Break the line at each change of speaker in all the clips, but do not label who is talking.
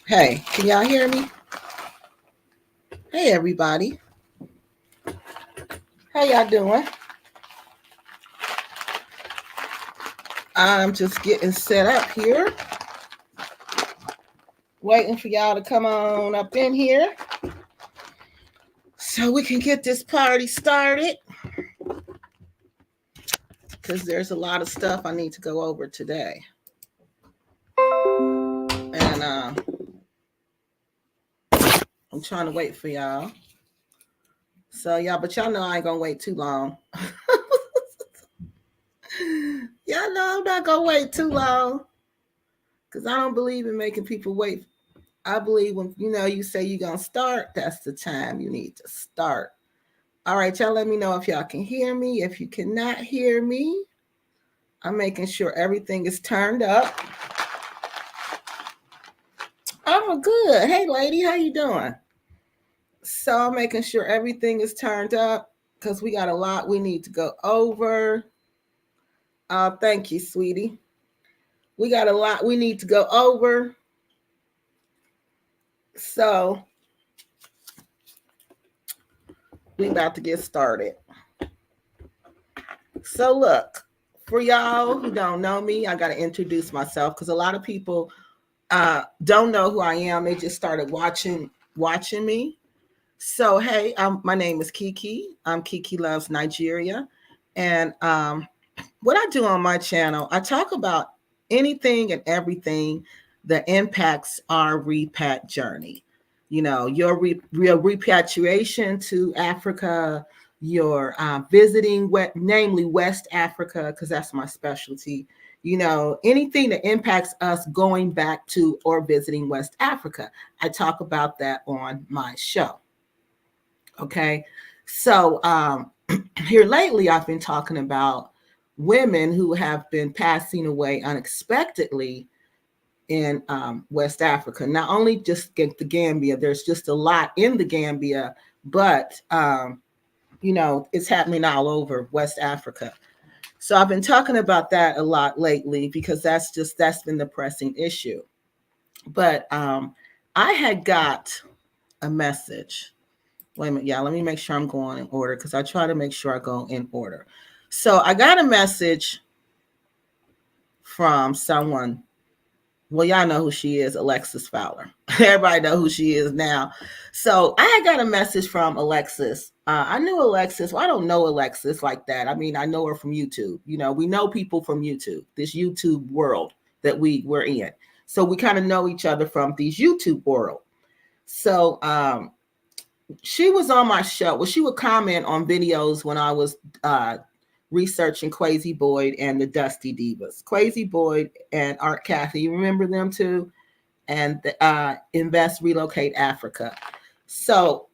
Hey, can y'all hear me? Hey, everybody. How y'all doing? I'm just getting set up here, waiting for y'all to come on up in here so we can get this party started because there's a lot of stuff I need to go over today. And I'm trying to wait for y'all. So, but y'all know I ain't going to wait too long. Y'all know I'm not going to wait too long because I don't believe in making people wait. I believe when you say you're gonna start, that's the time you need to start. All right, y'all let me know if y'all can hear me. If you cannot hear me, I'm making sure everything is turned up. I'm good. Hey lady, how you doing? So I'm making sure everything is turned up because we got a lot we need to go over. Thank you, sweetie. We got a lot we need to go over. So we about to get started. So look, for y'all who don't know me, I got to introduce myself because a lot of people don't know who I am. They just started watching me. So hey, my name is Kiki. I'm Kiki Loves Nigeria, and what I do on my channel, I talk about anything and everything that impacts our repat journey. Your repatriation to Africa, your visiting, namely West Africa, because that's my specialty. Anything that impacts us going back to or visiting West Africa. I talk about that on my show. Okay. So here lately, I've been talking about women who have been passing away unexpectedly in West Africa. Not only just get the Gambia, there's just a lot in the Gambia, but it's happening all over West Africa. So I've been talking about that a lot lately because that's been the pressing issue. But I had got a message. Wait a minute, yeah, let me make sure I'm going in order because I try to make sure I go in order. So I got a message from someone. Well, y'all know who she is, Alexis Fowler. Everybody know who she is now. So I got a message from Alexis. I knew Alexis. Well, I don't know Alexis like that. I mean, I know her from YouTube. We know people from YouTube, this YouTube world that we're in. So we kind of know each other from these YouTube world. So she was on my show. Well, she would comment on videos when I was researching Quasi Boyd and the Dusty Divas. Quasi Boyd and Art Cathy, you remember them too? And Invest, Relocate Africa. So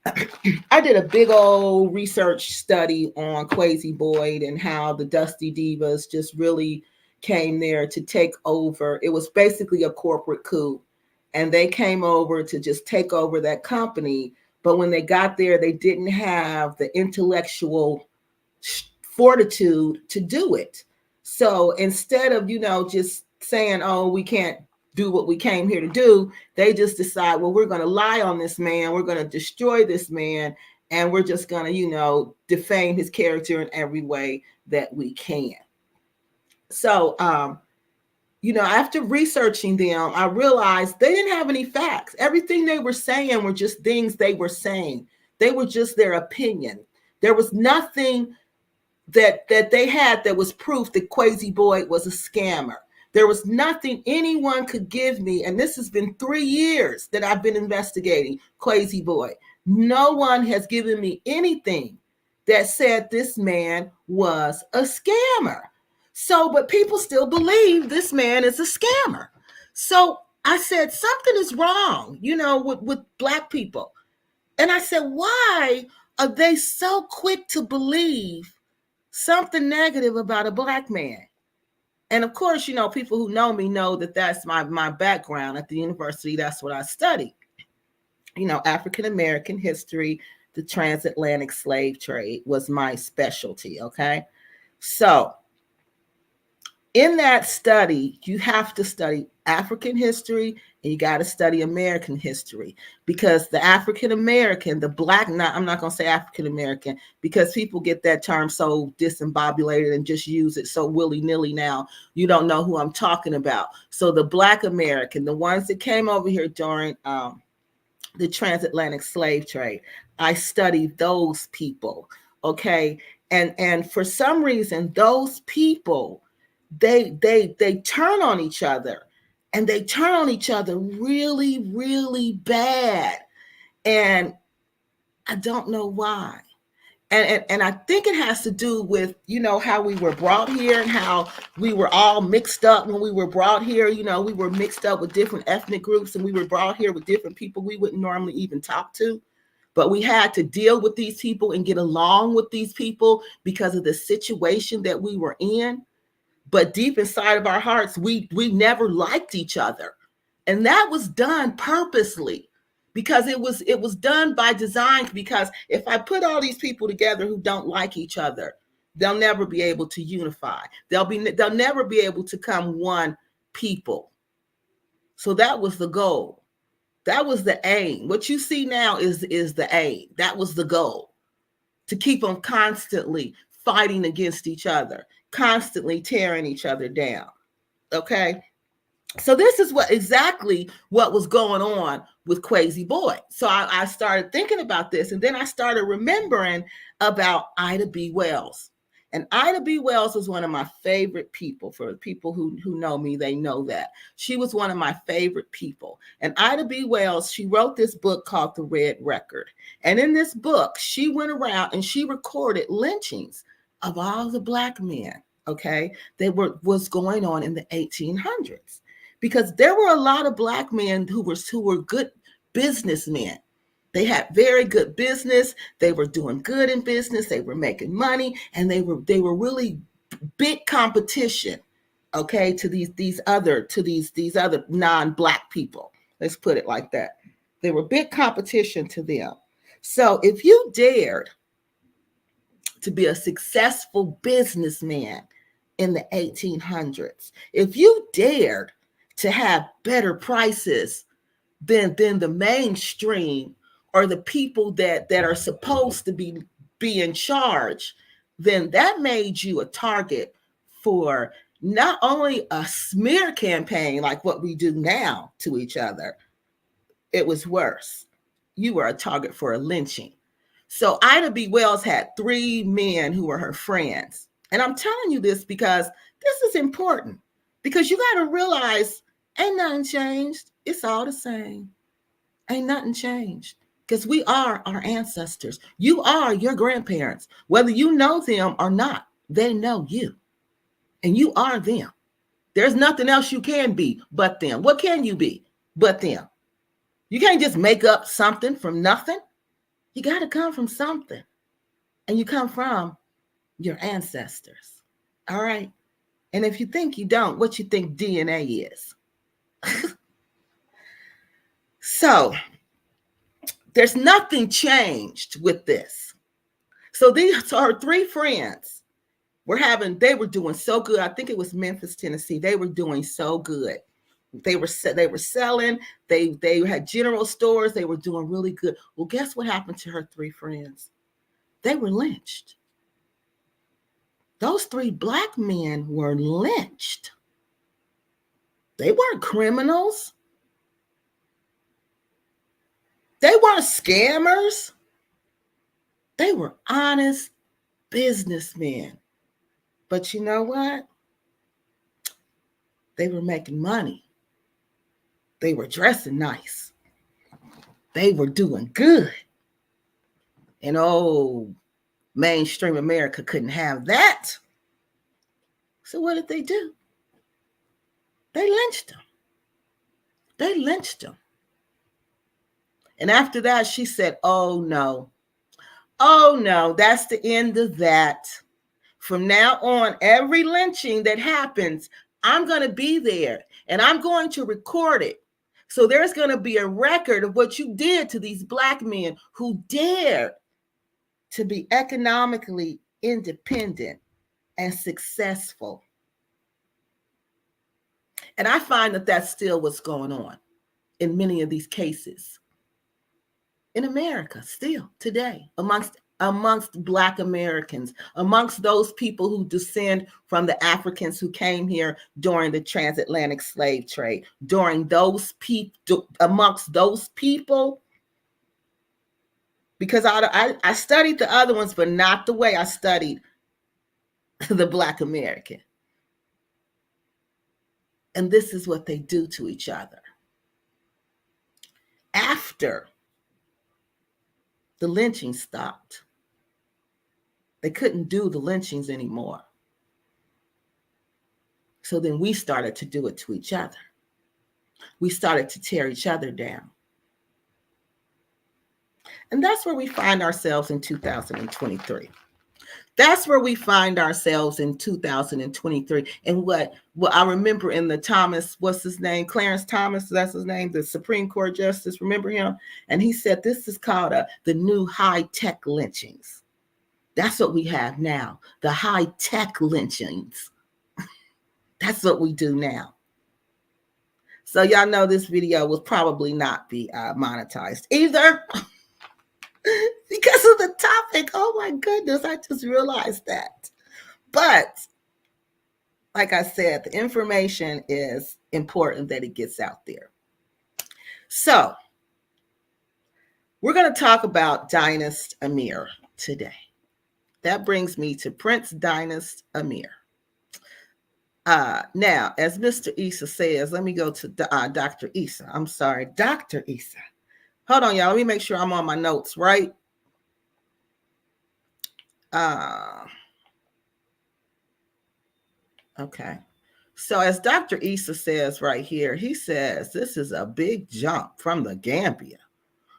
I did a big old research study on Quasi Boyd and how the Dusty Divas just really came there to take over. It was basically a corporate coup. And they came over to just take over that company. But when they got there, they didn't have the intellectual fortitude to do it. So instead of, just saying, oh, we can't do what we came here to do, they just decide, well, we're going to lie on this man. We're going to destroy this man. And we're just going to, defame his character in every way that we can. So, after researching them, I realized they didn't have any facts. Everything they were saying were just things they were saying. They were just their opinion. There was nothing that they had that was proof that Quasi Boyd was a scammer. There was nothing anyone could give me, and this has been 3 years that I've been investigating Quasi Boyd. No one has given me anything that said this man was a scammer. So, but people still believe this man is a scammer. So I said, something is wrong, with Black people. And I said, why are they so quick to believe something negative about a Black man? And of course, people who know me know that that's my background at the university. That's what I studied. African American history, the transatlantic slave trade was my specialty. Okay. So in that study, you have to study African history And you got to study American history, because the African American, the black, I'm not going to say African American, because people get that term so disembobulated and just use it so willy-nilly now. You don't know who I'm talking about. So the Black American, the ones that came over here during the transatlantic slave trade, I studied those people. Okay. And for some reason, those people, they turn on each other, and they turn on each other really, really bad. And I don't know why. And I think it has to do with, how we were brought here, and how we were all mixed up when we were brought here. We were mixed up with different ethnic groups, and we were brought here with different people we wouldn't normally even talk to. But we had to deal with these people and get along with these people because of the situation that we were in. But deep inside of our hearts, we never liked each other. And that was done purposely, because it was done by design. Because if I put all these people together who don't like each other, they'll never be able to unify. They'll never be able to come one people. So that was the goal. That was the aim. What you see now is the aim. That was the goal, to keep them constantly fighting against each other, constantly tearing each other down. Okay. So this is exactly what was going on with Crazy Boy. So I started thinking about this, and then I started remembering about Ida B. Wells. And Ida B. Wells was one of my favorite people. For people who know me, they know that. She was one of my favorite people. And Ida B. Wells, she wrote this book called The Red Record. And in this book, she went around and she recorded lynchings of all the Black men, okay, that was going on in the 1800s. Because there were a lot of Black men who were good businessmen. They had very good business. They were doing good in business. They were making money, and they were really big competition, okay, to these other non-Black people. Let's put it like that. They were big competition to them. So if you dared to be a successful businessman in the 1800s, if you dared to have better prices than the mainstream, or the people that are supposed to be in charge, then that made you a target for not only a smear campaign like what we do now to each other. It was worse. You were a target for a lynching. So Ida B. Wells had 3 men who were her friends. And I'm telling you this because this is important, because you got to realize ain't nothing changed. It's all the same. Ain't nothing changed, because we are our ancestors. You are your grandparents. Whether you know them or not, they know you, and you are them. There's nothing else you can be but them. What can you be but them? You can't just make up something from nothing. You got to come from something, and you come from your ancestors. All right. And if you think you don't, what you think DNA is? So there's nothing changed with this. So her 3 friends they were doing so good. I think it was Memphis, Tennessee. They were doing so good. They were selling. They had general stores. They were doing really good. Well, guess what happened to her 3 friends? They were lynched. Those 3 Black men were lynched. They weren't criminals. They weren't scammers. They were honest businessmen. But you know what? They were making money. They were dressing nice. They were doing good. And mainstream America couldn't have that. So what did they do? They lynched them. They lynched them. And after that, she said, oh no, that's the end of that. From now on, every lynching that happens, I'm going to be there, and I'm going to record it. So there's going to be a record of what you did to these Black men who dared to be economically independent and successful. And I find that that's still what's going on. in many of these cases in America still today, amongst Black Americans, amongst those people who descend from the Africans who came here during the transatlantic slave trade, during those people, amongst those people. Because I studied the other ones, but not the way I studied the Black American. And this is what they do to each other. After the lynching stopped, they couldn't do the lynchings anymore. So then we started to do it to each other. We started to tear each other down. And that's where we find ourselves in 2023. That's where we find ourselves in 2023. And what I remember in the Thomas, what's his name? Clarence Thomas, that's his name, the Supreme Court Justice, remember him? And he said this is called the new high-tech lynchings. That's what we have now, the high-tech lynchings. That's what we do now. So y'all know this video will probably not be monetized either. Because of the topic. Oh my goodness, I just realized that. But like I said, the information is important that it gets out there. So we're going to talk about Dynast Amir today. That brings me to Prince Dynast Amir. Now, as Mr. Issa says, let me go to Dr. Issa. I'm sorry, Dr. Issa. Hold on, y'all. Let me make sure I'm on my notes, right? Okay. So as Dr. Issa says right here, he says, this is a big jump from the Gambia.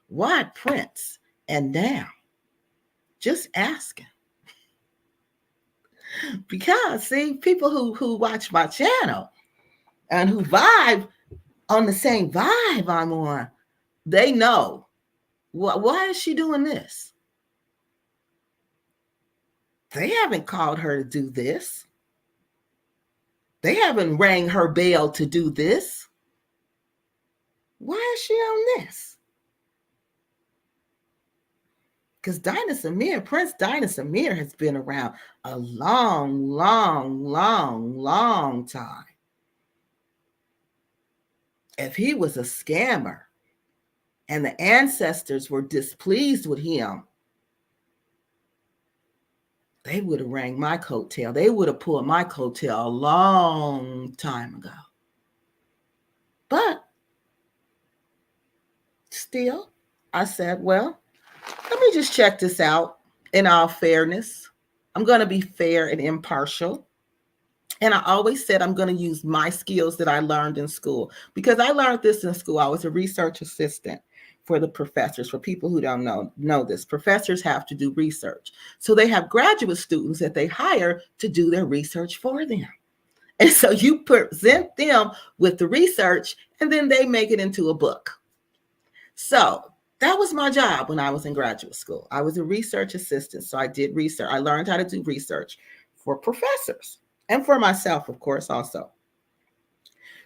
Why Prince? And now, just asking. Because, see, people who watch my channel and who vibe on the same vibe I'm on, they know, why is she doing this? They haven't called her to do this. They haven't rang her bell to do this. Why is she on this? Because Dynast Amir, Prince Dynast Amir has been around a long, long, long, long time. If he was a scammer and the ancestors were displeased with him, they would have rang my coattail. They would have pulled my coattail a long time ago. But still, I said, well, let me just check this out in all fairness. I'm going to be fair and impartial. And I always said I'm going to use my skills that I learned in school, because I learned this in school. I was a research assistant for the professors. For people who don't know this, professors have to do research. So they have graduate students that they hire to do their research for them. And so you present them with the research and then they make it into a book. So that was my job when I was in graduate school. I was a research assistant. So I did research. I learned how to do research for professors and for myself, of course, also.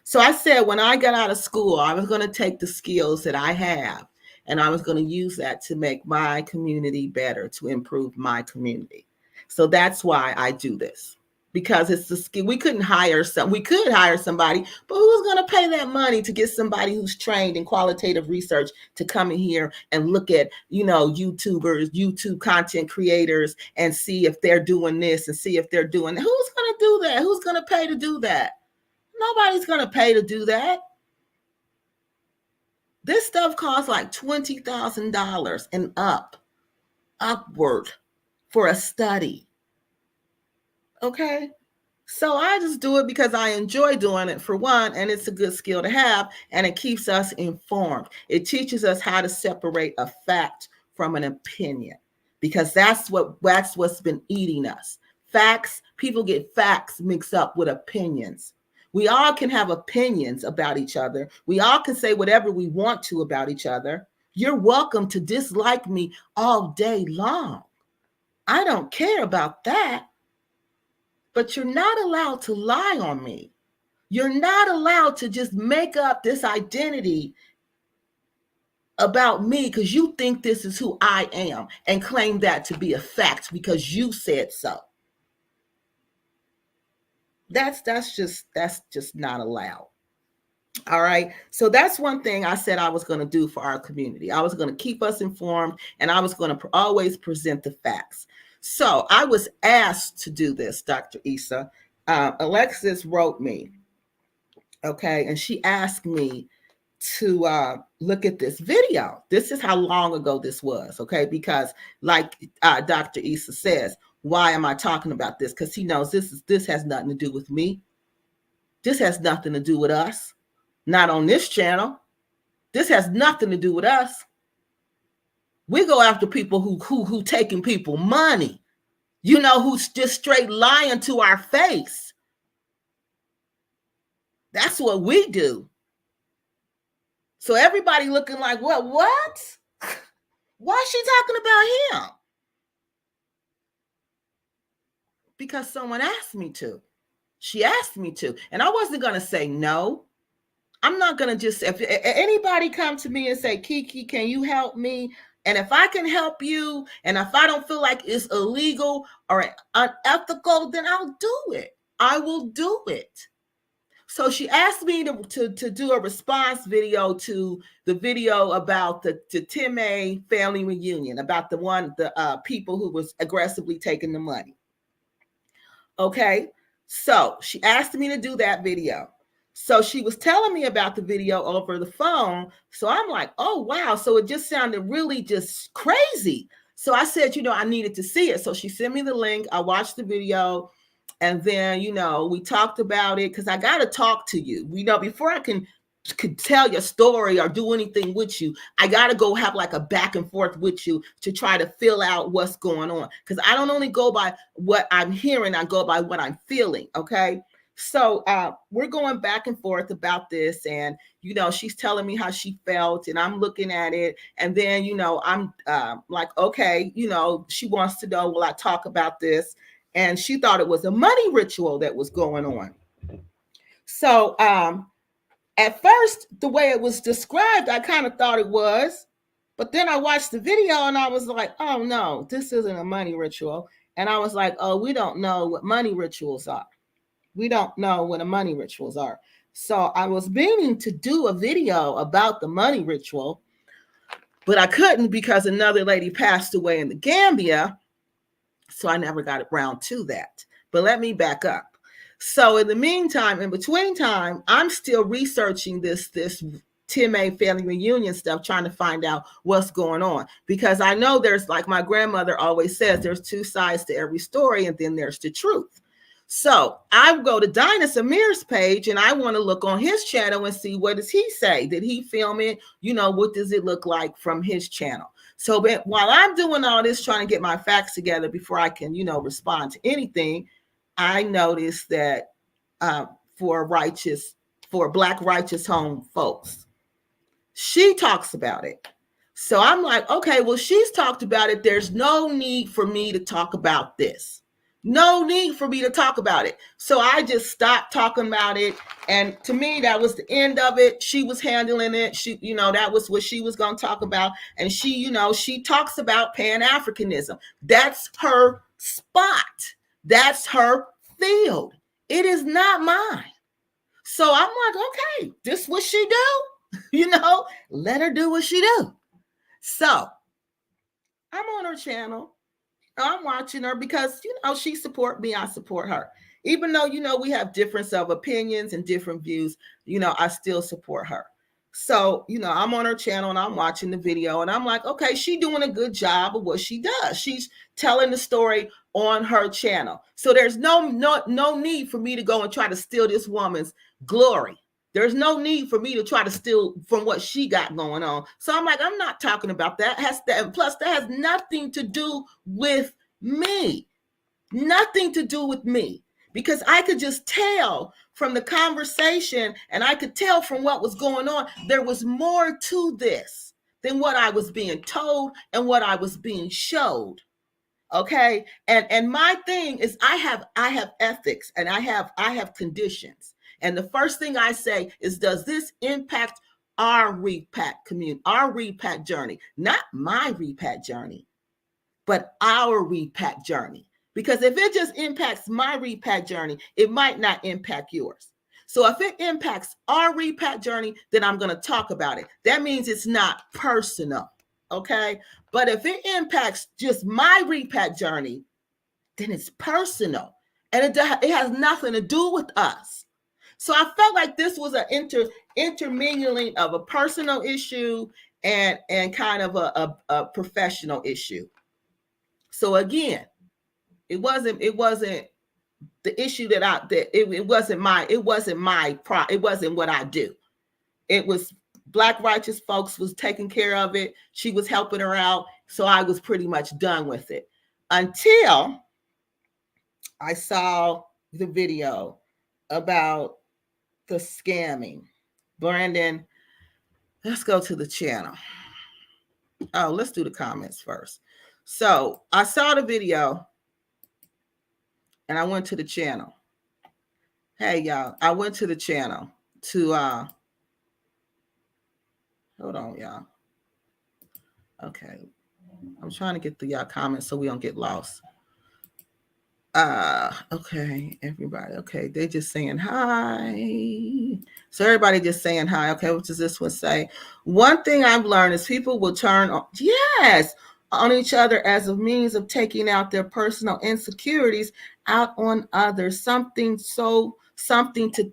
So I said, when I got out of school, I was going to take the skills that I have and I was going to use that to make my community better, to improve my community. So that's why I do this, because it's the skill. We could hire somebody, but who's going to pay that money to get somebody who's trained in qualitative research to come in here and look at, YouTubers, YouTube content creators, and see if they're doing this and see if they're doing that? Who's going to do that? Who's going to pay to do that? Nobody's going to pay to do that. This stuff costs like $20,000 and upward for a study. Okay. So I just do it because I enjoy doing it, for one, and it's a good skill to have, and it keeps us informed. It teaches us how to separate a fact from an opinion, because that's what's been eating us. Facts, people get facts mixed up with opinions. We all can have opinions about each other. We all can say whatever we want to about each other. You're welcome to dislike me all day long. I don't care about that. But you're not allowed to lie on me. You're not allowed to just make up this identity about me because you think this is who I am and claim that to be a fact because you said so. That's just not allowed. All right. So that's one thing I said I was going to do for our community. I was going to keep us informed and I was going to always present the facts. So I was asked to do this, Dr. Issa. Alexis wrote me, okay, and she asked me to look at this video. This is how long ago this was, okay? Because like Dr. Issa says, why am I talking about this? Because he knows this has nothing to do with me. This has nothing to do with us. Not on this channel. This has nothing to do with us. We go after people who taking people money. You know, who's just straight lying to our face. That's what we do. So everybody looking like, what? Why is she talking about him? Because someone asked me to. She asked me to. And I wasn't going to say no. I'm not going to just, if anybody come to me and say, Kiki, can you help me? And if I can help you, and if I don't feel like it's illegal or unethical, then I'll do it. I will do it. So she asked me to do a response video to the video about the Time family reunion, about the people who was aggressively taking the money. Okay, so she asked me to do that video. So she was telling me about the video over the phone. So I'm like, oh, wow. So it just sounded really just crazy. So I said, I needed to see it. So she sent me the link. I watched the video. And then, we talked about it because I got to talk to you. Before I can tell your story or do anything with you, I got to go have like a back and forth with you to try to fill out what's going on. Because I don't only go by what I'm hearing, I go by what I'm feeling. Okay. So we're going back and forth about this. And, she's telling me how she felt and I'm looking at it. And then, I'm like, okay, she wants to know, will I talk about this? And she thought it was a money ritual that was going on. So at first, the way it was described, I kind of thought it was. But then I watched the video and I was like, oh, no, this isn't a money ritual. And I was like, oh, we don't know what money rituals are. We don't know what the money rituals are. So I was meaning to do a video about the money ritual, but I couldn't because another lady passed away in the Gambia. So I never got around to that. But let me back up. So in the meantime, in between time, I'm still researching this Time family reunion stuff, trying to find out what's going on. Because I know there's, like my grandmother always says, there's two sides to every story, and then there's the truth. So I go to Dynast Amir's page and I want to look on his channel and see, what does he say? Did he film it? What does it look like from his channel? So while I'm doing all this, trying to get my facts together before I can, respond to anything, I noticed that for Black righteous home folks, she talks about it. So I'm like, okay, well, she's talked about it. There's no need for me to talk about this. No need for me to talk about it. So I just stopped talking about it. And to me, that was the end of it. She was handling it. She, that was what she was going to talk about. And she, she talks about Pan-Africanism. That's her spot. That's her field. It is not mine. So I'm like, okay, this is what she do. Let her do what she do. So I'm on her channel. I'm watching her because, she support me. I support her. Even though, we have difference of opinions and different views, I still support her. So, I'm on her channel and I'm watching the video and I'm like, okay, she's doing a good job of what she does. She's telling the story on her channel. So there's no need for me to go and try to steal this woman's glory. There's no need for me to try to steal from what she got going on. So I'm like, I'm not talking about that. Plus, that has nothing to do with me. Nothing to do with me. Because I could just tell from the conversation and I could tell from what was going on, there was more to this than what I was being told and what I was being showed. Okay. And my thing is I have ethics and I have conditions. And the first thing I say is, does this impact our repack community, our repack journey, not my repack journey, but our repack journey. Because if it just impacts my repack journey, it might not impact yours. So if it impacts our repack journey, then I'm going to talk about it. That means it's not personal. Okay. But if it impacts just my repack journey, then it's personal. And it has nothing to do with us. So I felt like this was an intermingling of a personal issue and kind of a professional issue. So again, it wasn't the issue it wasn't what I do. It was Black righteous folks was taking care of it. She was helping her out. So I was pretty much done with it until I saw the video about the scamming. Brandon, let's go to the channel. Oh, let's do the comments first. So I saw the video and I went to the channel. Hey, y'all, I went to the channel to, hold on, y'all. Okay. I'm trying to get the comments so we don't get lost. Okay, everybody. Okay, they just saying hi. So everybody just saying hi. Okay, what does this one say? One thing I've learned is people will turn on each other as a means of taking out their personal insecurities out on others. Something to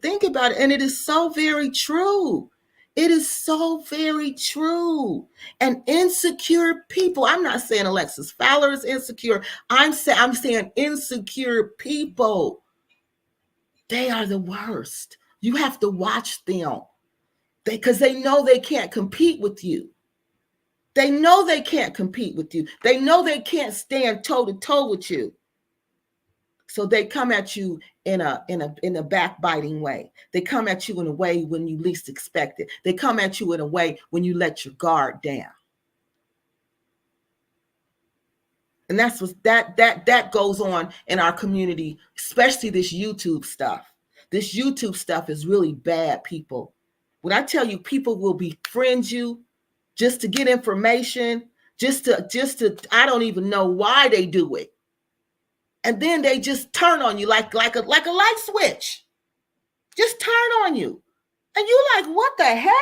think about. And it is so very true. It is so very true. And insecure people, I'm not saying Alexis Fowler is insecure. I'm saying insecure people. They are the worst. You have to watch them because they know they can't compete with you. They know they can't compete with you. They know they can't stand toe to toe with you. So they come at you in a backbiting way. They come at you in a way when you least expect it. They come at you in a way when you let your guard down. And that's what that goes on in our community, especially this YouTube stuff. This YouTube stuff is really bad, people. When I tell you, people will befriend you just to get information, just to I don't even know why they do it. And then they just turn on you like a light switch. Just turn on you. And you're like, what the heck?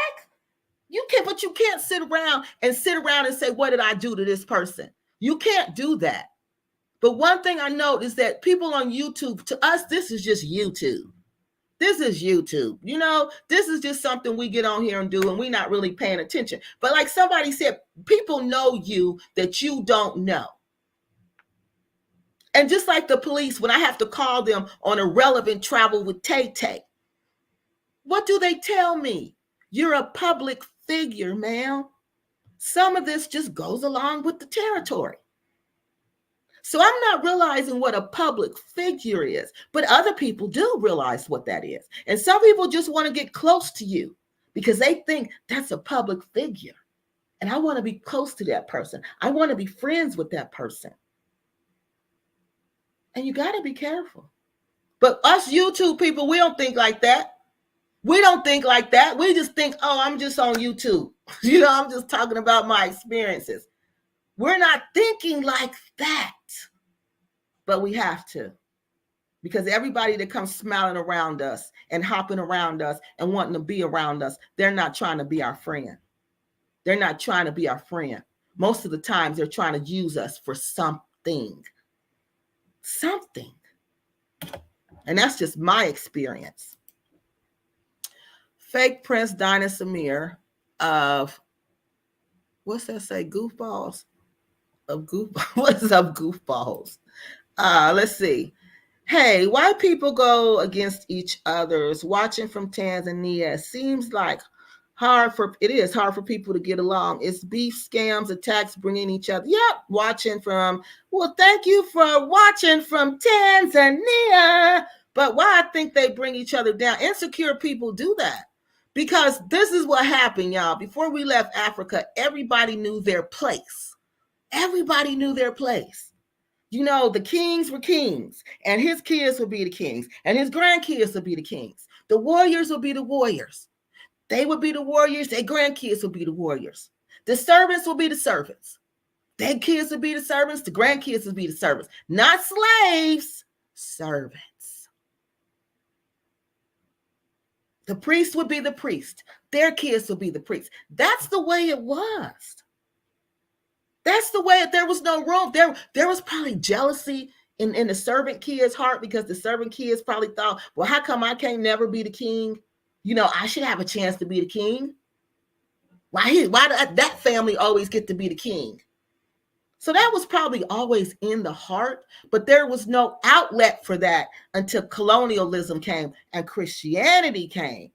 But you can't sit around and say, what did I do to this person? You can't do that. But one thing I know is that people on YouTube, to us, this is just YouTube. This is YouTube. You know, this is just something we get on here and do, and we're not really paying attention. But like somebody said, people know you that you don't know. And just like the police, when I have to call them on Irrelevant Travel with Tay-Tay, what do they tell me? You're a public figure, ma'am. Some of this just goes along with the territory. So I'm not realizing what a public figure is, but other people do realize what that is. And some people just want to get close to you because they think that's a public figure. And I want to be close to that person. I want to be friends with that person. And you got to be careful. But us YouTube people, we don't think like that. We don't think like that. We just think, oh, I'm just on YouTube. You know, I'm just talking about my experiences. We're not thinking like that. But we have to. Because everybody that comes smiling around us and hopping around us and wanting to be around us, they're not trying to be our friend. They're not trying to be our friend. Most of the times they're trying to use us for something. Something. And that's just my experience. Fake Prince Dynast Amir of, what's that say? Goofballs? What's up, goofballs? Let's see. Hey, why people go against each other's watching from Tanzania? Seems like it is hard for people to get along. It's beef, scams, attacks, bringing each other. Yep, thank you for watching from Tanzania. But why I think they bring each other down? Insecure people do that. Because this is what happened, y'all. Before we left Africa, everybody knew their place. Everybody knew their place. You know, the kings were kings, and his kids would be the kings, and his grandkids would be the kings. The warriors would be the warriors. They would be the warriors. Their grandkids would be the warriors. The servants will be the servants. Their kids would be the servants. The grandkids would be the servants. Not slaves, servants. The priest would be the priest. Their kids would be the priests. That's the way it was. That's the way. There was no room. There was probably jealousy in the servant kids' heart, because the servant kids probably thought, well, how come I can't never be the king? I should have a chance to be the king. Why did that family always get to be the king? So that was probably always in the heart, but there was no outlet for that until colonialism came and Christianity came.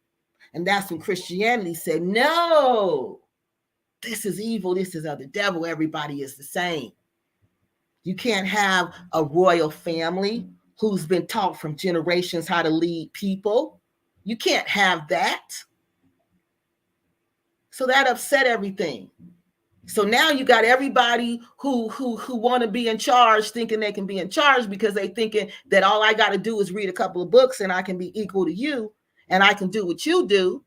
And that's when Christianity said, no, this is evil. This is of the devil. Everybody is the same. You can't have a royal family who's been taught from generations how to lead people. You can't have that. So that upset everything. So now you got everybody who want to be in charge thinking they can be in charge, because they thinking that all I got to do is read a couple of books and I can be equal to you and I can do what you do.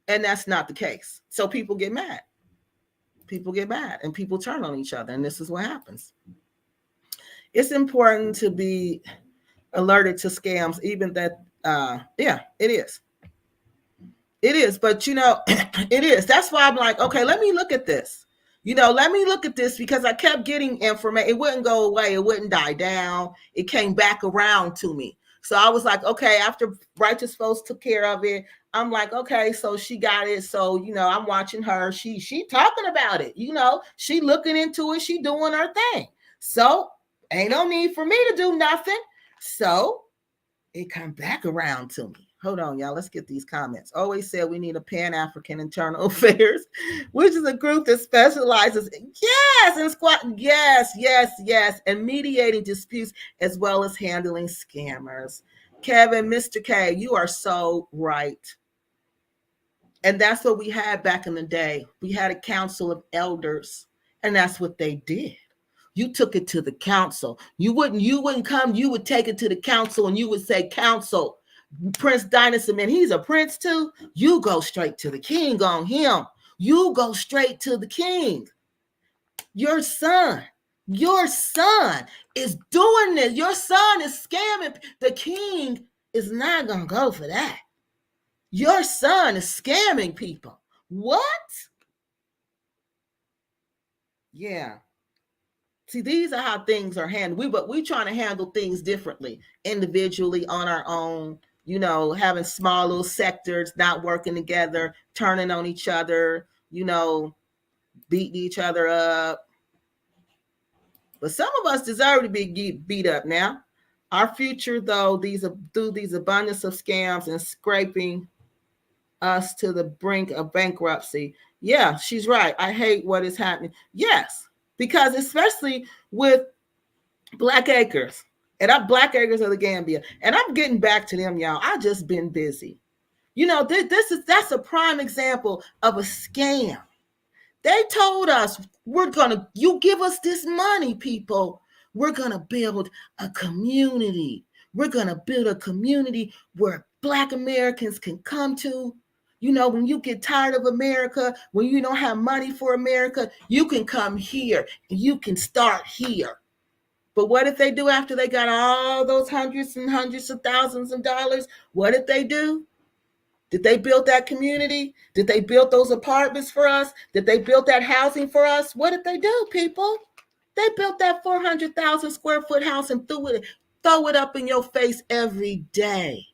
And that's not the case. So people get mad. People get mad and people turn on each other. And this is what happens. It's important to be alerted to scams, even that, it is. It is, but it is. That's why I'm like, okay, let me look at this. Let me look at this, because I kept getting information. It wouldn't go away. It wouldn't die down. It came back around to me. So I was like, okay, after Righteous Folks took care of it, I'm like, okay, so she got it. So, I'm watching her. She talking about it. She looking into it. She doing her thing. So ain't no need for me to do nothing. So it come back around to me. Hold on, y'all. Let's get these comments. Always said we need a Pan-African Internal Affairs, which is a group that specializes, in squat, and mediating disputes as well as handling scammers. Kevin, Mr. K, you are so right. And that's what we had back in the day. We had a council of elders, and that's what they did. You took it to the council. You wouldn't come. You would take it to the council, and you would say, council, Prince Dynast Amir, he's a prince too. You go straight to the king on him. You go straight to the king. Your son is doing this. Your son is scamming. The king is not going to go for that. Your son is scamming people. What? Yeah. See, these are how things are handled. But we trying to handle things differently, individually, on our own. Having small little sectors, not working together, turning on each other, beating each other up. But some of us deserve to be beat up now. Our future, though, through these abundance of scams and scraping us to the brink of bankruptcy. Yeah, she's right. I hate what is happening. Yes, because especially with Black Acres. And I'm Black Acres of the Gambia. And I'm getting back to them, y'all. I just been busy. That's a prime example of a scam. They told us, you give us this money, people. We're going to build a community. We're going to build a community where Black Americans can come to. When you get tired of America, when you don't have money for America, you can come here and you can start here. But what did they do after they got all those hundreds and hundreds of thousands of dollars? What did they do? Did they build that community? Did they build those apartments for us? Did they build that housing for us? What did they do, people? They built that 400,000 square foot house and throw it up in your face every day.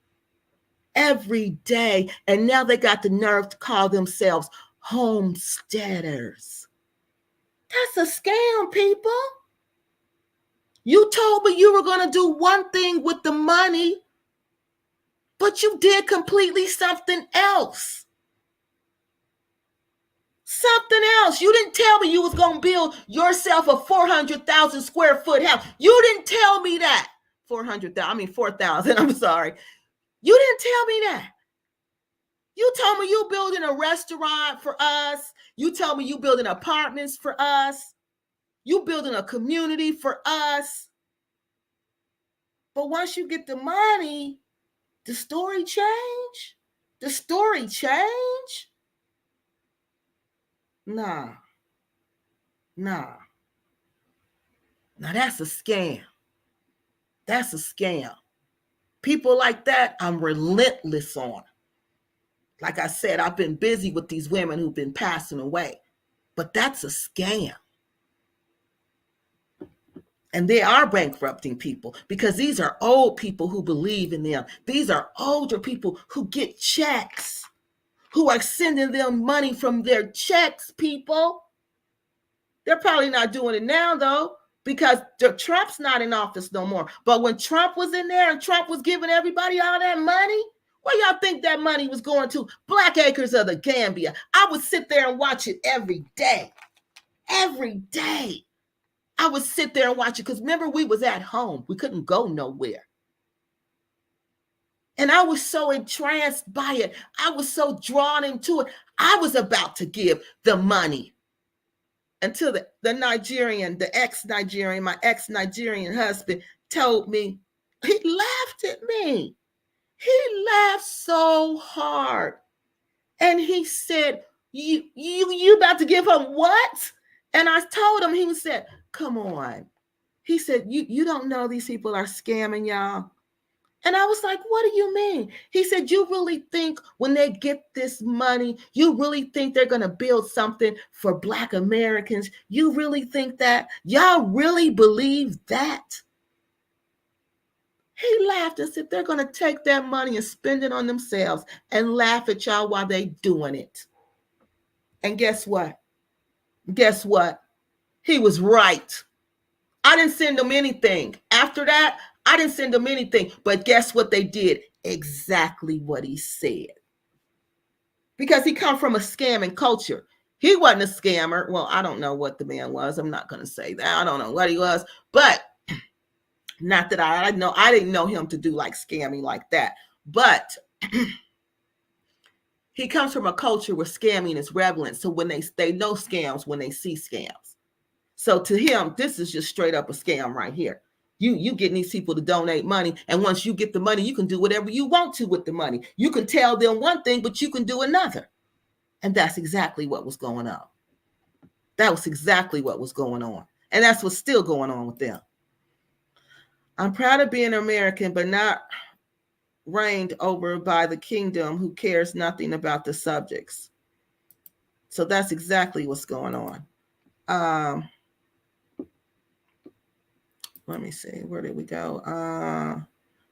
Every day. And now they got the nerve to call themselves homesteaders. That's a scam, people. You told me you were going to do one thing with the money, but you did completely something else. Something else. You didn't tell me you was going to build yourself a 400,000 square foot house. You didn't tell me that. 4,000. I'm sorry. You didn't tell me that. You told me you building a restaurant for us. You told me you building apartments for us. You building a community for us. But once you get the money, the story changed. The story changed. Nah, nah. Now that's a scam. That's a scam. People like that, I'm relentless on. Like I said, I've been busy with these women who've been passing away, but that's a scam. And they are bankrupting people because these are old people who believe in them. These are older people who get checks, who are sending them money from their checks, people. They're probably not doing it now, though, because Trump's not in office no more. But when Trump was in there and Trump was giving everybody all that money, where y'all think that money was going to? Black acres of the Gambia. I would sit there and watch it every day. Every day. I would sit there and watch it because remember, we was at home. We couldn't go nowhere. And I was so entranced by it. I was so drawn into it. I was about to give the money until the Nigerian, the ex-Nigerian, my ex-Nigerian husband told me, he laughed at me. He laughed so hard. And he said, you about to give her what? And I told him, he said, come on. He said, you don't know these people are scamming y'all. And I was like, what do you mean? He said, you really think when they get this money, you really think they're going to build something for Black Americans? You really think that? Y'all really believe that? He laughed and said, they're going to take that money and spend it on themselves and laugh at y'all while they doing it. And guess what? Guess what? He was right. I didn't send them anything. After that, I didn't send them anything. But guess what they did? Exactly what he said. Because he come from a scamming culture. He wasn't a scammer. Well, I don't know what the man was. I'm not going to say that. I don't know what he was. But not that I know. I didn't know him to do like scamming like that. But he comes from a culture where scamming is relevant. So when they know scams when they see scams. So to him, this is just straight up a scam right here. You getting these people to donate money, and once you get the money, you can do whatever you want to with the money. You can tell them one thing, but you can do another. And that's exactly what was going on. That was exactly what was going on. And that's what's still going on with them. I'm proud of being American, but not reigned over by the kingdom who cares nothing about the subjects. So that's exactly what's going on. Let me see. Where did we go?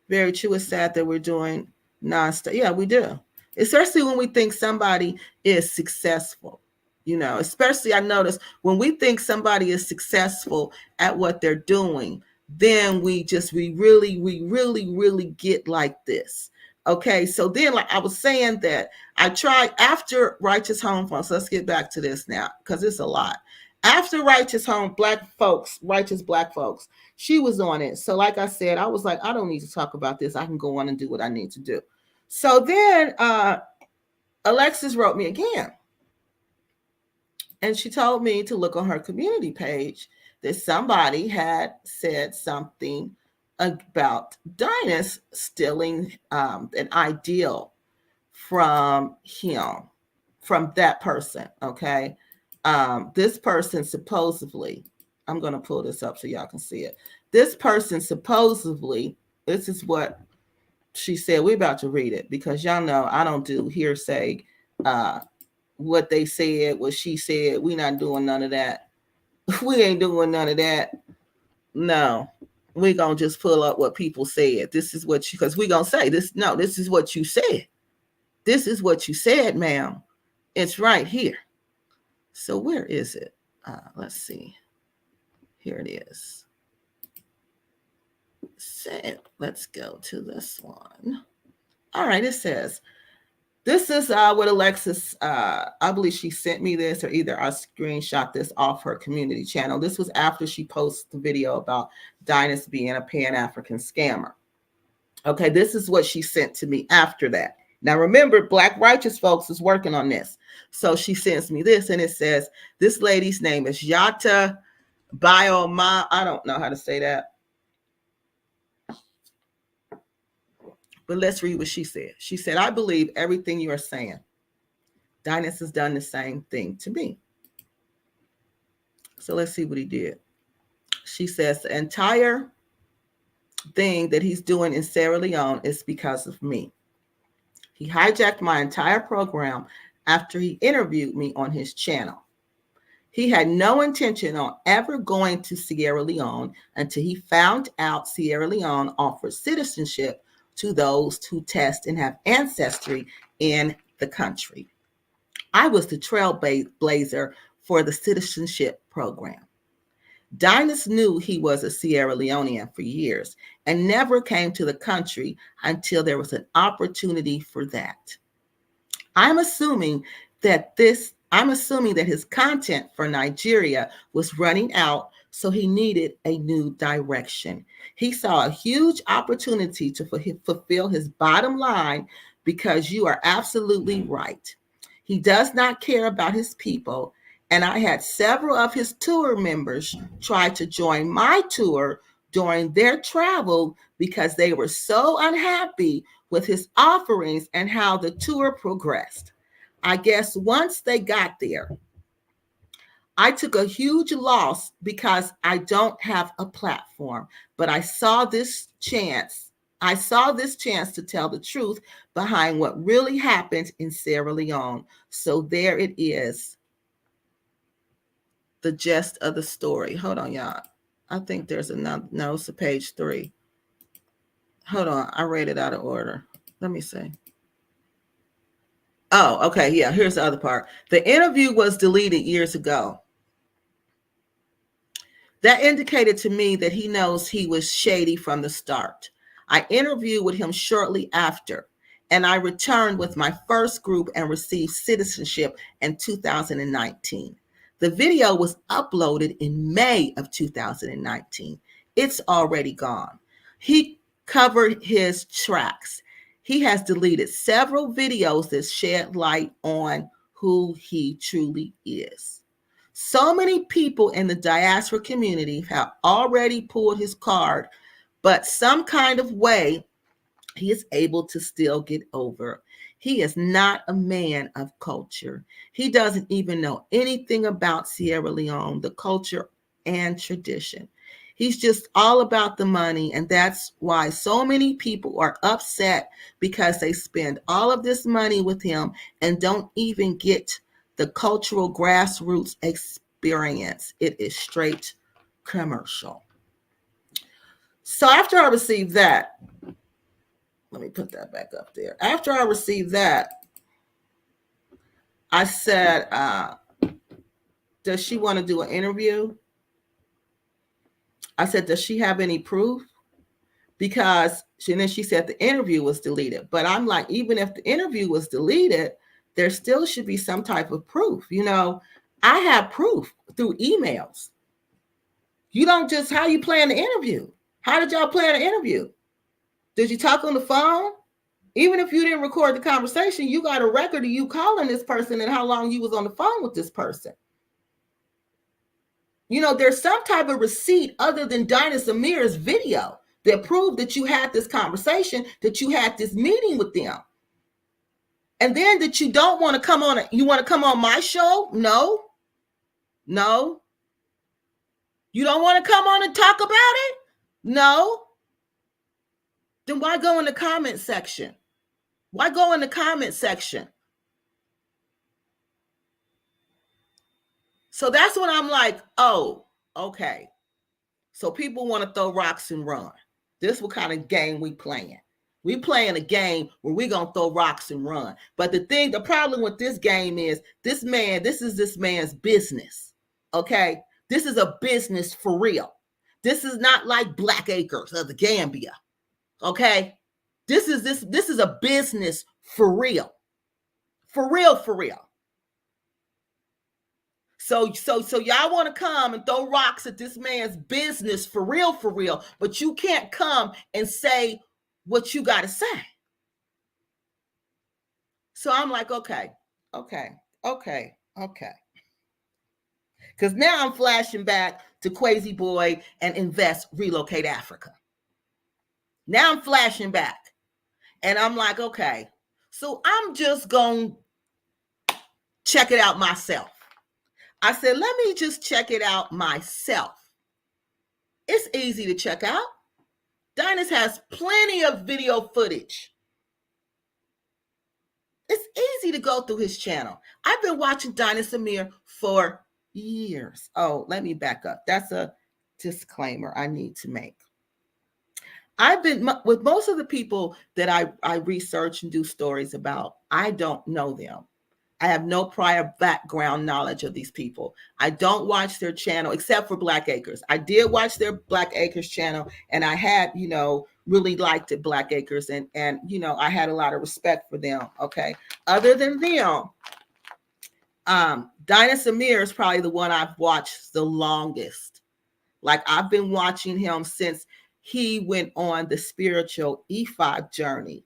Very true. It's sad that we're doing nonstop. Yeah, we do. Especially when we think somebody is successful. You know, especially I notice when we think somebody is successful at what they're doing, then we really get like this. Okay, so then like I was saying that I tried after Righteous Home Funds. So let's get back to this now because it's a lot. After Righteous Home, Righteous Black Folks, she was on it. So like I said, I was like, I don't need to talk about this. I can go on and do what I need to do. So then Alexis wrote me again. And she told me to look on her community page that somebody had said something about Dynast stealing an ideal from him, from that person, okay? This person supposedly, I'm going to pull this up so y'all can see it. This person supposedly, this is what she said. We're about to read it because y'all know I don't do hearsay. What they said, what she said, we not doing none of that. We ain't doing none of that. No, we gonna just pull up what people said. This is what you, because we gonna say this. No, this is what you said. This is what you said, ma'am. It's right here. So where is it? Let's see. Here it is. So let's go to this one. All right, it says, this is what Alexis, I believe she sent me this, or either I screenshot this off her community channel. This was after she posted the video about Dynast being a Pan-African scammer. Okay, this is what she sent to me after that. Now, remember, Black Righteous Folks is working on this. So she sends me this, and it says, this lady's name is Yata Bioma. I don't know how to say that. But let's read what she said. She said, I believe everything you are saying. Dynast has done the same thing to me. So let's see what he did. She says the entire thing that he's doing in Sierra Leone is because of me. He hijacked my entire program after he interviewed me on his channel. He had no intention on ever going to Sierra Leone until he found out Sierra Leone offers citizenship to those who test and have ancestry in the country. I was the trailblazer for the citizenship program. Dynast knew he was a Sierra Leonean for years and never came to the country until there was an opportunity for that. I'm assuming that his content for Nigeria was running out, so he needed a new direction. He saw a huge opportunity to fulfill his bottom line, because you are absolutely right. He does not care about his people, and I had several of his tour members try to join my tour during their travel because they were so unhappy with his offerings and how the tour progressed. I guess once they got there, I took a huge loss because I don't have a platform, but I saw this chance. I saw this chance to tell the truth behind what really happened in Sierra Leone. So there it is, the gist of the story. Hold on, y'all. I think there's another, no, it's page 3. Hold on, I read it out of order. Let me see. Oh, okay, yeah, here's the other part. The interview was deleted years ago. That indicated to me that he knows he was shady from the start. I interviewed with him shortly after, and I returned with my first group and received citizenship in 2019. The video was uploaded in May of 2019. It's already gone. He covered his tracks. He has deleted several videos that shed light on who he truly is. So many people in the diaspora community have already pulled his card, but some kind of way he is able to still get over. He is not a man of culture. He doesn't even know anything about Sierra Leone, the culture and tradition. He's just all about the money, and that's why so many people are upset, because they spend all of this money with him and don't even get the cultural grassroots experience. It is straight commercial. So after I received that, let me put that back up there. After I received that, I said, does she want to do an interview? I said, does she have any proof? Because and then she said the interview was deleted. But I'm like, even if the interview was deleted, there still should be some type of proof. You know, I have proof through emails. You don't just, how you plan the interview? How did y'all plan the interview? Did you talk on the phone? Even if you didn't record the conversation, you got a record of you calling this person and how long you was on the phone with this person. You know, there's some type of receipt other than Dynast Amir's video that proved that you had this conversation, that you had this meeting with them. And then that you don't want to come on, you want to come on my show? No. You don't want to come on and talk about it? No. Then why go in the comment section? Why go in the comment section? So that's when I'm like, oh, okay. So people want to throw rocks and run. This is what kind of game we playing. We playing a game where we going to throw rocks and run. But the problem with this game is this is this man's business. Okay? This is a business for real. This is not like Black Acres of the Gambia. Okay? This is a business for real. For real, for real. So y'all want to come and throw rocks at this man's business for real, but you can't come and say what you got to say. So I'm like, okay. Because now I'm flashing back to Crazy Boy and Invest, Relocate Africa. Now I'm flashing back. And I'm like, okay, so I'm just going to check it out myself. I said, let me just check it out myself. It's easy to check out. Dynast has plenty of video footage. It's easy to go through his channel. I've been watching Dynast Amir for years. Oh, let me back up. That's a disclaimer I need to make. I've been with most of the people that I research and do stories about. I don't know them. I have no prior background knowledge of these people. I don't watch their channel except for Black Acres. I did watch their Black Acres channel, and I had, really liked it, Black Acres, and I had a lot of respect for them. Okay. Other than them, Dynast Amir is probably the one I've watched the longest. Like, I've been watching him since he went on the spiritual E5 journey.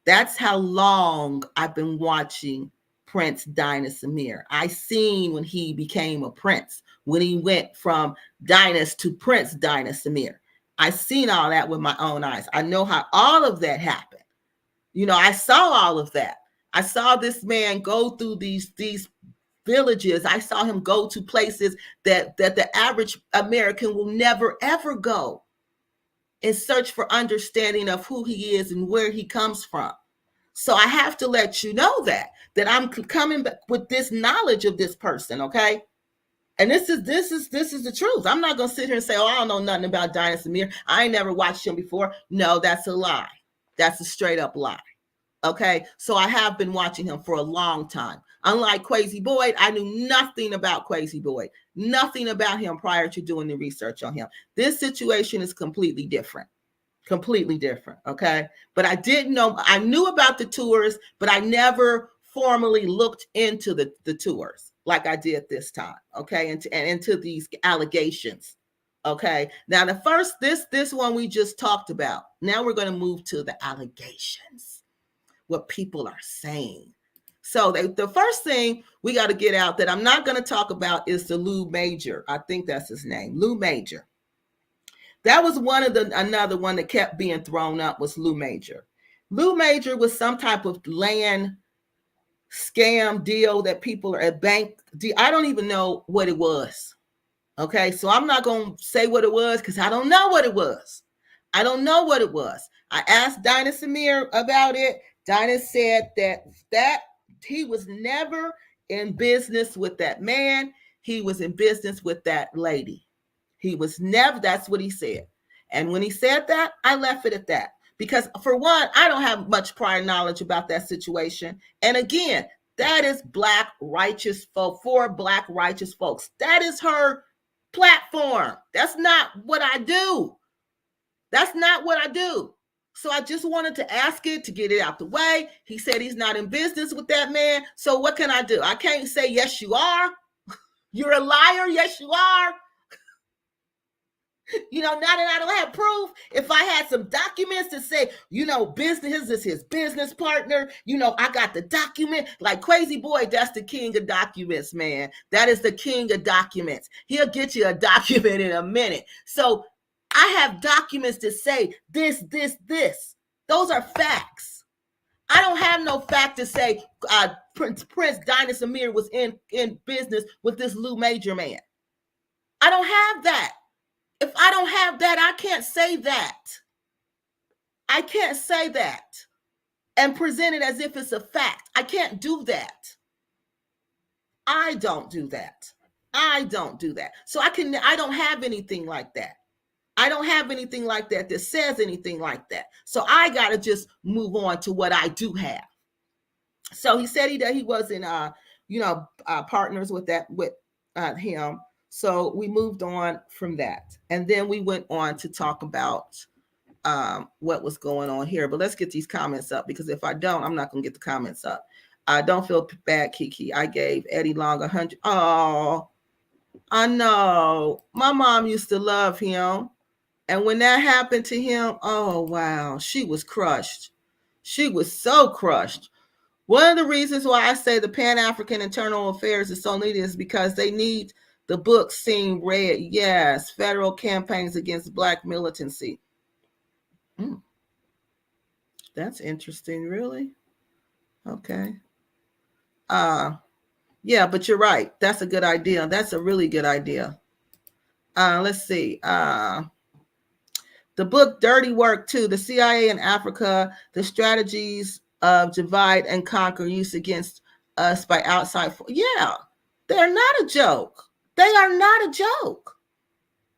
That's how long I've been watching Prince Dynast Amir. I seen when he became a prince, when he went from Dynast to Prince Dynast Amir. I seen all that with my own eyes. I know how all of that happened. I saw all of that. I saw this man go through these villages. I saw him go to places that the average American will never, ever go, and search for understanding of who he is and where he comes from. So I have to let you know that I'm coming back with this knowledge of this person, okay? And this is the truth. I'm not gonna sit here and say, oh, I don't know nothing about Dynast Amir. I ain't never watched him before. No, that's a lie. That's a straight up lie. Okay, so I have been watching him for a long time. Unlike Quasi Boyd, I knew nothing about Quasi Boyd, nothing about him prior to doing the research on him. This situation is completely different. Completely different. Okay. But I didn't know, I knew about the tours, but I never formally looked into the tours like I did this time. Okay. And into these allegations. Okay. Now the first, this one we just talked about. Now we're going to move to the allegations, what people are saying. So the first thing we got to get out that I'm not going to talk about is the Lou Major. I think that's his name, Lou Major. That was another one that kept being thrown up was Lou Major. Lou Major was some type of land scam deal that people are at bank. I don't even know what it was. Okay, so I'm not going to say what it was because I don't know what it was. I don't know what it was. I asked Dynast Amir about it. Dynast said that he was never in business with that man. He was in business with that lady. He was never, that's what he said. And when he said that, I left it at that. Because for one, I don't have much prior knowledge about that situation. And again, that is Black righteous folk, for Black righteous folks. That is her platform. That's not what I do. That's not what I do. So I just wanted to ask it to get it out the way. He said he's not in business with that man. So what can I do? I can't say, yes, you are. You're a liar. Yes, you are. Now that I don't have proof, if I had some documents to say, business is his business partner, I got the document, like Quasi Boyd, that's the king of documents, man. That is the king of documents. He'll get you a document in a minute. So I have documents to say this. Those are facts. I don't have no fact to say Prince Dynast Amir was in business with this Lou Major man. I don't have that. If I don't have that, I can't say that. I can't say that and present it as if it's a fact. I can't do that. I don't do that. I don't do that. So I don't have anything like that. I don't have anything like that that says anything like that. So I got to just move on to what I do have. So he said he wasn't, partners with him. So we moved on from that. And then we went on to talk about what was going on here. But let's get these comments up, because if I don't, I'm not going to get the comments up. Don't feel bad, Kiki. I gave Eddie Long 100. Oh, I know. My mom used to love him. And when that happened to him, oh, wow, she was crushed. She was so crushed. One of the reasons why I say the Pan-African Internal Affairs is so needed is because they need the book seen read. Yes, federal campaigns against Black militancy. That's interesting, really. Okay. Yeah, but you're right. That's a good idea. That's a really good idea. Let's see. The book Dirty Work too, the CIA in Africa, the strategies of divide and conquer used against us by outside. Yeah, they're not a joke. They are not a joke.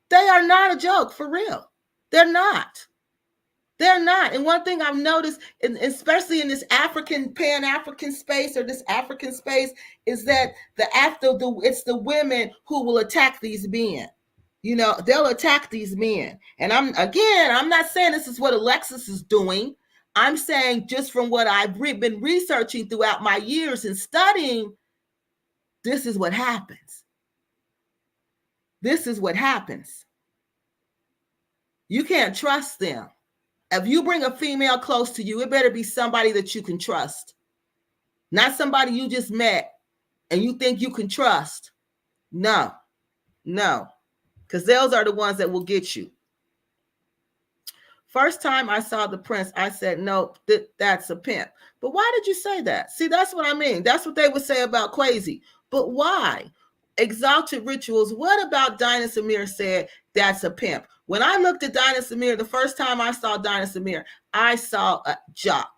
They are not a joke, for real. They're not. They're not. And one thing I've noticed, especially in this African, Pan-African space or this African space, is that it's the women who will attack these men. You know, they'll attack these men. And I'm not saying this is what Alexis is doing. I'm saying just from what I've been researching throughout my years and studying, this is what happens. This is what happens. You can't trust them. If you bring a female close to you, it better be somebody that you can trust. Not somebody you just met and you think you can trust. No. Because those are the ones that will get you. First time I saw the prince, I said, nope, that's a pimp. But why did you say that? See, that's what I mean. That's what they would say about Quasi. But why? Exalted Rituals. What about Dynast Amir said that's a pimp? When I looked at Dynast Amir, the first time I saw Dynast Amir, I saw a jock.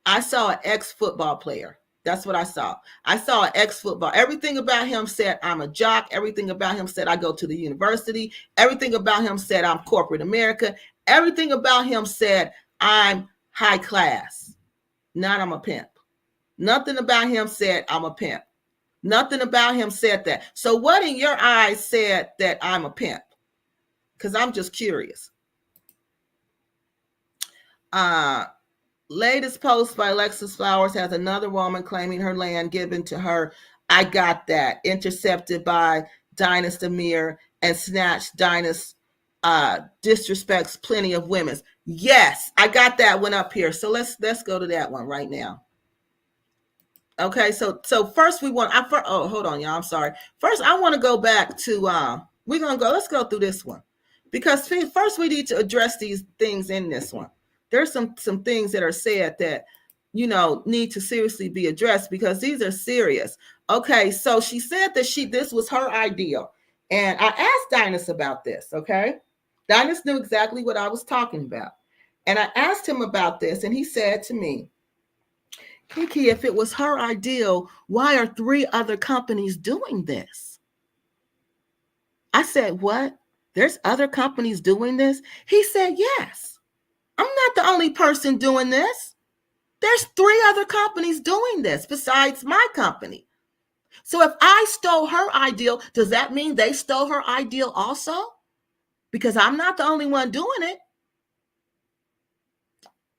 I saw an ex-football player. That's what I saw. I saw an ex-football. Everything about him said, I'm a jock. Everything about him said, I go to the university. Everything about him said, I'm corporate America. Everything about him said, I'm high class. Not I'm a pimp. Nothing about him said, I'm a pimp. Nothing about him said that. So what in your eyes said that I'm a pimp? Because I'm just curious. Latest post by Alexis Flowers has another woman claiming her land given to her. I got that. Intercepted by Dynast Amir and snatched. Dynast disrespects plenty of women. Yes, I got that one up here. So let's go to that one right now. Okay, so first we want. Hold on, y'all. I'm sorry. First, I want to go back to. Let's go through this one, because first we need to address these things in this one. There's some things that are said that need to seriously be addressed, because these are serious. Okay, so she said that this was her idea, and I asked Dynast about this. Okay, Dynast knew exactly what I was talking about, and I asked him about this, and he said to me, Kiki, if it was her ideal, why are 3 other companies doing this? I said, what? There's other companies doing this? He said, yes. I'm not the only person doing this. There's 3 other companies doing this besides my company. So if I stole her ideal, does that mean they stole her ideal also? Because I'm not the only one doing it.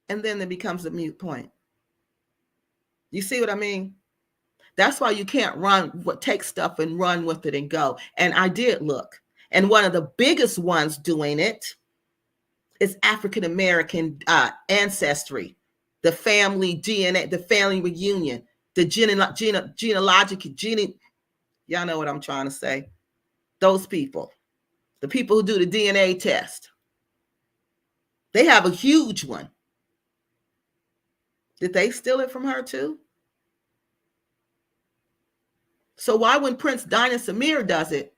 And then it becomes a moot point. You see what I mean? That's why you can't take stuff and run with it and go. And I did look. And one of the biggest ones doing it is African American ancestry, the family DNA, the family reunion, the genealogical. Y'all know what I'm trying to say. Those people, the people who do the DNA test, they have a huge one. Did they steal it from her too? So why, when Prince Dynast Amir does it,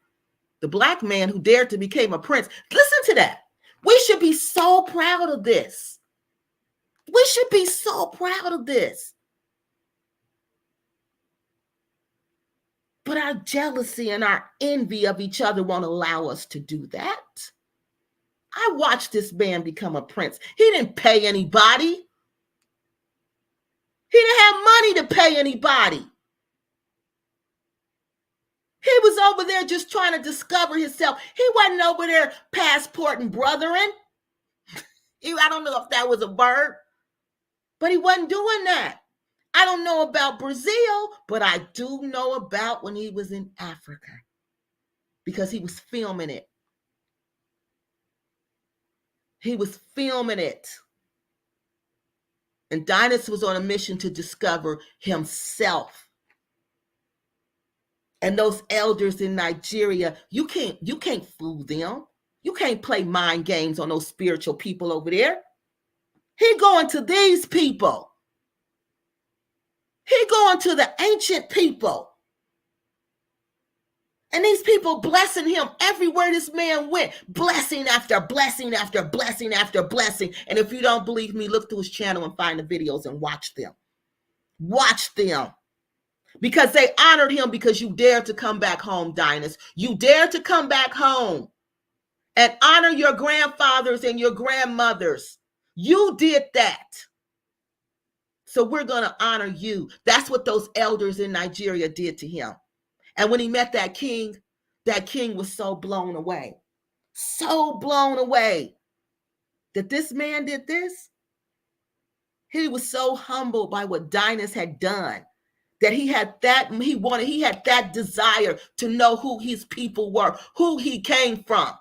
the black man who dared to become a prince, listen to that. We should be so proud of this. We should be so proud of this. But our jealousy and our envy of each other won't allow us to do that. I watched this man become a prince. He didn't pay anybody. He didn't have money to pay anybody. He was over there just trying to discover himself. He wasn't over there passporting brothering. I don't know if that was a verb, but he wasn't doing that. I don't know about Brazil, but I do know about when he was in Africa, because he was filming it. He was filming it. And Dynast was on a mission to discover himself. And those elders in Nigeria, you can't fool them. You can't play mind games on those spiritual people over there. He going to these people. He going to the ancient people. And these people blessing him everywhere this man went. Blessing after blessing after blessing after blessing. And if you don't believe me, look through his channel and find the videos and watch them. Watch them. Because they honored him because you dared to come back home, Dynast. You dared to come back home and honor your grandfathers and your grandmothers. You did that. So we're going to honor you. That's what those elders in Nigeria did to him. And when he met that king was so blown away that this man did this. He was so humbled by what Dynast had done that he had that desire to know who his people were, who he came from.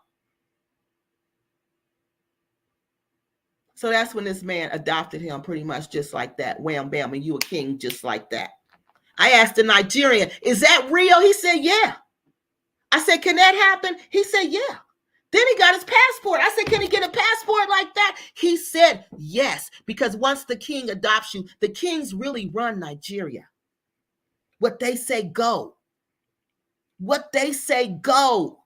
So that's when this man adopted him pretty much just like that. Wham, bam, and you a king just like that. I asked the Nigerian, is that real? He said, yeah. I said, can that happen? He said, yeah. Then he got his passport. I said, can he get a passport like that? He said, yes, because once the king adopts you, the kings really run Nigeria. What they say, go. What they say, go.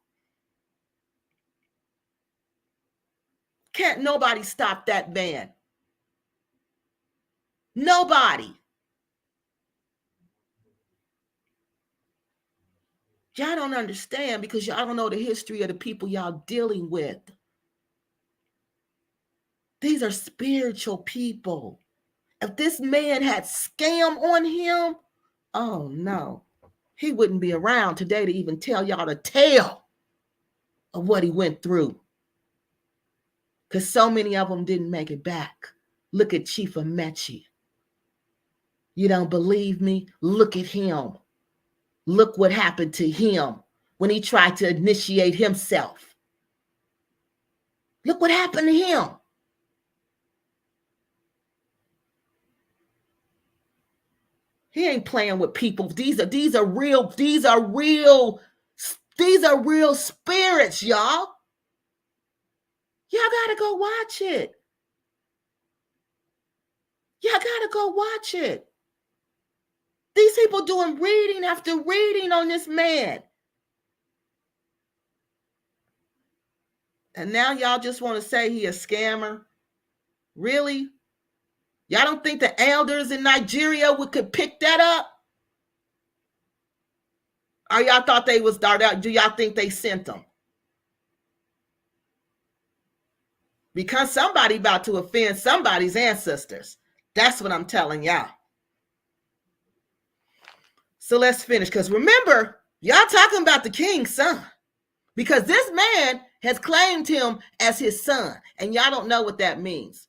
Can't nobody stop that man. Nobody. Y'all don't understand because y'all don't know the history of the people y'all dealing with. These are spiritual people. If this man had scam on him, oh no, he wouldn't be around today to even tell y'all the tale of what he went through. Because so many of them didn't make it back. Look at Chief Amechi. You don't believe me? Look at him. Look what happened to him when he tried to initiate himself. Look what happened to him. He ain't playing with people. These are real spirits, y'all. Y'all gotta go watch it. Y'all gotta go watch it. These people doing reading after reading on this man. And now y'all just want to say he a scammer? Really? Y'all don't think the elders in Nigeria could pick that up? Or y'all thought they was started out? Do y'all think they sent them? Because somebody about to offend somebody's ancestors. That's what I'm telling y'all. So let's finish. Because remember, y'all talking about the king's son. Because this man has claimed him as his son. And y'all don't know what that means.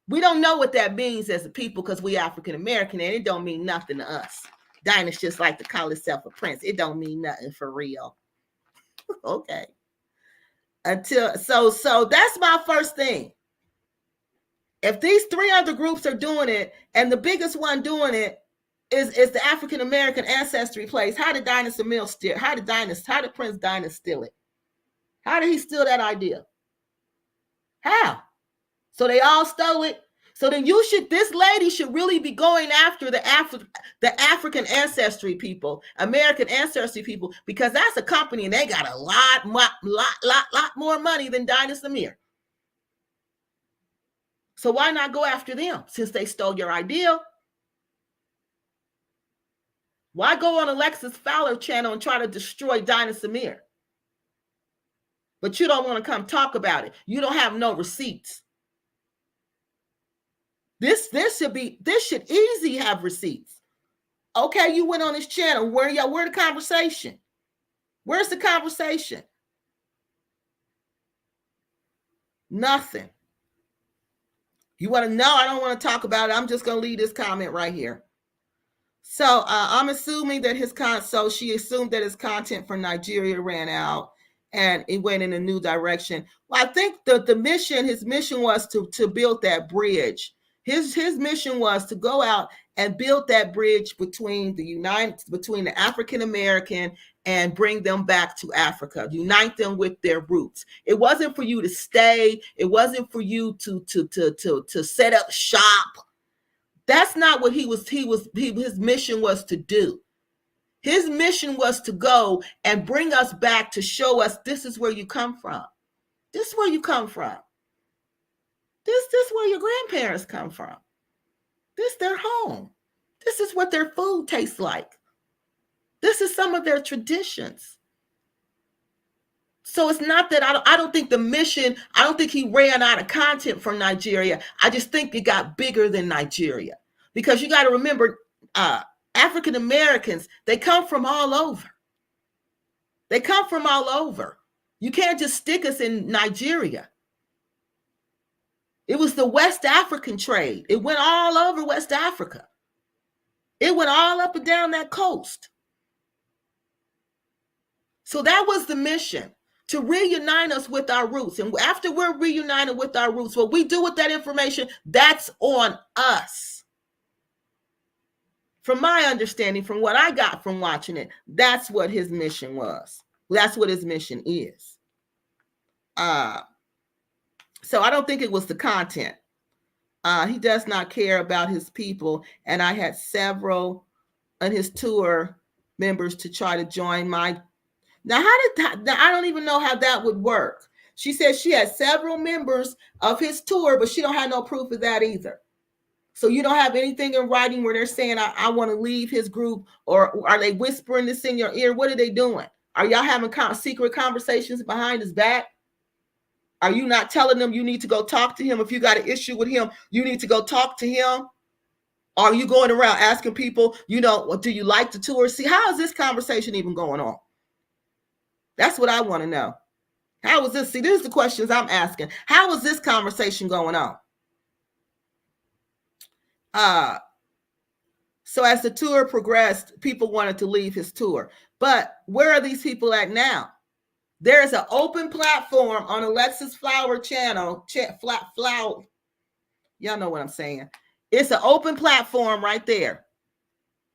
We don't know what that means as a people because we African American. And it don't mean nothing to us. Dynast just like to call itself a prince. It don't mean nothing for real. Okay. So that's my first thing. If these three other groups are doing it, and the biggest one doing it is the African American ancestry place, how did Dynast Amir steal? How did Prince Dynast steal it? How did he steal that idea? How? So they all stole it. So then this lady should really be going after the African ancestry people, American ancestry people, because that's a company and they got a lot more money than Dynast Amir. So why not go after them since they stole your idea? Why go on Alexis Fowler channel and try to destroy Dynast Amir? But you don't want to come talk about it. You don't have no receipts. This should easy have receipts. Okay, you went on his channel. Where the conversation? Where's the conversation? Nothing. You want to know? I don't want to talk about it. I'm just going to leave this comment right here. So I'm assuming that she assumed that his content from Nigeria ran out and it went in a new direction. Well, I think his mission was to build that bridge. His mission was to go out and build that bridge between the African American and bring them back to Africa, unite them with their roots. It wasn't for you to stay. It wasn't for you to set up shop. That's not what his mission was to do. His mission was to go and bring us back to show us this is where you come from. This is where you come from. This is where your grandparents come from. This is their home. This is what their food tastes like. This is some of their traditions. So it's not that I don't think the mission, I don't think he ran out of content from Nigeria. I just think it got bigger than Nigeria. Because you got to remember, African Americans, they come from all over. They come from all over. You can't just stick us in Nigeria. It was the West African trade. It went all over West Africa. It went all up and down that coast. So that was the mission, to reunite us with our roots. And after we're reunited with our roots, what we do with that information, that's on us. From my understanding, from what I got from watching it, that's what his mission was. That's what his mission is. So I don't think it was the content. He does not care about his people. And I had several on his tour members to try to join my. Now, I don't even know how that would work. She said she had several members of his tour, but she don't have no proof of that either. So you don't have anything in writing where they're saying, I want to leave his group, or are they whispering this in your ear? What are they doing? Are y'all having secret conversations behind his back? Are you not telling them you need to go talk to him? If you got an issue with him, you need to go talk to him. Are you going around asking people, do you like the tour? See, how is this conversation even going on? That's what I want to know. How is this? See, these are the questions I'm asking. How is this conversation going on? So as the tour progressed, people wanted to leave his tour. But where are these people at now? There's an open platform on Alexis Flower channel. Flower. Y'all know what I'm saying. It's an open platform right there.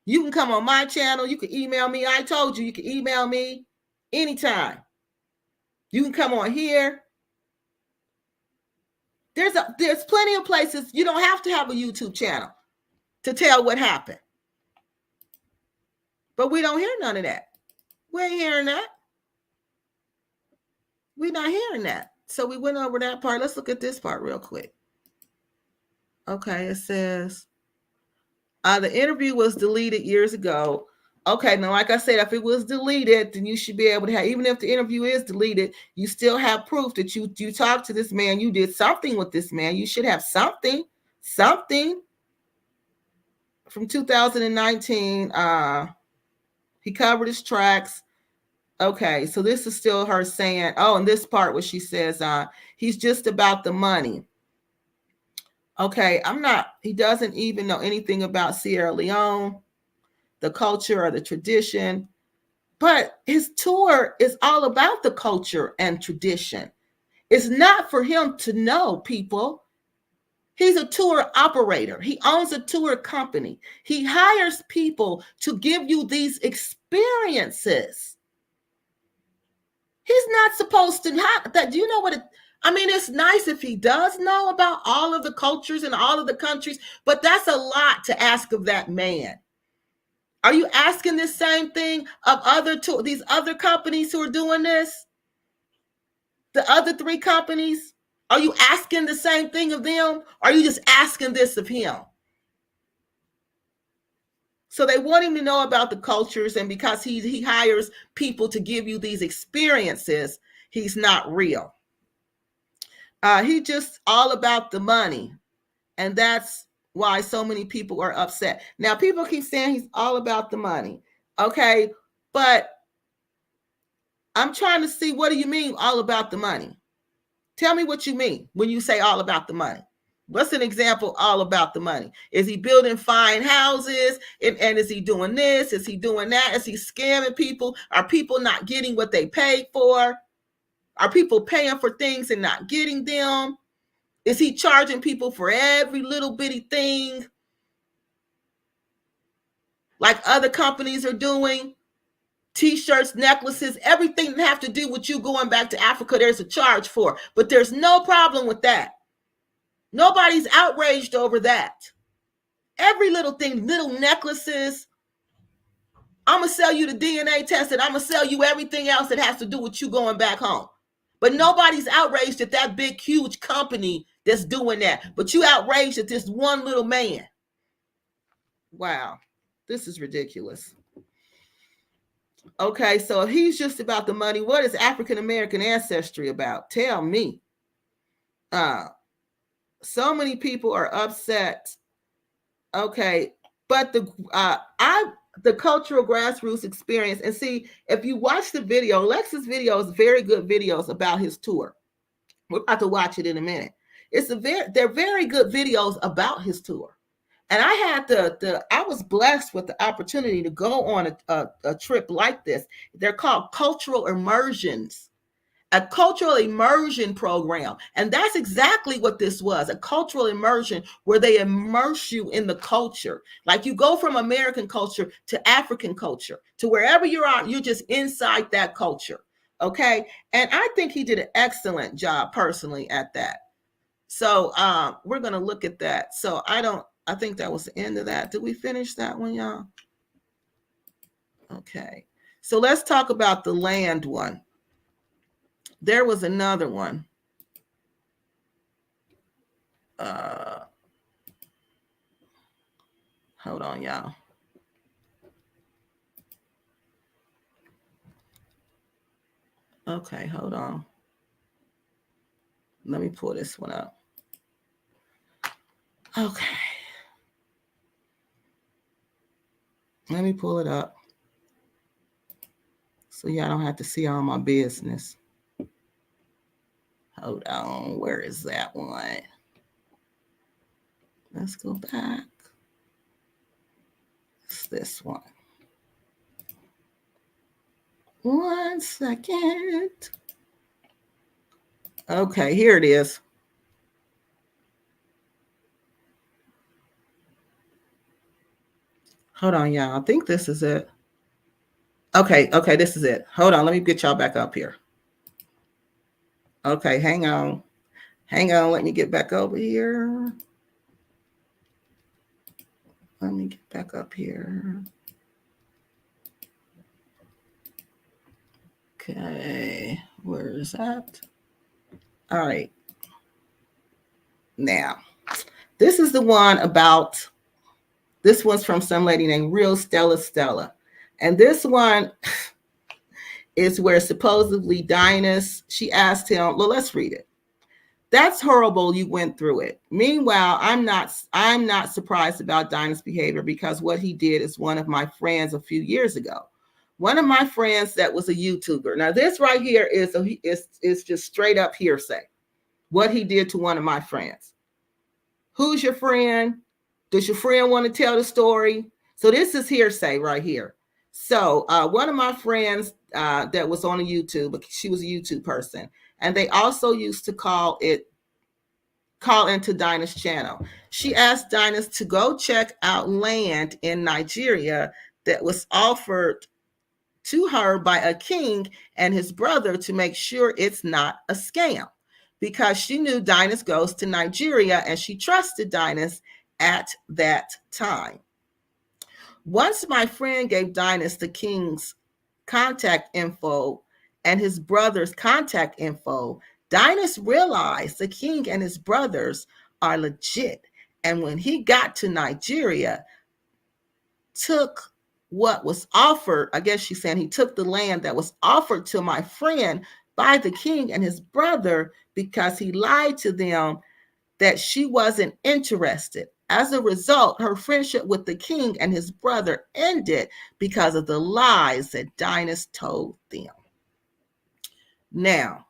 You can come on my channel. You can email me. I told you, you can email me anytime. You can come on here. There's plenty of places. You don't have to have a YouTube channel to tell what happened. But we don't hear none of that. We ain't hearing that. We're not hearing that. So we went over that part. Let's look at this part real quick. Okay, it says, the interview was deleted years ago. Okay, now, like I said, if it was deleted, then you should be able to have, even if the interview is deleted, you still have proof that you talked to this man. You did something with this man. You should have something from 2019. He covered his tracks. Okay, so this is still her saying, and this part where she says, he's just about the money. Okay, he doesn't even know anything about Sierra Leone, the culture or the tradition, but his tour is all about the culture and tradition. It's not for him to know, people. He's a tour operator. He owns a tour company. He hires people to give you these experiences. He's not supposed to have that. Do you know what it's nice if he does know about all of the cultures and all of the countries, but that's a lot to ask of that man. Are you asking this same thing of these other companies who are doing this? The other 3 companies? Are you asking the same thing of them? Or are you just asking this of him? So they want him to know about the cultures, and because he hires people to give you these experiences, he's not real. He just all about the money, and that's why so many people are upset. Now, people keep saying he's all about the money. Okay, but I'm trying to see, what do you mean all about the money? Tell me what you mean when you say all about the money. What's an example all about the money? Is he building fine houses? And is he doing this? Is he doing that? Is he scamming people? Are people not getting what they paid for? Are people paying for things and not getting them? Is he charging people for every little bitty thing like other companies are doing? T-shirts, necklaces, everything that have to do with you going back to Africa, there's a charge for. But there's no problem with that. Nobody's outraged over that. Every little thing, little necklaces, I'm going to sell you the DNA test, and I'm going to sell you everything else that has to do with you going back home. But nobody's outraged at that big, huge company that's doing that. But you outraged at this one little man. Wow. This is ridiculous. Okay, so if he's just about the money, what is African American ancestry about? Tell me. So many people are upset. Okay, but the cultural grassroots experience, and see, if you watch the video, Lex's video is very good videos about his tour. We're about to watch it in a minute. They're very good videos about his tour. And I had I was blessed with the opportunity to go on a trip like this. They're called cultural immersions, a cultural immersion program. And that's exactly what this was, a cultural immersion where they immerse you in the culture. Like you go from American culture to African culture, to wherever you're at, you're just inside that culture. Okay. And I think he did an excellent job personally at that. So we're going to look at that. So I think that was the end of that. Did we finish that one, y'all? Okay. So let's talk about the land one. There was another one. Hold on, y'all. Okay, hold on. Let me pull this one up. Okay. Let me pull it up so y'all don't have to see all my business. Hold on. Where is that one? Let's go back. It's this one. One second. Okay, here it is. Hold on, y'all. I think this is it. Okay, this is it. Hold on. Let me get y'all back up here. Okay, hang on. Let me get back over here. Let me get back up here. Okay, where is that? All right. Now, this is the one about, this one's from some lady named Real Stella. And this one is where supposedly Dynast, she asked him, well, let's read it. That's horrible. You went through it. Meanwhile, I'm not surprised about Dynast's behavior, because what he did is one of my friends a few years ago. One of my friends that was a YouTuber. Now, this right here is just straight up hearsay. What he did to one of my friends. Who's your friend? Does your friend want to tell the story? So this is hearsay right here. So one of my friends that was on a YouTube, she was a YouTube person, and they also used to call into Dynast's channel. She asked Dynast to go check out land in Nigeria that was offered to her by a king and his brother to make sure it's not a scam, because she knew Dynast goes to Nigeria and she trusted Dynast at that time. Once my friend gave Dynast the king's contact info and his brother's contact info, Dynast realized the king and his brothers are legit. And when he got to Nigeria, took what was offered, I guess she's saying he took the land that was offered to my friend by the king and his brother, because he lied to them that she wasn't interested. As a result, her friendship with the king and his brother ended because of the lies that Dynast told them. Now,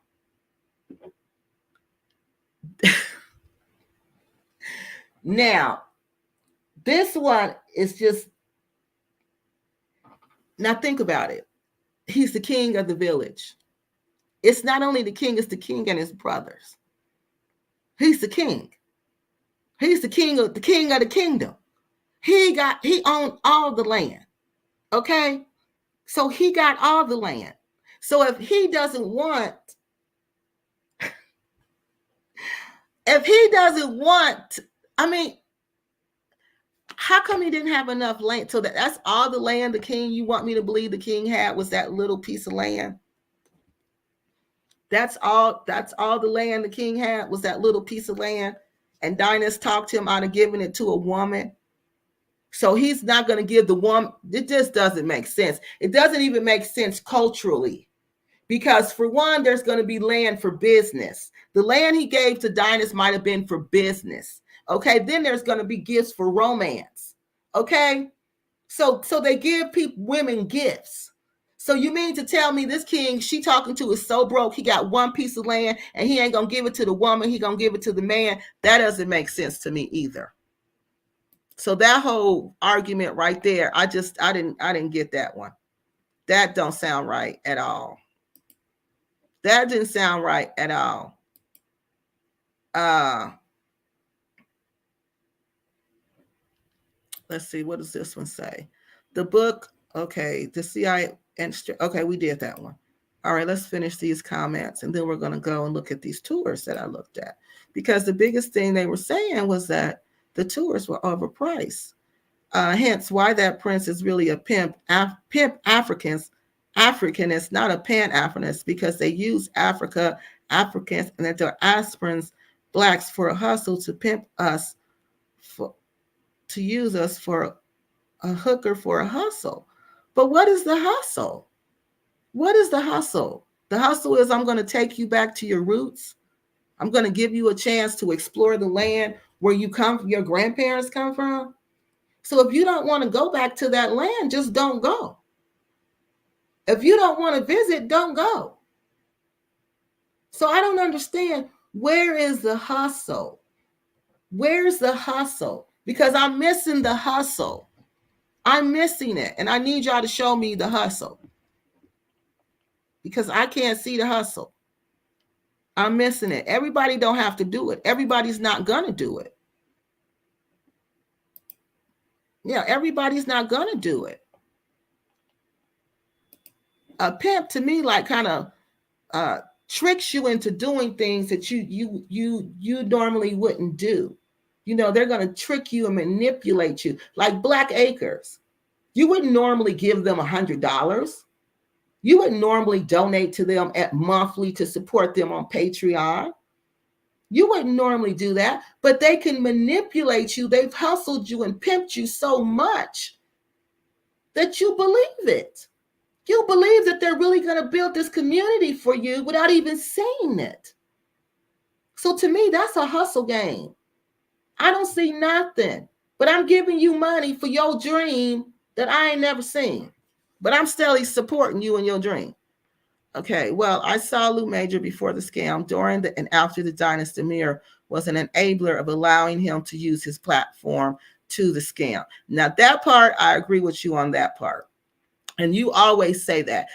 this one is just, now think about it. He's the king of the village. It's not only the king, it's the king and his brothers. He's the king. He's the king of the kingdom. He owned all the land. Okay? So he got all the land. So if he doesn't want, I mean, How come he didn't have enough land? So that's all the land the king, you want me to believe the king had, was that little piece of land? That's all the land the king had, was that little piece of land. And Dynast talked him out of giving it to a woman. So he's not going to give the woman. It just doesn't make sense. It doesn't even make sense culturally. Because for one, there's going to be land for business. The land he gave to Dynast might have been for business. Okay, then there's going to be gifts for romance. Okay, so they give women gifts. So you mean to tell me this king she talking to is so broke, he got one piece of land and he ain't going to give it to the woman, he going to give it to the man? That doesn't make sense to me either. So that whole argument right there, I didn't get that one. That don't sound right at all. That didn't sound right at all. Let's see, what does this one say? The book, okay, the CIA, okay, we did that one. All right, let's finish these comments, and then we're going to go and look at these tours that I looked at. Because the biggest thing they were saying was that the tours were overpriced. Hence why that prince is really a pimp. Pimp Africans. African is not a Pan-Africanist, because they use Africans, and that they're aspirins, blacks, for a hustle to pimp us, to use us for a hooker for a hustle. But what is the hustle? What is the hustle? The hustle is, I'm going to take you back to your roots. I'm going to give you a chance to explore the land where your grandparents come from. So if you don't want to go back to that land, just don't go. If you don't want to visit, don't go. So I don't understand, where is the hustle? Where's the hustle? Because I'm missing the hustle. I'm missing it. And I need y'all to show me the hustle. Because I can't see the hustle. I'm missing it. Everybody don't have to do it. Everybody's not going to do it. Yeah, everybody's not going to do it. A pimp, to me, like, kind of tricks you into doing things that you normally wouldn't do. You know, they're going to trick you and manipulate you. Like Black Acres. You wouldn't normally give them $100. You wouldn't normally donate to them at monthly to support them on Patreon. You wouldn't normally do that, but they can manipulate you. They've hustled you and pimped you so much that you believe it. You believe that they're really going to build this community for you without even seeing it. So to me, that's a hustle game. I don't see nothing, but I'm giving you money for your dream that I ain't never seen. But I'm still supporting you in your dream. Okay, well, I saw Lou Major before the scam. During and after the Dynast Amir was an enabler of allowing him to use his platform to the scam. Now, that part, I agree with you on that part. And you always say that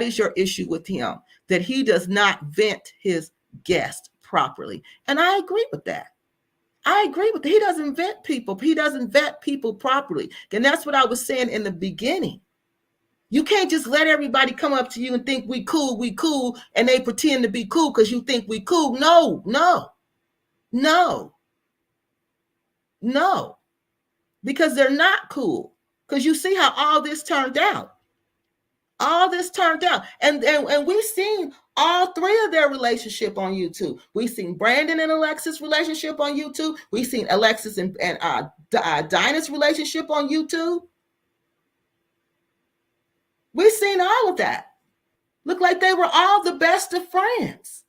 is your issue with him, that he does not vet his guest properly. And I agree with that. I agree with that. He doesn't vet people. He doesn't vet people properly. And that's what I was saying in the beginning. You can't just let everybody come up to you and think we cool, and they pretend to be cool because you think we cool. No. Because they're not cool. Because you see how all this turned out. And we've seen all three of their relationship on YouTube. We've seen Brandon and Alexis relationship on YouTube. We've seen Alexis and Dynast's relationship on YouTube. We've seen all of that. Look like they were all the best of friends.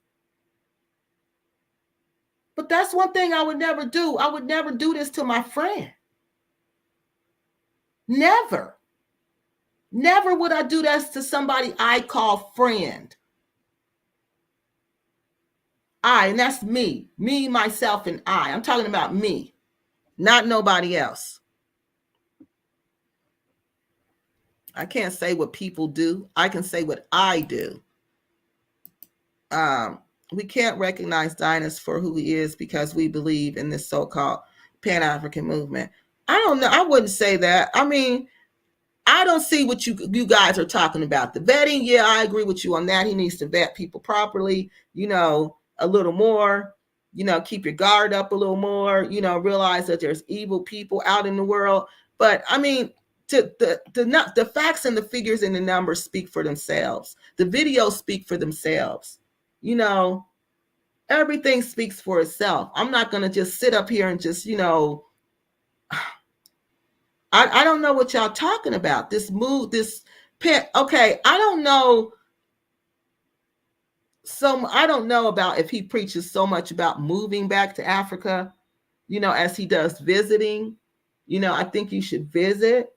But that's one thing I would never do. I would never do this to my friend. Never. Never would I do that to somebody I call friend. And that's me. Me, myself, and I. I'm talking about me, not nobody else. I can't say what people do. I can say what I do. We can't recognize Dynast for who he is because we believe in this so-called Pan-African movement. I don't know. I wouldn't say that. I mean, I don't see what you guys are talking about. The vetting, yeah, I agree with you on that. He needs to vet people properly, a little more. keep your guard up a little more, realize that there's evil people out in the world. But I mean, the facts and the figures and the numbers speak for themselves. The videos speak for themselves. Everything speaks for itself. I'm not going to just sit up here and just, I don't know what y'all talking about. This move, this pit. Okay, I don't know. I don't know about if he preaches so much about moving back to Africa, as he does visiting. I think you should visit.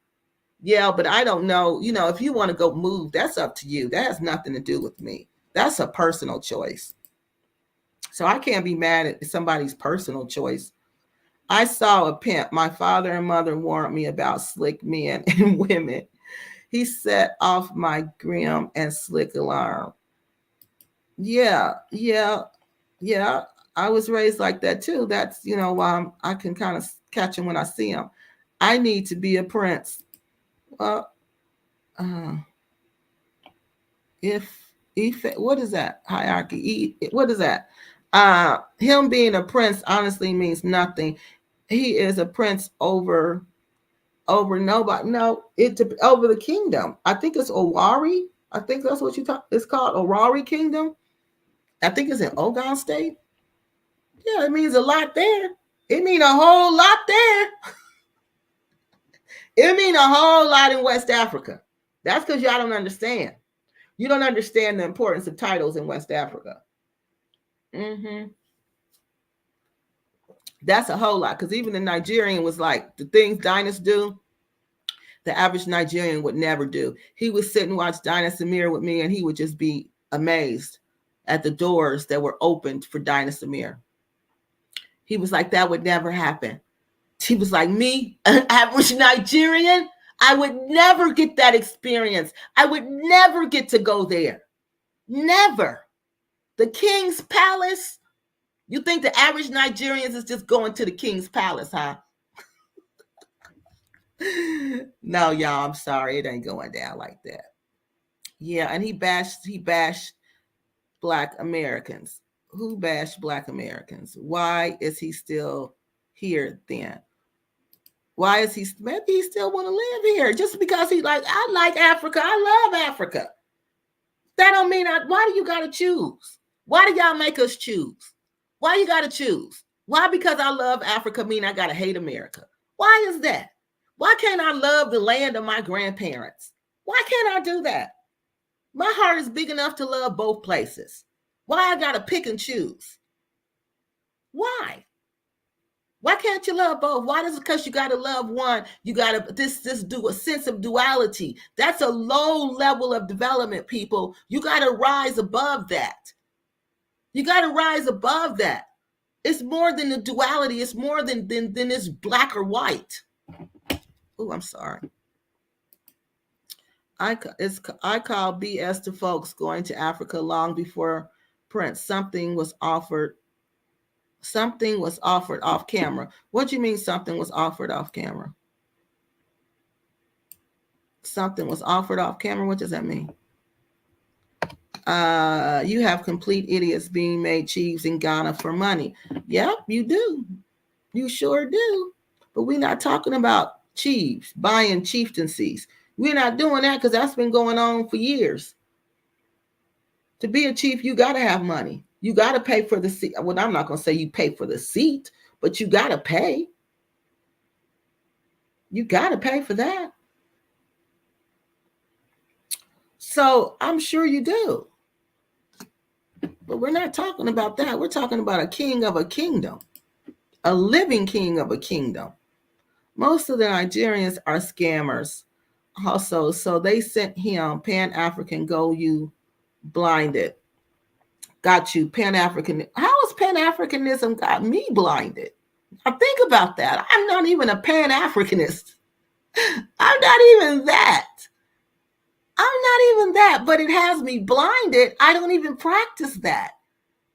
Yeah, but I don't know. If you want to go move, that's up to you. That has nothing to do with me. That's a personal choice. So I can't be mad at somebody's personal choice. I saw a pimp. My father and mother warned me about slick men and women. He set off my grim and slick alarm. Yeah. I was raised like that too. That's, why I can kind of catch him when I see him. I need to be a prince. Well, what is that hierarchy? What is that? Him being a prince honestly means nothing. He is a prince over nobody. No, over the kingdom. I think it's Owari. I think that's what it's called, Owari Kingdom. I think it's in Ogun State. Yeah, it means a lot there. It means a whole lot there. It means a whole lot in West Africa. That's because y'all don't understand. You don't understand the importance of titles in West Africa. That's a whole lot, because even the Nigerian was like, the things Dynast do, the average Nigerian would never do. He would sit and watch Dynast Amir with me, and he would just be amazed at the doors that were opened for Dynast Amir. He was like, that would never happen. He was like, me, an average Nigerian, I would never get that experience. I would never get to go there. Never. The King's Palace. You think the average Nigerians is just going to the King's Palace, huh? No, y'all, I'm sorry. It ain't going down like that. Yeah, and he bashed Black Americans. Who bashed Black Americans? Why is he still here then? Why is he, maybe he still want to live here just because he I like Africa. I love Africa. That don't mean, why do you got to choose? Why do y'all make us choose? Why you got to choose? Why because I love Africa mean I got to hate America? Why is that? Why can't I love the land of my grandparents? Why can't I do that? My heart is big enough to love both places. Why I got to pick and choose? Why? Why can't you love both? Why is it because you got to love one? You got to do a sense of duality. That's a low level of development, people. You got to rise above that. You got to rise above that. It's more than the duality. It's more than this black or white. Oh, I'm sorry. I call BS to folks going to Africa long before Prince. Something was offered off camera. What do you mean something was offered off camera? Something was offered off camera? What does that mean? You have complete idiots being made chiefs in Ghana for money. Yep, you do. You sure do. But we're not talking about chiefs, buying chieftaincies. We're not doing that because that's been going on for years. To be a chief, you got to have money. You got to pay for the seat. Well, I'm not going to say you pay for the seat, but you got to pay. You got to pay for that. So I'm sure you do. But we're not talking about that. We're talking about a king of a kingdom, a living king of a kingdom. Most of the Nigerians are scammers also. So they sent him PANAfrican, go you blinded. Got you, Pan-African. How has Pan-Africanism got me blinded? I think about that. I'm not even a Pan-Africanist. I'm not even that. But it has me blinded. I don't even practice that.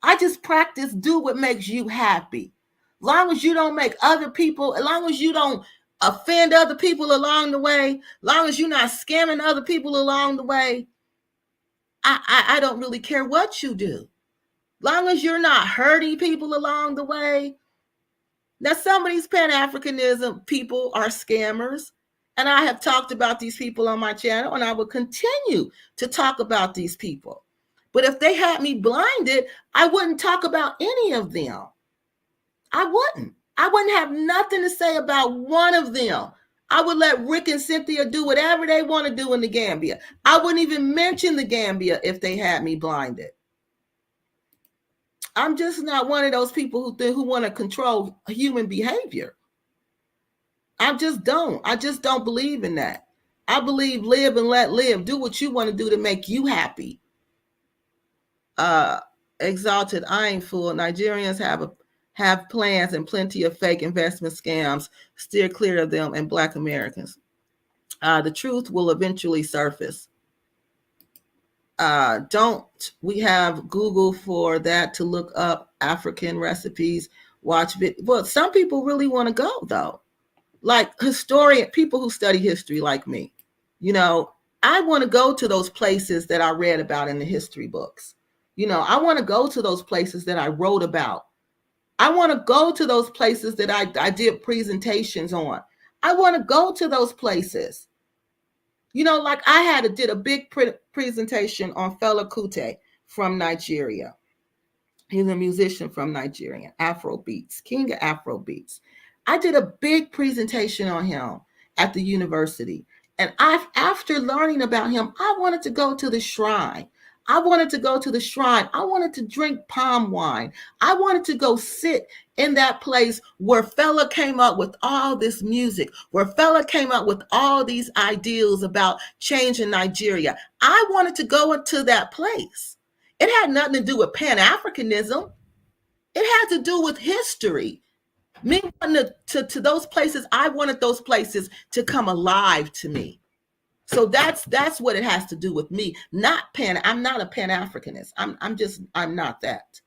I just practice do what makes you happy. Long as you don't make other people, as long as you don't offend other people along the way, as long as you're not scamming other people along the way, I don't really care what you do. Long as you're not hurting people along the way. Now, some of these Pan-Africanism people are scammers. And I have talked about these people on my channel, and I will continue to talk about these people. But if they had me blinded, I wouldn't talk about any of them. I wouldn't. I wouldn't have nothing to say about one of them. I would let Rick and Cynthia do whatever they want to do in the Gambia. I wouldn't even mention the Gambia if they had me blinded. I'm just not one of those people who want to control human behavior. I just don't believe in that. I believe live and let live. Do what you want to do to make you happy. Exalted, I ain't fool. Nigerians have plans and plenty of fake investment scams. Steer clear of them and Black Americans. The truth will eventually surface. Don't we have Google for that to look up African recipes, watch it? Well, some people really want to go though. Like people who study history like me, I want to go to those places that I read about in the history books. I want to go to those places that I wrote about. I want to go to those places that I did presentations on. I want to go to those places. Like I did a big presentation on Fela Kuti from Nigeria. He's a musician from Nigeria, Afrobeats, king of Afrobeats. I did a big presentation on him at the university. And after learning about him, I wanted to go to the shrine. I wanted to go to the shrine. I wanted to drink palm wine. I wanted to go sit in that place where Fela came up with all this music, where Fela came up with all these ideals about changing Nigeria. I wanted to go into that place. It had nothing to do with Pan-Africanism. It had to do with history. Me wanting to those places, I wanted those places to come alive to me. So that's what it has to do with me. I'm not a Pan-Africanist. I'm not that.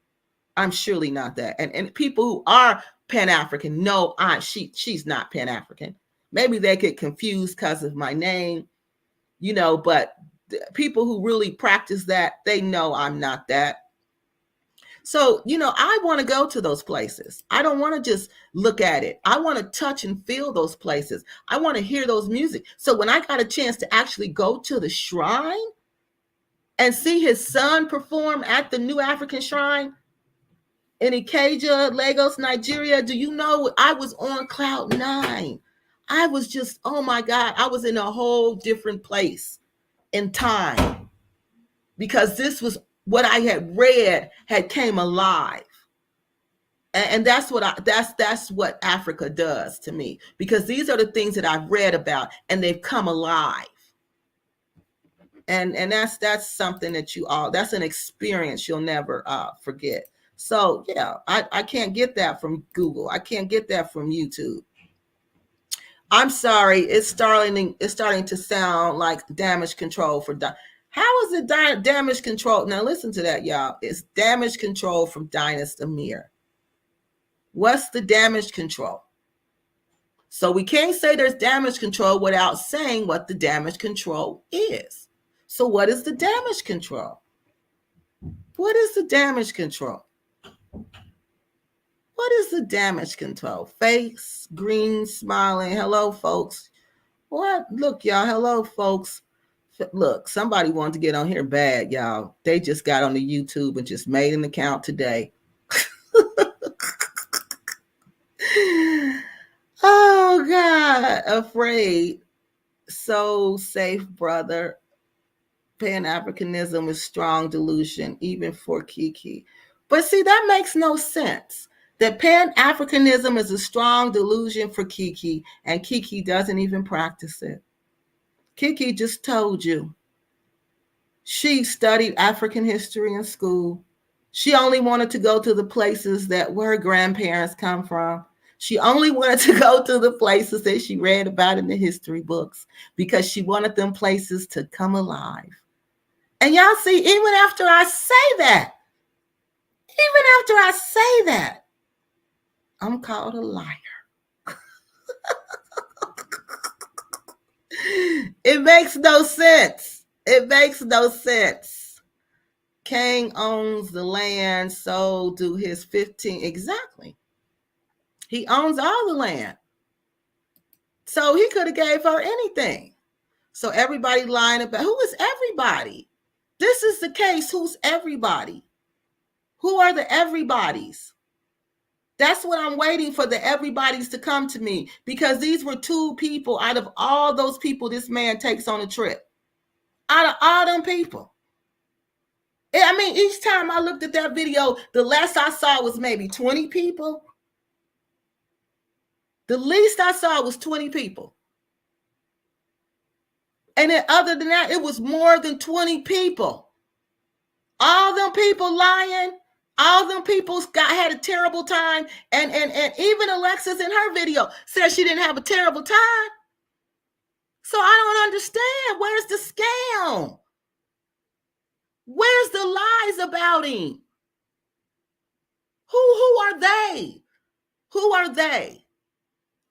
I'm surely not that. And people who are Pan-African know she's not Pan-African. Maybe they get confused because of my name, but people who really practice that, they know I'm not that. So, I want to go to those places. I don't want to just look at it. I want to touch and feel those places. I want to hear those music. So when I got a chance to actually go to the shrine and see his son perform at the New African Shrine in Ikeja, Lagos, Nigeria, do you know I was on cloud 9? I was just, oh my God, I was in a whole different place in time because this was what I had read had came alive. And that's what Africa does to me, because these are the things that I've read about and they've come alive. And that's something that that's an experience you'll never forget. So yeah, I can't get that from Google. I can't get that from YouTube. I'm sorry, it's starting to sound like damage control for how is it damage control? Now listen to that, y'all. It's damage control from Dynast Amir. What's the damage control? So we can't say there's damage control without saying what the damage control is. So what is the damage control? What is the damage control? What is the damage control? Face, green, smiling. Hello, folks. What? Look, y'all. Hello, folks. Look, somebody wanted to get on here bad, y'all. They just got on the YouTube and just made an account today. Oh, God. Afraid. So safe, brother. Pan-Africanism is strong delusion, even for Kiki. But see, that makes no sense. That Pan-Africanism is a strong delusion for Kiki, and Kiki doesn't even practice it. Kiki just told you. She studied African history in school. She only wanted to go to the places that where her grandparents come from. She only wanted to go to the places that she read about in the history books because she wanted them places to come alive. And y'all see, even after I say that, I'm called a liar. It makes no sense. It makes no sense. King owns the land, so do his 15. Exactly. He owns all the land. So he could have gave her anything. So everybody lying about, who is everybody? This is the case. Who's everybody? Who are the everybody's? That's what I'm waiting for, the everybody's to come to me, because these were 2 people out of all those people this man takes on a trip. Out of all them people. I mean, each time I looked at that video, the less I saw was maybe 20 people. The least I saw was 20 people. And then other than that, it was more than 20 people. All them people lying. All them people had a terrible time. And even Alexis in her video said she didn't have a terrible time. So I don't understand. Where's the scam? Where's the lies about him? Who are they? Who are they?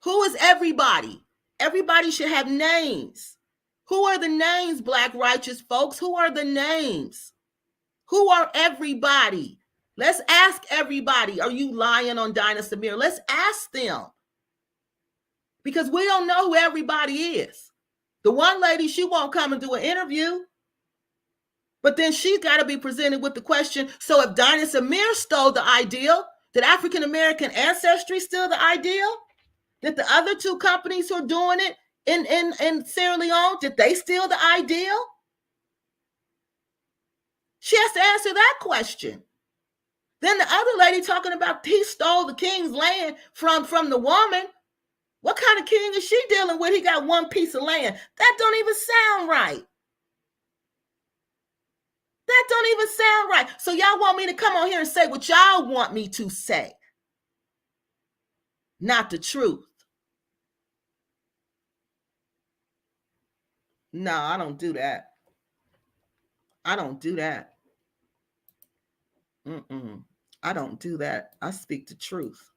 Who is everybody? Everybody should have names. Who are the names, Black righteous folks? Who are the names? Who are everybody? Let's ask everybody. Are you lying on Dynast Amir? Let's ask them. Because we don't know who everybody is. The one lady, she won't come and do an interview. But then she's got to be presented with the question, so if Dynast Amir stole the ideal, did African American ancestry steal the ideal? Did the other 2 companies who are doing it in Sierra Leone, did they steal the ideal? She has to answer that question. Then the other lady talking about he stole the king's land from the woman. What kind of king is she dealing with? He got 1 piece of land. That don't even sound right. That don't even sound right. So y'all want me to come on here and say what y'all want me to say. Not the truth. No, I don't do that. I don't do that. I don't do that. I speak the truth.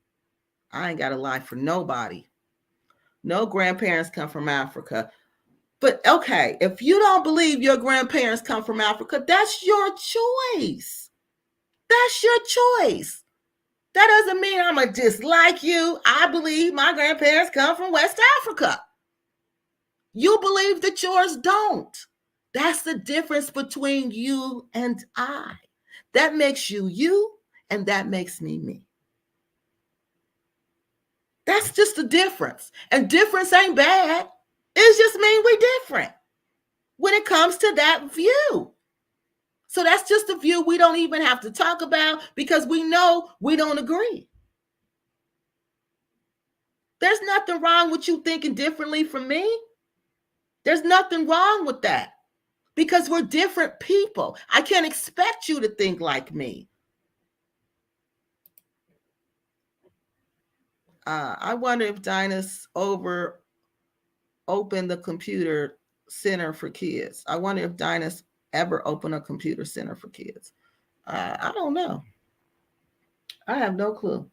I ain't got to lie for nobody. No grandparents come from Africa. But okay, if you don't believe your grandparents come from Africa, that's your choice. That's your choice. That doesn't mean I'm going to dislike you. I believe my grandparents come from West Africa. You believe that yours don't. That's the difference between you and I. That makes you you, and that makes me me. That's just the difference. And difference ain't bad. It just means we're different when it comes to that view. So that's just a view we don't even have to talk about, because we know we don't agree. There's nothing wrong with you thinking differently from me. There's nothing wrong with that, because we're different people. I can't expect you to think like me. I wonder if Dynast opened the computer center for kids. I wonder if Dynast ever opened a computer center for kids. I don't know. I have no clue.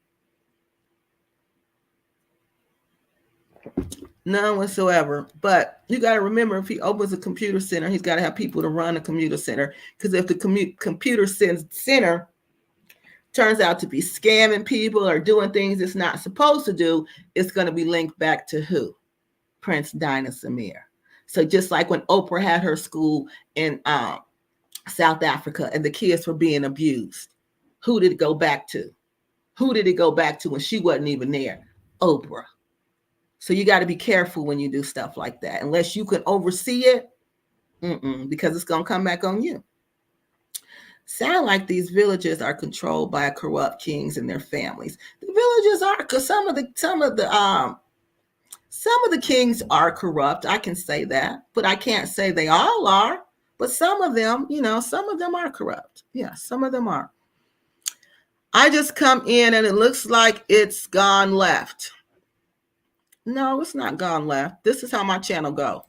None whatsoever. But you got to remember, if he opens a computer center, he's got to have people to run a computer center. Because if the computer center turns out to be scamming people or doing things it's not supposed to do, it's going to be linked back to who? Prince Dynast Amir. So just like when Oprah had her school in South Africa and the kids were being abused, who did it go back to? Who did it go back to when she wasn't even there? Oprah. So you got to be careful when you do stuff like that, unless you can oversee it, because it's going to come back on you. Sound like these villages are controlled by corrupt kings and their families. The villages are, because some of the kings are corrupt. I can say that, but I can't say they all are. But some of them, some of them are corrupt. Yeah, some of them are. I just come in and it looks like it's gone left. No, it's not gone left. This is how my channel go.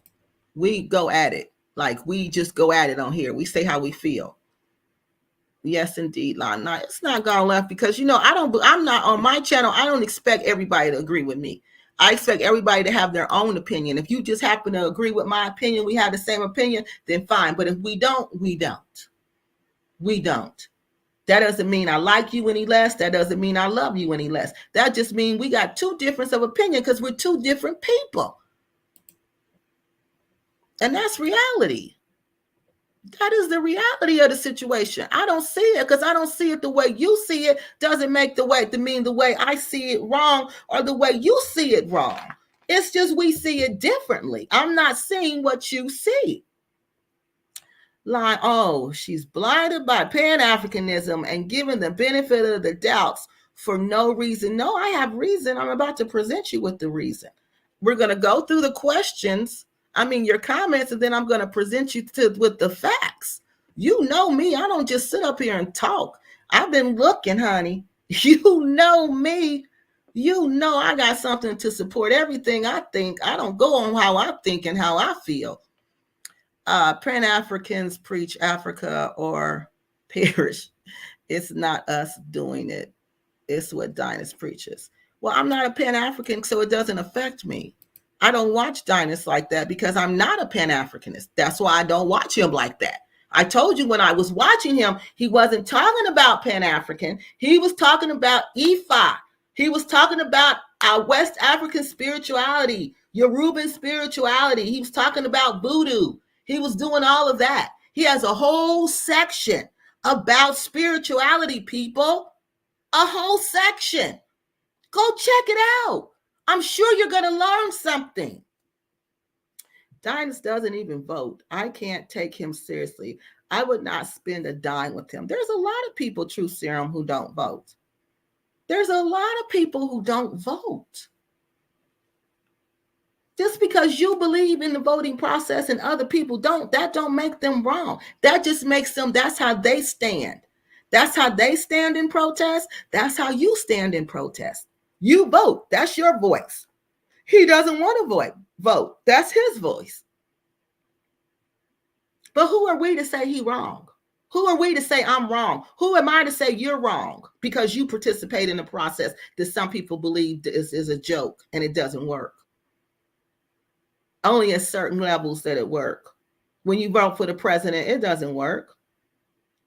We go at it. Like, we just go at it on here. We say how we feel. Yes, indeed, Lana. It's not gone left because, I'm not on my channel. I don't expect everybody to agree with me. I expect everybody to have their own opinion. If you just happen to agree with my opinion, we have the same opinion, then fine. But if we don't, we don't. We don't. That doesn't mean I like you any less. That doesn't mean I love you any less. That just means we got two difference of opinion because we're two different people. And that's reality. That is the reality of the situation. I don't see it because I don't see it the way you see it. Doesn't make the way I see it wrong or the way you see it wrong. It's just we see it differently. I'm not seeing what you see. Like, oh, she's blinded by Pan-Africanism and given the benefit of the doubts for no reason. No, I have reason. I'm about to present you with the reason. We're going to go through the questions, your comments, and then I'm going to present you with the facts. You know me. I don't just sit up here and talk. I've been looking, honey. You know me. You know I got something to support everything I think. I don't go on how I think and how I feel. Pan-Africans preach Africa or perish. It's not us doing it. It's what Dynast preaches. Well, I'm not a Pan-African, so it doesn't affect me. I don't watch Dynast like that because I'm not a Pan-Africanist. That's why I don't watch him like that. I told you when I was watching him, he wasn't talking about Pan-African. He was talking about Ifa. He was talking about our West African spirituality, Yoruban spirituality. He was talking about voodoo. He was doing all of that. He has a whole section about spirituality, people. A whole section. Go check it out. I'm sure you're going to learn something. Dynast doesn't even vote. I can't take him seriously. I would not spend a dime with him. There's a lot of people, True Serum, who don't vote. There's a lot of people who don't vote. Just because you believe in the voting process and other people don't, that don't make them wrong. That just makes them, that's how they stand. That's how they stand in protest. That's how you stand in protest. You vote. That's your voice. He doesn't want to vote. That's his voice. But who are we to say he wrong? Who are we to say I'm wrong? Who am I to say you're wrong because you participate in a process that some people believe is a joke and it doesn't work? Only at certain levels that it work. When you vote for the president, it doesn't work.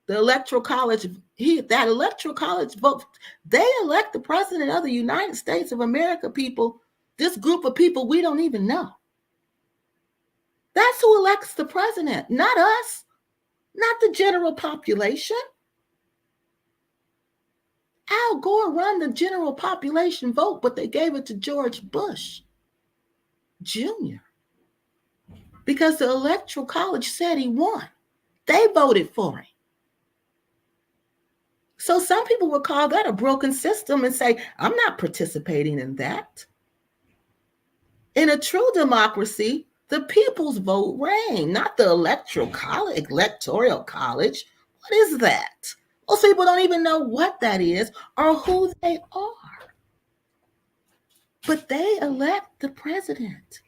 The electoral college, that electoral college vote, they elect the president of the United States of America, people. This group of people we don't even know. That's who elects the president, not us, not the general population. Al Gore run the general population vote, but they gave it to George Bush Jr. because the electoral college said he won. They voted for him. So some people would call that a broken system and say, I'm not participating in that. In a true democracy, the people's vote reign, not the electoral college. What is that? Most people don't even know what that is or who they are. But they elect the president.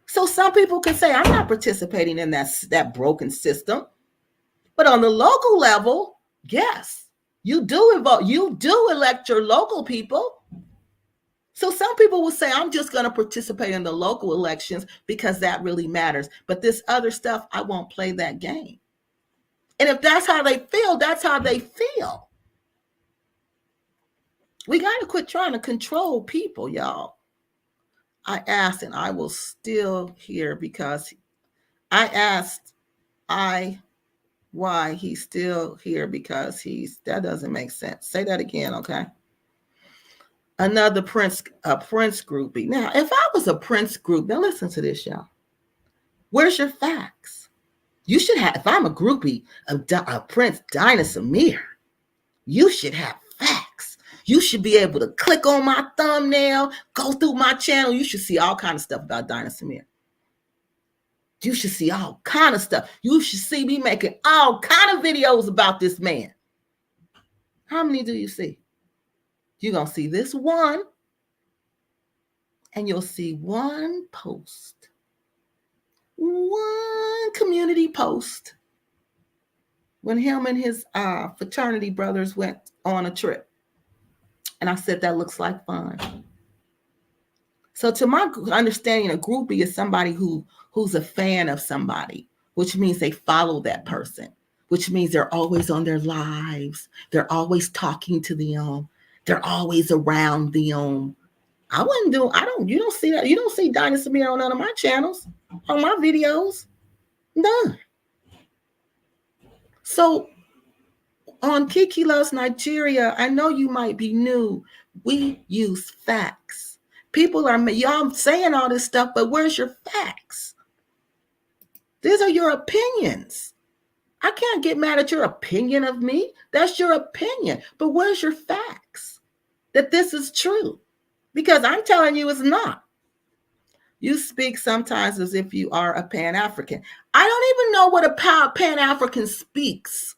So some people can say, I'm not participating in that broken system. But on the local level, yes, you do vote. You do elect your local people. So some people will say, I'm just going to participate in the local elections because that really matters. But this other stuff, I won't play that game. And if that's how they feel, that's how they feel. We got to quit trying to control people, y'all. I asked, and I will still hear because I asked why he's still here because that doesn't make sense. Say that again, okay? Another Prince groupie. Now, if I was a Prince group, now listen to this, y'all. Where's your facts? You should have, if I'm a groupie of Prince Dynast Amir, you should have facts. You should be able to click on my thumbnail, go through my channel. You should see all kind of stuff about Dynast Amir. You should see all kind of stuff. You should see me making all kind of videos about this man. How many do you see? You're going to see this one, and you'll see one post, one community post when him and his fraternity brothers went on a trip. And I said, that looks like fun. So to my understanding, a groupie is somebody who's a fan of somebody, which means they follow that person, which means they're always on their lives. They're always talking to them. They're always around them. You don't see that. You don't see Dynast Amir on none of my channels, on my videos. None. So on Kiki Loves Nigeria, I know you might be new. We use facts. People are, y'all saying all this stuff, but where's your facts? These are your opinions. I can't get mad at your opinion of me. That's your opinion. But where's your facts that this is true? Because I'm telling you it's not. You speak sometimes as if you are a Pan-African. I don't even know what a Pan-African speaks.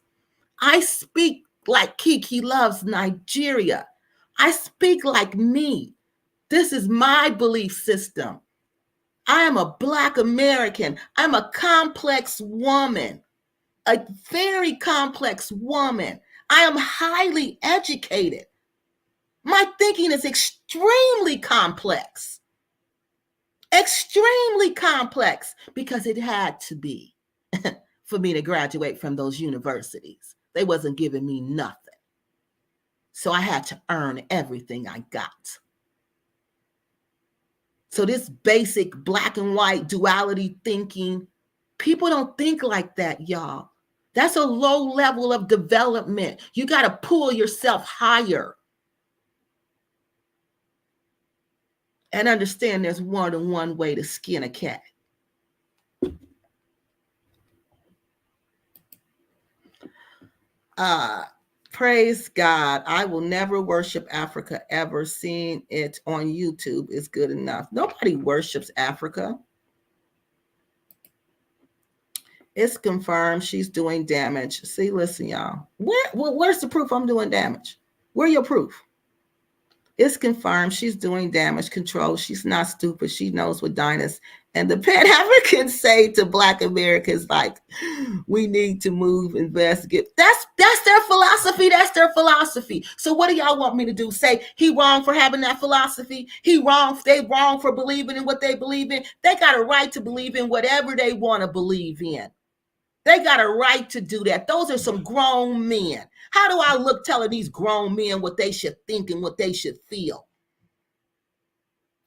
I speak like Kiki Loves Nigeria. I speak like me. This is my belief system. I am a Black American. I'm a complex woman, a very complex woman. I am highly educated. My thinking is extremely complex. Extremely complex, because it had to be for me to graduate from those universities. They wasn't giving me nothing. So I had to earn everything I got. So this basic black and white duality thinking, people don't think like that, y'all. That's a low level of development. You got to pull yourself higher and understand there's more than one way to skin a cat. Praise God. I will never worship Africa ever. Seeing it on YouTube is good enough. Nobody worships Africa. It's confirmed she's doing damage. See, listen, y'all. Where's the proof I'm doing damage? Where your proof? It's confirmed she's doing damage control. She's not stupid. She knows what Dynast and the Pan-Africans say to Black Americans, like, we need to move, investigate. That's their philosophy. That's their philosophy. So what do y'all want me to do? Say he wrong for having that philosophy? They wrong for believing in what they believe in? They got a right to believe in whatever they want to believe in. They got a right to do that. Those are some grown men. How do I look telling these grown men what they should think and what they should feel?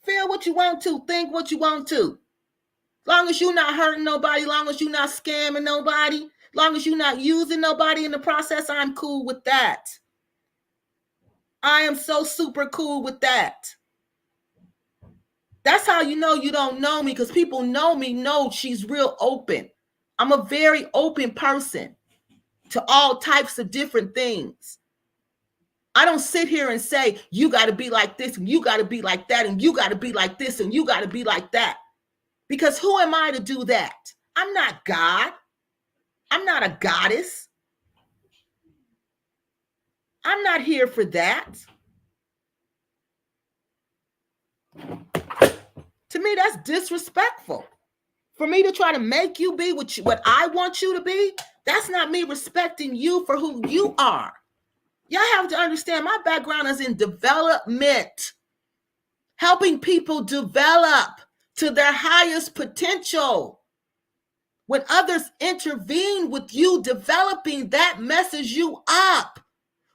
Feel what you want to, think what you want to. Long as you're not hurting nobody, long as you're not scamming nobody, long as you're not using nobody in the process, I'm cool with that. I am so super cool with that. That's how you know you don't know me, because people know me, know she's real open. I'm a very open person to all types of different things. I don't sit here and say, you got to be like this, and you got to be like that, and you got to be like this, and you got to be like that. Because who am I to do that? I'm not God. I'm not a goddess. I'm not here for that. To me, that's disrespectful. For me to try to make you be what I want you to be, that's not me respecting you for who you are. Y'all have to understand, my background is in development, helping people develop to their highest potential. When others intervene with you developing, that messes you up.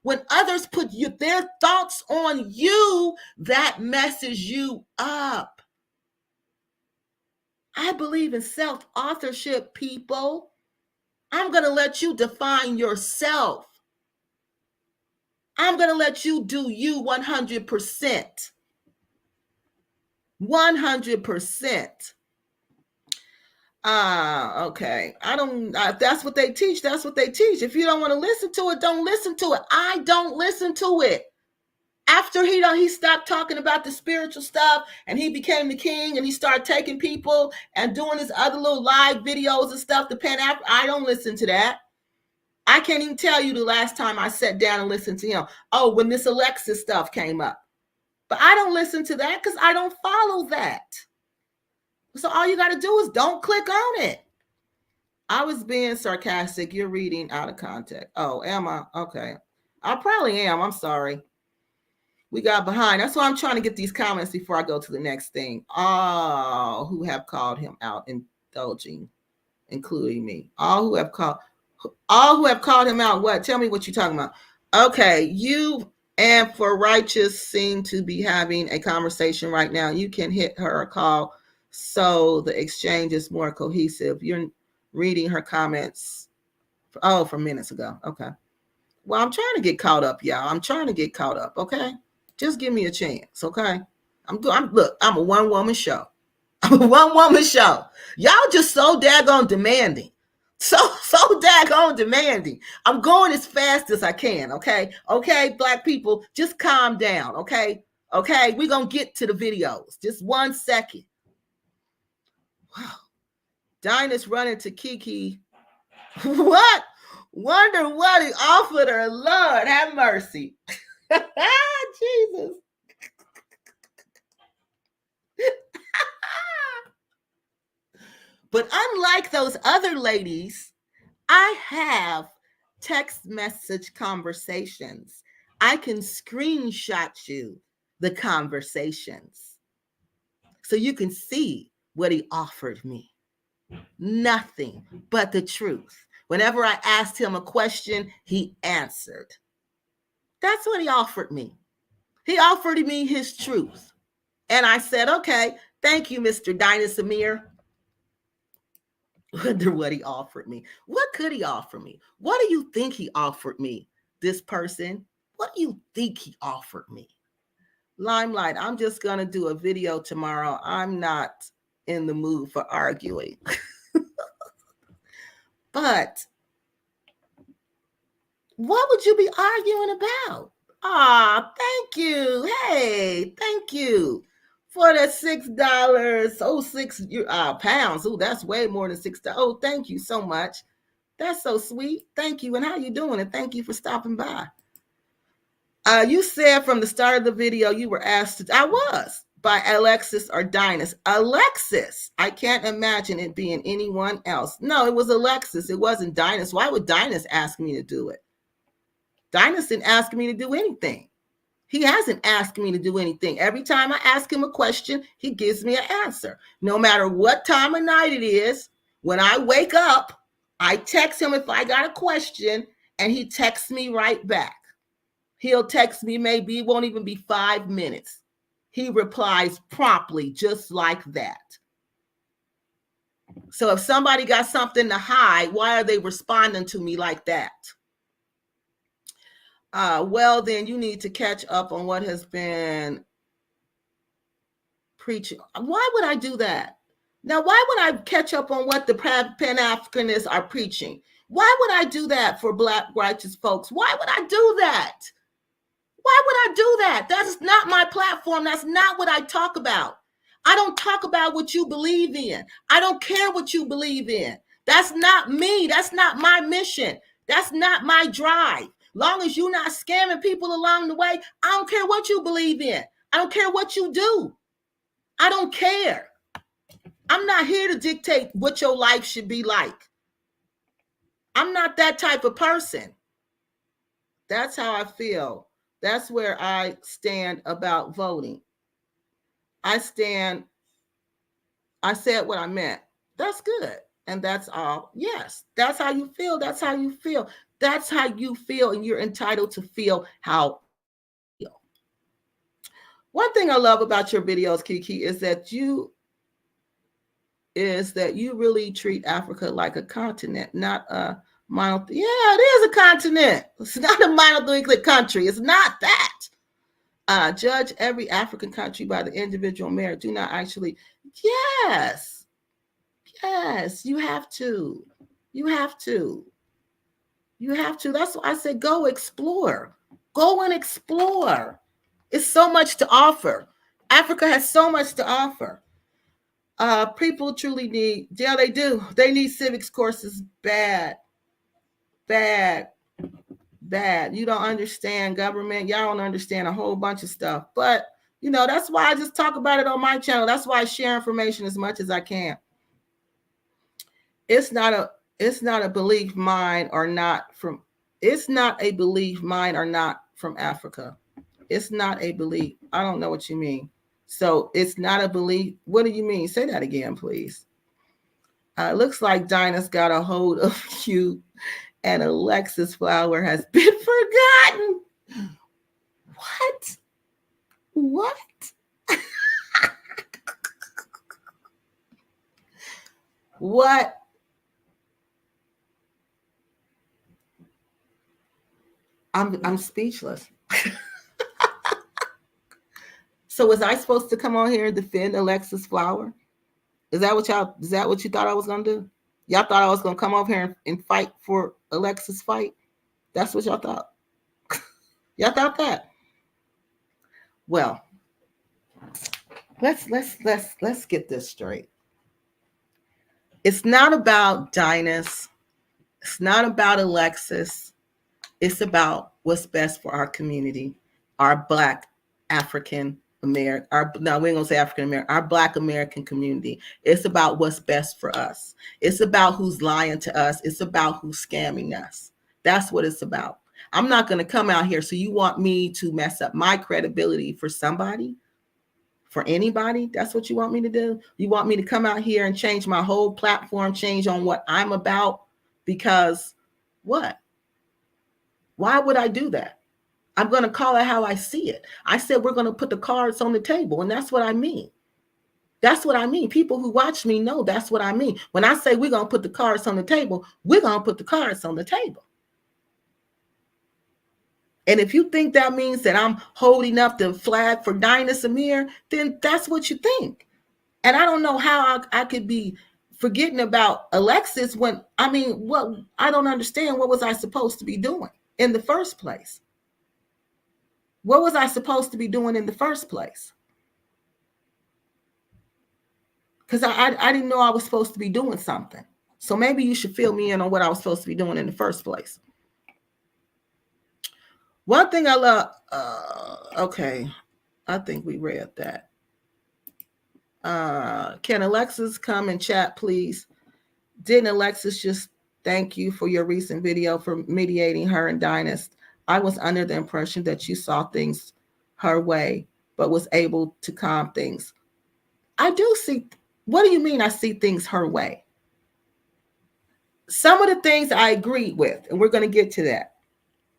When others put their thoughts on you, that messes you up. I believe in self-authorship, people. I'm going to let you define yourself. I'm going to let you do you 100%. 100%. Okay. If that's what they teach, that's what they teach. If you don't want to listen to it, don't listen to it. I don't listen to it. After he stopped talking about the spiritual stuff and he became the king and he started taking people and doing his other little live videos and stuff, the Pan-African, I don't listen to that. I can't even tell you the last time I sat down and listened to him. Oh, when this Alexis stuff came up. But I don't listen to that because I don't follow that. So all you got to do is don't click on it. I was being sarcastic. You're reading out of context. Oh, am I? Okay. I probably am. I'm sorry. We got behind. That's why I'm trying to get these comments before I go to the next thing. All who have called him out, indulging, including me. All who have called. All who have called him out, what? Tell me what you're talking about. Okay, you and For Righteous seem to be having a conversation right now. You can hit her a call so the exchange is more cohesive. You're reading her comments. Oh, from minutes ago. Okay. Well, I'm trying to get caught up, y'all. I'm trying to get caught up. Okay. Just give me a chance. Okay. Look, I'm a one-woman show. I'm a one-woman show. Y'all just so daggone demanding. So daggone demanding. I'm going as fast as I can. Okay. Okay, black people, just calm down. Okay. Okay. We're going to get to the videos. Just 1 second. Wow. Dynast running to Kiki. What? Wonder what he offered her. Lord, have mercy. Jesus. But unlike those other ladies, I have text message conversations. I can screenshot you the conversations so you can see what he offered me. Nothing but the truth. Whenever I asked him a question, he answered. That's what he offered me. He offered me his truth. And I said, okay, thank you, Mr. Dynast Amir. Wonder what he offered me. What could he offer me? What do you think he offered me, this person? What do you think he offered me? Limelight, I'm just going to do a video tomorrow. I'm not in the mood for arguing. But what would you be arguing about? Thank you. Hey, thank you for the $6. Oh, £6 Oh, that's way more than $6. Oh, thank you so much. That's so sweet. Thank you. And how you doing? And thank you for stopping by. You said from the start of the video you were asked I was by Alexis or Dynast. Alexis. I can't imagine it being anyone else. No, it was Alexis. It wasn't Dynast. Why would Dynast ask me to do it? Dynast didn't ask me to do anything. He hasn't asked me to do anything. Every time I ask him a question, he gives me an answer. No matter what time of night it is, when I wake up, I text him if I got a question, and he texts me right back. He'll text me, maybe it won't even be 5 minutes. He replies promptly, just like that. So if somebody got something to hide, why are they responding to me like that? Well, then you need to catch up on what has been preaching. Why would I do that? Now, why would I catch up on what the Pan-Africanists are preaching? Why would I do that for Black righteous folks? Why would I do that? Why would I do that? That's not my platform. That's not what I talk about. I don't talk about what you believe in. I don't care what you believe in. That's not me. That's not my mission. That's not my drive. Long as you're not scamming people along the way, I don't care what you believe in. I don't care what you do. I don't care. I'm not here to dictate what your life should be like. I'm not that type of person. That's how I feel. That's where I stand about voting. I said what I meant. That's good. And that's all. Yes, that's how you feel. That's how you feel. That's how you feel, and you're entitled to feel how you feel. One thing I love about your videos, Kiki, is that you really treat Africa like a continent, not a monolithic. Yeah, it is a continent. It's not a monolithic country. It's not that. Judge every African country by the individual merit. Do not actually. Yes, you have to. You have to. That's why I said go explore. Go and explore. It's so much to offer. Africa has so much to offer. People truly need, yeah, they do. They need civics courses bad. You don't understand government. Y'all don't understand a whole bunch of stuff. But, that's why I just talk about it on my channel. That's why I share information as much as I can. It's not a belief mine or not from Africa. It's not a belief. I don't know what you mean. So it's not a belief. What do you mean? Say that again, please. It looks like Dynast got a hold of you And Alexis Flower has been forgotten. What? What? What? I'm speechless. So was I supposed to come on here and defend Alexis Flower? Is that what you thought I was gonna do? Y'all thought I was gonna come over here and fight for Alexis' fight? That's what y'all thought. Y'all thought that. Well, let's get this straight. It's not about Dynast. It's not about Alexis. It's about what's best for our community, our Black African American, we ain't gonna say African American, our Black American community. It's about what's best for us. It's about who's lying to us. It's about who's scamming us. That's what it's about. I'm not gonna come out here. So you want me to mess up my credibility for somebody? For anybody? That's what you want me to do? You want me to come out here and change my whole platform, change on what I'm about? Because what? Why would I do that? I'm going to call it how I see it. I said we're going to put the cards on the table, and that's what I mean. That's what I mean. People who watch me know that's what I mean. When I say we're going to put the cards on the table, we're going to put the cards on the table. And if you think that means that I'm holding up the flag for Dynast Amir, then that's what you think. And I don't know how I could be forgetting about Alexis when, I don't understand. What was I supposed to be doing in the first place? What was I supposed to be doing in the first place? Because I didn't know I was supposed to be doing something. So maybe you should fill me in on what I was supposed to be doing in the first place. One thing I love, okay, I think we read that. Can Alexis come and chat, please? Didn't Alexis just thank you for your recent video for mediating her and Dynast? I was under the impression that you saw things her way, but was able to calm things. I do see. What do you mean I see things her way? Some of the things I agreed with, and we're going to get to that,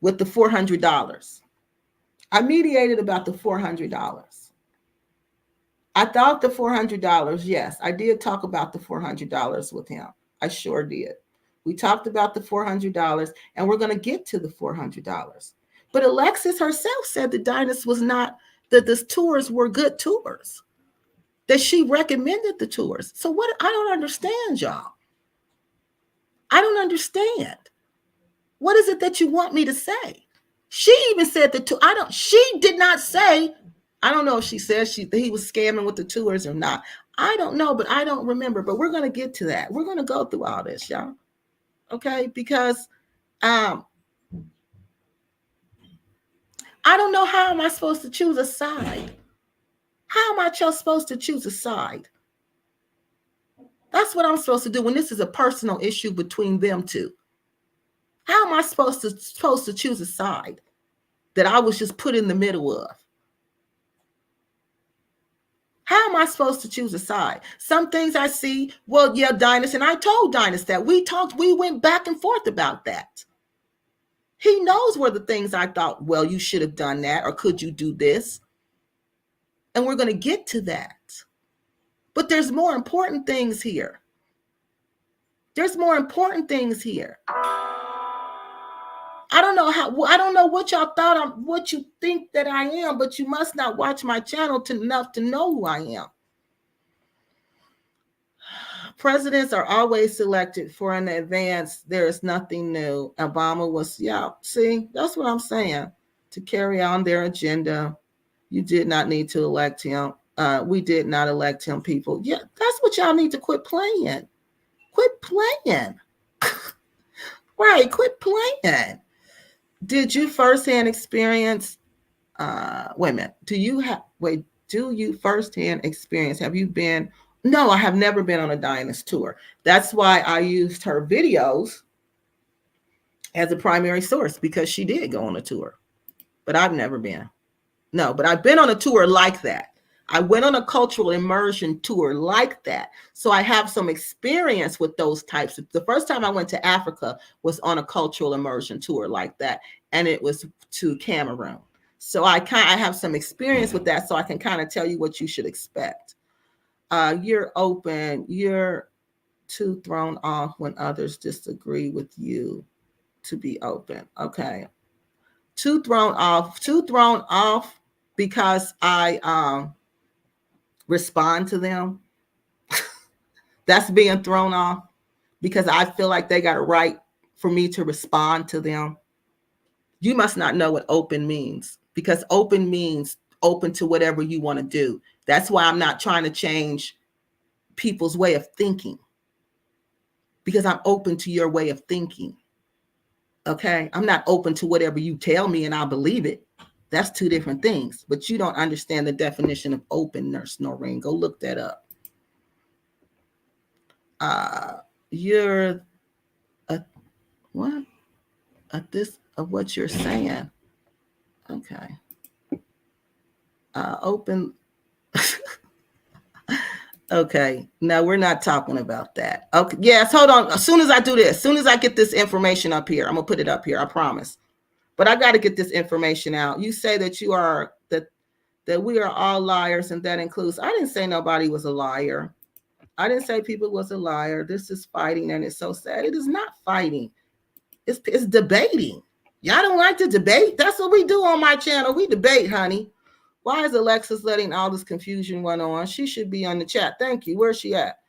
with the $400. I mediated about the $400. I thought the $400, yes, I did talk about the $400 with him. I sure did. We talked about the $400, and we're going to get to the $400. But Alexis herself said that Dynast was not, that the tours were good tours, that she recommended the tours. So what? I don't understand, y'all. I don't understand. What is it that you want me to say? She even said that she did not say, I don't know if she said he was scamming with the tours or not. I don't know, but I don't remember. But we're going to get to that. We're going to go through all this, y'all. Okay? Because I don't know how am I supposed to choose a side. How am I supposed to choose a side? That's what I'm supposed to do when this is a personal issue between them two. How am I supposed to choose a side that I was just put in the middle of? How am I supposed to choose a side? Some things I see, well, yeah, Dynast, and I told Dynast that. We went back and forth about that. He knows where the things I thought, well, you should have done that, or could you do this? And we're going to get to that. But there's more important things here. There's more important things here. I don't know what y'all thought what you think that I am, but you must not watch my channel enough to know who I am. Presidents are always selected for an advance. There is nothing new. Obama was, see, that's what I'm saying. To carry on their agenda. You did not need to elect him. We did not elect him, people. Yeah, that's what y'all need to quit playing. Quit playing. Right, quit playing. Did you firsthand experience, wait a minute, do you firsthand experience, have you been, no, I have never been on a Dynast tour. That's why I used her videos as a primary source, because she did go on a tour, but I've never been. No, but I've been on a tour like that. I went on a cultural immersion tour like that. So I have some experience with those types. The first time I went to Africa was on a cultural immersion tour like that. And it was to Cameroon. So I have some experience with that. So I can kind of tell you what you should expect. You're open. You're too thrown off when others disagree with you to be open. Okay. Too thrown off because I respond to them. That's being thrown off because I feel like they got a right for me to respond to them. You must not know what open means, because open means open to whatever you want to do. That's why I'm not trying to change people's way of thinking, because I'm open to your way of thinking. Okay. I'm not open to whatever you tell me and I'll believe it. That's two different things, but you don't understand the definition of openness, Noreen. Go look that up. You're what? This of what you're saying. Okay. Open. Okay. No, we're not talking about that. Okay. Yes. Hold on. As soon as I do this, as soon as I get this information up here, I'm gonna put it up here. I promise. But I got to get this information out. You say that you are that we are all liars, and that includes. I didn't say nobody was a liar. I didn't say people was a liar. This is fighting, and it's so sad. It is not fighting. It's debating. Y'all don't like to debate? That's what we do on my channel. We debate, honey. Why is Alexis letting all this confusion run on? She should be on the chat. Thank you. Where's she at?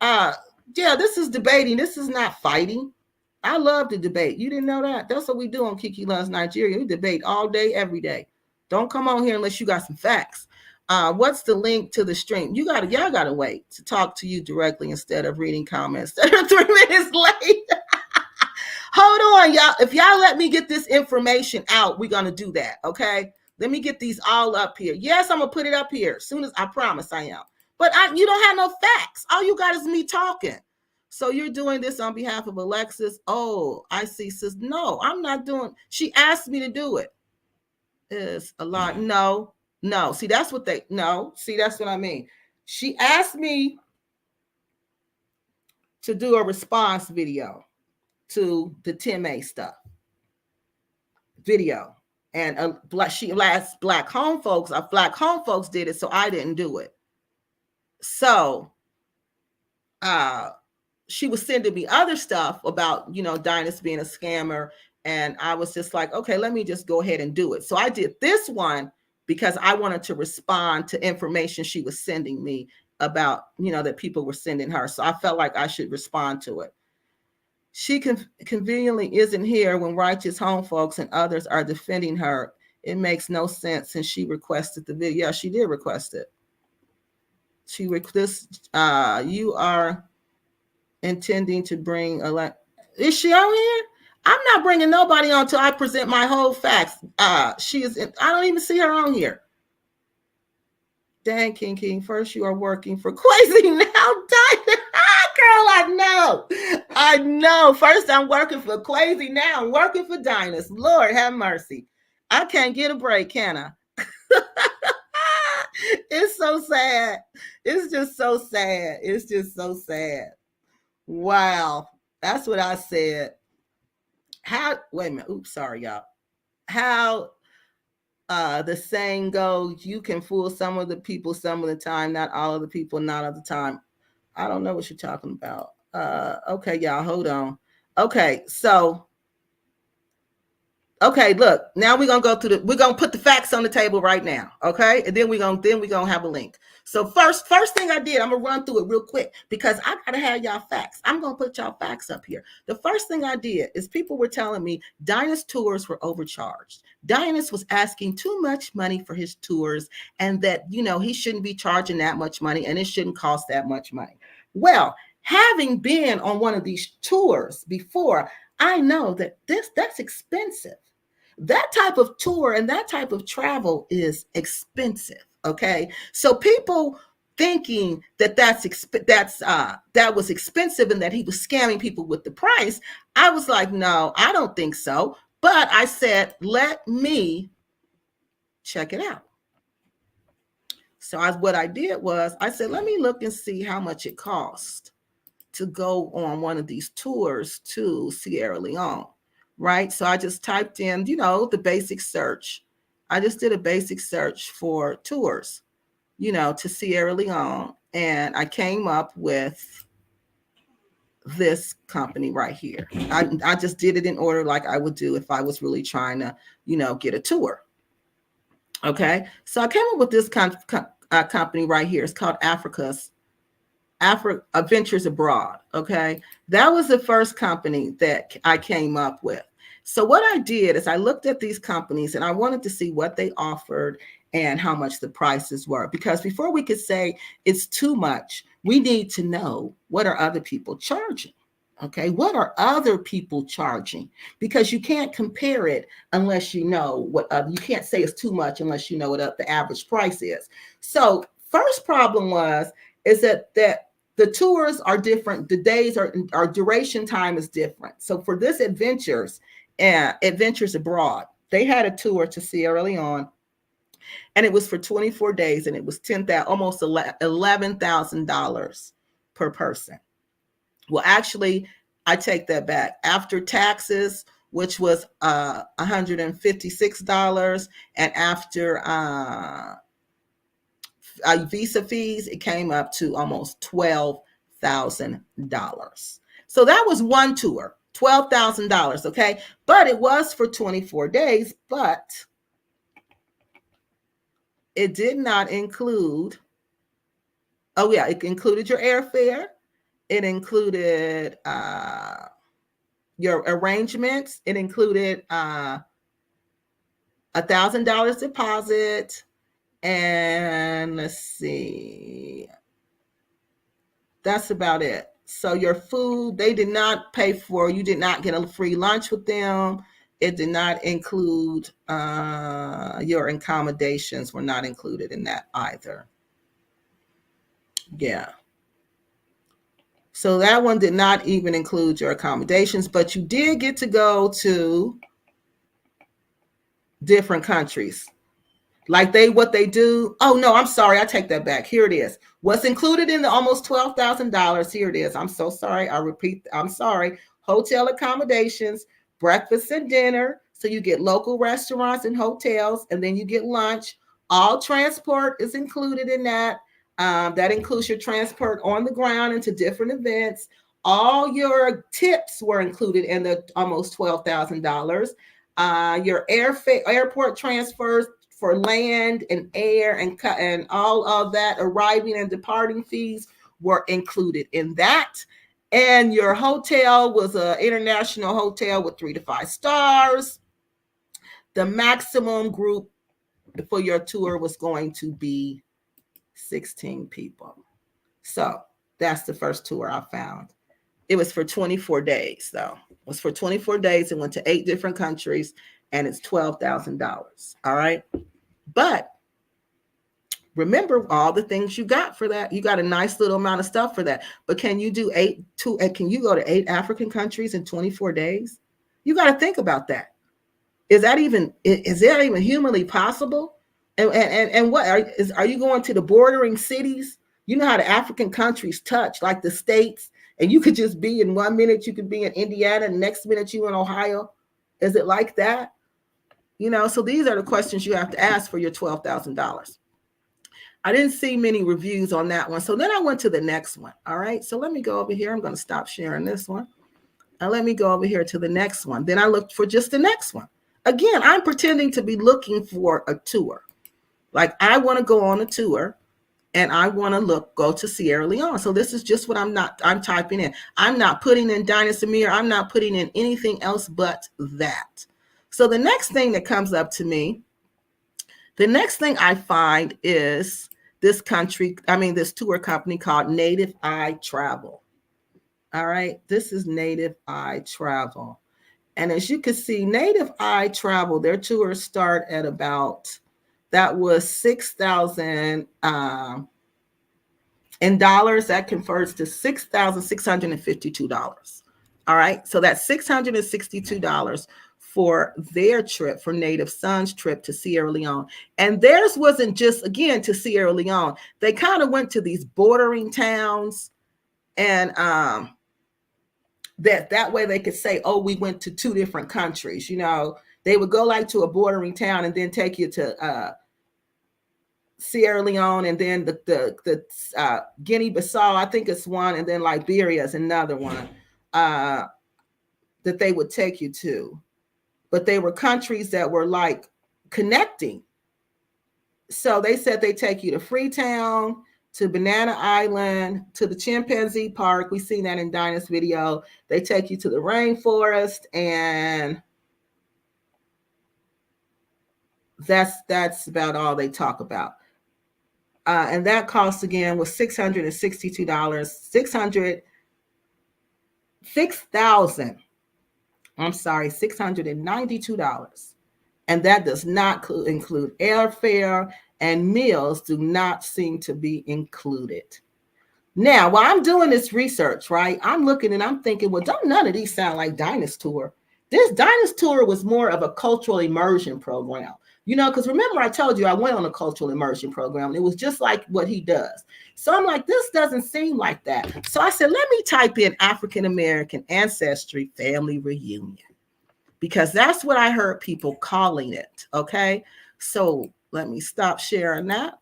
Yeah, this is debating. This is not fighting. I love to debate. You didn't know that? That's what we do on Kiki Loves Nigeria. We debate all day, every day. Don't come on here unless you got some facts. What's the link to the stream? Y'all gotta wait to talk to you directly instead of reading comments that are 3 minutes late. Hold on, y'all. If y'all let me get this information out, we're gonna do that. Okay. Let me get these all up here. Yes, I'm gonna put it up here as soon as I promise I am. But you don't have no facts. All you got is me talking. So you're doing this on behalf of Alexis? Oh, I see, sis. No, I'm not doing. She asked me to do it. It's a lot. No. See, that's what they. No. See, that's what I mean. She asked me to do a response video to the Tim stuff video, and black home folks did it, so I didn't do it. So, she was sending me other stuff about, Dynast being a scammer. And I was just like, okay, let me just go ahead and do it. So I did this one because I wanted to respond to information she was sending me about, that people were sending her. So I felt like I should respond to it. She conveniently isn't here when righteous home folks and others are defending her. It makes no sense since she requested the video. Yeah, she did request it. You are intending to bring is she on here? I'm not bringing nobody on until I present my whole facts. I don't even see her on here. Dang, King, first you are working for Quasi, now Dynast. Girl, I know. First I'm working for Quasi, now I'm working for Dynast. Lord have mercy. I can't get a break, can I? It's so sad. It's just so sad. It's just so sad. Wow. That's what I said. Wait a minute. Oops, sorry, y'all. How the saying goes, you can fool some of the people some of the time, not all of the people, not all the time. I don't know what you're talking about. Okay, y'all, hold on. Okay, so look, now we're gonna put the facts on the table right now. Okay, and then we're gonna have a link. So first thing I did, I'm gonna run through it real quick because I gotta have y'all facts. I'm gonna put y'all facts up here. The first thing I did is people were telling me Dynast tours were overcharged. Dynast was asking too much money for his tours, and that he shouldn't be charging that much money, and it shouldn't cost that much money. Well, having been on one of these tours before, I know that that's expensive. That type of tour and that type of travel is expensive. Okay, so people thinking that that was expensive and that he was scamming people with the price, I was like, no, I don't think so. But I said, let me check it out. So what I did was I said, let me look and see how much it cost to go on one of these tours to Sierra Leone, right? So I just typed in, the basic search. I just did a basic search for tours, to Sierra Leone. And I came up with this company right here. I just did it in order like I would do if I was really trying to, get a tour. Okay. So I came up with this company right here. It's called Adventures Abroad. Okay. That was the first company that I came up with. So what I did is I looked at these companies and I wanted to see what they offered and how much the prices were. Because before we could say it's too much, we need to know, what are other people charging? Okay, what are other people charging? Because you can't compare it unless you know what, you can't say it's too much unless you know what the average price is. So first problem is that the tours are different. The days our duration time is different. So for this Adventures Abroad, they had a tour to Sierra Leone, and it was for 24 days, and it was almost $11,000 per person. Well, actually, I take that back. After taxes, which was $156, and after visa fees, it came up to almost $12,000. So that was one tour, $12,000. Okay, but it was for 24 days, but it did not include. Oh yeah, it included your airfare. It included your arrangements. It included $1,000 deposit, and let's see, that's about it. So your food, they did not pay for. You did not get a free lunch with them. It did not include your accommodations were not included in that either. Yeah. So that one did not even include your accommodations, but you did get to go to different countries. Like what they do. Oh, no, I'm sorry. I take that back. Here it is. What's included in the almost $12,000? Here it is. I'm so sorry. I repeat. I'm sorry. Hotel accommodations, breakfast and dinner. So you get local restaurants and hotels, and then you get lunch. All transport is included in that. That includes your transport on the ground into different events. All your tips were included in the almost $12,000. Your airport transfers for land and air and all of that, arriving and departing fees were included in that. And your hotel was an international hotel with 3 to 5 stars. The maximum group for your tour was going to be 16 people. So that's the first tour I found. It was for 24 days, though. It was for 24 days. It went to 8 different countries, and it's $12,000. All right. But remember all the things you got for that. You got a nice little amount of stuff for that. But can you do can you go to 8 African countries in 24 days? You got to think about that. Is that even humanly possible? And what are you going to the bordering cities? You know how the African countries touch, like the states, and you could just be in 1 minute, you could be in Indiana, and next minute you in Ohio. Is it like that? So these are the questions you have to ask for your $12,000. I didn't see many reviews on that one. So then I went to the next one. All right. So let me go over here. I'm going to stop sharing this one. And let me go over here to the next one. Then I looked for just the next one. Again, I'm pretending to be looking for a tour. Like I want to go on a tour and I want to go to Sierra Leone. So this is just what I'm typing in. I'm not putting in Dynast Amir. I'm not putting in anything else but that. So the next thing that comes up to me, the next thing I find is this tour company called Native Eye Travel. All right. This is Native Eye Travel. And as you can see, Native Eye Travel, their tours start at that was $6,000 in dollars. That converts to $6,652. All right. So that's $662 for their trip, for Native Sons' trip to Sierra Leone. And theirs wasn't just, again, to Sierra Leone. They kind of went to these bordering towns, and that way they could say, oh, we went to two different countries. They would go like to a bordering town and then take you to Sierra Leone, and then the Guinea-Bissau, I think it's one, and then Liberia is another one that they would take you to. But they were countries that were like connecting. So they said they take you to Freetown, to Banana Island, to the Chimpanzee Park. We've seen that in Dynast video. They take you to the rainforest, and that's about all they talk about. And that cost again was $662. $692. And that does not include airfare, and meals do not seem to be included. Now, while I'm doing this research, right, I'm looking and I'm thinking, well, don't none of these sound like Dynast Tour. This Dynast Tour was more of a cultural immersion program. Because remember I told you I went on a cultural immersion program, and it was just like what he does. So I'm like, this doesn't seem like that. So I said, let me type in African American Ancestry Family Reunion, because that's what I heard people calling it. Okay. So let me stop sharing that.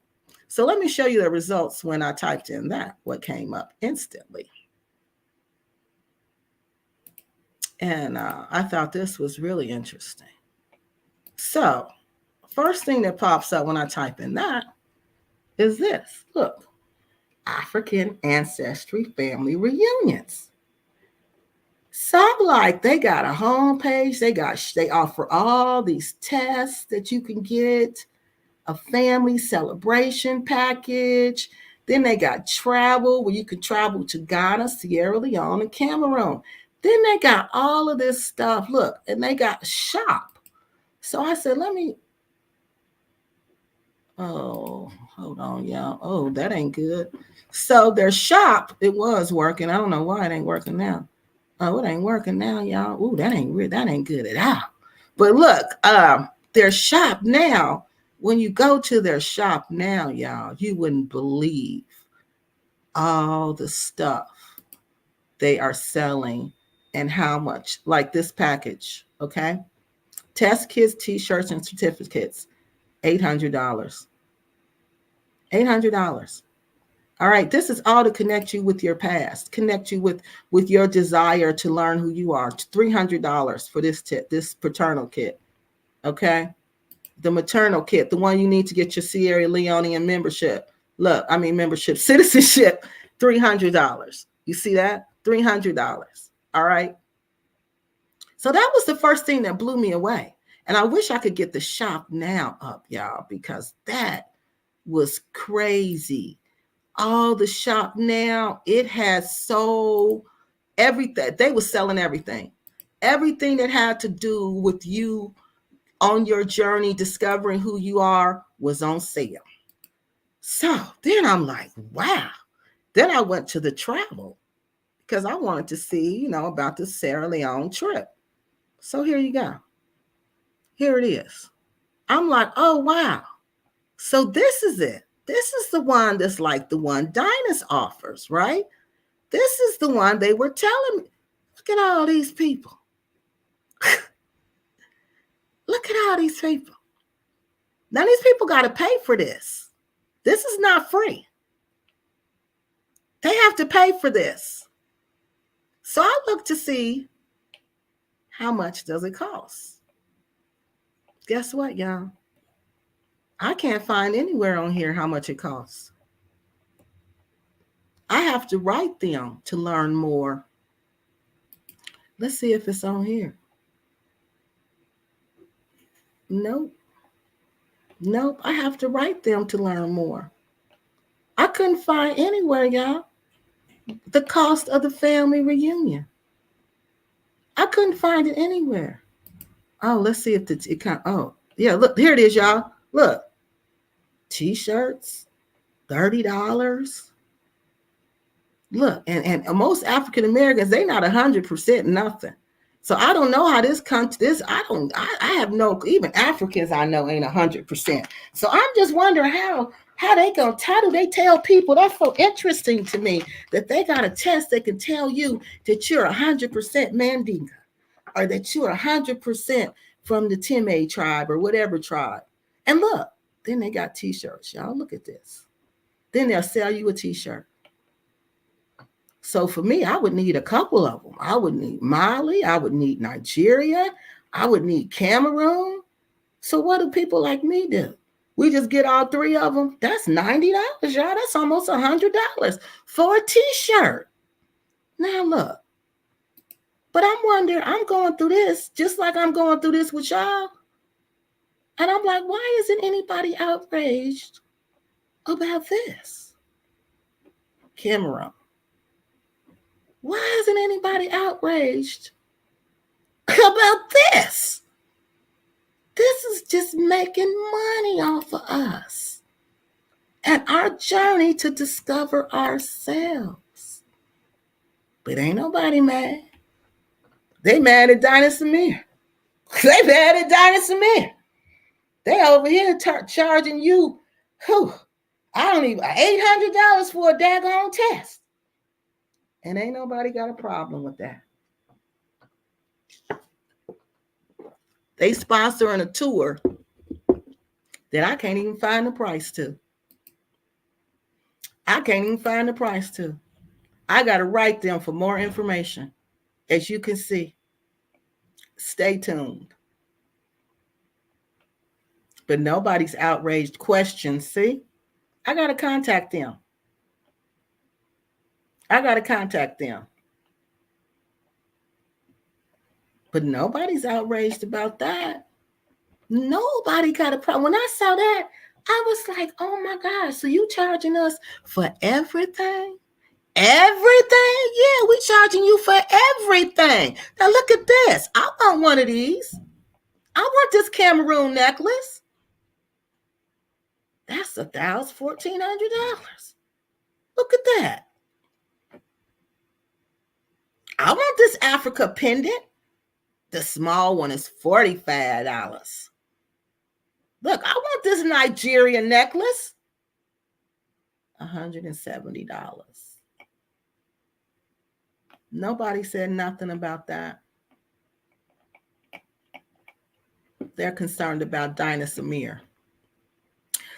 So let me show you the results when I typed in that, what came up instantly. And I thought this was really interesting. So first thing that pops up when I type in that is this. Look, African Ancestry Family Reunions. So I'm like, they got a homepage. They offer all these tests that you can get, a family celebration package. Then they got travel, where you can travel to Ghana, Sierra Leone, and Cameroon. Then they got all of this stuff. Look, and they got shop. So I said, oh, hold on, y'all. Oh, that ain't good. So their shop, it was working. I don't know why it ain't working now. Oh, it ain't working now, y'all. Ooh, that ain't good at all. But look, their shop now, when you go to their shop now, y'all, you wouldn't believe all the stuff they are selling and how much. Like this package, okay? Test kits, t-shirts, and certificates, $800. $800. All right, this is all to connect you with your past, connect you with your desire to learn who you are. $300 for this paternal kit, okay? The maternal kit, the one you need to get your Sierra Leonean membership. Citizenship, $300. You see that? $300. All right. So that was the first thing that blew me away. And I wish I could get the shop now up, y'all, because that was crazy. All the shop now, it has everything. They were selling everything that had to do with you on your journey discovering who you are was on sale. So then I'm like, wow. Then I went to the travel because I wanted to see, about the Sierra Leone trip. So here you go. Here it is. I'm like, oh, wow. So this is it. This is the one that's like the one Dynast offers, right? This is the one they were telling me. Look at all these people. Look at all these people. Now these people got to pay for this. This is not free. They have to pay for this. So I look to see how much does it cost. Guess what, y'all? I can't find anywhere on here how much it costs. I have to write them to learn more. Let's see if it's on here. Nope. I have to write them to learn more. I couldn't find anywhere, y'all, the cost of the family reunion. I couldn't find it anywhere. Oh, let's see if it can. Oh, yeah, look, here it is, y'all. Look. T-shirts, $30. Look, and most African Americans, they not 100% nothing. So I don't know how this country, I have no, even Africans I know ain't 100%. So I'm just wondering how do they tell people? That's so interesting to me that they got a test that can tell you that you're 100% Mandinga, or that you're 100% from the Time tribe or whatever tribe. And look, then they got t-shirts. Y'all look at this. Then they'll sell you a t-shirt. So for me, I would need a couple of them. I would need Mali. I would need Nigeria. I would need Cameroon. So what do people like me do? We just get all three of them. That's $90, y'all. That's almost $100 for a t-shirt. Now look. But I'm wondering, I'm going through this just like I'm going through this with y'all. And I'm like, why isn't anybody outraged about this? Cameroon. Why isn't anybody outraged about this? This is just making money off of us and our journey to discover ourselves. But ain't nobody mad. They mad at Dynast Amir. They mad at Dynast Amir. They over here charging you, I don't even, $800 for a daggone test. And ain't nobody got a problem with that. They sponsoring a tour that I can't even find the price to. I can't even find the price to. I got to write them for more information. As you can see, stay tuned. But nobody's outraged questions. See, I got to contact them. But nobody's outraged about that. Nobody got a problem. When I saw that, I was like, oh my God, so you charging us for everything? Everything? Yeah, we charging you for everything. Now look at this. I want one of these. I want this Cameroon necklace. That's $1,400. Look at that. I want this Africa pendant. The small one is $45. Look, I want this Nigerian necklace. $170. Nobody said nothing about that. They're concerned about Dynast Amir.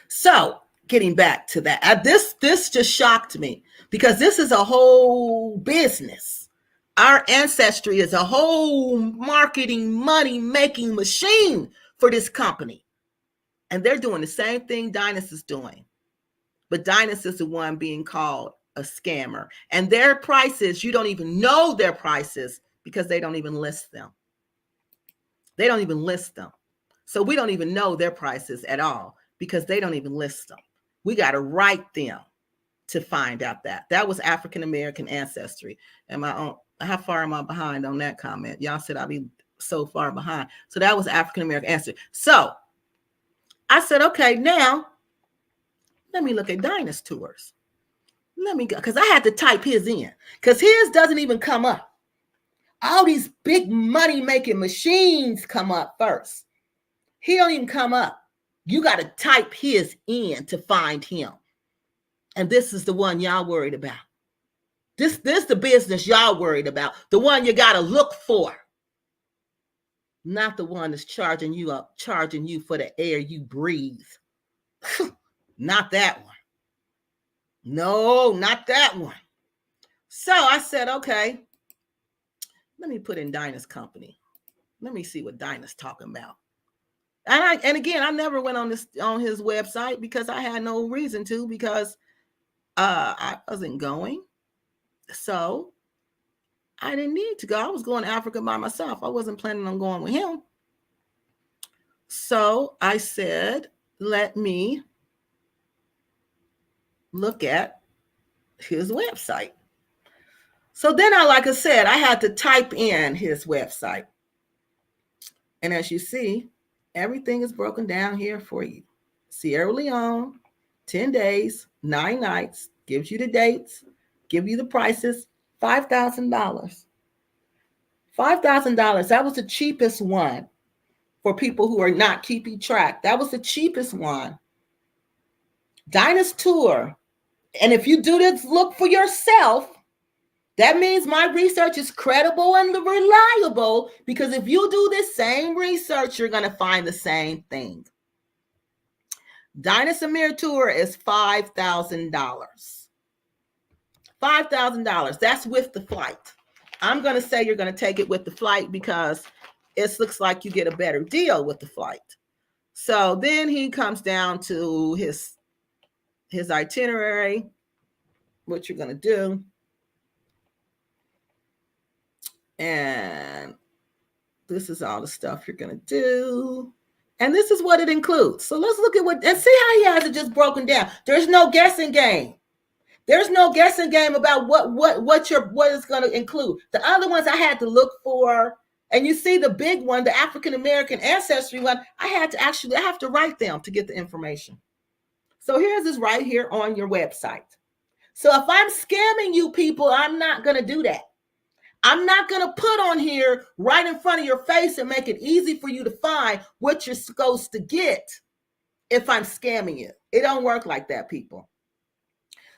So, getting back to that, this just shocked me because this is a whole business. Our ancestry is a whole marketing, money-making machine for this company. And they're doing the same thing Dynast is doing. But Dynast is the one being called a scammer. And their prices, you don't even know their prices because they don't even list them. They don't even list them. So we don't even know their prices at all because they don't even list them. We got to write them to find out that. That was African American ancestry. How far am I behind on that comment? Y'all said I'll be so far behind. So that was African American ancestry. So I said, okay, now let me look at Dynast tours. Let me go, because I had to type his in, because his doesn't even come up. All these big money-making machines come up first. He don't even come up. You got to type his in to find him. And this is the one y'all worried about. This the business y'all worried about. The one you got to look for. Not the one that's charging you for the air you breathe. Not that one. No, not that one. So I said, okay, let me put in Dynast company. Let me see what Dynast talking about. And again, I never went on his website because I had no reason to, because I wasn't going. So I didn't need to go. I was going to Africa by myself. I wasn't planning on going with him. So I said, let me look at his website. So then like I said, I had to type in his website. And as you see, everything is broken down here for you. Sierra Leone, 10 days, 9 nights, gives you the dates, Give you the prices. $5,000. $5,000. That was the cheapest one for people who are not keeping track. That was the cheapest one. Dynast Tour. And if you do this, look for yourself. That means my research is credible and reliable, because if you do this same research, you're going to find the same thing. Dynast Amir Tour is $5,000. $5,000. That's with the flight. I'm going to say you're going to take it with the flight because it looks like you get a better deal with the flight. So then he comes down to his itinerary, what you're going to do. And this is all the stuff you're going to do. And this is what it includes. So let's look at what, and see how he has it just broken down. There's no guessing game. There's no guessing game about what it's going to include. The other ones I had to look for, and you see the big one, the African American ancestry one, I have to write them to get the information. So here's this right here on your website. So if I'm scamming you people, I'm not going to do that. I'm not going to put on here right in front of your face and make it easy for you to find what you're supposed to get if I'm scamming you. It don't work like that, people.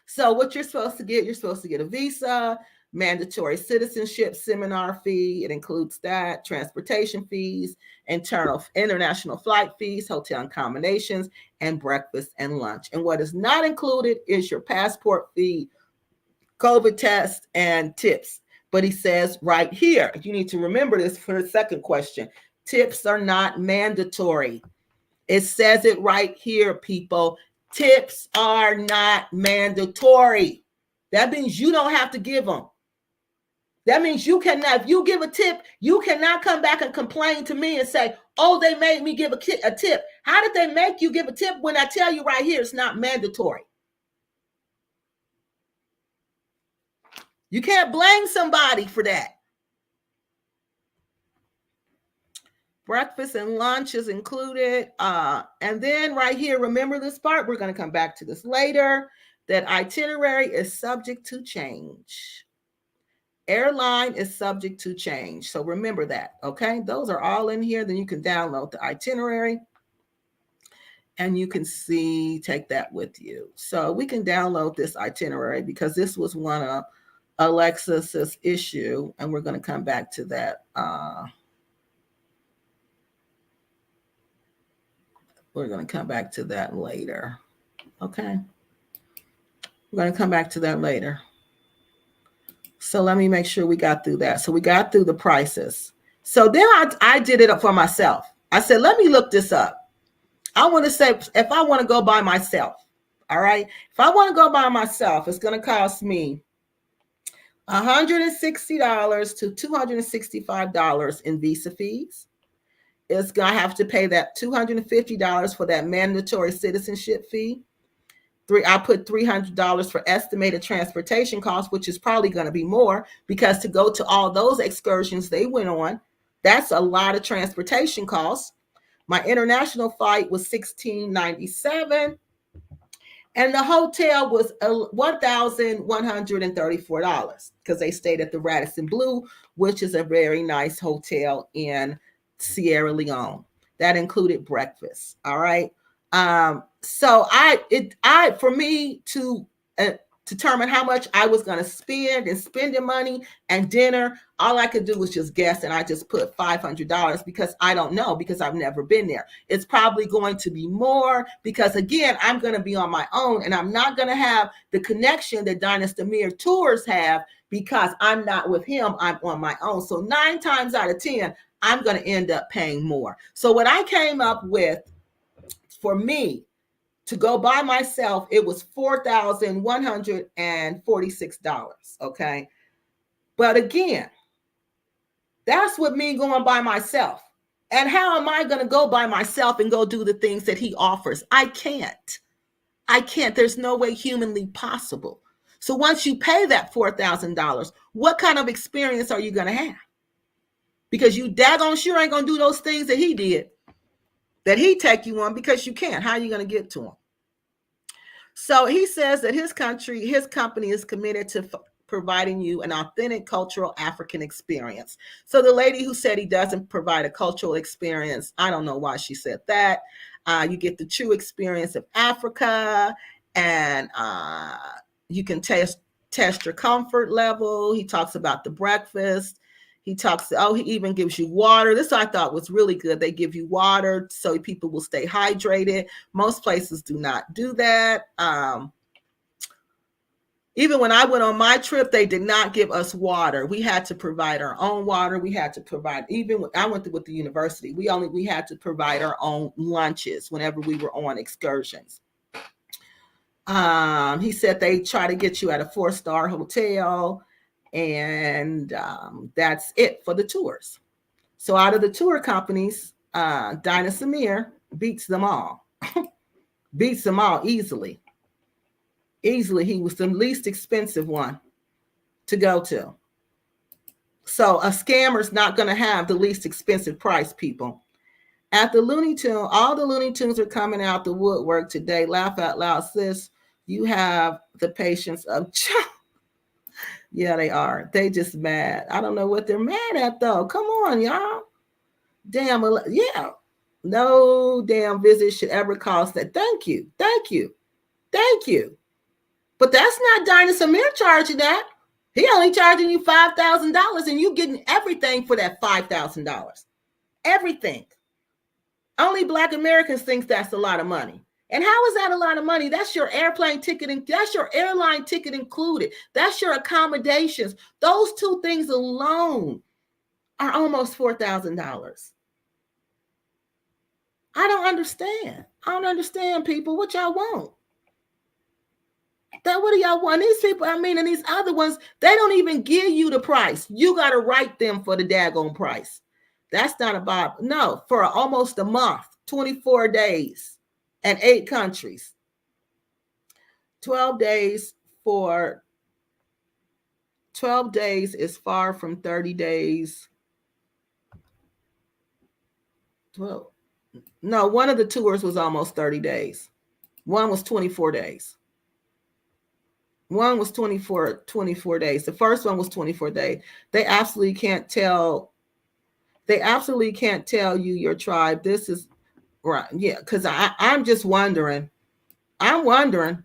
So what you're supposed to get a visa, mandatory citizenship seminar fee. It includes that, transportation fees, international flight fees, hotel accommodations, and breakfast and lunch. And what is not included is your passport fee, COVID test, and tips. But he says right here, you need to remember this for the second question. Tips are not mandatory. It says it right here, people. Tips are not mandatory. That means you don't have to give them. That means you cannot, if you give a tip, you cannot come back and complain to me and say, oh, they made me give a tip. How did they make you give a tip when I tell you right here it's not mandatory? You can't blame somebody for that. Breakfast and lunch is included. And then right here, remember this part, we're going to come back to this later, that itinerary is subject to change. Airline is subject to change. So remember that, okay? Those are all in here. Then you can download the itinerary and you can see, take that with you. So we can download this itinerary because this was one of Alexis's issue, and we're going to come back to that. We're going to come back to that later. Okay. We're going to come back to that later. So let me make sure we got through that. So we got through the prices. So then I did it up for myself. I said, let me look this up. I want to say, if I want to go by myself, all right. If I want to go by myself, it's going to cost me $160 to $265 in visa fees. It's going to have to pay that $250 for that mandatory citizenship fee. I put $300 for estimated transportation costs, which is probably going to be more because to go to all those excursions they went on, that's a lot of transportation costs. My international flight was $1,697. And the hotel was $1,134 because they stayed at the Radisson Blu, which is a very nice hotel in Sierra Leone. That included breakfast. All right. So for me to determine how much I was going to spend and spending money and dinner, all I could do was just guess. And I just put $500 because I don't know, because I've never been there. It's probably going to be more because, again, I'm going to be on my own and I'm not going to have the connection that Dynast Amir Tours have because I'm not with him. I'm on my own. So 9 times out of 10, I'm going to end up paying more. So what I came up with for me to go by myself, it was $4,146. Okay. But again, that's with me going by myself. And how am I going to go by myself and go do the things that he offers? I can't. There's no way humanly possible. So once you pay that $4,000, what kind of experience are you going to have? Because you daggone sure ain't going to do those things that he did, that he take you on, because you can't. How are you going to get to him? So he says that his company is committed to providing you an authentic cultural African experience. So the lady who said he doesn't provide a cultural experience, I don't know why she said that. You get the true experience of Africa, and you can test your comfort level. He talks about the breakfast. He even gives you water. This I thought was really good. They give you water so people will stay hydrated. Most places do not do that. Even when I went on my trip, they did not give us water. We had to provide our own water. We had to provide, even when I went with the university, we had to provide our own lunches whenever we were on excursions. He said they try to get you at a 4-star hotel, and that's it for the tours. So out of the tour companies, Dynast Amir beats them all. Beats them all easily. Easily, he was the least expensive one to go to. So a scammer's not going to have the least expensive price, people. At the Looney Tune, all the Looney Tunes are coming out the woodwork today. Laugh out loud, sis. You have the patience of... Yeah, they are. They just mad. I don't know what they're mad at, though. Come on, y'all. Damn, yeah. No damn visit should ever cost that. Thank you. Thank you. Thank you. But that's not Dynast Amir charging that. He only charging you $5,000, and you getting everything for that $5,000. Everything. Only Black Americans think that's a lot of money. And how is that a lot of money? That's your airplane ticket, and that's your airline ticket included. That's your accommodations. Those two things alone are almost $4,000. I don't understand. I don't understand, people. What y'all want? What do y'all want? These people, and these other ones, they don't even give you the price. You got to write them for the daggone price. That's not about, no, for almost a month, 24 days and 8 countries. 12 days is far from 30 days. 12. No, one of the tours was almost 30 days. One was 24 days. One was 24 days. The first one was 24 days. They absolutely can't tell you your tribe. This is right. Yeah, because I'm just wondering. I'm wondering,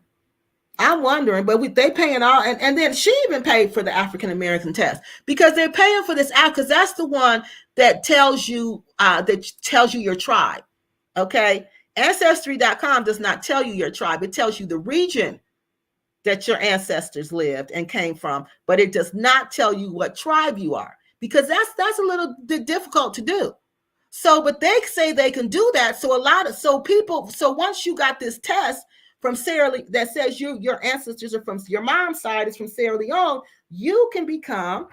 but they paying all, and then she even paid for the African American test, because they're paying for this app, because that's the one that tells you your tribe. Okay. Ancestry.com does not tell you your tribe. It tells you the region that your ancestors lived and came from, but it does not tell you what tribe you are, because that's a little difficult to do. So, but they say they can do that. So once you got this test from that says your ancestors are from, your mom's side is from Sierra Leone, you can become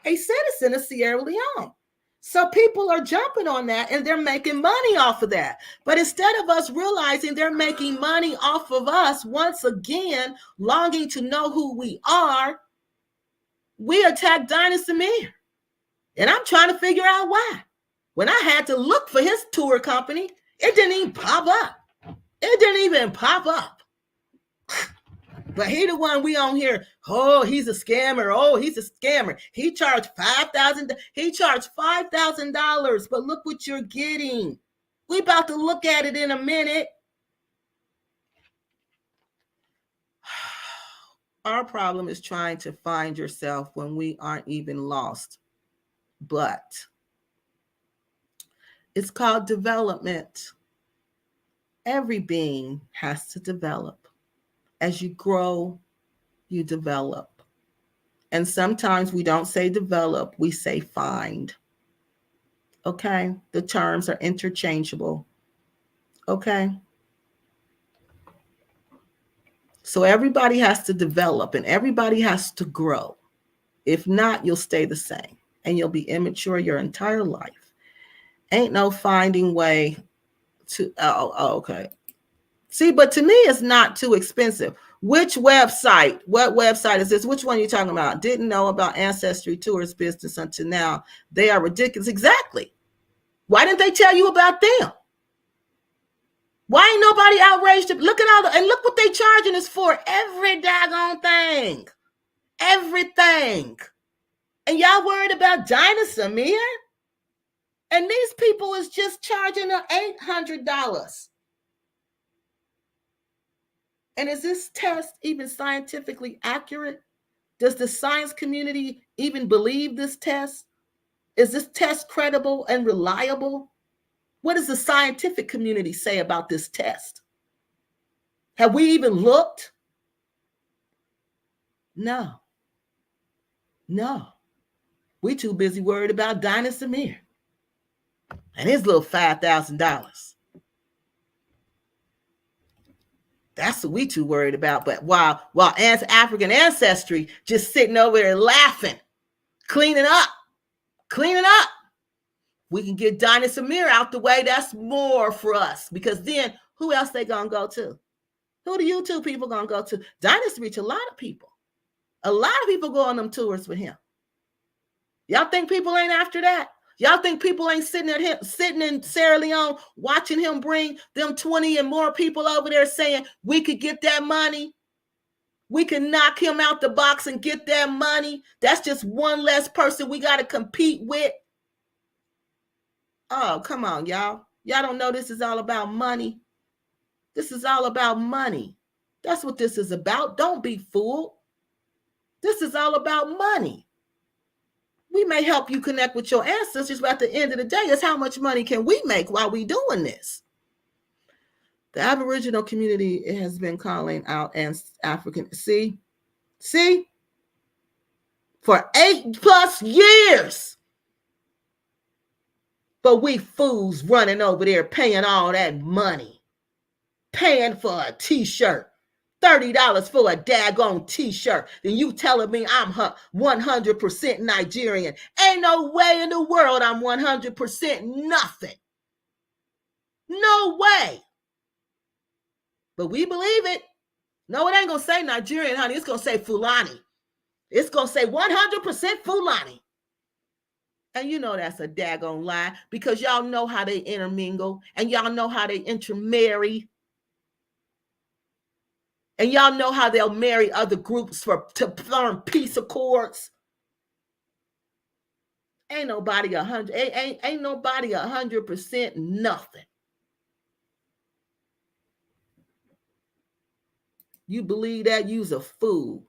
a citizen of Sierra Leone. So people are jumping on that, and they're making money off of that. But instead of us realizing they're making money off of us, once again, longing to know who we are, we attack Dynast Amir. And I'm trying to figure out why. When I had to look for his tour company, it didn't even pop up. It didn't even pop up. But he the one we on here. Oh, he's a scammer. Oh, he's a scammer. He charged $5,000. He charged $5,000. But look what you're getting. We about to look at it in a minute. Our problem is trying to find yourself when we aren't even lost. But it's called development. Every being has to develop. As you grow, you develop. And sometimes we don't say develop, we say find. Okay? The terms are interchangeable. Okay? So everybody has to develop, and everybody has to grow. If not, you'll stay the same, and you'll be immature your entire life. Ain't no finding way to, okay. See, but to me, it's not too expensive. What website is this? Which one are you talking about? Didn't know about Ancestry Tours business until now. They are ridiculous. Exactly. Why didn't they tell you about them? Why ain't nobody outraged? Look at all and look what they charging us for. Every daggone thing. Everything. And y'all worried about Dynast Amir? And these people is just charging her $800. And is this test even scientifically accurate? Does the science community even believe this test? Is this test credible and reliable? What does the scientific community say about this test? Have we even looked? No. We too busy worried about Dynast Amir and his little $5,000. That's what we too worried about. But while African ancestry just sitting over there laughing, cleaning up, we can get Dynast Amir out the way. That's more for us, because then who else they gonna go to? Who the YouTube people gonna go to? Dynast reach a lot of people. A lot of people go on them tours with him. Y'all think people ain't after that? Y'all think people ain't sitting in Sierra Leone watching him bring them 20 and more people over there saying we could get that money? We can knock him out the box and get that money. That's just one less person we got to compete with. Oh, come on, y'all. Y'all don't know this is all about money. This is all about money. That's what this is about. Don't be fooled. This is all about money. We may help you connect with your ancestors, but at the end of the day, it's how much money can we make while we doing this? The Aboriginal community has been calling out African, see, for 8+ years. But we fools running over there paying all that money, paying for a t-shirt. $30 for a daggone t-shirt. Then you telling me I'm 100% Nigerian. Ain't no way in the world I'm 100% nothing. No way. But we believe it. No, it ain't going to say Nigerian, honey. It's going to say Fulani. It's going to say 100% Fulani. And you know that's a daggone lie, because y'all know how they intermingle and y'all know how they intermarry. And y'all know how they'll marry other groups to form peace accords. Ain't nobody 100. Ain't nobody 100% nothing. You believe that? You's a fool.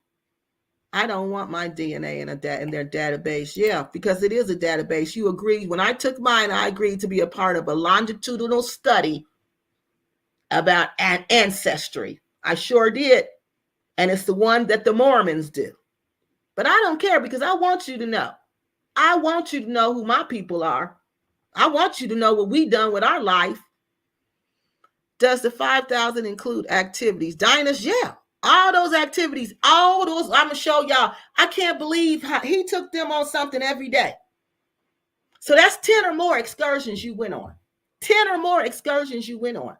I don't want my DNA in their database. Yeah, because it is a database. You agreed. When I took mine, I agreed to be a part of a longitudinal study about ancestry. I sure did. And it's the one that the Mormons do. But I don't care, because I want you to know. I want you to know who my people are. I want you to know what we done with our life. Does the 5,000 include activities? Dynast, yeah. All those activities, all those, I'm going to show y'all. I can't believe how he took them on something every day. So that's 10 or more excursions you went on. 10 or more excursions you went on.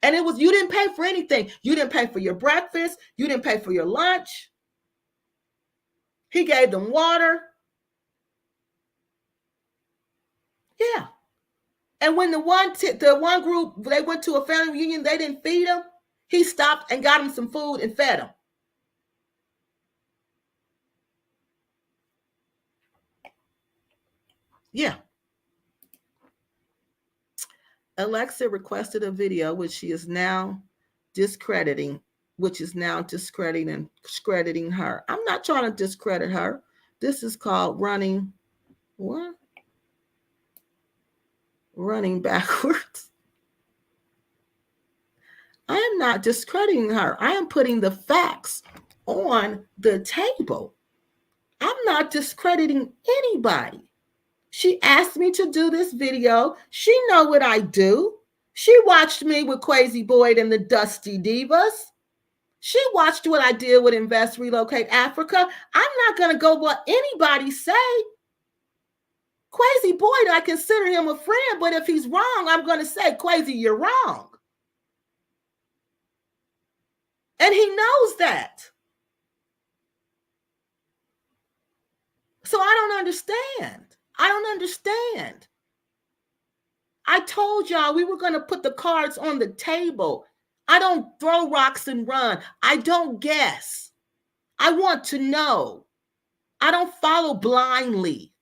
And it was, you didn't pay for anything. You didn't pay for your breakfast. You didn't pay for your lunch. He gave them water. Yeah. And when the one group, they went to a family reunion, they didn't feed them. He stopped and got them some food and fed them. Yeah. Alexa requested a video, which she is now discrediting, and discrediting her. I'm not trying to discredit her. This is called running backwards. I am not discrediting her. I am putting the facts on the table. I'm not discrediting anybody. She asked me to do this video. She know what I do. She watched me with Crazy Boyd and the Dusty Divas. She watched what I did with Invest, Relocate Africa. I'm not going to go what anybody say. Crazy Boyd, I consider him a friend, but if he's wrong, I'm going to say, Crazy, you're wrong. And he knows that. So I don't understand. I told y'all we were going to put the cards on the table. I don't throw rocks and run. I don't guess. I want to know. I don't follow blindly.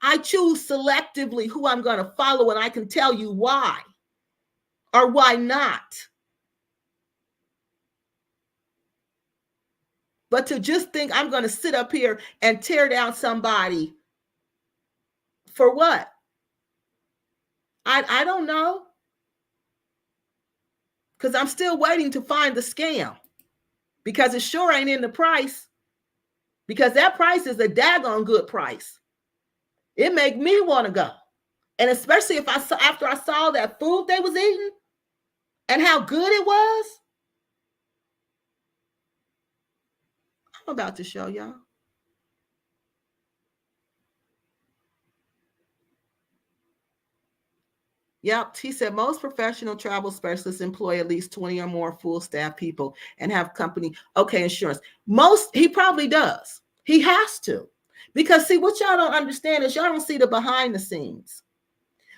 I choose selectively who I'm going to follow, and I can tell you why or why not. But to just think I'm going to sit up here and tear down somebody for what? I don't know. Because I'm still waiting to find the scam. Because it sure ain't in the price. Because that price is a daggone good price. It make me want to go. And especially if after I saw that food they was eating and how good it was. I'm about to show y'all. Yep, he said most professional travel specialists employ at least 20 or more full staff people and have company, insurance. He probably does. He has to. Because see, what y'all don't understand is y'all don't see the behind the scenes.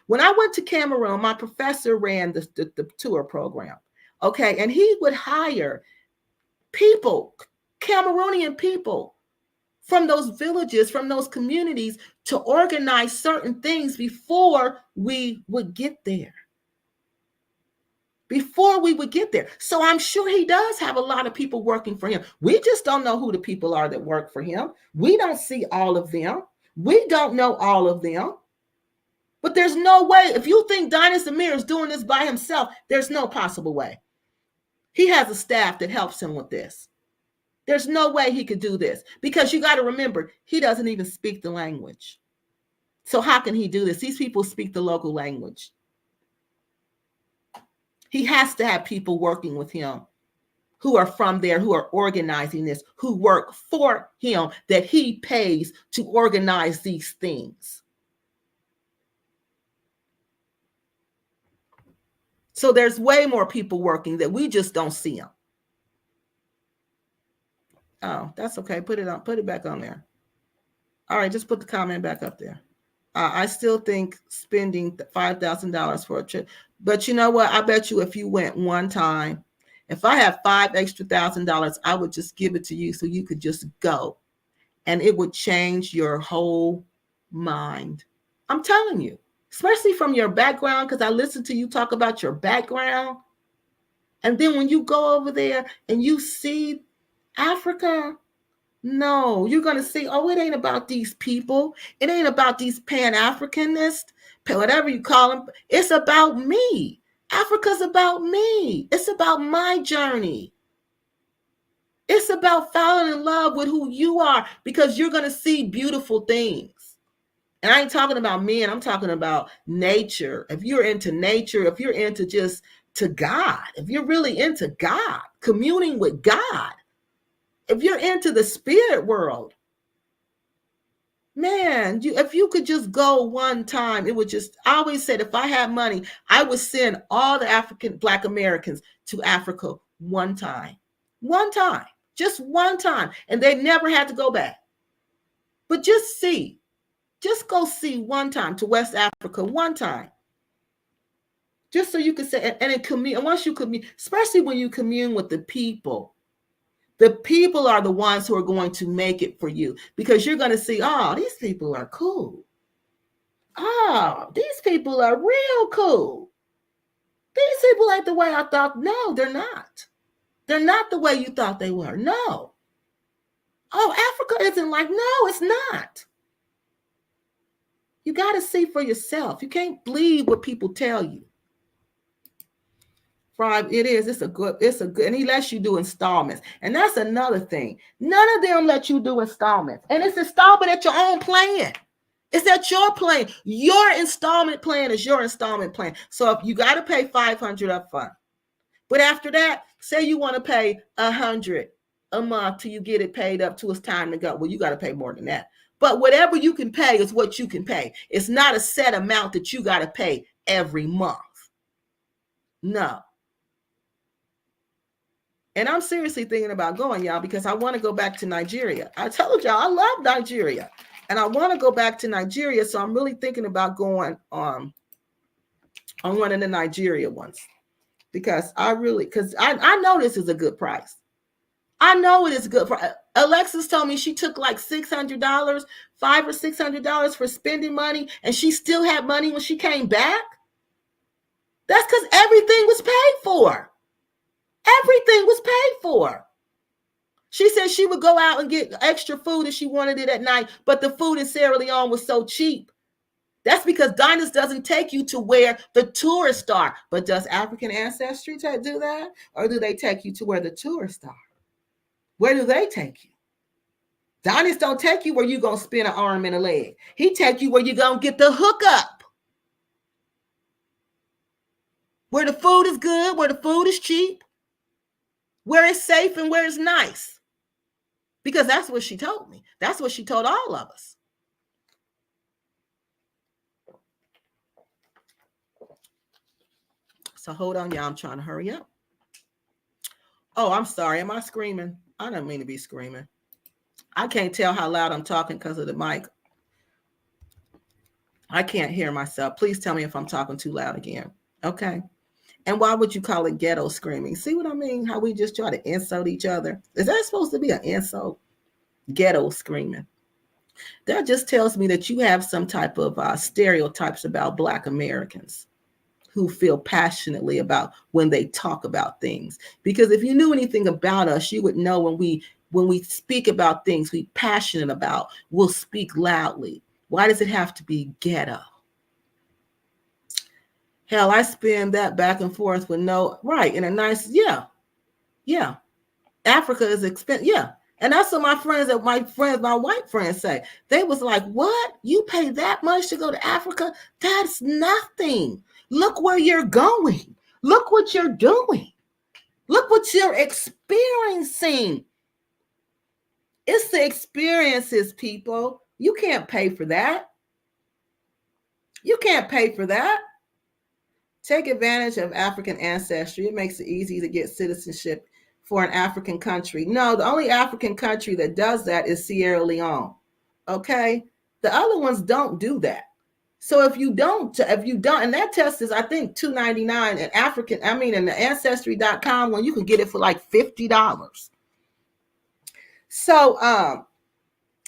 When I went to Cameroon, my professor ran the tour program, and he would hire people, Cameroonian people, from those villages, from those communities to organize certain things before we would get there. So I'm sure he does have a lot of people working for him. We just don't know who the people are that work for him. We don't see all of them. We don't know all of them. But there's no way. If you think Dynast Amir is doing this by himself, there's no possible way. He has a staff that helps him with this. There's no way he could do this because you got to remember, he doesn't even speak the language. So how can he do this? These people speak the local language. He has to have people working with him who are from there, who are organizing this, who work for him, that he pays to organize these things. So there's way more people working that we just don't see them. Oh, that's okay. Put it back on there. All right, just put the comment back up there. I still think spending $5,000 for a trip, but you know what? I bet you if you went one time, if I have $5,000 extra, I would just give it to you so you could just go, and it would change your whole mind. I'm telling you, especially from your background, because I listened to you talk about your background, and then when you go over there and you see Africa. No, you're going to see, it ain't about these people. It ain't about these Pan-Africanists, whatever you call them. It's about me. Africa's about me. It's about my journey. It's about falling in love with who you are because you're going to see beautiful things. And I ain't talking about men. I'm talking about nature. If you're into nature, if you're into just to God, if you're really into God, communing with God, if you're into the spirit world, man, if you could just go one time, it would just, I always said, if I had money, I would send all the Black Americans to Africa one time, just one time. And they never had to go back. But just go see one time to West Africa one time. Just so you could say, and once you commune, especially when you commune with the people are the ones who are going to make it for you because you're going to see, these people are cool. These people are real cool. These people ain't the way I thought. No, they're not. They're not the way you thought they were. No. Africa isn't like, no, it's not. You got to see for yourself. You can't believe what people tell you. It is. It's a good, and he lets you do installments. And that's another thing. None of them let you do installments. And it's installment at your own plan. It's at your plan. Your installment plan is your installment plan. So if you got to pay $500 up front, but after that, say you want to pay $100 a month till you get it paid up till it's time to go. Well, you got to pay more than that. But whatever you can pay is what you can pay. It's not a set amount that you got to pay every month. No. And I'm seriously thinking about going, y'all, because I want to go back to Nigeria. I told y'all I love Nigeria and I want to go back to Nigeria. So I'm really thinking about going on one of the Nigeria ones, because I know this is a good price. I know it is good. Alexis told me she took like $600, $500 or $600 for spending money, and she still had money when she came back. That's because everything was paid for. Everything was paid for. She said she would go out and get extra food if she wanted it at night, but the food in Sierra Leone was so cheap. That's because Dynast doesn't take you to where the tourists are. But does African Ancestry do that? Or do they take you to where the tourists are? Where do they take you? Dynast don't take you where you're going to spin an arm and a leg. He take you where you're going to get the hookup. Where the food is good, where the food is cheap, where it's safe and where it's nice. Because that's what she told me. That's what she told all of us. So hold on, y'all. I'm trying to hurry up. Oh, I'm sorry. Am I screaming? I don't mean to be screaming. I can't tell how loud I'm talking because of the mic. I can't hear myself. Please tell me if I'm talking too loud again. Okay. And why would you call it ghetto screaming? See what I mean? How we just try to insult each other. Is that supposed to be an insult? Ghetto screaming. That just tells me that you have some type of stereotypes about Black Americans who feel passionately about when they talk about things. Because if you knew anything about us, you would know when we speak about things we passionate about, we'll speak loudly. Why does it have to be ghetto? Hell, I spend that back and forth with in a nice, yeah. Africa is expensive, yeah. And that's what my white friends say. They was like, what? You pay that much to go to Africa? That's nothing. Look where you're going. Look what you're doing. Look what you're experiencing. It's the experiences, people. You can't pay for that. You can't pay for that. Take advantage of African ancestry. It makes it easy to get citizenship for an African country. No, the only African country that does that is Sierra Leone. Okay? The other ones don't do that. So if you don't, and that test is, I think, $2.99 in the ancestry.com one, you can get it for like $50. So,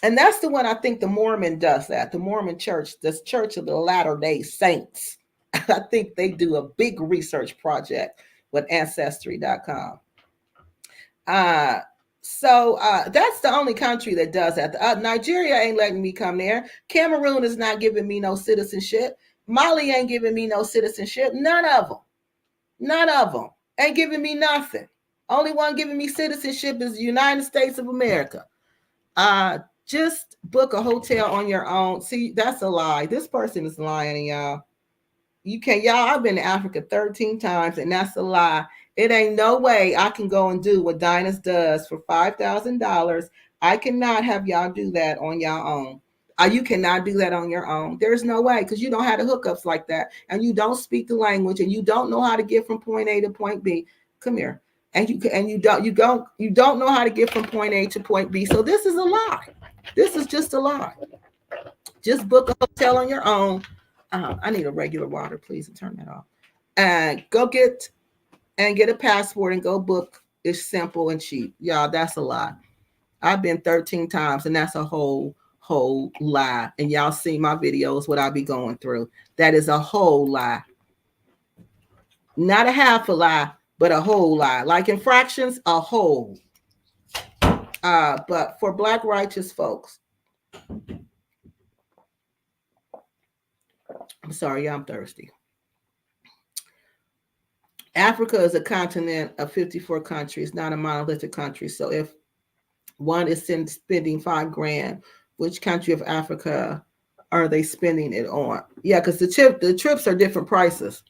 and that's the one I think the Mormon does that. The Mormon Church, the Church of the Latter-day Saints. I think they do a big research project with ancestry.com. So that's the only country that does that. Nigeria ain't letting me come there. Cameroon is not giving me no citizenship. Mali ain't giving me no citizenship. None of them ain't giving me nothing. Only one giving me citizenship is the United States of America. Just book a hotel on your own. See, that's a lie. This person is lying, y'all. You can't, y'all. I've been to Africa 13 times, and that's a lie. It ain't no way I can go and do what Dynast does for $5,000. I cannot have y'all do that on your own. You cannot do that on your own. There's no way, because you don't have the hookups like that, and you don't speak the language, and you don't know how to get from point A to point B. Come here, and you don't know how to get from point A to point B. So this is a lie. This is just a lie. Just book a hotel on your own. I need a regular water, please, and turn that off. And go get a passport and go book. It's simple and cheap. Y'all, that's a lie. I've been 13 times, and that's a whole lie. And y'all see my videos, what I be going through. That is a whole lie. Not a half a lie, but a whole lie. Like in fractions, a whole. But for Black righteous folks, I'm sorry, I'm thirsty. Africa is a continent of 54 countries, not a monolithic country. So if one is spending $5,000, which country of Africa are they spending it on? Yeah, because the trips are different prices.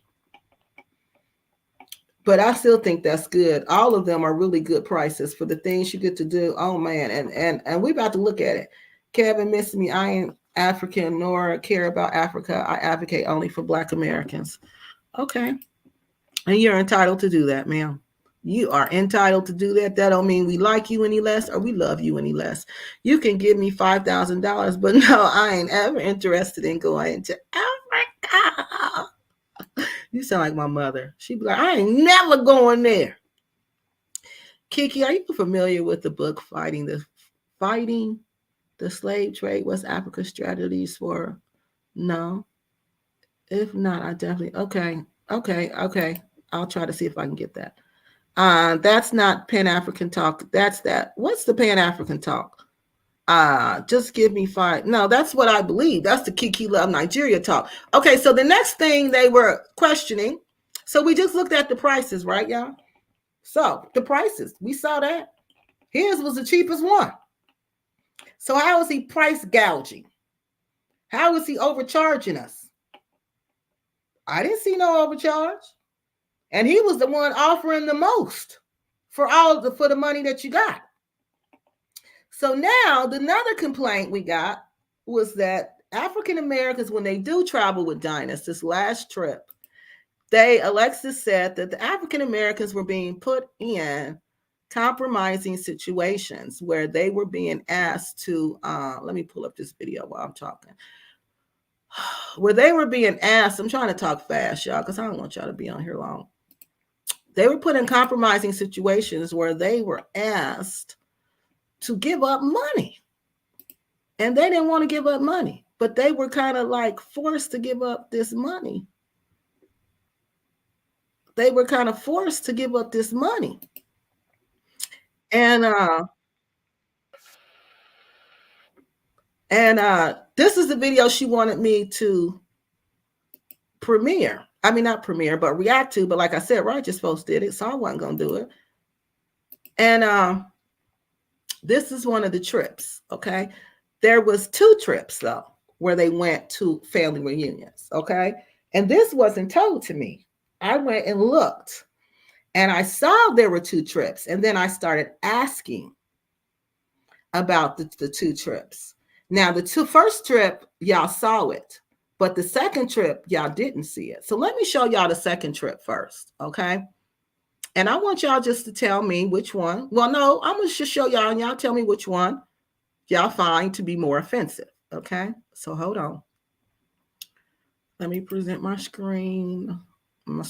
But I still think that's good. All of them are really good prices for the things you get to do. Oh man, and we're about to look at it. Kevin, miss me. I ain't African nor care about Africa. I advocate only for Black Americans. Okay. And you're entitled to do that, ma'am. You are entitled to do that. That don't mean we like you any less or we love you any less. You can give me $5,000, but no, I ain't ever interested in going to Africa. You sound like my mother. She'd be like, I ain't never going there. Kiki, are you familiar with the book Fighting the Slave Trade? What's Africa's strategies for? No. If not, I definitely okay. I'll try to see if I can get that. That's not Pan-African talk. That's that. What's the Pan-African talk? Just give me 5. No, that's what I believe. That's the Kiki Love Nigeria talk. Okay, so the next thing they were questioning. So we just looked at the prices, right, y'all? So the prices, we saw that. His was the cheapest one. So how is he price gouging? How is he overcharging us? I didn't see no overcharge. And he was the one offering the most for the money that you got. So now another complaint we got was that African Americans, when they do travel with Dynast, this last trip, Alexis said that the African Americans were being put in compromising situations where they were being asked to, let me pull up this video while I'm talking, where they were being asked, I'm trying to talk fast, y'all, because I don't want y'all to be on here long. They were put in compromising situations where they were asked to give up money. And they didn't want to give up money, but they were kind of like forced to give up this money. They were kind of forced to give up this money. And this is the video she wanted me to premiere. I mean, not premiere, but react to. But like I said, Righteous folks did it, so I wasn't going to do it. And this is one of the trips, okay? There was 2 trips, though, where they went to family reunions, okay? And this wasn't told to me. I went and looked, and I saw there were 2 trips, and then I started asking about the 2 trips. Now, the first trip, y'all saw it, but the second trip, y'all didn't see it. So let me show y'all the second trip first, okay? And I want y'all just to tell me which one. Well, no, I'm going to just show y'all, and y'all tell me which one y'all find to be more offensive, okay? So hold on. Let me present my screen. And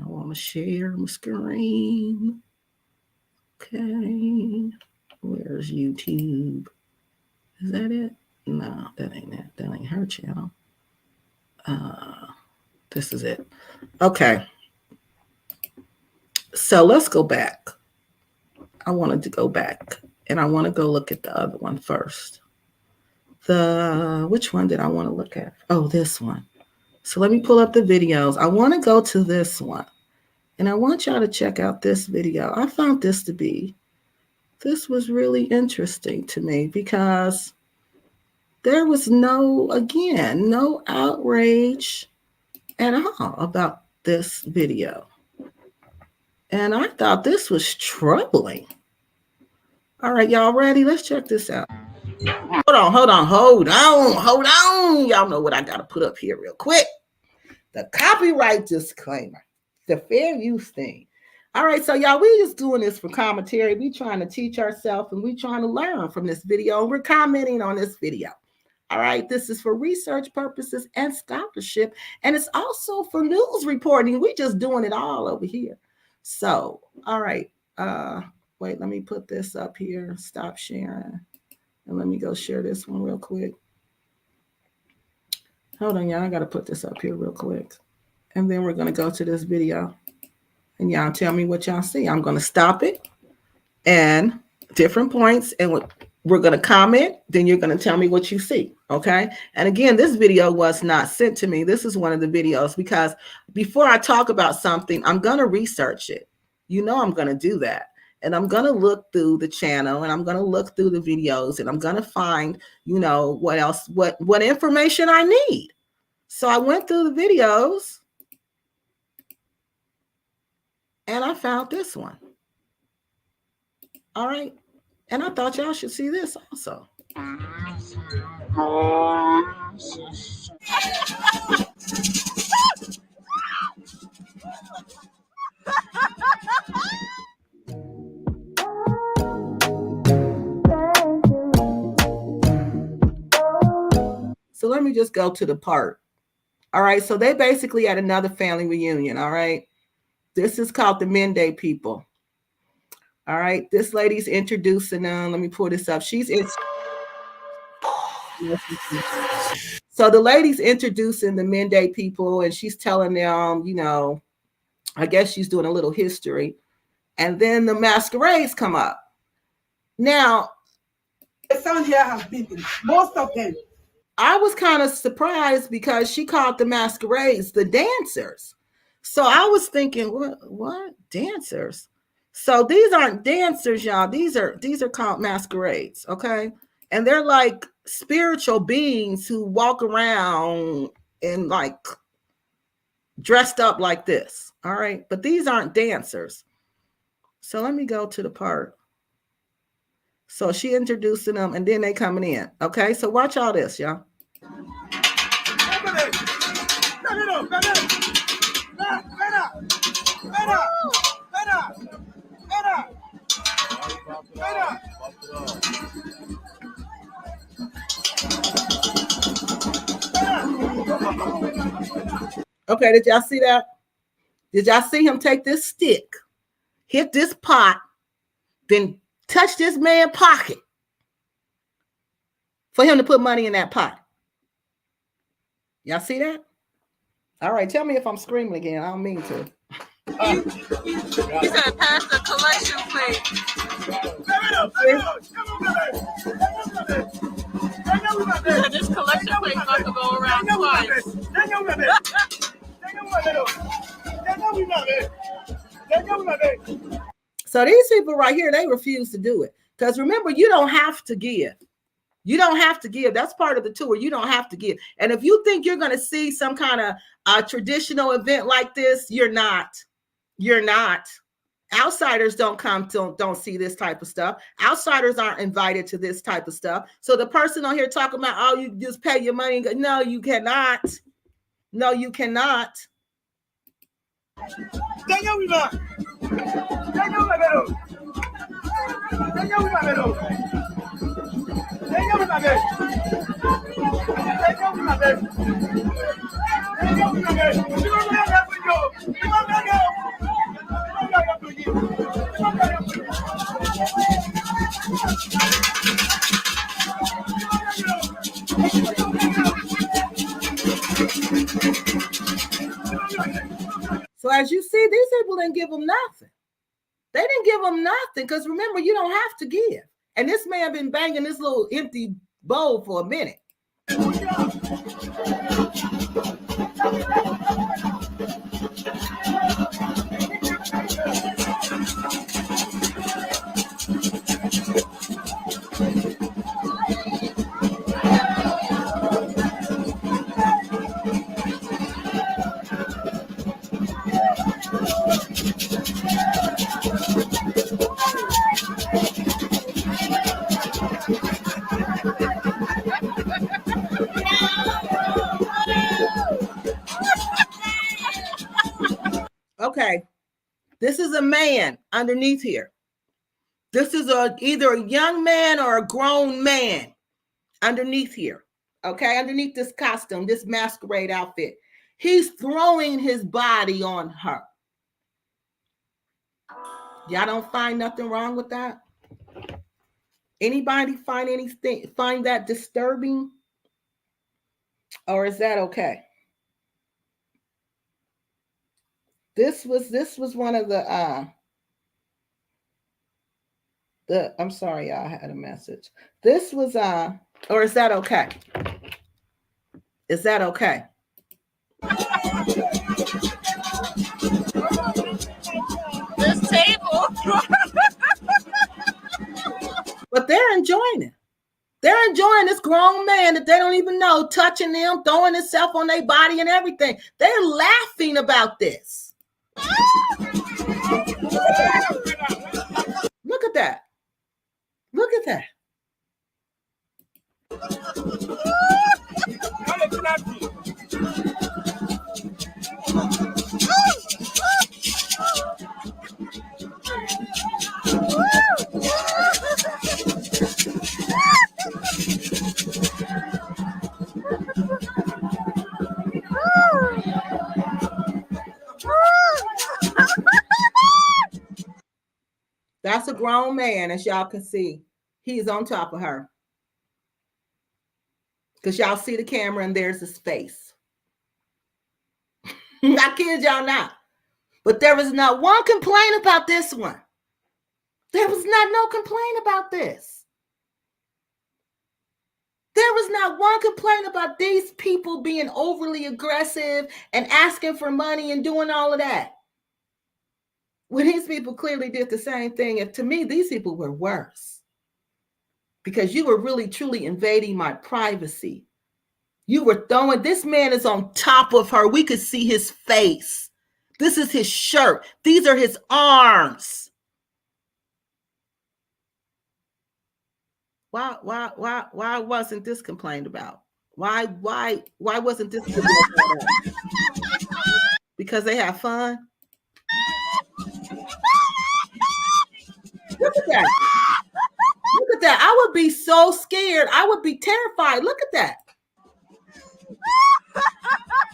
I want to share my screen. Okay. Where's YouTube? Is that it? No, that ain't it. That ain't her channel. This is it. Okay. So let's go back. I wanted to go back, and I want to go look at the other one first. Which one did I want to look at? Oh, this one. So let me pull up the videos. I want to go to this one, and I want y'all to check out this video. I found this was really interesting to me because there was no outrage at all about this video. And I thought this was troubling. All right, y'all ready? Let's check this out. Hold on. Y'all know what I got to put up here real quick. The copyright disclaimer, the fair use thing. All right, so y'all, we just doing this for commentary. We trying to teach ourselves, and we trying to learn from this video. We're commenting on this video. All right, this is for research purposes and scholarship, and it's also for news reporting. We just doing it all over here. So, all right, wait, let me put this up here. Stop sharing, and let me go share this one real quick. Hold on, y'all. I got to put this up here real quick. And then we're going to go to this video. And y'all tell me what y'all see. I'm going to stop it and different points. And we're going to comment. Then you're going to tell me what you see. Okay. And again, this video was not sent to me. This is one of the videos because before I talk about something, I'm going to research it. You know, I'm going to do that. And I'm going to look through the channel, and I'm going to look through the videos, and I'm going to find, you know, what else, what information I need. So I went through the videos, and I found this one. All right. And I thought y'all should see this also. So let me just go to the part All right, so they basically at another family reunion. All right, this is called the Mende people. All right, this lady's introducing them. Let me pull this up. So the lady's introducing the Mende people, and she's telling them, you know, I guess she's doing a little history. And then the masquerades come up. Now,
the sound here has been most of them.
I was kind of surprised because she called the masquerades the dancers. So I was thinking, what dancers? So these aren't dancers, y'all. These are called masquerades, okay? And they're like spiritual beings who walk around and like dressed up like this. All right. But these aren't dancers. So let me go to the part. So she introducing them and then they coming in. Okay. So watch all this, y'all. Okay, did y'all see that? Did y'all see him take this stick, hit this pot, then touch this man's pocket for him to put money in that pot? Y'all see that? All right, tell me if I'm screaming again. I don't mean to.
You said pass the collection plate. This collection plate is about to go around twice.
So these people right here, they refuse to do it. Because remember, you don't have to give. You don't have to give. That's part of the tour. You don't have to give. And if you think you're going to see some kind of traditional event like this, you're not. You're not. Outsiders don't see this type of stuff. Outsiders aren't invited to this type of stuff. So the person on here talking about, oh, you just pay your money and go, no, you cannot. No, you cannot. So as you see, these people didn't give them nothing. They didn't give them nothing because remember, you don't have to give. And this man been banging this little empty bowl for a minute. Okay, this is a man underneath here. This is either a young man or a grown man underneath here. Okay, underneath this costume, this masquerade outfit. He's throwing his body on her. Y'all don't find nothing wrong with that? Anybody find that disturbing? Or is that okay? This was one of the I'm sorry, y'all, I had a message. This was or is that okay? Is that okay?
This table.
But they're enjoying it. They're enjoying this grown man that they don't even know, touching them, throwing himself on their body and everything. They're laughing about this. Look at that. Look at that. grown man, as y'all can see. He is on top of her. Because y'all see the camera and there's his face. I kid y'all not. But there was not one complaint about this one. There was not no complaint about this. There was not one complaint about these people being overly aggressive and asking for money and doing all of that. When these people clearly did the same thing, if to me, these people were worse. Because you were really, truly invading my privacy. You were throwing, this man is on top of her. We could see his face. This is his shirt. These are his arms. Why wasn't this complained about? Why wasn't this complained about? Because they have fun? Look at that. Look at that. I would be so scared. I would be terrified. Look at that.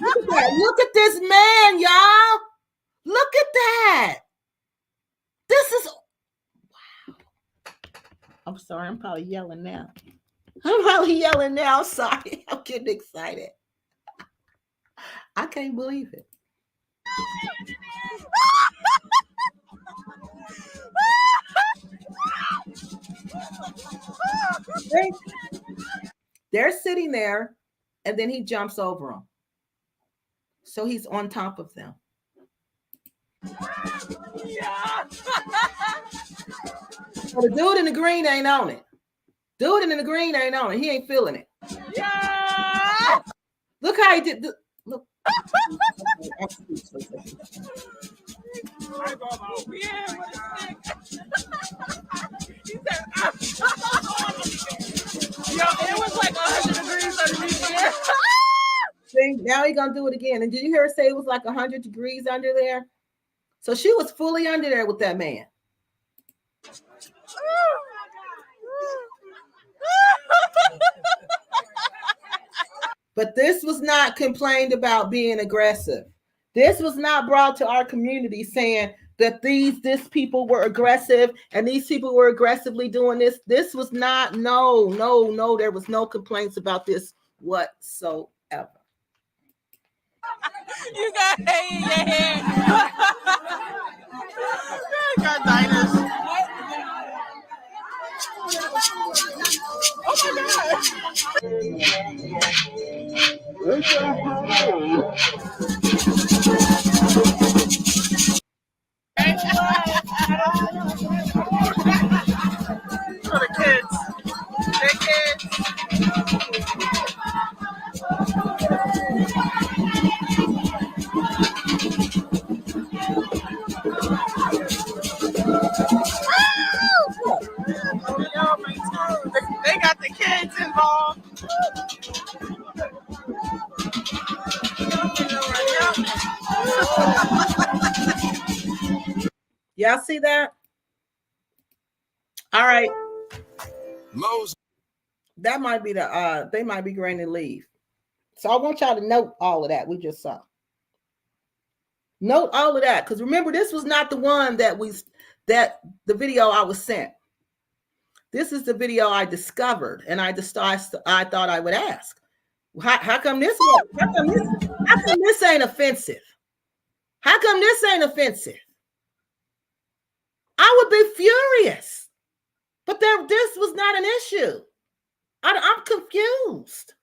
Look at that. Look at this man, y'all. Look at that. This is wow. I'm sorry. I'm probably yelling now. I'm sorry. I'm getting excited. I can't believe it. They're sitting there, and then he jumps over them. So he's on top of them. Yeah. So the dude in the green ain't on it. Dude in the green ain't on it. He ain't feeling it. Yeah. Look how he did. Look.
Yo, it was like 100 degrees underneath here.
See, now he's gonna do it again. And did you hear her say it was like 100 degrees under there? So she was fully under there with that man. But this was not complained about being aggressive. This was not brought to our community saying that this people were aggressive and these people were aggressively doing this. This was not, no, there was no complaints about this whatsoever.
You got hay in your hair. You got Dynast. Oh my God. For the kids. The kids. They got the kids involved.
Y'all see that? All right. That might be they might be going to leave. So I want y'all to note all of that we just saw. Note all of that, because remember, this was not the one that the video I was sent. This is the video I discovered, and I thought I would ask, how come this ain't offensive? How come this ain't offensive? I would be furious, but this was not an issue. I'm confused.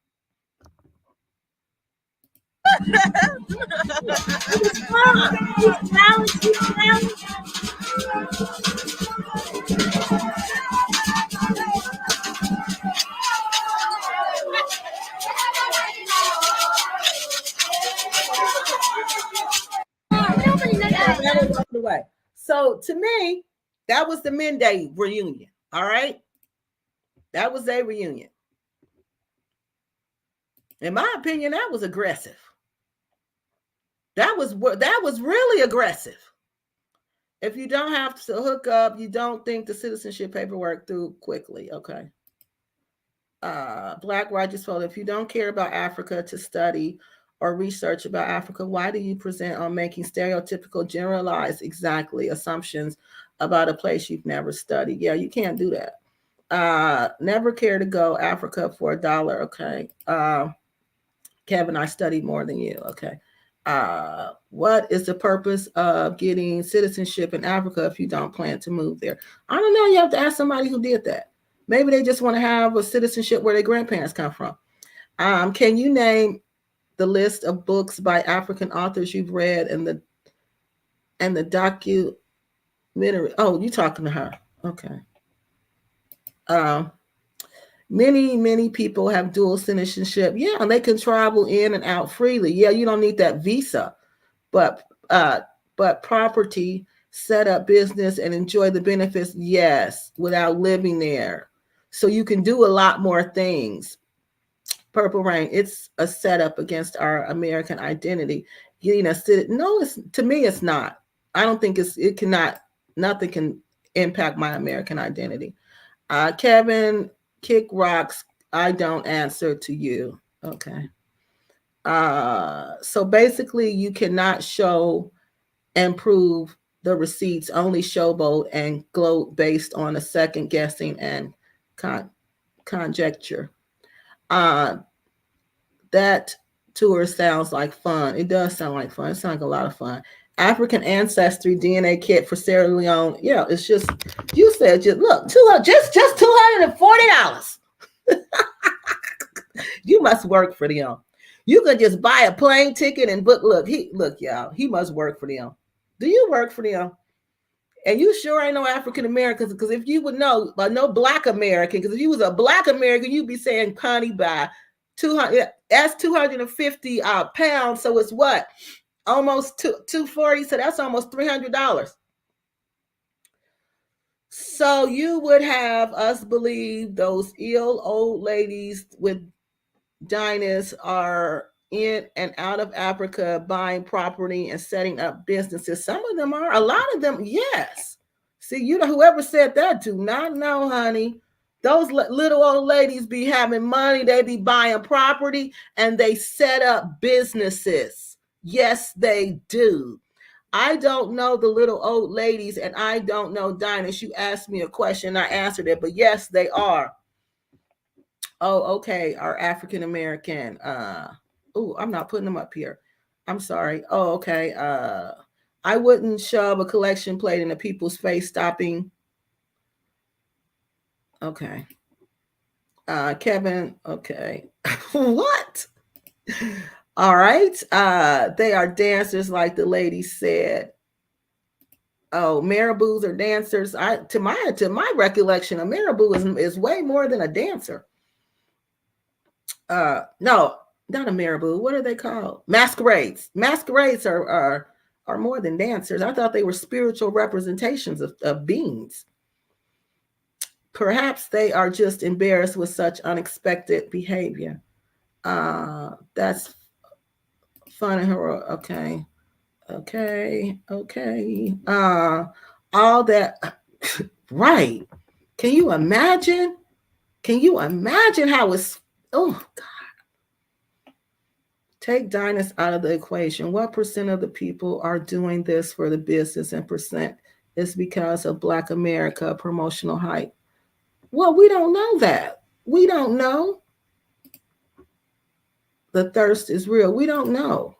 So to me, that was the Men Day reunion. All right. That was a reunion. In my opinion, that was aggressive. That was really aggressive. If you don't have to hook up, you don't think the citizenship paperwork through quickly. Okay. Black Righteous Folk, if you don't care about Africa to study or research about Africa? Why do you present on making stereotypical, generalized, exactly assumptions about a place you've never studied? Yeah, you can't do that. Never care to go Africa for $1. Okay. Kevin, I studied more than you. Okay. What is the purpose of getting citizenship in Africa if you don't plan to move there? I don't know. You have to ask somebody who did that. Maybe they just want to have a citizenship where their grandparents come from. Can you name the list of books by African authors you've read and the documentary? Oh, you talking to her? Okay. Many people have dual citizenship. Yeah, and they can travel in and out freely. Yeah, you don't need that visa, but property, set up business, and enjoy the benefits. Yes, without living there, so you can do a lot more things. Purple Rain, it's a setup against our American identity. Getting a citizen, no, it's, to me, it's not. I don't think it cannot, nothing can impact my American identity. Kevin, kick rocks, I don't answer to you. Okay. So basically, you cannot show and prove the receipts, only showboat and gloat based on a second guessing and conjecture. That tour sounds like fun. It does sound like fun. It sounds like a lot of fun. African ancestry DNA kit for Sierra Leone. Yeah, it's just, you said, just look, just $240. You must work for them. You could just buy a plane ticket and book. Look, y'all, he must work for them. Do you work for them? And you sure ain't no African Americans, because if you would know, but no Black American, because if you was a Black American, you'd be saying Connie by 200. That's 250 pounds. So it's what? Almost 240. So that's almost $300. So you would have us believe those ill old ladies with Dynast are in and out of Africa buying property and setting up businesses. Some of them are, a lot of them, yes. See, you know, whoever said that, do not know, honey. Those little old ladies be having money, they be buying property, and they set up businesses. Yes, they do. I don't know the little old ladies, and I don't know Dynast. You asked me a question, I answered it, but yes, they are. Oh, okay. Our African American. I'm not putting them up here. I'm sorry. Oh, okay. I wouldn't shove a collection plate in a people's face, stopping. Okay. Kevin. Okay. What? All right. They are dancers, like the lady said. Oh, marabous are dancers. To my recollection, a marabou is way more than a dancer. No, not a marabou. What are they called? Masquerades. Masquerades are more than dancers. I thought they were spiritual representations of beings. Perhaps they are just embarrassed with such unexpected behavior. That's fun and heroic. Okay. All that, right. Can you imagine? How it's, oh God. Take Dynast out of the equation. What percent of the people are doing this for the business, and percent is because of Black America promotional hype? Well, we don't know that. We don't know. The thirst is real. We don't know.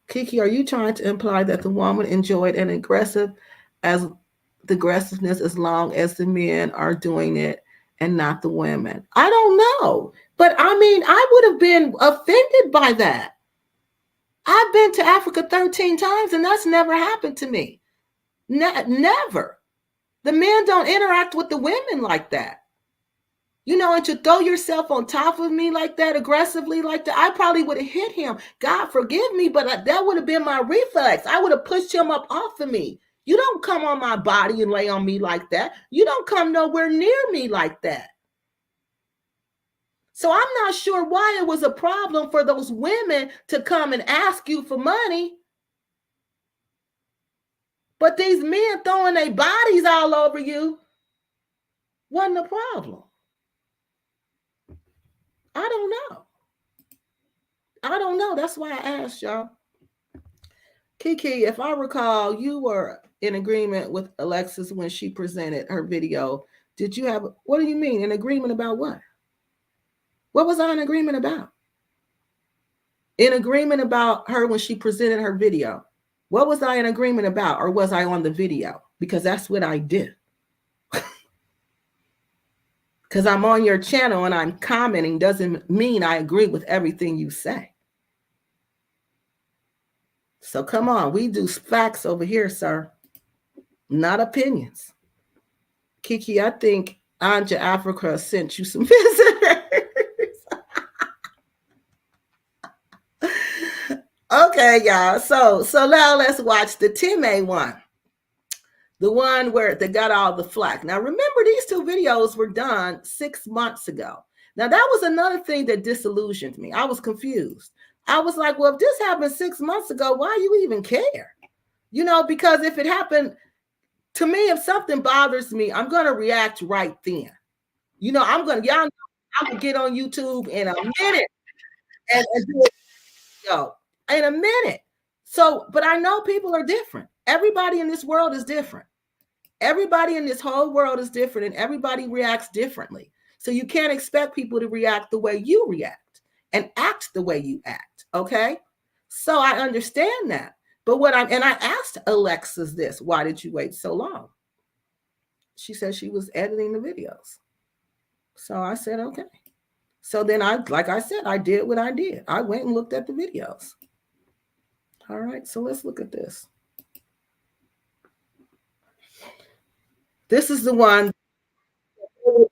Kiki, are you trying to imply that the woman enjoyed an aggressiveness as long as the men are doing it and not the women? I don't know. But I mean, I would have been offended by that. I've been to Africa 13 times and that's never happened to me. Never. The men don't interact with the women like that. You know, and to throw yourself on top of me like that, aggressively like that, I probably would have hit him. God forgive me, but that would have been my reflex. I would have pushed him up off of me. You don't come on my body and lay on me like that. You don't come nowhere near me like that. So I'm not sure why it was a problem for those women to come and ask you for money. But these men throwing their bodies all over you wasn't a problem. I don't know. I don't know. That's why I asked y'all. Kiki, if I recall, you were in agreement with Alexis when she presented her video. Did you have, what do you mean? An agreement about what? What was I in agreement about? In agreement about her when she presented her video. What was I in agreement about? Or was I on the video? Because that's what I did. Because I'm on your channel and I'm commenting doesn't mean I agree with everything you say. So come on, we do facts over here, sir, not opinions. Kiki, I think Anja Africa sent you some visitors. Okay, y'all. So now let's watch the Time one. The one where they got all the flack. Now remember, these two videos were done 6 months ago. Now that was another thing that disillusioned me. I was confused. I was like, well, if this happened 6 months ago, why you even care? You know, because if it happened to me, if something bothers me, I'm going to react right then. You know, I'm going to get on YouTube in a minute and do it, in a minute. So, but I know people are different. Everybody in this world is different. Everybody in this whole world is different and everybody reacts differently. So you can't expect people to react the way you react and act the way you act. Okay. So I understand that. But I asked Alexis this, why did you wait so long? She said she was editing the videos. So I said, okay. So then like I said, I did what I did. I went and looked at the videos. All right. So let's look at this. This is the one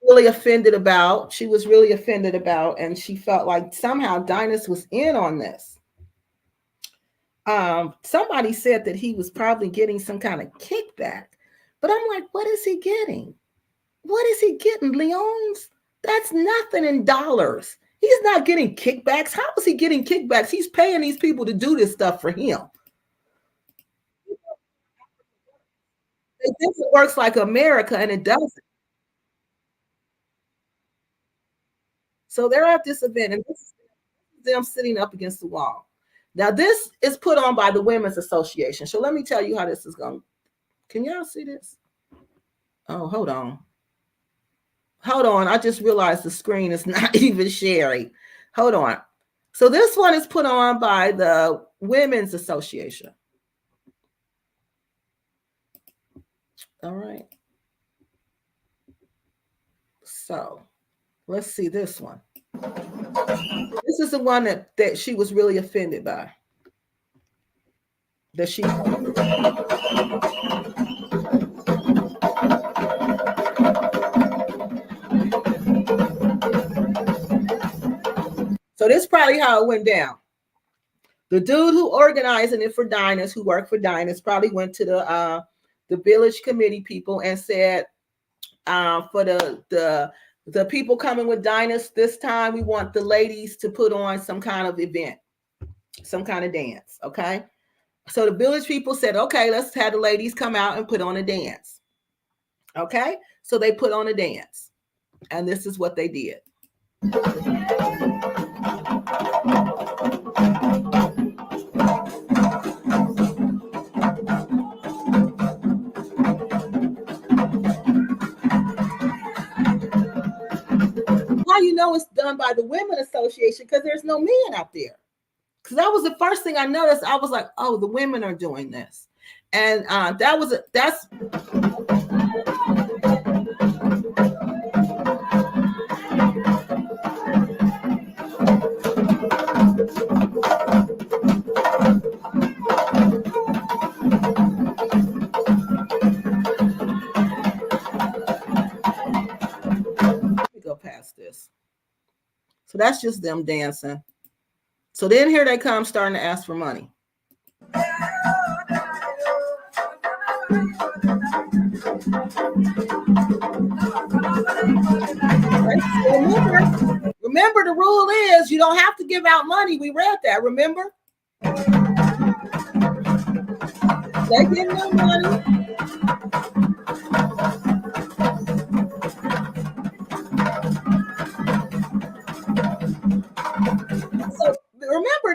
really offended about. She was really offended about, and she felt like somehow Dynast was in on this. Somebody said that he was probably getting some kind of kickback, but I'm like, what is he getting? What is he getting, Leons? That's nothing in dollars. He's not getting kickbacks. How is he getting kickbacks? He's paying these people to do this stuff for him. They think it works like America, and it doesn't. So they're at this event, and this is them sitting up against the wall. Now, this is put on by the Women's Association. So let me tell you how this is going. Can y'all see this? Oh, hold on. Hold on. I just realized the screen is not even sharing. Hold on. So this one is put on by the Women's Association. All right. So let's see this one. This is the one that she was really offended by. That she. So this is probably how it went down. The dude who organizing it for Dynast, who worked for Dynast, probably went to the village committee people and said, for the people coming with Dynast this time, we want the ladies to put on some kind of event, some kind of dance. Okay. So the village people said, okay, let's have the ladies come out and put on a dance. Okay. So they put on a dance, and this is what they did. How you know it's done by the Women Association? Because there's no men out there. Because that was the first thing I noticed. I was like, oh, the women are doing this. And that's let me go past this. So that's just them dancing. So then here they come starting to ask for money. Remember, the rule is you don't have to give out money. We read that, remember? They give no money. So remember,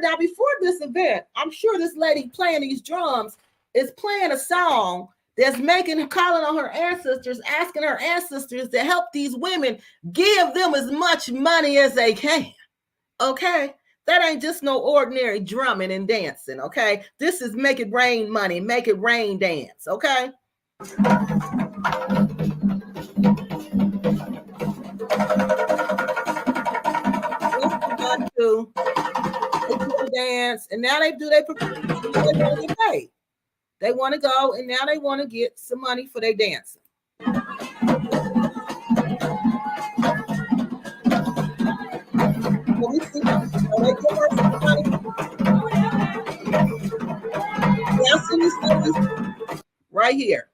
sure this lady playing these drums is playing a song that's calling on her ancestors, asking her ancestors to help these women, give them as much money as they can. Okay? That ain't just no ordinary drumming and dancing, okay? This is make it rain money, make it rain dance, okay? To dance, and now they want to get paid. They want to go, and now they want to get some money for their dancing. So we see, they give her some money. Right here.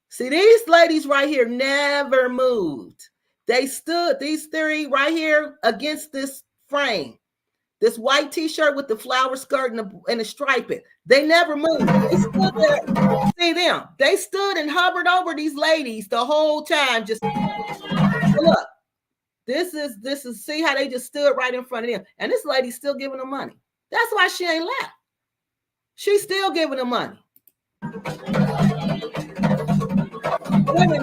See, these ladies right here never moved. They stood, these three right here against this frame. This white t-shirt with the flower skirt and the striping. They never moved. They stood there. See them. They stood and hovered over these ladies the whole time. Just look. This is see how they just stood right in front of them. And this lady's still giving them money. That's why she ain't left. She's still giving them money.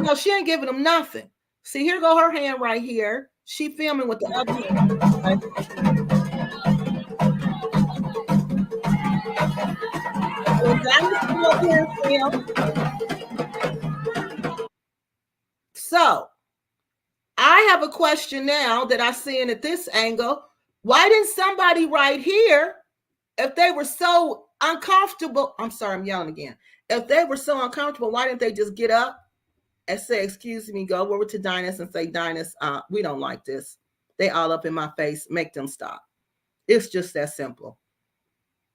No, she ain't giving them nothing. See, here go her hand right here. She filming with the other hand. So, I have a question now that I see in at this angle. Why didn't somebody right here, if they were so uncomfortable, I'm sorry, I'm yelling again. If they were so uncomfortable, why didn't they just get up and say, excuse me, go over to Dynast and say, Dynast, we don't like this. They all up in my face, make them stop. It's just that simple.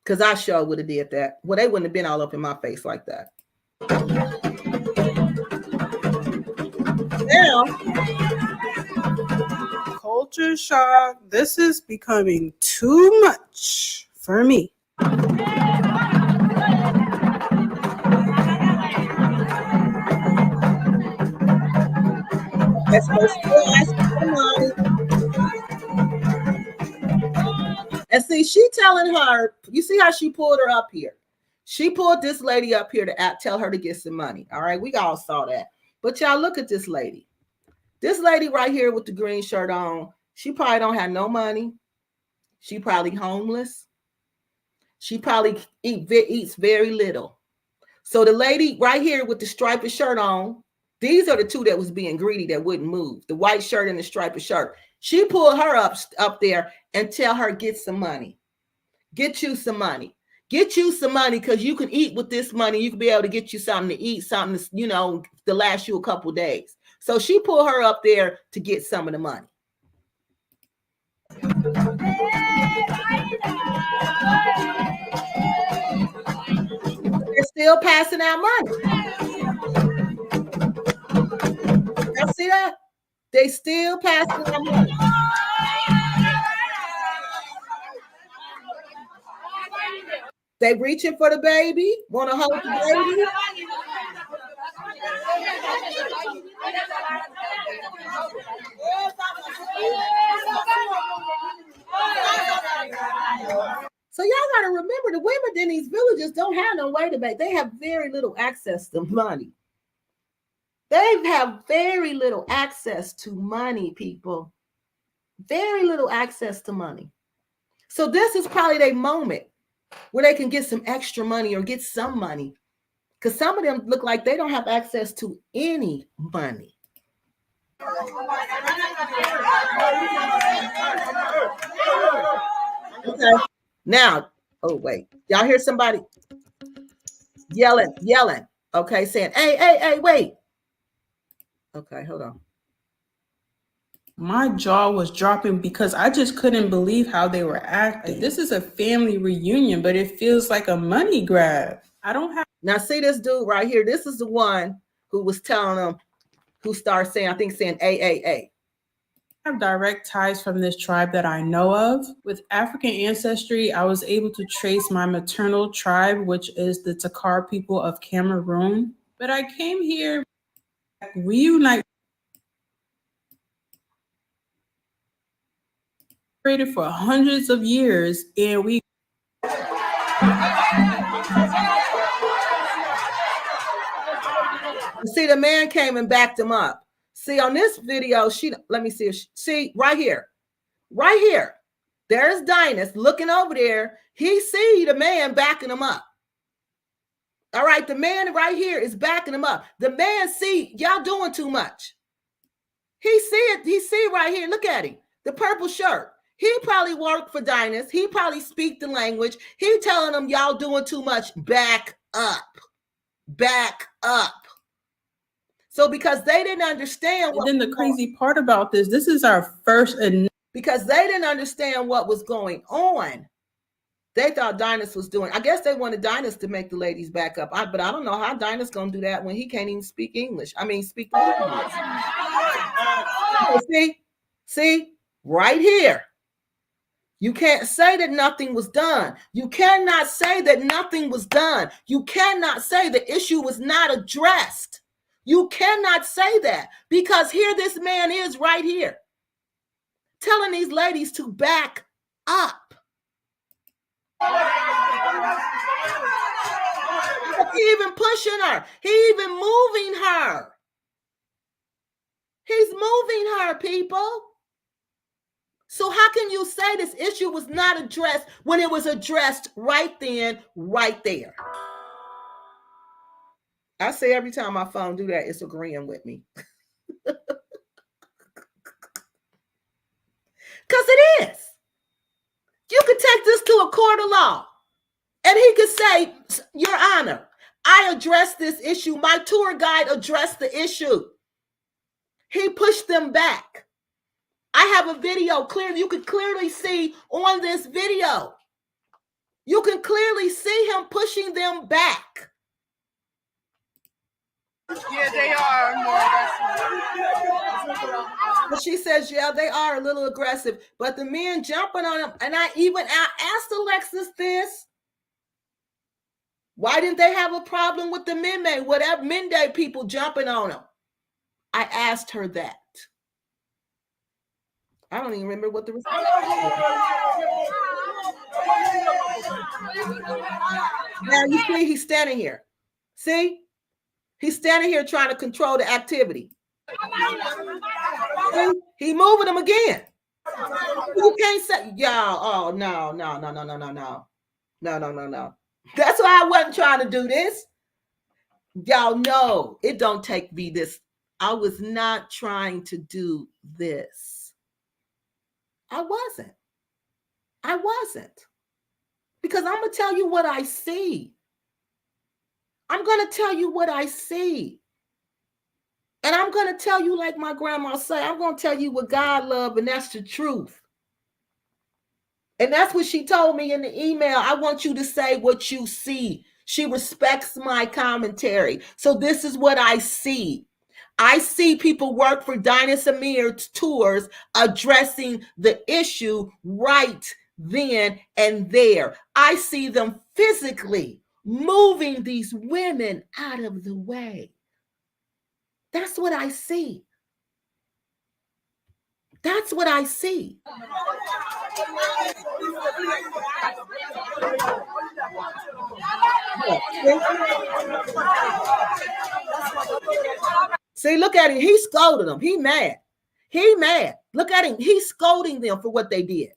Because I sure would have did that. Well, they wouldn't have been all up in my face like that. Now,
culture shock. This is becoming too much for me.
And see, she telling her, you see how she pulled her up here. She pulled this lady up here to tell her to get some money. All right, we all saw that. But y'all look at this lady. This lady right here with the green shirt on, she probably don't have no money. She probably homeless. She probably eats very little. So the lady right here with the striped shirt on, these are the two that was being greedy that wouldn't move. The white shirt and the striped shirt. She pulled her up there and tell her, get some money. Get you some money. Get you some money because you can eat with this money. You can be able to get you something to eat, something to last you a couple days. So she pulled her up there to get some of the money. They're still passing out money. Y'all see that? They still passing out money. They reaching for the baby, want to hold the baby. So y'all got to remember, the women in these villages don't have no way to make. They have very little access to money. They have very little access to money, people. Very little access to money. So this is probably their moment where they can get some extra money or get some money. Because some of them look like they don't have access to any money. Okay. Now, oh, wait. Y'all hear somebody yelling. Okay, saying, hey, wait. Okay, hold on.
My jaw was dropping because I just couldn't believe how they were acting. This is a family reunion, but it feels like a money grab. I don't have.
Now, see this dude right here. This is the one who was telling them, who started saying, saying AAA.
I have direct ties from this tribe that I know of. With African ancestry, I was able to trace my maternal tribe, which is the Takar people of Cameroon. But I came here to reunite for hundreds of years, and we
See, the man came and backed him up. See, on this video, let me see if see right here. There's Dynast looking over there. He see the man backing him up. All right, the man right here is backing him up. The man see y'all doing too much. He see it. He see right here. Look at him. The purple shirt. He probably worked for Dynast. He probably speak the language. He telling them y'all doing too much. Back up. Back up. So because they didn't understand
what then the crazy part about this is our first
because they didn't understand what was going on. They thought Dynast was doing. I guess they wanted Dynast to make the ladies back up. But I don't know how Dynast gonna do that when he can't even speak English. I mean, speak the language. See, right here. You can't say that nothing was done. You cannot say that nothing was done. You cannot say the issue was not addressed. You cannot say that because here this man is right here telling these ladies to back up. He even pushing her. He even moving her. He's moving her, people. So how can you say this issue was not addressed when it was addressed right then, right there? I say every time my phone do that, it's agreeing with me. Because it is. You could take this to a court of law and he could say, Your Honor, I addressed this issue. My tour guide addressed the issue. He pushed them back. I have a video clear. You can clearly see on this video. You can clearly see him pushing them back.
Yeah, they are more aggressive.
But she says, yeah, they are a little aggressive. But the men jumping on them. And I asked Alexis this. Why didn't they have a problem with the Mende people jumping on them? I asked her that. I don't even remember what the response was. Now you see he's standing here. See? He's standing here trying to control the activity. See? He moving them again. You can't say, y'all, oh, no. No. That's why I wasn't trying to do this. Y'all know it don't take me this. I was not trying to do this. I wasn't. Because I'm going to tell you what I see. I'm going to tell you what I see. And I'm going to tell you, like my grandma said, I'm going to tell you what God loves, and that's the truth. And that's what she told me in the email. I want you to say what you see. She respects my commentary. So this is what I see. I see people work for Dynast Amir tours addressing the issue right then and there. I see them physically moving these women out of the way. That's what I see. That's what I see. See, look at him. He scolded them. He mad. Look at him. He's scolding them for what they did.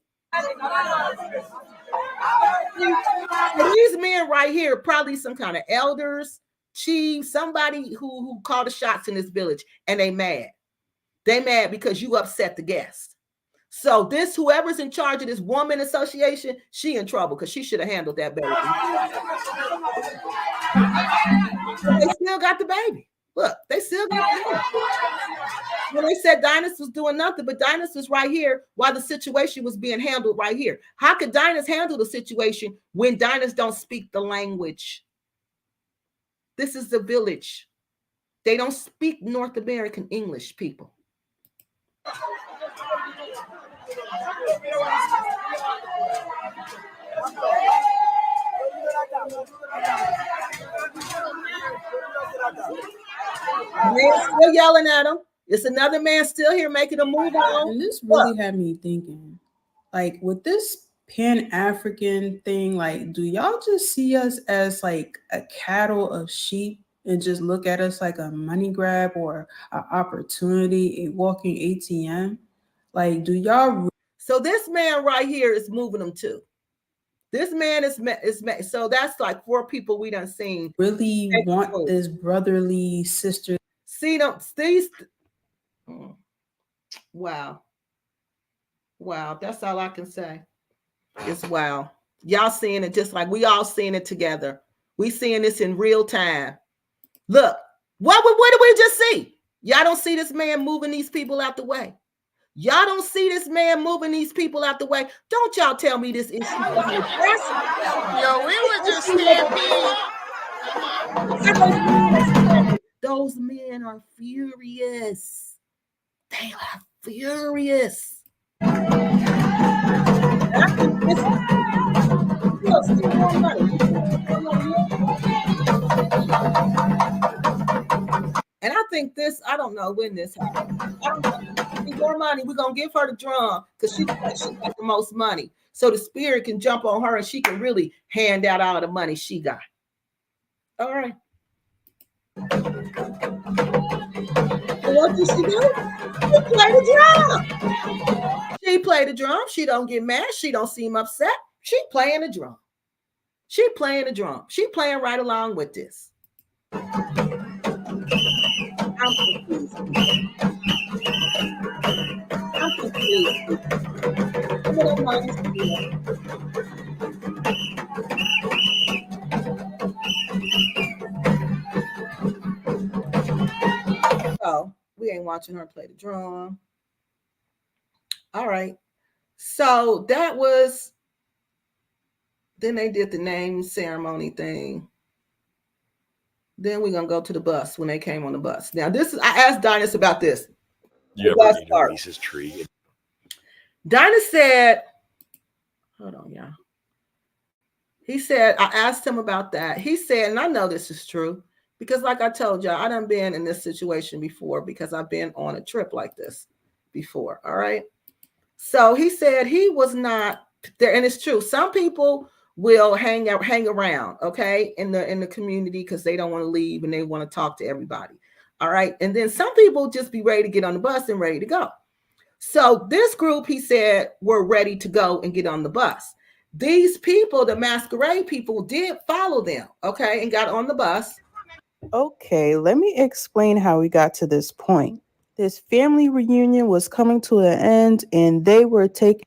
These men right here, probably some kind of elders, chiefs, somebody who called the shots in this village, and they mad. They mad because you upset the guest. So this, whoever's in charge of this woman association, she in trouble because she should have handled that baby. They still got the baby. Look, they still got the baby. When they said Dynast was doing nothing, but Dynast was right here while the situation was being handled right here. How could Dynast handle the situation when Dynast don't speak the language? This is the village. They don't speak North American English, people. Man's still yelling at him. It's another man still here making a move on.
And this really had me thinking, like, with this Pan-African thing, like, do y'all just see us as like a cattle of sheep and just look at us like a money grab or an opportunity, a walking ATM? Like, do y'all?
So this man right here is moving them too. This man is so that's like 4 people we done seen
really want this brotherly sister?
See them, these. Wow. Wow. That's all I can say. It's wow. Y'all seeing it just like we all seeing it together. We seeing this in real time. Look, what did we just see? Y'all don't see this man moving these people out the way. Y'all don't see this man moving these people out the way. Don't y'all tell me this issue.
Yo, we were just stampede.
Those men are furious. They are furious. And I think this, I don't know when this happened. More money, we're gonna give her the drum because she got the most money. So the spirit can jump on her and she can really hand out all the money she got. All right. So what did she do? She played the drum. She played the drum. She don't get mad. She don't seem upset. She playing the drum. She playing the drum. She playing right along with this. I'm confused. Oh, we ain't watching her play the drum. All right. So that was, then they did the name ceremony thing. Then we're gonna go to the bus when they came on the bus. Now, this is, I asked Dynast about this.
You ever need a niece's tree?
Dynast said, hold on, y'all. He said, I asked him about that. He said, and I know this is true, because like I told y'all, I done been in this situation before because I've been on a trip like this before. All right. So he said he was not there, and it's true. Some people will hang around, okay, in the community because they don't want to leave and they want to talk to everybody. All right. And then some people just be ready to get on the bus and ready to go. So this group, he said, were ready to go and get on the bus. These people, the masquerade people, did follow them, okay, and got on the bus.
Okay, let me explain how we got to this point. This family reunion was coming to an end, and they were taking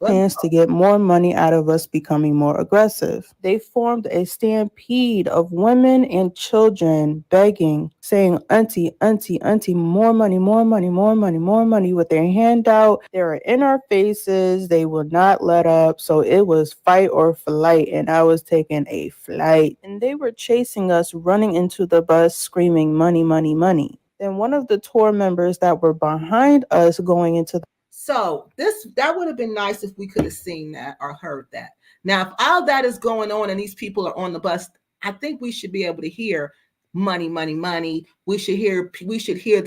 chance to get more money out of us becoming more aggressive. They formed a stampede of women and children begging, saying, auntie, auntie, auntie, more money, more money, more money, more money, with their hand out. They were in our faces. They would not let up. So it was fight or flight, and I was taking a flight. And they were chasing us, running into the bus, screaming, money, money, money. Then one of the tour members that were behind us going into the
So that would have been nice if we could have seen that or heard that. Now, if all that is going on and these people are on the bus, I think we should be able to hear money, money, money. We should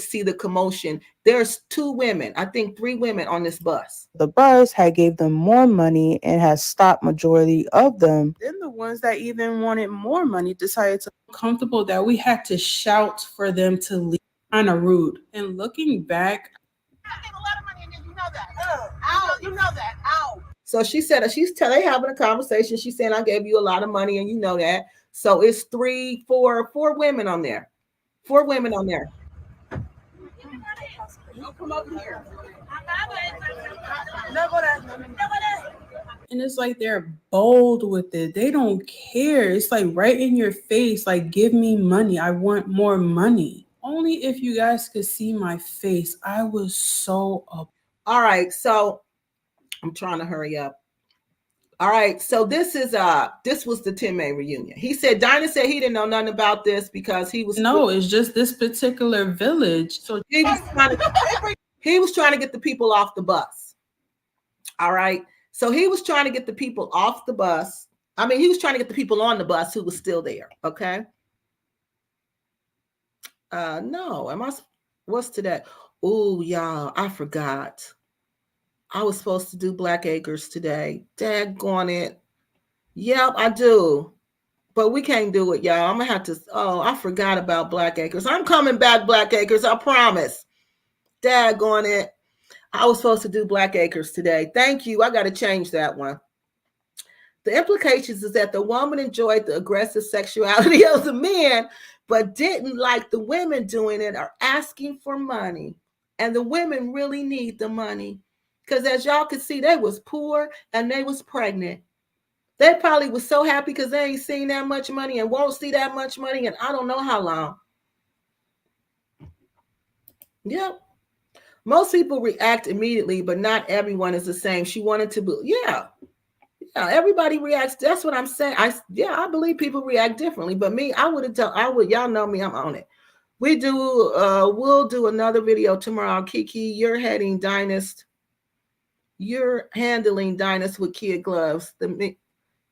see the commotion. There's 2 women, I think 3 women on this bus.
The bus had gave them more money and has stopped majority of them. Then the ones that even wanted more money decided to feel comfortable that we had to shout for them to leave. Kind of rude. And looking back,
So she said, they having a conversation. She's saying, I gave you a lot of money and you know that. So it's 4 women on there. 4 women on there. You come up here.
and it's like they're bold with it. They don't care. It's like right in your face, like, give me money. I want more money. Only if you guys could see my face. I was so up.
All right, so I'm trying to hurry up. All right, so this was the 10-May reunion. He said, Dynast said he didn't know nothing about this because he was
it's just this particular village. So
he was trying to get the people off the bus. All right, so he was trying to get the people off the bus. I mean, he was trying to get the people on the bus who was still there. Okay. No, what's today? Oh, y'all, I forgot. I was supposed to do Black Acres today. Daggone it. Yep, I do. But we can't do it, y'all. I'm going to have to. Oh, I forgot about Black Acres. I'm coming back, Black Acres. I promise. Daggone it. I was supposed to do Black Acres today. Thank you. I got to change that one. The implications is that the woman enjoyed the aggressive sexuality of the men, but didn't like the women doing it or asking for money. And the women really need the money. Because as y'all can see, they was poor and they was pregnant. They probably was so happy because they ain't seen that much money and won't see that much money and I don't know how long. Yep. Most people react immediately, but not everyone is the same. She wanted to be, yeah, everybody reacts. That's what I'm saying. I believe people react differently, but me, y'all know me, I'm on it. We'll do another video tomorrow. Kiki, you're handling Dynast with kid gloves.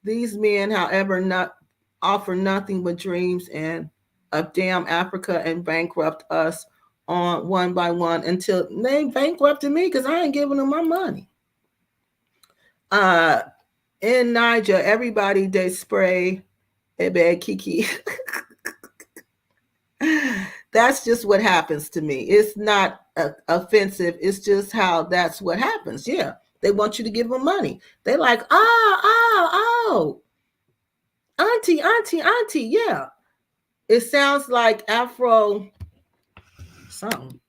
These men, however, not offer nothing but dreams and of damn Africa and bankrupt us on one by one until they bankrupted me because I ain't giving them my money. In Niger, everybody they spray a bad Kiki. That's just what happens to me. It's not offensive. It's just how that's what happens. Yeah. They want you to give them money. They like, oh, auntie. Yeah. It sounds like Afro something.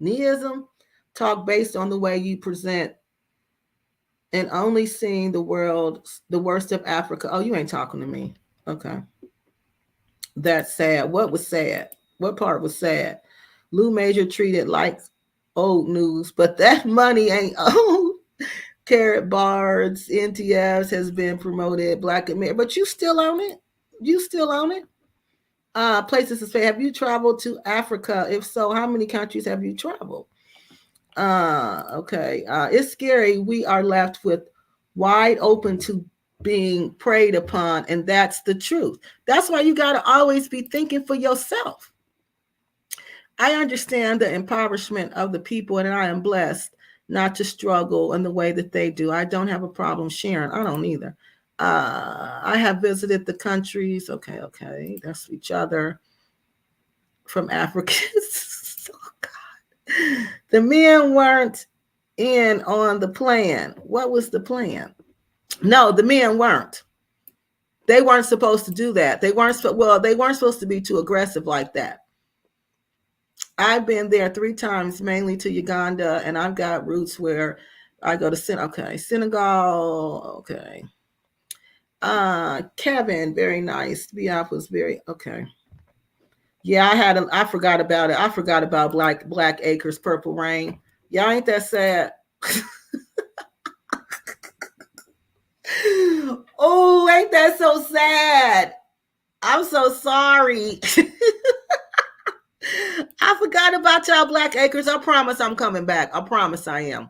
Neism talk based on the way you present and only seeing the worst of Africa. Oh, you ain't talking to me. Okay. That's sad. What was sad? What part was sad? Lou Major treated like old news, but that money ain't old. Carrot bars, NTFs has been promoted. Black Amir, but you still own it? You still own it? Places to say, have you traveled to Africa? If so, how many countries have you traveled? Okay. It's scary. We are left with wide open to being preyed upon, and that's the truth. That's why you got to always be thinking for yourself. I understand the impoverishment of the people, and I am blessed not to struggle in the way that they do. I don't have a problem sharing. I don't either. I have visited the countries. Okay. That's each other from Africans. Oh, God. The men weren't in on the plan. What was the plan? No, the men weren't. They weren't supposed to do that. They weren't supposed to be too aggressive like that. I've been there 3 times, mainly to Uganda, and I've got roots where I go to Senegal. Okay. Kevin, very nice. Biaf was very okay. Yeah, I forgot about it. I forgot about Black Acres, Purple Rain. Y'all ain't that sad. Oh, ain't that so sad? I'm so sorry. I forgot about y'all Black Acres. I promise I'm coming back. I promise I am.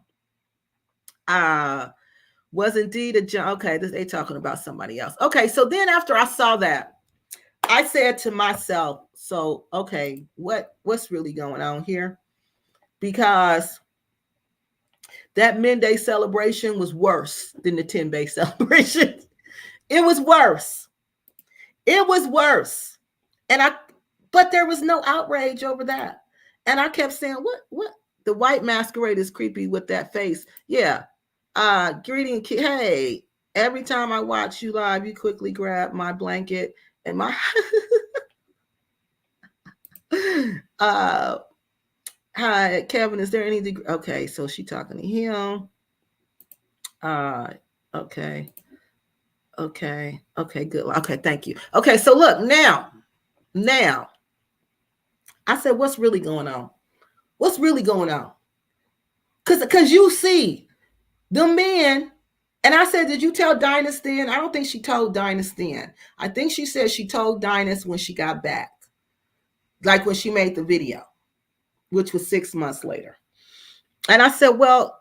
Was indeed a okay, they talking about somebody else. Okay, so then after I saw that, I said to myself, so okay, what's really going on here? Because that Men Day celebration was worse than the 10-day celebration. It was worse. It was worse. But there was no outrage over that. And I kept saying, what? The white masquerade is creepy with that face. Yeah. Greeting, hey, every time I watch you live, you quickly grab my blanket and my hi, Kevin, is there any degree? Okay, so she talking to him. Okay, good. Okay, thank you. Okay, so look, now, I said, what's really going on? What's really going on? Because you see, the men, and I said, did you tell Dynast then? I don't think she told Dynast then. I think she said she told Dynast when she got back. Like when she made the video, which was 6 months later. And I said, well,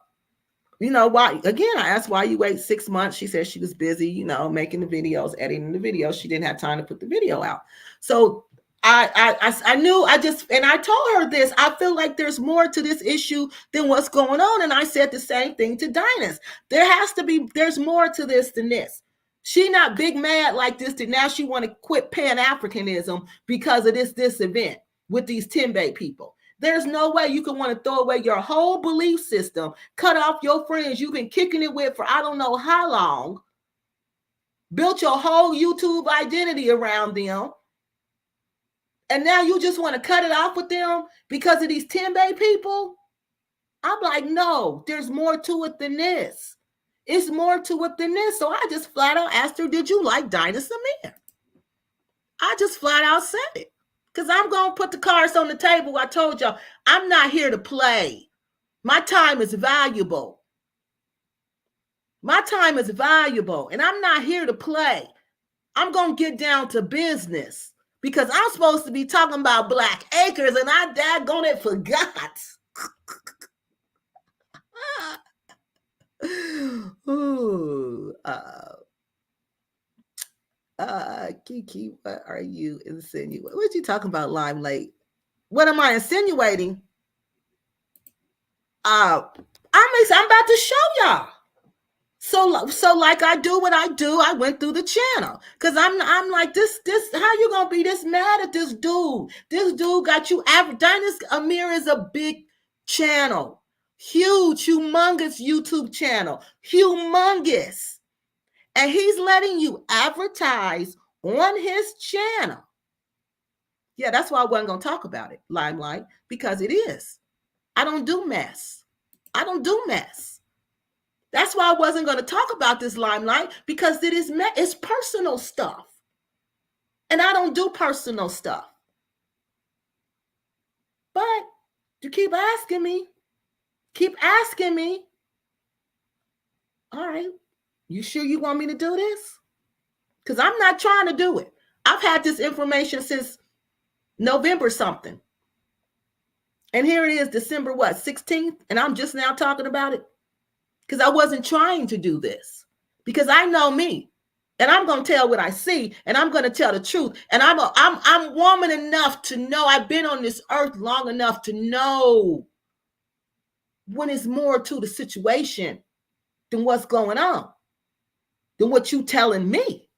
you know, why? Again, I asked why you wait 6 months. She said she was busy, making the videos, editing the videos. She didn't have time to put the video out. So I knew, and I told her this. I feel like there's more to this issue than what's going on. And I said the same thing to Dynast. There's more to this than this. She not big mad like this that now she want to quit Pan-Africanism because of this event with these Timbe people. There's no way you can want to throw away your whole belief system, cut off your friends you've been kicking it with for I don't know how long, built your whole YouTube identity around them, and now you just want to cut it off with them because of these Timbe people? I'm like, no, there's more to it than this. It's more to it than this. So I just flat out asked her, did you like Dynast Amir? I just flat out said it. Because I'm going to put the cards on the table. I told y'all, I'm not here to play. My time is valuable. My time is valuable. And I'm not here to play. I'm going to get down to business. Because I'm supposed to be talking about Black Acres, and I daggone it forgot. Ooh, Kiki, what are you insinuating? What you talking about, Limelight? What am I insinuating? I'm about to show y'all. So like I do what I do, I went through the channel because I'm like this. How you gonna be this mad at this dude? This dude got you. Dynast Amir is a big channel, huge, humongous YouTube channel, humongous, and he's letting you advertise on his channel. Yeah, that's why I wasn't gonna talk about it, Limelight, because it is. I don't do mess. I don't do mess. That's why I wasn't going to talk about this, Limelight, because it's personal stuff. And I don't do personal stuff. But you keep asking me. All right. You sure you want me to do this? Because I'm not trying to do it. I've had this information since November something. And here it is, December 16th? And I'm just now talking about it. Because I wasn't trying to do this. Because I know me. And I'm going to tell what I see. And I'm going to tell the truth. And I'm woman enough to know. I've been on this earth long enough to know when it's more to the situation than what's going on. Than what you telling me.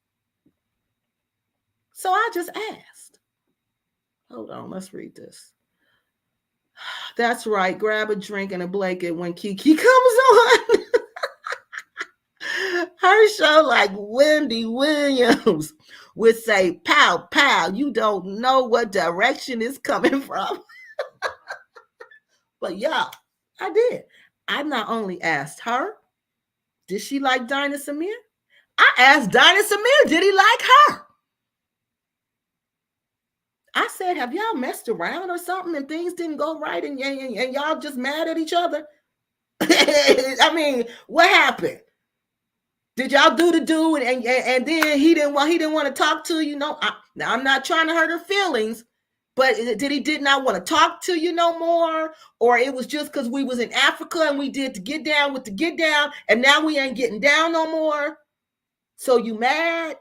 So I just asked. Hold on. Let's read this. That's right. Grab a drink and a blanket when Kiki comes on. Her show, like Wendy Williams would say, pow, pow, you don't know what direction it's coming from. But y'all, I did. I not only asked her, did she like Dynast Amir? I asked Dynast Amir, did he like her? I said, have y'all messed around or something and things didn't go right and y'all just mad at each other? I mean, what happened? Did y'all do the do and then he didn't want to talk to you? No, I'm not trying to hurt her feelings, but did not want to talk to you no more? Or it was just because we was in Africa and we did the get down with the get down and now we ain't getting down no more? So you mad?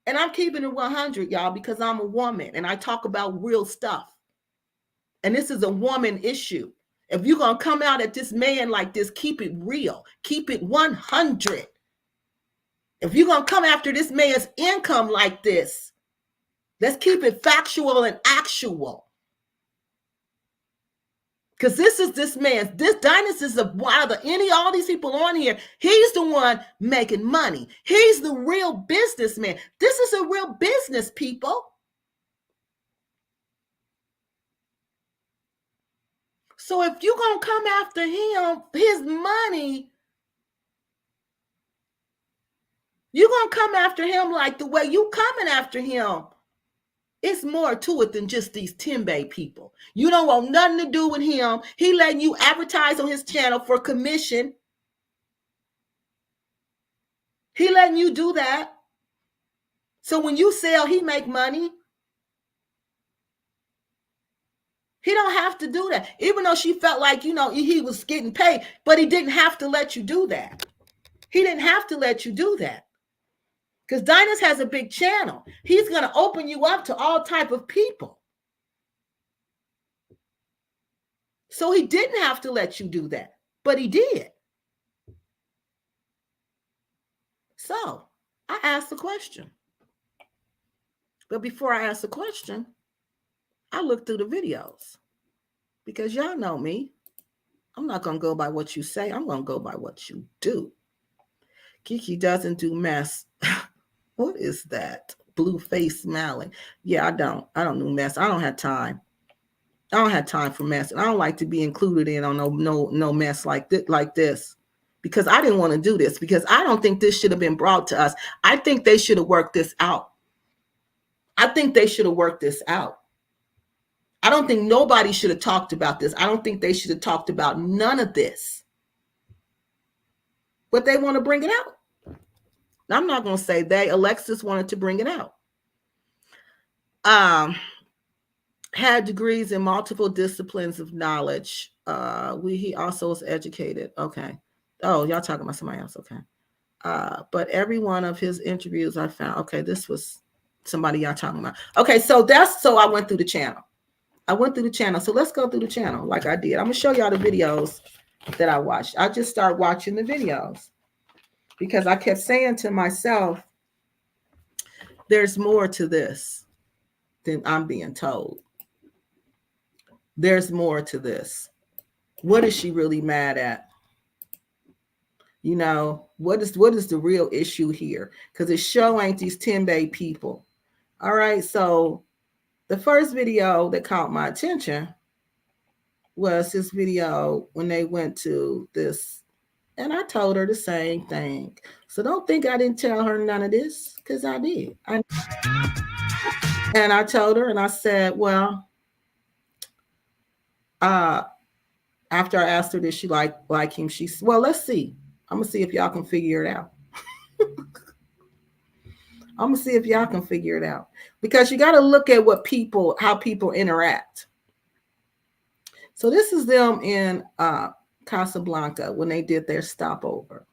And I'm keeping it 100, y'all, because I'm a woman and I talk about real stuff. And this is a woman issue. If you're going to come out at this man like this, keep it real. Keep it 100. If you're going to come after this man's income like this, let's keep it factual and actual. Because this Dynast is all these people on here, he's the one making money. He's the real businessman. This is a real business, people. So if you're going to come after him, his money, you're going to come after him like the way you coming after him. It's more to it than just these Timbe people. You don't want nothing to do with him. He letting you advertise on his channel for commission. He letting you do that. So when you sell, he make money. He don't have to do that. Even though she felt like, he was getting paid, but he didn't have to let you do that. He didn't have to let you do that. Because Dynast has a big channel. He's going to open you up to all type of people. So he didn't have to let you do that, but he did. So I asked the question. But before I ask the question, I looked through the videos. Because y'all know me. I'm not going to go by what you say. I'm going to go by what you do. Kiki doesn't do mess. What is that? Blue face smiling. Yeah, I don't do mess. I don't have time. I don't have time for mess. And I don't like to be included in on no mess like this. Because I didn't want to do this. Because I don't think this should have been brought to us. I think they should have worked this out. I think they should have worked this out. I don't think nobody should have talked about this. I don't think they should have talked about none of this. But they want to bring it out. I'm not going to say they. Alexis wanted to bring it out. Had degrees in multiple disciplines of knowledge. He also was educated. Okay. Oh, y'all talking about somebody else. Okay. But every one of his interviews I found, okay, this was somebody y'all talking about. Okay, so I went through the channel. So let's go through the channel like I did. I'm going to show y'all the videos that I watched. I just started watching the videos because I kept saying to myself, there's more to this than I'm being told. There's more to this. What is she really mad at? You know, what is the real issue here? Because it sure ain't these Timbe people. All right, so the first video that caught my attention was this video when they went to this, and I told her the same thing. So don't think I didn't tell her none of this, because I did. And I told her, and I said, well, after I asked her, did she like him? She said, well, let's see. I'm going to see if y'all can figure it out. I'm going to see if y'all can figure it out. Because you got to look at how people interact. So this is them in Casablanca when they did their stopover.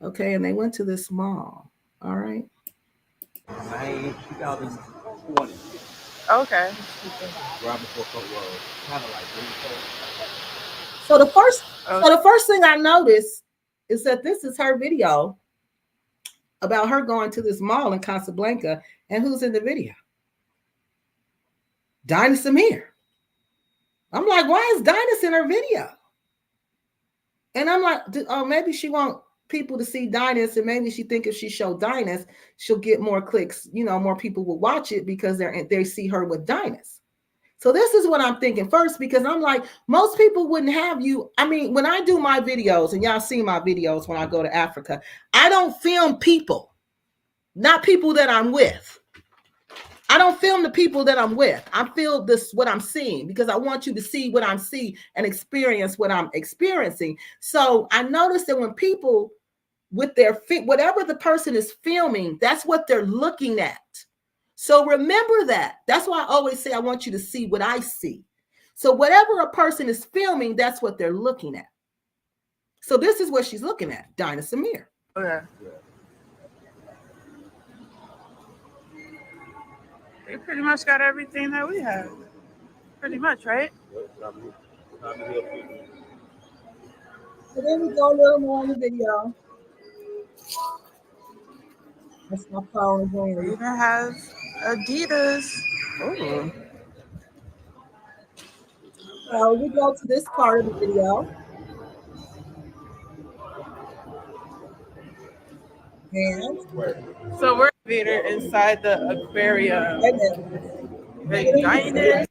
Okay, and they went to this mall. All right.
May 2020.
Okay.
Right before Coke Road. Kind of like
So the first thing I noticed is that this is her video about her going to this mall in Casablanca, and who's in the video? Dynast Amir. I'm like, why is Dynast in her video? And I'm like, oh, maybe she want people to see Dynast, and maybe she think if she show Dynast, she'll get more clicks. You know, more people will watch it because they see her with Dynast. So this is what I'm thinking first, because I'm like, most people wouldn't have you. I mean, when I do my videos, and y'all see my videos when I go to Africa, I don't film people, not people that I'm with. I don't film the people that I'm with. I film what I'm seeing, because I want you to see what I'm seeing and experience what I'm experiencing. So I noticed that when people with whatever the person is filming, that's what they're looking at. So remember that. That's why I always say I want you to see what I see. So whatever a person is filming, that's what they're looking at. So this is what she's looking at, Dynast Amir.
Okay. They pretty much got everything that we have. Pretty much, right?
So then we go a little more on the video. That's my phone again.
It even has Adidas.
Oh. So we go to this part of the video. And
So we're inside the aquarium. Dynast.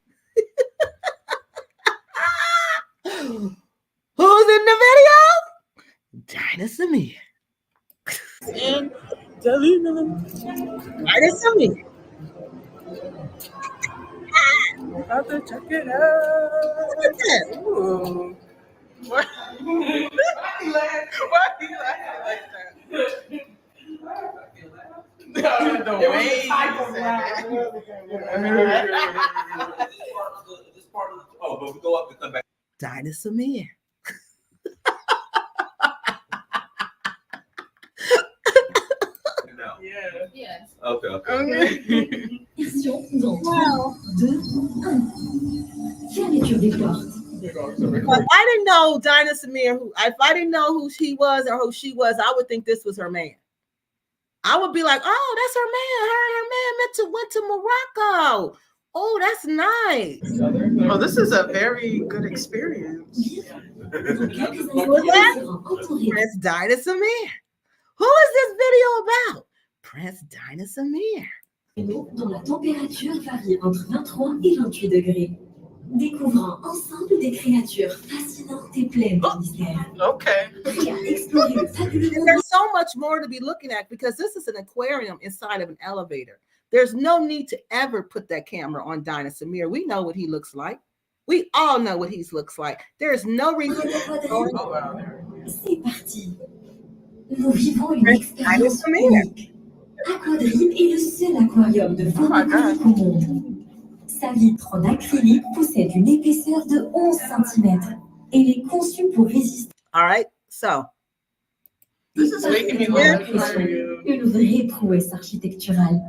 Who's in the video? Dynast Amir.
And Delina.
Dynast Amir.
About to check it out.
Look at that.
Ooh. Why you laughing like that? The way
but we go up and come back.
Dynast Amir.
Yeah. Yeah.
Yes.
Okay.
Action dans 3, 2, 1. Fermeture des portes.
If I didn't know Dynast Amir, if I didn't know who he was or who she was, I would think this was her man. I would be like, oh, that's her man. Her and her man went to Morocco. Oh, that's nice.
Oh, this is a very good experience.
Prince Dynast Amir. Who is this video about? Prince Dynast Amir.
Dont la température varie entre 23 et 28 degrés. Découvrant ensemble des créatures fascinantes et pleines de mystères.
Okay.
And there's so much more to be looking at because this is an aquarium inside of an elevator. There's no need to ever put that camera on Dynast Amir. We know what he looks like. We all know what he looks like. There's no reason.
C'est parti. Nous vivons une expérience unique. Aquadream est le seul aquarium de forme unique au monde. Sa vitre en acrylique possède une épaisseur de 11 cm. Elle est conçue pour résister.
All right, so.
This is making me laugh.
Une vraie prouesse architecturale.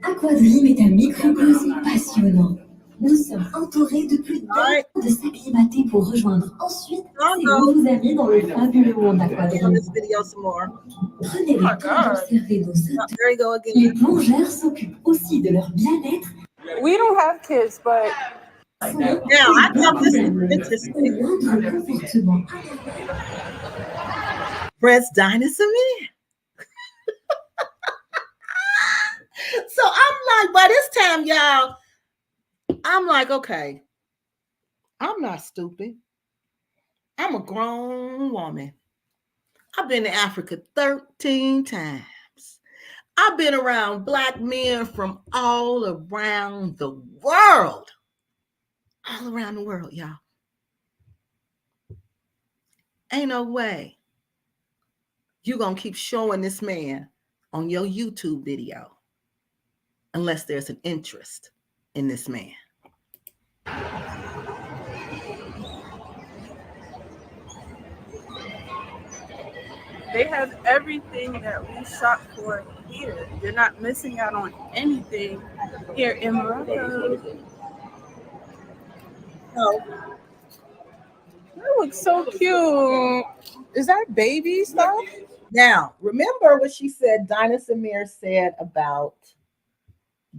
Aquadream est un microcosme passionnant. Nous sommes entourés de plus d'un an de s'acclimater pour rejoindre ensuite ces nouveaux amis dans le fabuleux monde Aquadream. Prenez le temps d'observer nos hôtes. Les plongeurs s'occupent aussi de leur bien-être.
We don't have kids, but
now I thought this was interesting. Prince Dynast Amir. So I'm like, by this time, y'all, I'm like, okay, I'm not stupid. I'm a grown woman. I've been to Africa 13 times. I've been around Black men from all around the world. All around the world, y'all. Ain't no way you're going to keep showing this man on your YouTube video unless there's an interest in this man.
they have everything that we shop for here. You're not missing out on anything here in Morocco.
Oh,
That looks so cute. Is that baby stuff?
now, remember what she said, Dynast Amir said about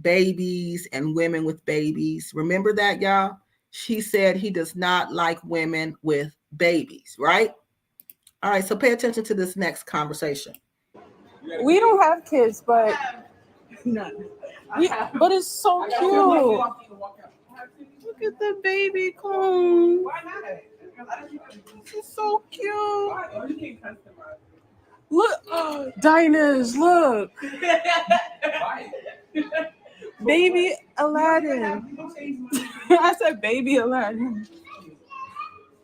babies and women with babies. Remember that, y'all? She said he does not like women with babies, right? All right, so pay attention to this next conversation.
We don't have kids, but but it's so cute. Look at the baby clone. It's so cute. Look, Dynast, look. Baby Aladdin. I said baby Aladdin.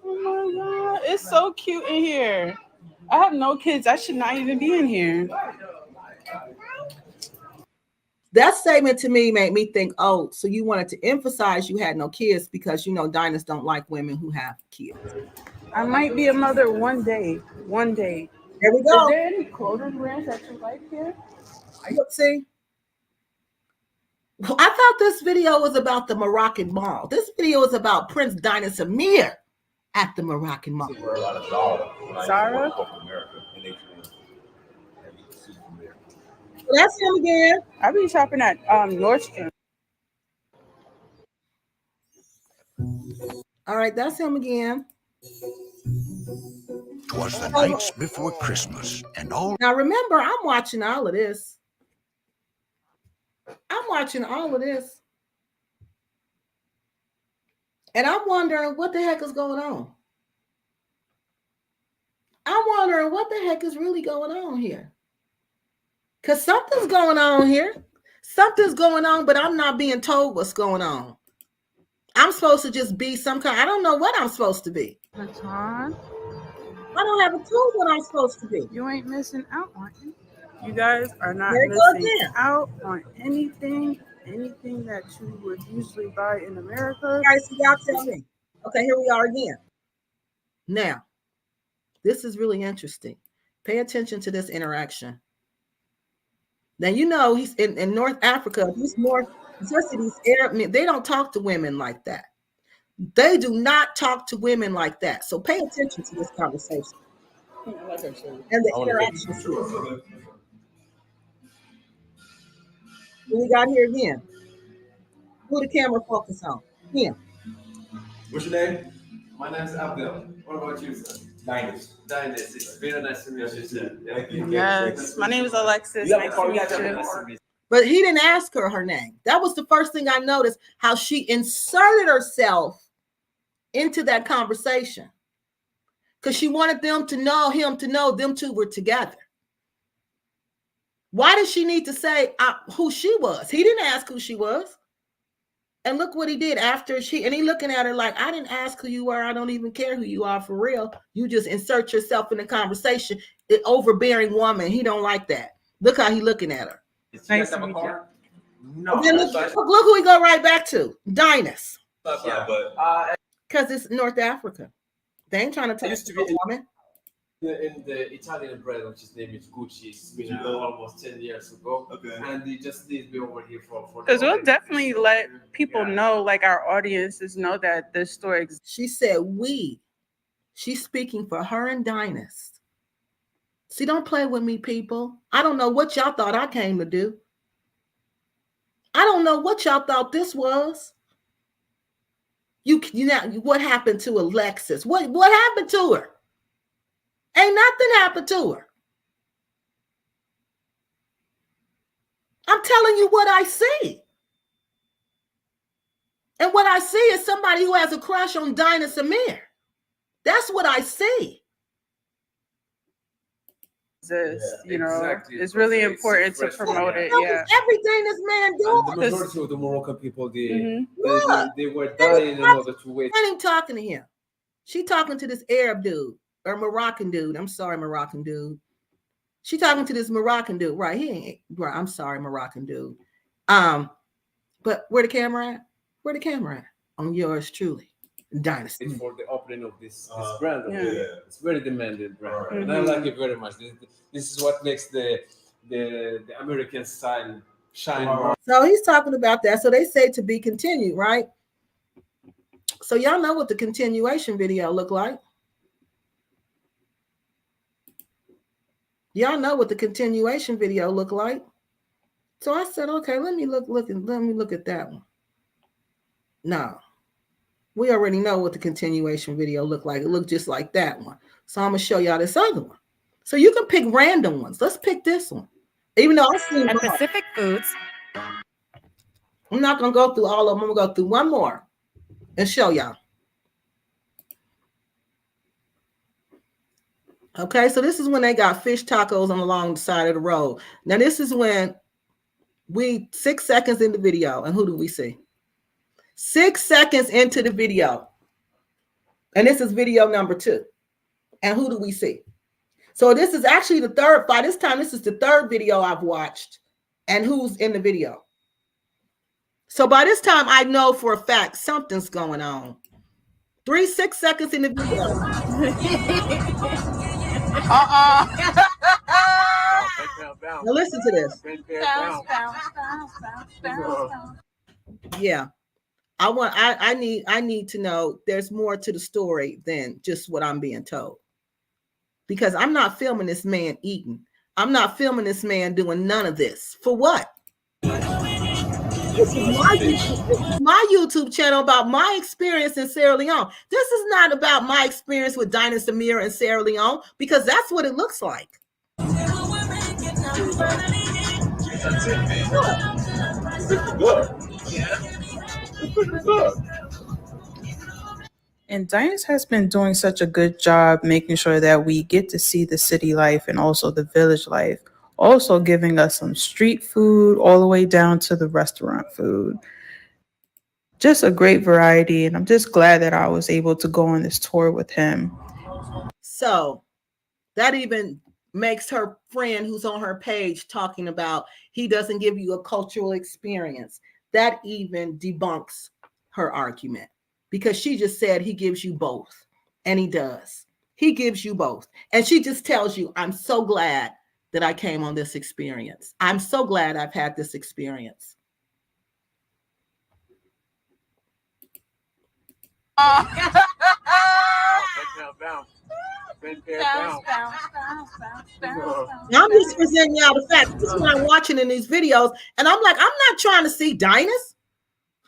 Oh my God, it's so cute in here. I have no kids. I should not even be in here.
That statement to me made me think, oh, so you wanted to emphasize you had no kids because you know Dynast don't like women who have kids.
I might be a mother one day. One day.
There we go.
Is there any clothing brands that you like here?
Let's see. Well, I thought this video was about the Moroccan Mall. This video is about Prince Dynast Amir at the Moroccan Mall.
Zara?
That's him again.
I've been shopping at Nordstrom.
All right, that's him again.
'Twas the nights before Christmas, and all.
Now remember, I'm watching all of this. I'm watching all of this. And I'm wondering what the heck is going on. I'm wondering what the heck is really going on here. Because something's going on here. Something's going on, but I'm not being told what's going on. I'm supposed to just be some kind. I don't know what I'm supposed to be.
Baton.
I don't have a clue what I'm supposed to be.
You ain't missing out on it. You guys are not
There you go
missing
again.
out on anything that you would usually buy in America.
All right, so y'all tell me. Okay, here we are again. Now, this is really interesting. Pay attention to this interaction. Now, you know, he's in North Africa, these North, especially these Arab men, they don't talk to women like that. They do not talk to women like that. So pay attention to this conversation and the interactions here. Who we got here again? Who the camera focus on? Him.
What's your name? My name is Abdel. What about you, sir? Dynast. Dynast. It's very nice to meet you, sir.
Yes. My name is Alexis. Nice to meet you.
But he didn't ask her name. That was the first thing I noticed, how she inserted herself into that conversation. Because she wanted them to know him, to know them two were together. Why did she need to say who she was? He didn't ask who she was. And look what he did after and he looking at her like, I didn't ask who you are. I don't even care who you are for real. You just insert yourself in the conversation. The overbearing woman. He don't like that. Look how he looking at her.
Nice to meet you.
No.
Look who we go right back to. Dynast.
Yeah, but
because it's North Africa. They ain't trying to talk to a woman.
In the Italian brand, which his name is Gucci, it's been almost 10 years ago. Okay. And they just need me over here for
because we'll definitely let people know, like our audiences know that this story exists.
She said we. She's speaking for her and Dynast. See, don't play with me, people. I don't know what y'all thought I came to do. I don't know what y'all thought this was. You know what happened to Alexis? What happened to her? Ain't nothing happened to her. I'm telling you what I see. And what I see is somebody who has a crush on Dynast Amir. That's what I see.
You know, exactly. It's really important to promote it. Yeah.
Everything this man doing.
The majority of the Moroccan people, they were dying in order to wait.
I ain't talking to him. She talking to this Arab dude or Moroccan dude. I'm sorry, Moroccan dude. She talking to this Moroccan dude. Right. He ain't right. I'm sorry, Moroccan dude. But where the camera at? Where the camera at? On yours truly. Dynasty.
For the opening of this brand. It's very demanding brand. Mm-hmm. And I like it very much. This is what makes the American style shine more.
So he's talking about that. So they say to be continued, right? So y'all know what the continuation video looked like. Y'all know what the continuation video looked like. So I said, okay, let me look at that one. No. We already know what the continuation video looked like. It looked just like that one. So I'm going to show y'all this other one. So you can pick random ones. Let's pick this one. Even though I've seen
Pacific Foods.
I'm not going to go through all of them. I'm going to go through one more and show y'all. Okay, so this is when they got fish tacos on along the side of the road. Now, this is when 6 seconds in the video. And who do we see? 6 seconds into the video. And this is video number 2. And who do we see? So this is actually the third. By this time, this is the third video I've watched. And who's in the video? So by this time, I know for a fact something's going on. 6 seconds in the video. Now listen to this. Yeah. I need to know there's more to the story than just what I'm being told. Because I'm not filming this man eating. I'm not filming this man doing none of this. For what? This is my YouTube channel about my experience in Sierra Leone. This is not about my experience with Dynast Amir in Sierra Leone, because that's what it looks like.
And Dynast has been doing such a good job making sure that we get to see the city life and also the village life. Also giving us some street food all the way down to the restaurant food. Just a great variety. And I'm just glad that I was able to go on this tour with him.
So that even makes her friend who's on her page talking about he doesn't give you a cultural experience. That even debunks her argument, because she just said he gives you both. And he does. He gives you both. And she just tells you, I'm so glad that I came on this experience. I'm so glad I've had this experience. I'm just presenting y'all the facts. This is what I'm watching in these videos, and I'm like, I'm not trying to see Dynast.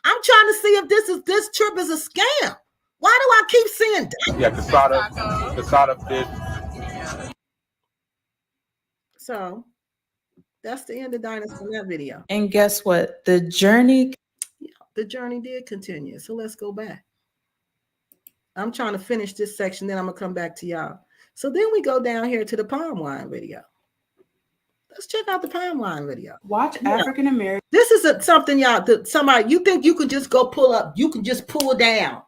I'm trying to see if this trip is a scam. Why do I keep seeing Dynast?
Yeah, Casada fish.
So that's the end of Dynast in that video.
And guess what? The journey
did continue. So let's go back. I'm trying to finish this section, then I'm gonna come back to y'all. So then we go down here to the palm wine video. Let's check out the palm wine video.
Watch African American.
This is something y'all. Somebody you think you could just go pull up? You can just pull down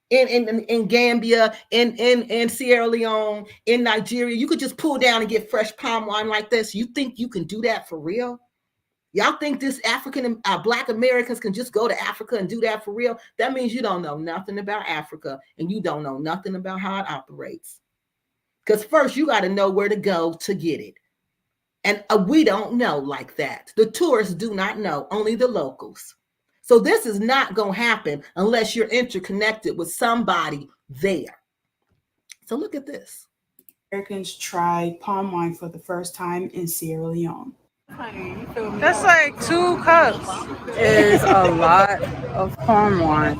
in Gambia, in Sierra Leone, in Nigeria. You could just pull down and get fresh palm wine like this. You think you can do that for real? Y'all think this Black Americans can just go to Africa and do that for real? That means you don't know nothing about Africa and you don't know nothing about how it operates. Because first you got to know where to go to get it. And we don't know like that. The tourists do not know, only the locals. So this is not going to happen unless you're interconnected with somebody there. So look at this.
Americans tried palm wine for the first time in Sierra Leone.
That's like 2 cups. Is a lot of palm wine.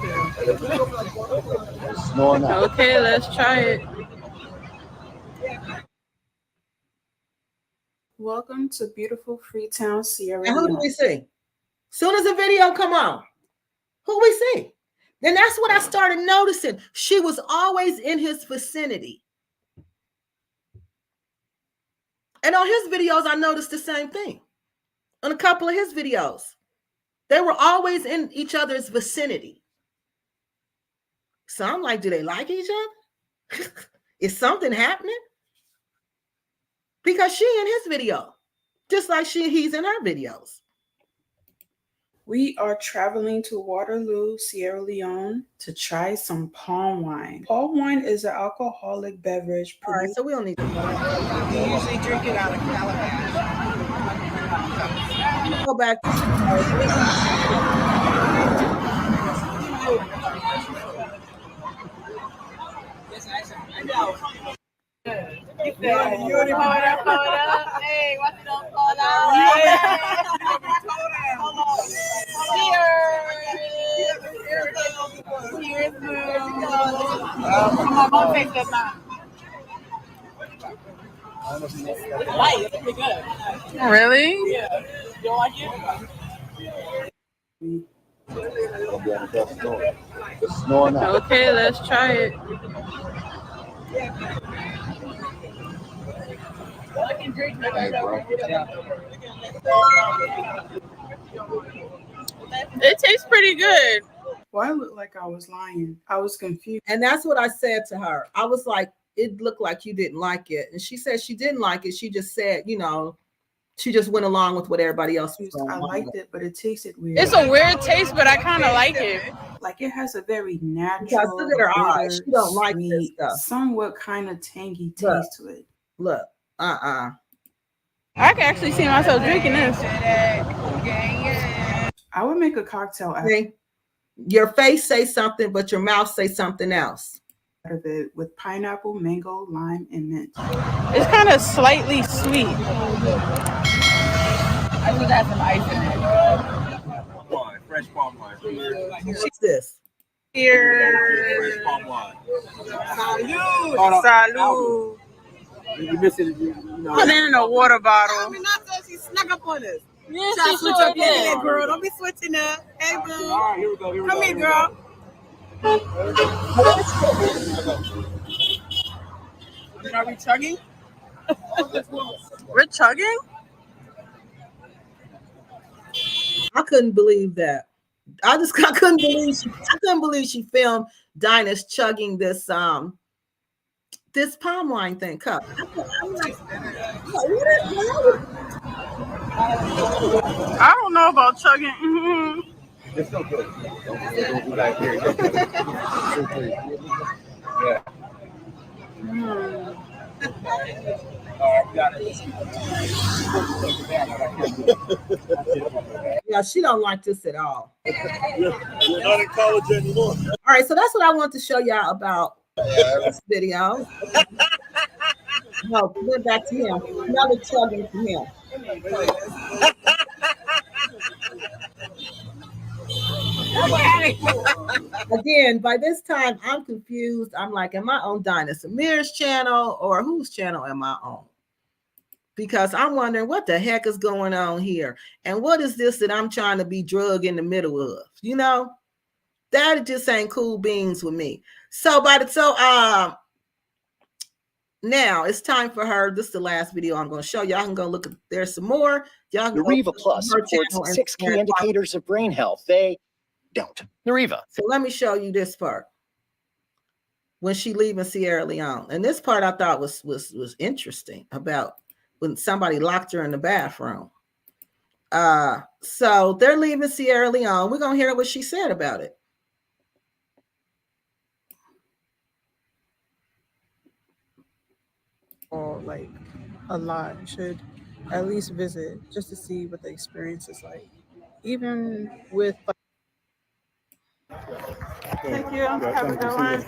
Okay, let's try it.
Welcome to beautiful Freetown, Sierra
And who do
Leone.
we see? Soon as the video come on, who we see? Then that's what I started noticing. She was always in his vicinity. And on his videos, I noticed the same thing. On a couple of his videos, they were always in each other's vicinity. So I'm like, do they like each other? Is something happening? Because she in his video, just like he's in her videos.
We are traveling to Waterloo, Sierra Leone to try some palm wine. Palm wine is an alcoholic beverage.
All right, so we don't need to
You usually drink it out of Calabash.
go back.
Hey, what don't fall out? Cheers, come on, don't take that time. It's pretty good. Really? Yeah. You don't like it? Okay, let's try it. It tastes pretty good.
Well, I looked like I was lying. I was confused.
And that's what I said to her. I was like, it looked like you didn't like it. And she said she didn't like it. She just said, she just went along with what everybody else was doing.
I liked it, but it tasted weird.
It's a weird taste, but I kind of like it.
Like it has a very natural,
Because look at her eyes. She don't like this
sweet,
stuff.
somewhat kind of tangy taste to it.
Look,
I can actually see myself drinking this.
I would make a cocktail out
See? Your face say something, but your mouth say something else.
of it with pineapple, mango, lime, and mint.
It's kind of slightly sweet. I think that's some ice in it.
Fresh palm wine.
What's this?
Cheers.
Fresh palm wine.
Salud.
You miss it,
Put it in a water bottle.
I mean, not that she snuck up on us.
Yeah,
Try
she
to switch
sure
up in there,
did.
girl. Don't be switching up. Hey, boo.
All right, here we go.
Come here, girl. Are we chugging?
We're chugging?
I couldn't believe that. I couldn't believe she filmed Dynast chugging this palm wine thing cup. I'm like,
I don't know about chugging. Mm-hmm.
It's so good. Don't do that here. Yeah.
Yeah, she don't like this at all.
You're not in college anymore.
All right, so that's what I want to show y'all about this video. No, went back to him. Another chugging to him. Again, by this time, I'm confused. I'm like, am I on Dynast Amir's channel or whose channel am I on? Because I'm wondering what the heck is going on here. And what is this that I'm trying to be drug in the middle of? You know, that just ain't cool beans with me. So now it's time for her. This is the last video I'm going to show. Y'all can go look at, there's some more. Y'all can
Nariva Plus supports 6 key indicators of brain health. They don't. Nariva.
So let me show you this part. When she leaving Sierra Leone. And this part I thought was interesting about when somebody locked her in the bathroom. So they're leaving Sierra Leone. We're going to hear what she said about it.
Like a lot should at least visit just to see what the experience is like, even with thank you. Have a good one.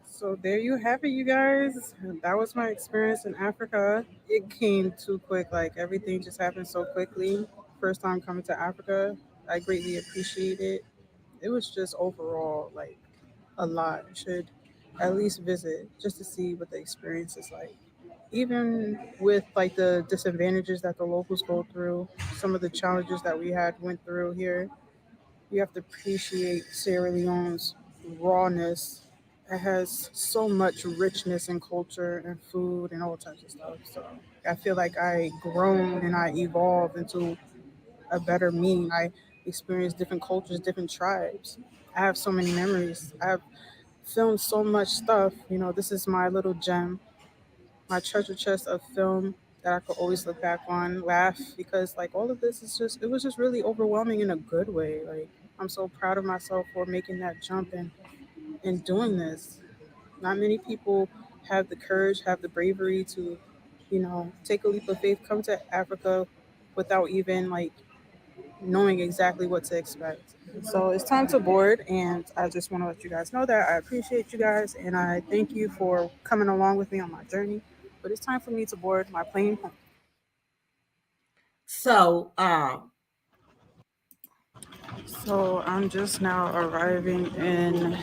So there you have it, you guys. That was my experience in Africa. It came too quick. Like everything just happened so quickly. First time coming to Africa. I greatly appreciate it. It was just overall like a lot. Should at least visit just to see what the experience is like. Even with like the disadvantages that the locals go through, some of the challenges that we went through here, you have to appreciate Sierra Leone's rawness. It has so much richness in culture and food and all types of stuff. So I feel like I grown and I evolved into a better me. I experienced different cultures, different tribes. I have so many memories. I have filmed so much stuff. You know, this is my little gem, my treasure chest of film that I could always look back on, laugh, because like all of this is just, it was just really overwhelming in a good way. Like I'm so proud of myself for making that jump and doing this. Not many people have the courage, have the bravery to, you know, take a leap of faith, come to Africa without even like knowing exactly what to expect. So it's time to board, and I just want to let you guys know that I appreciate you guys and I thank you for coming along with me on my journey. But it's time for me to board my plane home.
So
I'm just now arriving in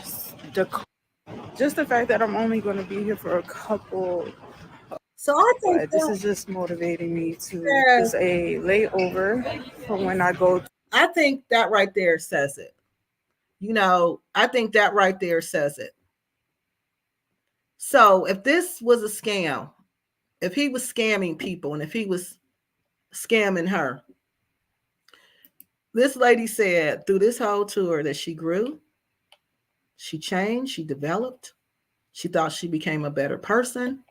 Dakar. Just the fact that I'm only going to be here for a couple.
So I think
this is just motivating me to just a layover for when I go.
I think that right there says it. You know, I think that right there says it. So if this was a scam, if he was scamming people and if he was scamming her, this lady said through this whole tour that she grew, she changed, she developed, she thought she became a better person.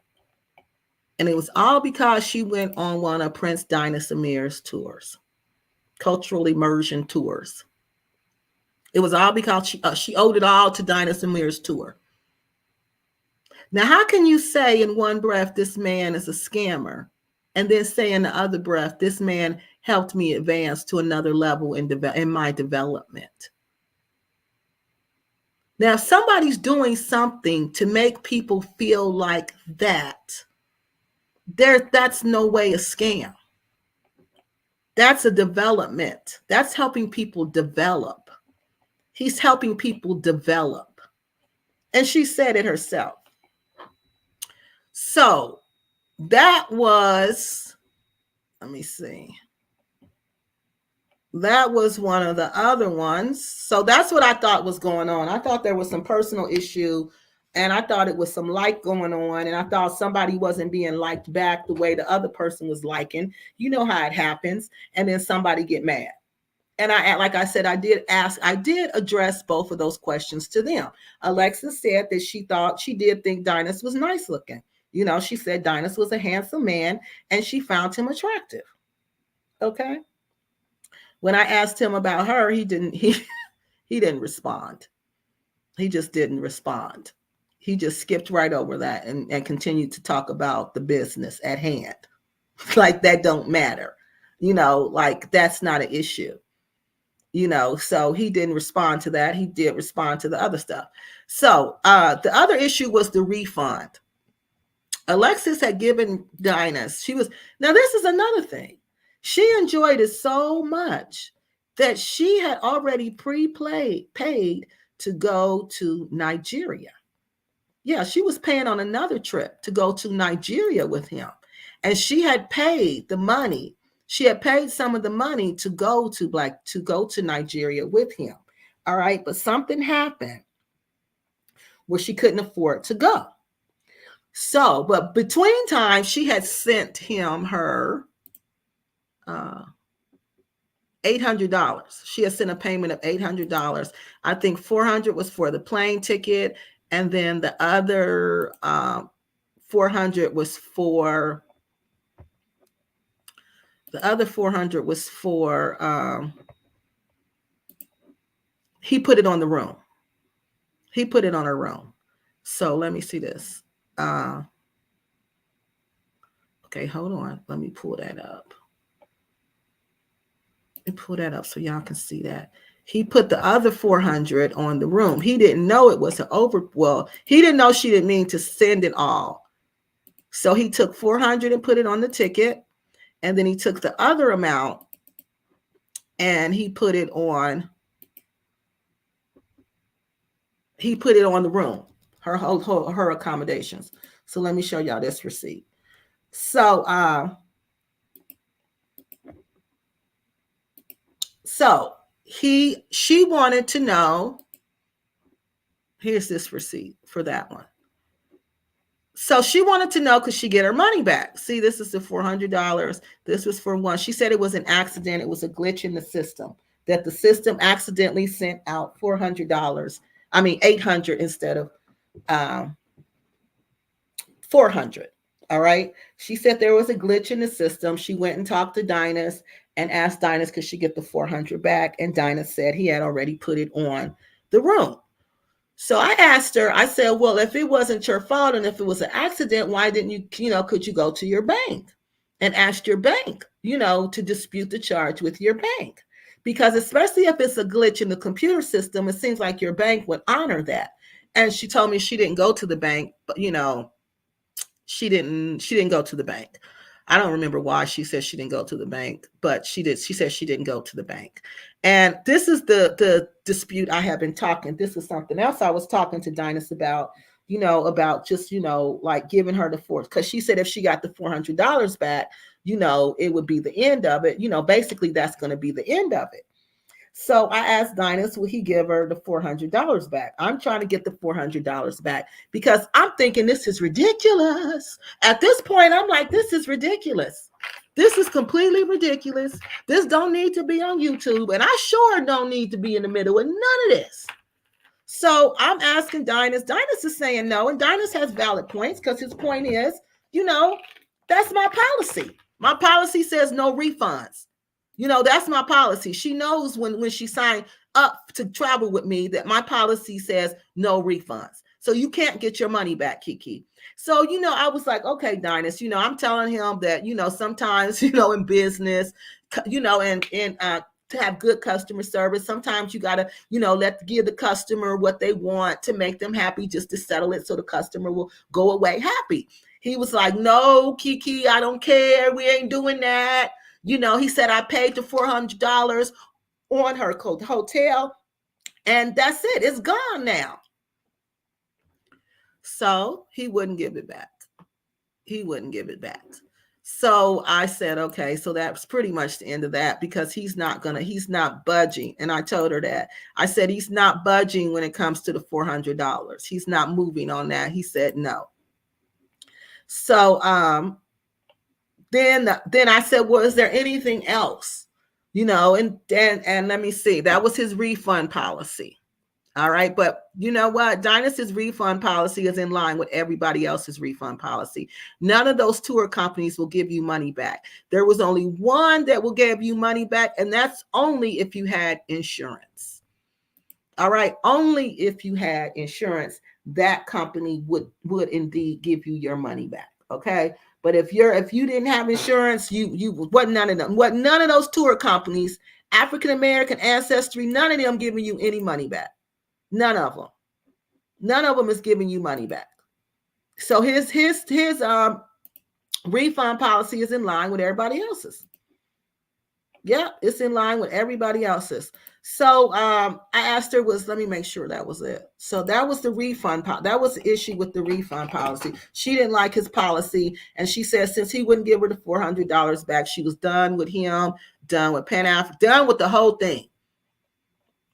And it was all because she went on one of Prince Dynast Amir's tours, cultural immersion tours. It was all because she owed it all to Dynast Amir's tour. Now, how can you say in one breath, this man is a scammer, and then say in the other breath, this man helped me advance to another level in my development? Now, if somebody's doing something to make people feel like that, that's no way a scam. That's a development. That's helping people develop. He's helping people develop. And she said it herself. So that was, let me see. That was one of the other ones. So that's what I thought was going on. I thought there was some personal issue, and I thought it was some like going on, and I thought somebody wasn't being liked back the way the other person was liking. You know how it happens. And then somebody get mad. And like I said, I did address both of those questions to them. Alexis said that she did think Dynast was nice looking. You know, she said Dynast was a handsome man and she found him attractive. Okay. When I asked him about her, he didn't respond. He just didn't respond. He just skipped right over that and continued to talk about the business at hand. Like that don't matter. Like that's not an issue. So he didn't respond to that. He did respond to the other stuff. So the other issue was the refund. Alexis had given Dynast. Now this is another thing. She enjoyed it so much that she had already paid to go to Nigeria. Yeah, she was paying on another trip to go to Nigeria with him. And she had paid the money. She had paid some of the money to go to Nigeria with him. All right. But something happened where she couldn't afford to go. So, but between times, she had sent him her $800. She had sent a payment of $800. I think $400 was for the plane ticket. And then the other $400 was for he put it on the room. He put it on her room. So let me see this. Okay, hold on. Let me pull that up. So y'all can see that. He put the other $400 on the room. He didn't know it was he didn't know she didn't mean to send it all. So he took $400 and put it on the ticket. And then he took the other amount and he put it on the room, her accommodations. So let me show y'all this receipt. So she wanted to know, here's this receipt for that one. So she wanted to know, could she get her money back? See, this is the $400. This was for one. She said it was an accident. It was a glitch in the system, that the system accidentally sent out $800 instead of 400. All right. She said there was a glitch in the system. She went and talked to Dynast and asked Dynast, could she get the $400 back? And Dynast said he had already put it on the room. So I asked her, I said, well, if it wasn't your fault and if it was an accident, why didn't you, could you go to your bank and ask your bank, to dispute the charge with your bank? Because especially if it's a glitch in the computer system, it seems like your bank would honor that. And she told me she didn't go to the bank, but she didn't go to the bank. I don't remember why she said she didn't go to the bank, but she did. She said she didn't go to the bank. And this is the dispute I have been talking. This is something else I was talking to Dynast about, about just, like giving her the force. Because she said if she got the $400 back, it would be the end of it. Basically that's going to be the end of it. So I asked Dynast, will he give her the $400 back? I'm trying to get the $400 back because I'm thinking this is ridiculous. At this point, I'm like, this is ridiculous. This is completely ridiculous. This don't need to be on YouTube. And I sure don't need to be in the middle of none of this. So I'm asking Dynast. Dynast is saying no. And Dynast has valid points because his point is, that's my policy. My policy says no refunds. That's my policy. She knows when she signed up to travel with me that my policy says no refunds. So you can't get your money back, Kiki. So, I was like, okay, Dynast, I'm telling him that, sometimes, in business, and to have good customer service, sometimes you got to, give the customer what they want to make them happy, just to settle it so the customer will go away happy. He was like, no, Kiki, I don't care. We ain't doing that. He said, I paid the $400 on her hotel and that's it. It's gone now. So he wouldn't give it back. So I said, okay, so that's pretty much the end of that because he's not budging. And I told her that. I said, he's not budging when it comes to the $400. He's not moving on that. He said no. So, then I said, well, is there anything else? And let me see. That was his refund policy. All right. But you know what? Dynast's refund policy is in line with everybody else's refund policy. None of those tour companies will give you money back. There was only one that will give you money back, and that's only if you had insurance. All right. Only if you had insurance. that company would indeed give you your money back. Okay. But if you didn't have insurance, you wasn't none of them. What none of those tour companies, African American ancestry, none of them giving you any money back. None of them. None of them is giving you money back. So his refund policy is in line with everybody else's. Yeah, it's in line with everybody else's. So I asked her, let me make sure that was it. So that was the refund. That was the issue with the refund policy. She didn't like his policy. And she said, since he wouldn't give her the $400 back, she was done with him, done with PANAfrican, done with the whole thing.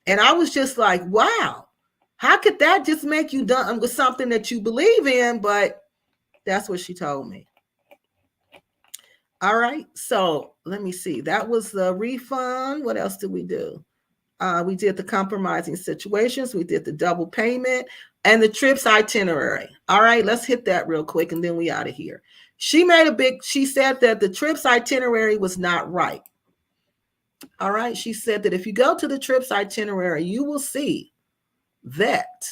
And I was just like, wow, how could that just make you done with something that you believe in? But that's what she told me. All right. So let me see. That was the refund. What else did we do? We did the compromising situations. We did the double payment and the trips itinerary. All right. Let's hit that real quick and then we out of here. She said that the trips itinerary was not right. All right. She said that if you go to the trips itinerary, you will see that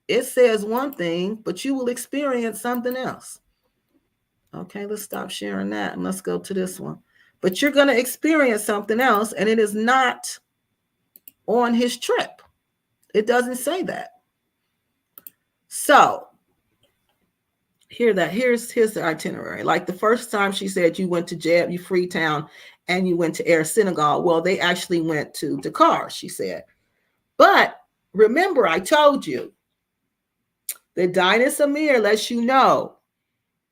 it says one thing, but you will experience something else. Okay, let's stop sharing that and let's go to this one. But you're going to experience something else, and it is not on his trip. It doesn't say that. So here's the itinerary. Like the first time she said you went to JFK Freetown and you went to Air Senegal. Well, they actually went to Dakar, she said. But remember, I told you the Dynast Amir lets you know.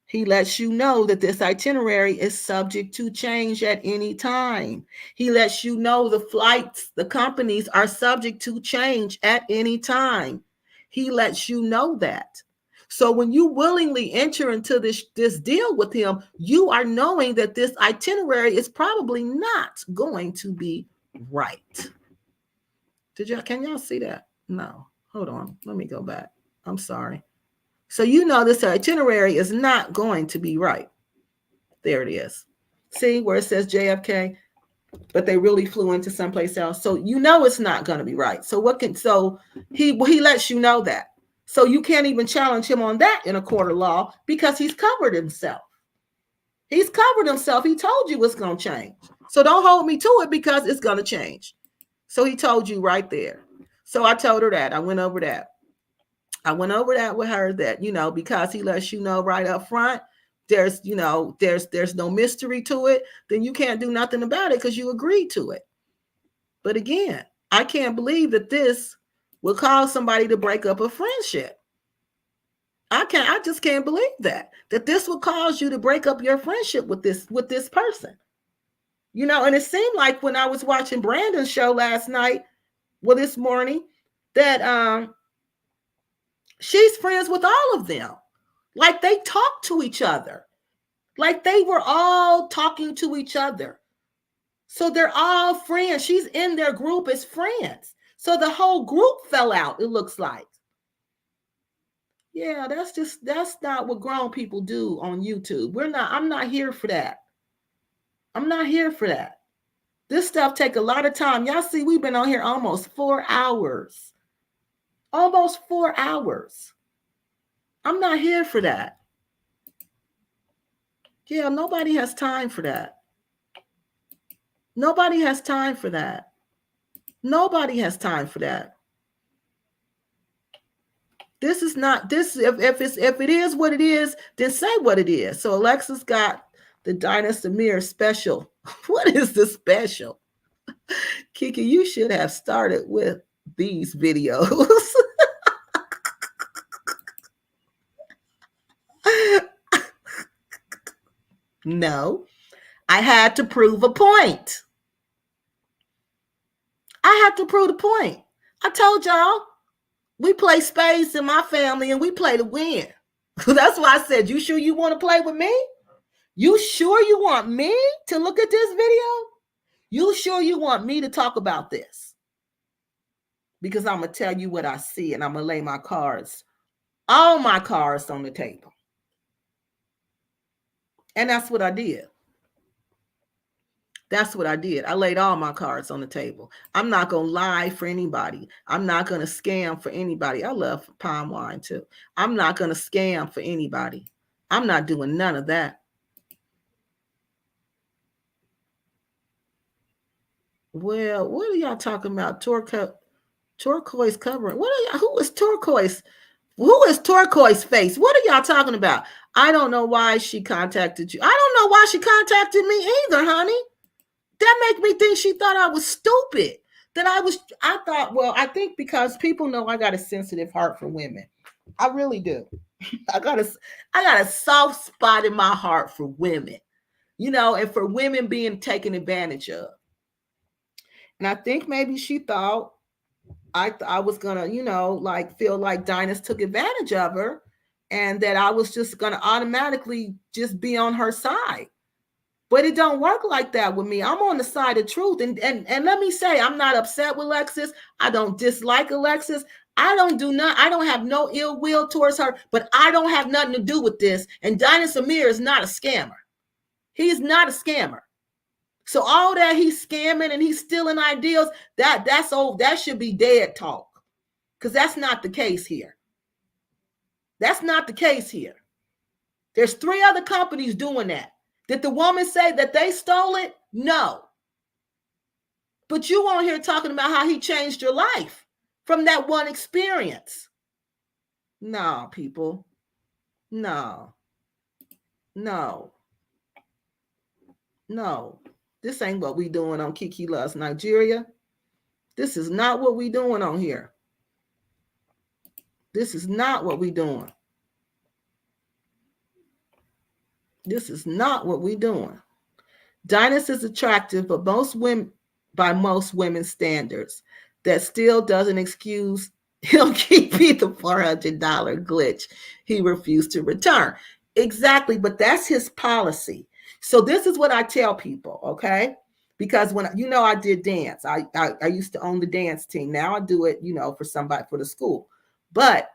He lets you know that this itinerary is subject to change at any time. He lets you know the flights, the companies are subject to change at any time. He lets you know that. So when you willingly enter into this deal with him, you are knowing that this itinerary is probably not going to be right. Can y'all see that? No, hold on. Let me go back. I'm sorry. So you know this itinerary is not going to be right. There it is. See where it says JFK, but they really flew into someplace else. So you know it's not going to be right. So he lets you know that. So you can't even challenge him on that in a court of law because he's covered himself. He's covered himself. He told you it's going to change. So don't hold me to it because it's going to change. So he told you right there. So I told her that. I went over that with her that, because he lets you know right up front, there's no mystery to it, then you can't do nothing about it because you agreed to it. But again, I can't believe that this will cause somebody to break up a friendship. I just can't believe that this will cause you to break up your friendship with this person. And it seemed like when I was watching Brandon's show last night, this morning, that she's friends with all of them. Like they talk to each other. Like they were all talking to each other. So they're all friends. She's in their group as friends. So the whole group fell out, it looks like. Yeah, that's not what grown people do on YouTube. I'm not here for that. I'm not here for that. This stuff take a lot of time. Y'all see, we've been on here almost 4 hours. Almost 4 hours. I'm not here for that. Yeah, nobody has time for that. Nobody has time for that. Nobody has time for that. This is not this. If it is what it is, then say what it is. So Alexis got the Dynast Amir special. What is the special? Kiki, you should have started with these videos. No, I had to prove a point. I had to prove the point. I told y'all, we play spades in my family and we play to win. That's why I said, you sure you want to play with me? You sure you want me to look at this video? You sure you want me to talk about this? Because I'm going to tell you what I see and I'm going to lay my cards, all my cards on the table. And that's what I did. That's what I did. I laid all my cards on the table. I'm not going to lie for anybody. I'm not going to scam for anybody. I love palm wine too. I'm not going to scam for anybody. I'm not doing none of that. Well, what are y'all talking about? Turquoise covering. What are y'all? Who is turquoise? Who is turquoise face? What are y'all talking about? I don't know why she contacted you. I don't know why she contacted me either, honey. That make me think she thought I was stupid. I think because people know I got a sensitive heart for women. I really do. I got a soft spot in my heart for women, and for women being taken advantage of. And I think maybe she thought I was gonna, feel like Dynast took advantage of her, and that I was just gonna automatically just be on her side. But it don't work like that with me. I'm on the side of truth. And let me say, I'm not upset with Alexis. I don't dislike Alexis. I don't have no ill will towards her, but I don't have nothing to do with this. And Dynast Amir is not a scammer. He's not a scammer. So all that he's scamming and he's stealing ideals, that's old. That should be dead talk. Because that's not the case here. That's not the case here. There's 3 other companies doing that. Did the woman say that they stole it? No. But you on here talking about how he changed your life from that one experience. No, people. No. This ain't what we doing on Kiki Loves Nigeria. This is not what we doing on here. This is not what we doing. This is not what we doing. Dynast is attractive, but by most women's standards. That still doesn't excuse him keeping the $400 glitch he refused to return. Exactly, but that's his policy. So this is what I tell people, okay? Because when I did dance, I used to own the dance team. Now I do it, for somebody for the school. But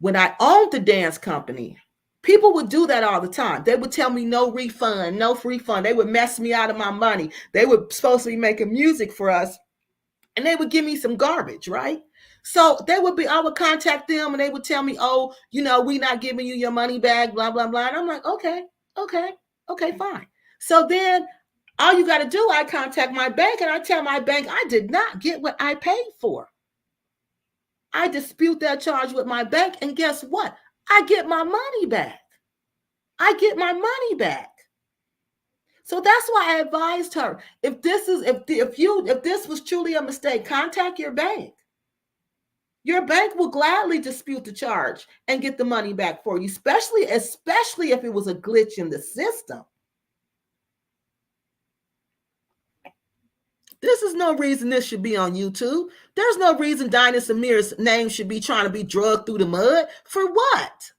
when I owned the dance company, people would do that all the time. They would tell me no refund, no refund. They would mess me out of my money. They were supposed to be making music for us, and they would give me some garbage, right? So I would contact them, and they would tell me, oh, we not giving you your money back, blah, blah, blah. And I'm like, okay, fine. So then all you got to do, I contact my bank, and I tell my bank I did not get what I paid for. I dispute that charge with my bank, and guess what? I get my money back. So that's why I advised her. If this was truly a mistake, contact your bank. Your bank will gladly dispute the charge and get the money back for you, especially if it was a glitch in the system. This is no reason this should be on YouTube. There's no reason Dynast Amir's name should be trying to be drugged through the mud. For what?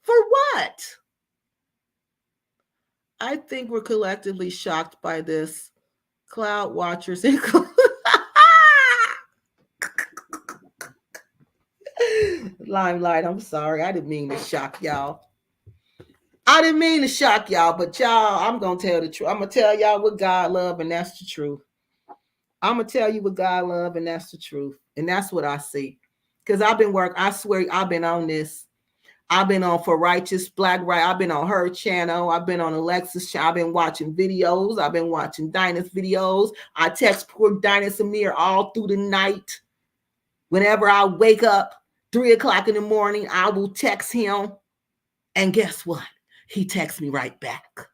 For what? I think we're collectively shocked by this. Cloud watchers include. Limelight, I'm sorry. I didn't mean to shock y'all. But y'all, I'm going to tell the truth. I'm going to tell y'all what God love, and that's the truth. I'm going to tell you what God love, and that's the truth. And that's what I see. Because I swear, I've been on this. I've been on For Righteous Black Right. I've been on her channel. I've been on Alexis' channel. I've been watching videos. I've been watching Dynast videos. I text poor Dynast Amir all through the night. Whenever I wake up, 3 o'clock in the morning, I will text him. And guess what? He texts me right back.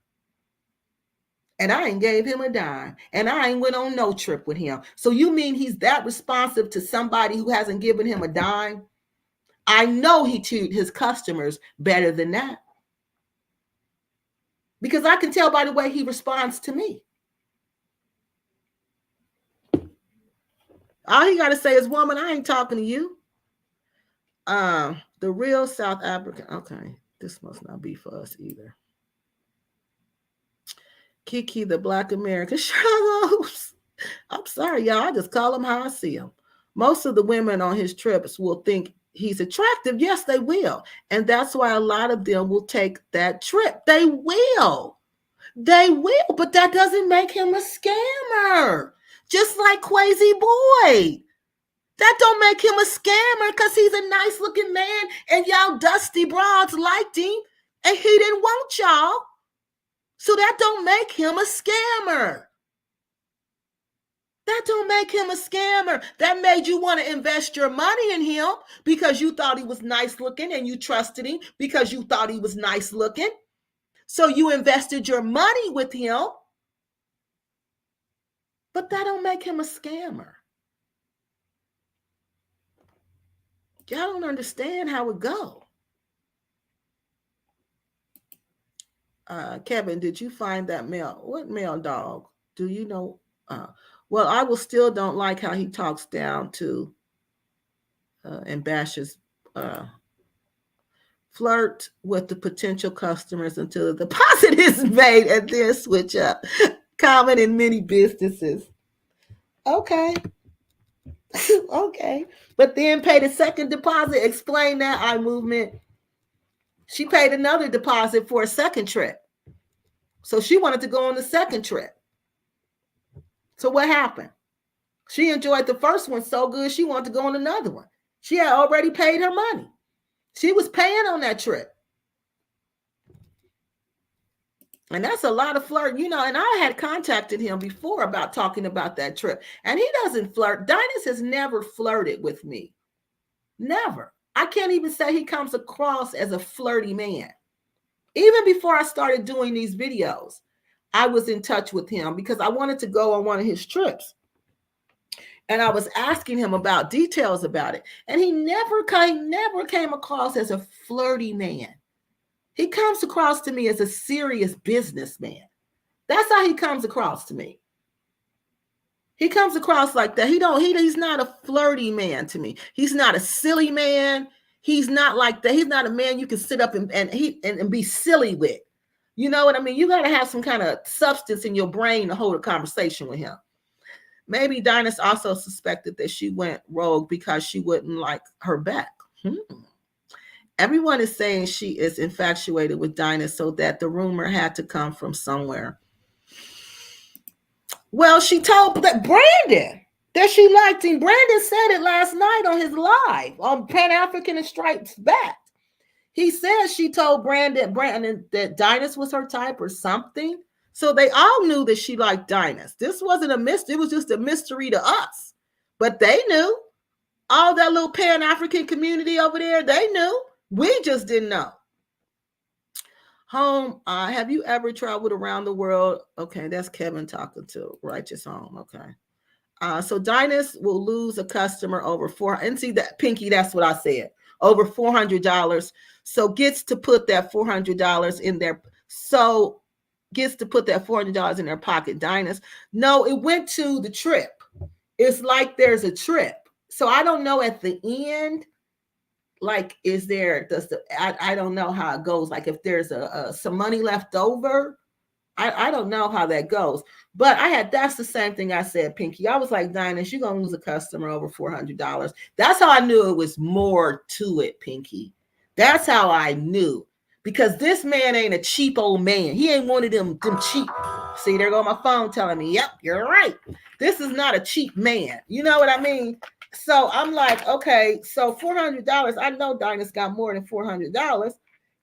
And I ain't gave him a dime. And I ain't went on no trip with him. So you mean he's that responsive to somebody who hasn't given him a dime? I know he treats his customers better than that. Because I can tell by the way he responds to me. All he got to say is, woman, I ain't talking to you. The real South African. Okay, this must not be for us either. Kiki, the Black American Shallows. I'm sorry, y'all. I just call him how I see him. Most of the women on his trips will think he's attractive. Yes, they will. And that's why a lot of them will take that trip. They will. They will, but that doesn't make him a scammer. Just like Quasi Boy. That don't make him a scammer because he's a nice looking man and y'all dusty broads liked him and he didn't want y'all. So that don't make him a scammer. That don't make him a scammer. That made you want to invest your money in him because you thought he was nice looking and you trusted him because you thought he was nice looking. So you invested your money with him. But that don't make him a scammer. Y'all don't understand how it go. Kevin, did you find that male? What male dog? Do you know? Well, I will still don't like how he talks down to and bashes flirt with the potential customers until the deposit is made and then switch up. Common in many businesses. Okay. Okay. But then pay the second deposit. Explain that, eye movement. She paid another deposit for a second trip. So she wanted to go on the second trip. So what happened? She enjoyed the first one so good, she wanted to go on another one. She had already paid her money. She was paying on that trip. And that's a lot of flirt, you know, and I had contacted him before about talking about that trip. And he doesn't flirt. Dynast has never flirted with me. Never. I can't even say he comes across as a flirty man. Even before I started doing these videos, I was in touch with him because I wanted to go on one of his trips. And I was asking him about details about it. And he never came across as a flirty man. He comes across to me as a serious businessman. That's how he comes across to me. He comes across like that. He's not a flirty man to me. He's not a silly man. He's not like that. He's not a man you can sit up and be silly with. You know what I mean? You got to have some kind of substance in your brain to hold a conversation with him. Maybe Dynast also suspected that she went rogue because she wouldn't like her back. Everyone is saying she is infatuated with Dynast, so that the rumor had to come from somewhere. Well, she told that Brandon that she liked him. Brandon said it last night on his live on PANAfrican and Stripes Back. He said she told Brandon that Dynast was her type or something. So they all knew that she liked Dynast. This wasn't a mystery. It was just a mystery to us. But they knew. All that little Pan-African community over there, they knew. We just didn't know. Home, have you ever traveled around the world? Okay, that's Kevin talking to Righteous Home. Okay. So Dynast will lose a customer over and see that, Pinky, that's what I said. Over $400. So gets to put that $400 in there. So gets to put that $400 in their pocket. Dynast. No, it went to the trip. It's like there's a trip. So I don't know at the end, like, I don't know how it goes. Like if there's some money left over, I don't know how that goes. But that's the same thing I said, Pinky. I was like, Dynast, you're going to lose a customer over $400. That's how I knew it was more to it, Pinky. That's how I knew. Because this man ain't a cheap old man. He ain't one of them cheap. See, there go my phone telling me, yep, you're right. This is not a cheap man. You know what I mean? So I'm like, okay, so $400. I know Dynast got more than $400.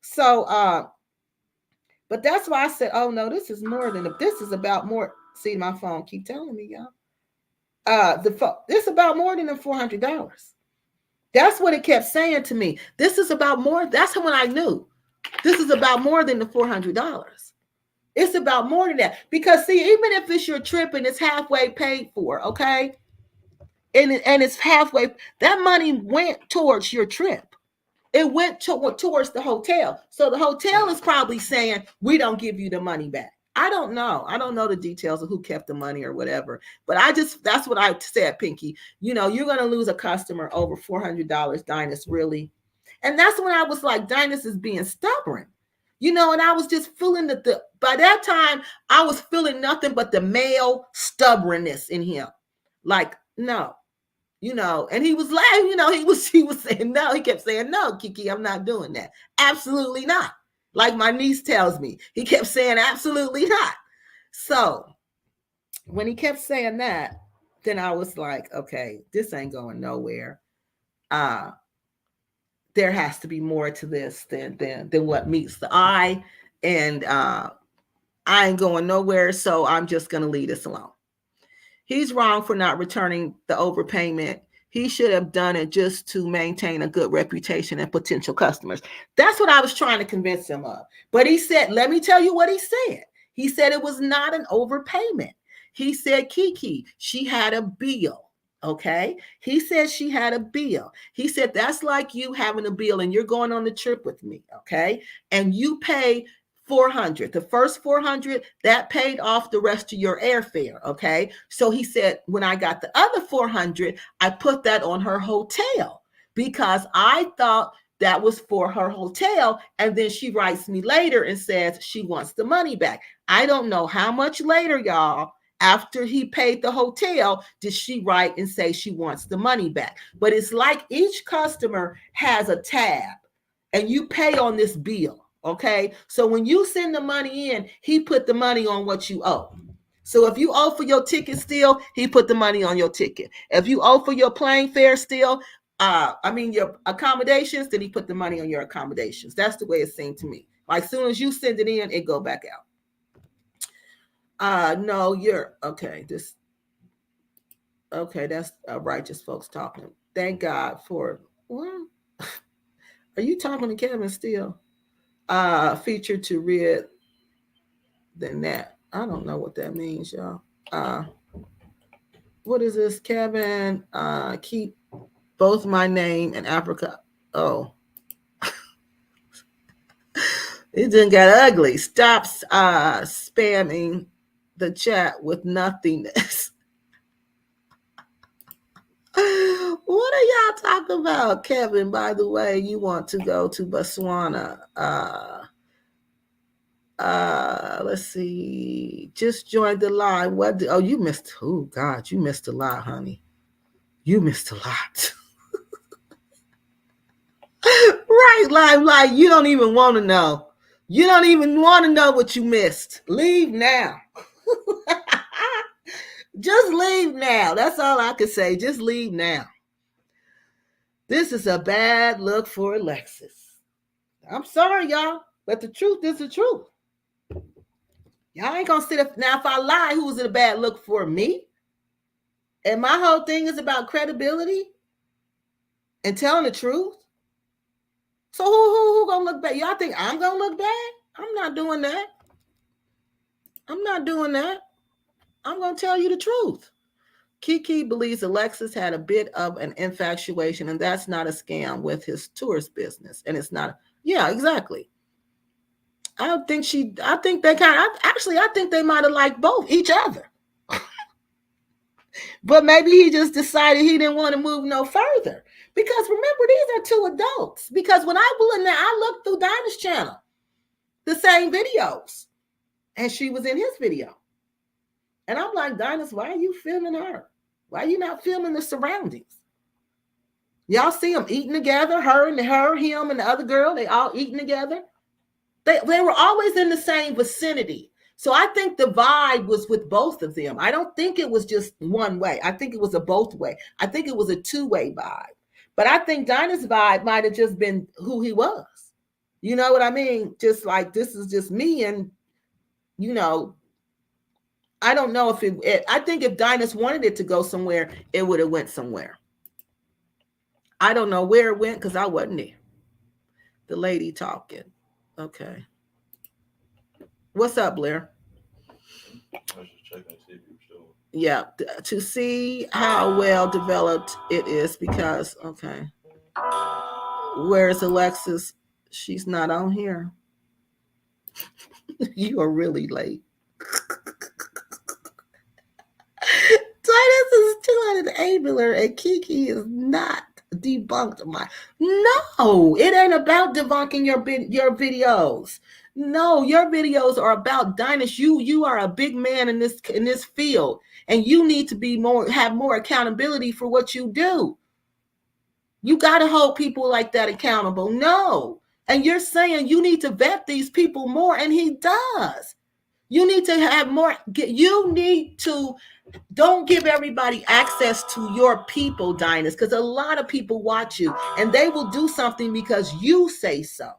So, but that's why I said, oh no, this is about more. See, my phone keep telling me, y'all. This is about more than the $400. That's what it kept saying to me. This is about more. That's when I knew. This is about more than the $400. It's about more than that. Because see, even if it's your trip and it's halfway paid for, okay? And it's halfway, that money went towards your trip. It went towards the hotel. So the hotel is probably saying, we don't give you the money back. I don't know. I don't know the details of who kept the money or whatever. But that's what I said, Pinky. You know, you're going to lose a customer over $400, Dynast, really. And that's when I was like, Dynast is being stubborn. You know, and I was just feeling by that time, I was feeling nothing but the male stubbornness in him. Like, no. You know, and he was laughing, you know, he was saying no. He kept saying, no, Kiki, I'm not doing that. Absolutely not. Like my niece tells me. He kept saying absolutely not. So when he kept saying that, then I was like, okay, this ain't going nowhere. There has to be more to this than what meets the eye. And I ain't going nowhere. So I'm just going to leave this alone. He's wrong for not returning the overpayment. He should have done it just to maintain a good reputation and potential customers. That's what I was trying to convince him of. But he said, let me tell you what he said. He said it was not an overpayment. He said, Kiki, she had a bill. Okay. He said she had a bill. He said, that's like you having a bill and you're going on the trip with me. Okay. And you pay $400. The first $400 that paid off the rest of your airfare. Okay. So he said, when I got the other $400, I put that on her hotel because I thought that was for her hotel. And then she writes me later and says she wants the money back. I don't know how much later, y'all, after he paid the hotel, did she write and say she wants the money back. But it's like each customer has a tab and you pay on this bill. Okay, so when you send the money in, he put the money on what you owe. So if you owe for your ticket still, he put the money on your ticket. If you owe for your plane fare still, your accommodations, then he put the money on your accommodations. That's the way it seemed to me. Like as soon as you send it in, it go back out. No, you're okay. That's righteous folks talking. Thank God for what? Are you talking to Kevin still? Featured to read than that. I don't know what that means, y'all. What is this, Kevin? Keep both my name and Africa. Oh. It didn't get ugly. Stop spamming the chat with nothingness. What are y'all talking about, Kevin? By the way, you want to go to Botswana. Let's see. Just joined the live. You missed. Oh God, you missed a lot, honey. You missed a lot. Right, live. You don't even want to know. You don't even want to know what you missed. Leave now. Just leave now. That's all I can say. Just leave now. This is a bad look for Alexis. I'm sorry, y'all, but the truth is the truth. Y'all ain't gonna sit up now. If I lie, who's it a bad look for? Me? And my whole thing is about credibility and telling the truth. So who gonna look bad? Y'all think I'm gonna look bad? I'm not doing that. I'm not doing that. I'm gonna tell you the truth. Kiki believes Alexis had a bit of an infatuation, and that's not a scam with his tourist business. And it's not. Yeah, exactly. I think they might have liked both each other. But maybe he just decided he didn't want to move no further. Because remember, these are two adults. Because when I was in there, I looked through Dynast channel, the same videos. And she was in his video. And I'm like, Dynast, why are you filming her? Why are you not filming the surroundings? Y'all see them eating together, him, and the other girl, they all eating together. They were always in the same vicinity. So I think the vibe was with both of them. I don't think it was just one way. I think it was a both way. I think it was a two-way vibe. But I think Dynast's vibe might have just been who he was. You know what I mean? Just like, this is just me. And, I don't know if I think if Dynast wanted it to go somewhere, it would have went somewhere. I don't know where it went because I wasn't there. The lady talking. Okay. What's up, Blair?
I was just checking to see if you were still.
Yeah, to see how well developed it is because, okay. Where's Alexis? She's not on here. You are really late. Dynast is still at an enabler and Kiki is not debunked. No, it ain't about debunking your videos. No, your videos are about Dynast. You are a big man in this field, and you need to have more accountability for what you do. You got to hold people like that accountable. No, And you're saying you need to vet these people more, and he does. You need to have more. You need to, don't give everybody access to your people, Dynast, because a lot of people watch you and they will do something because you say so.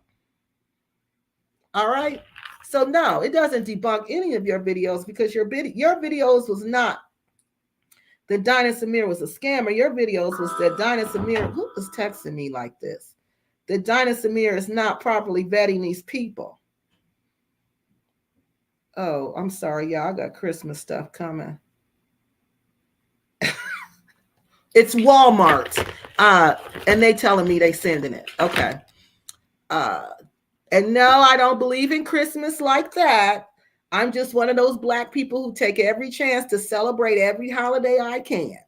All right. So no, it doesn't debunk any of your videos, because your videos was not that Dynast Amir was a scammer. Your videos was that Dynast Amir, who was texting me like this? That Dynast Amir is not properly vetting these people. Oh, I'm sorry, y'all. I got Christmas stuff coming. It's Walmart. And they telling me they sending it. Okay. And no, I don't believe in Christmas like that. I'm just one of those Black people who take every chance to celebrate every holiday I can.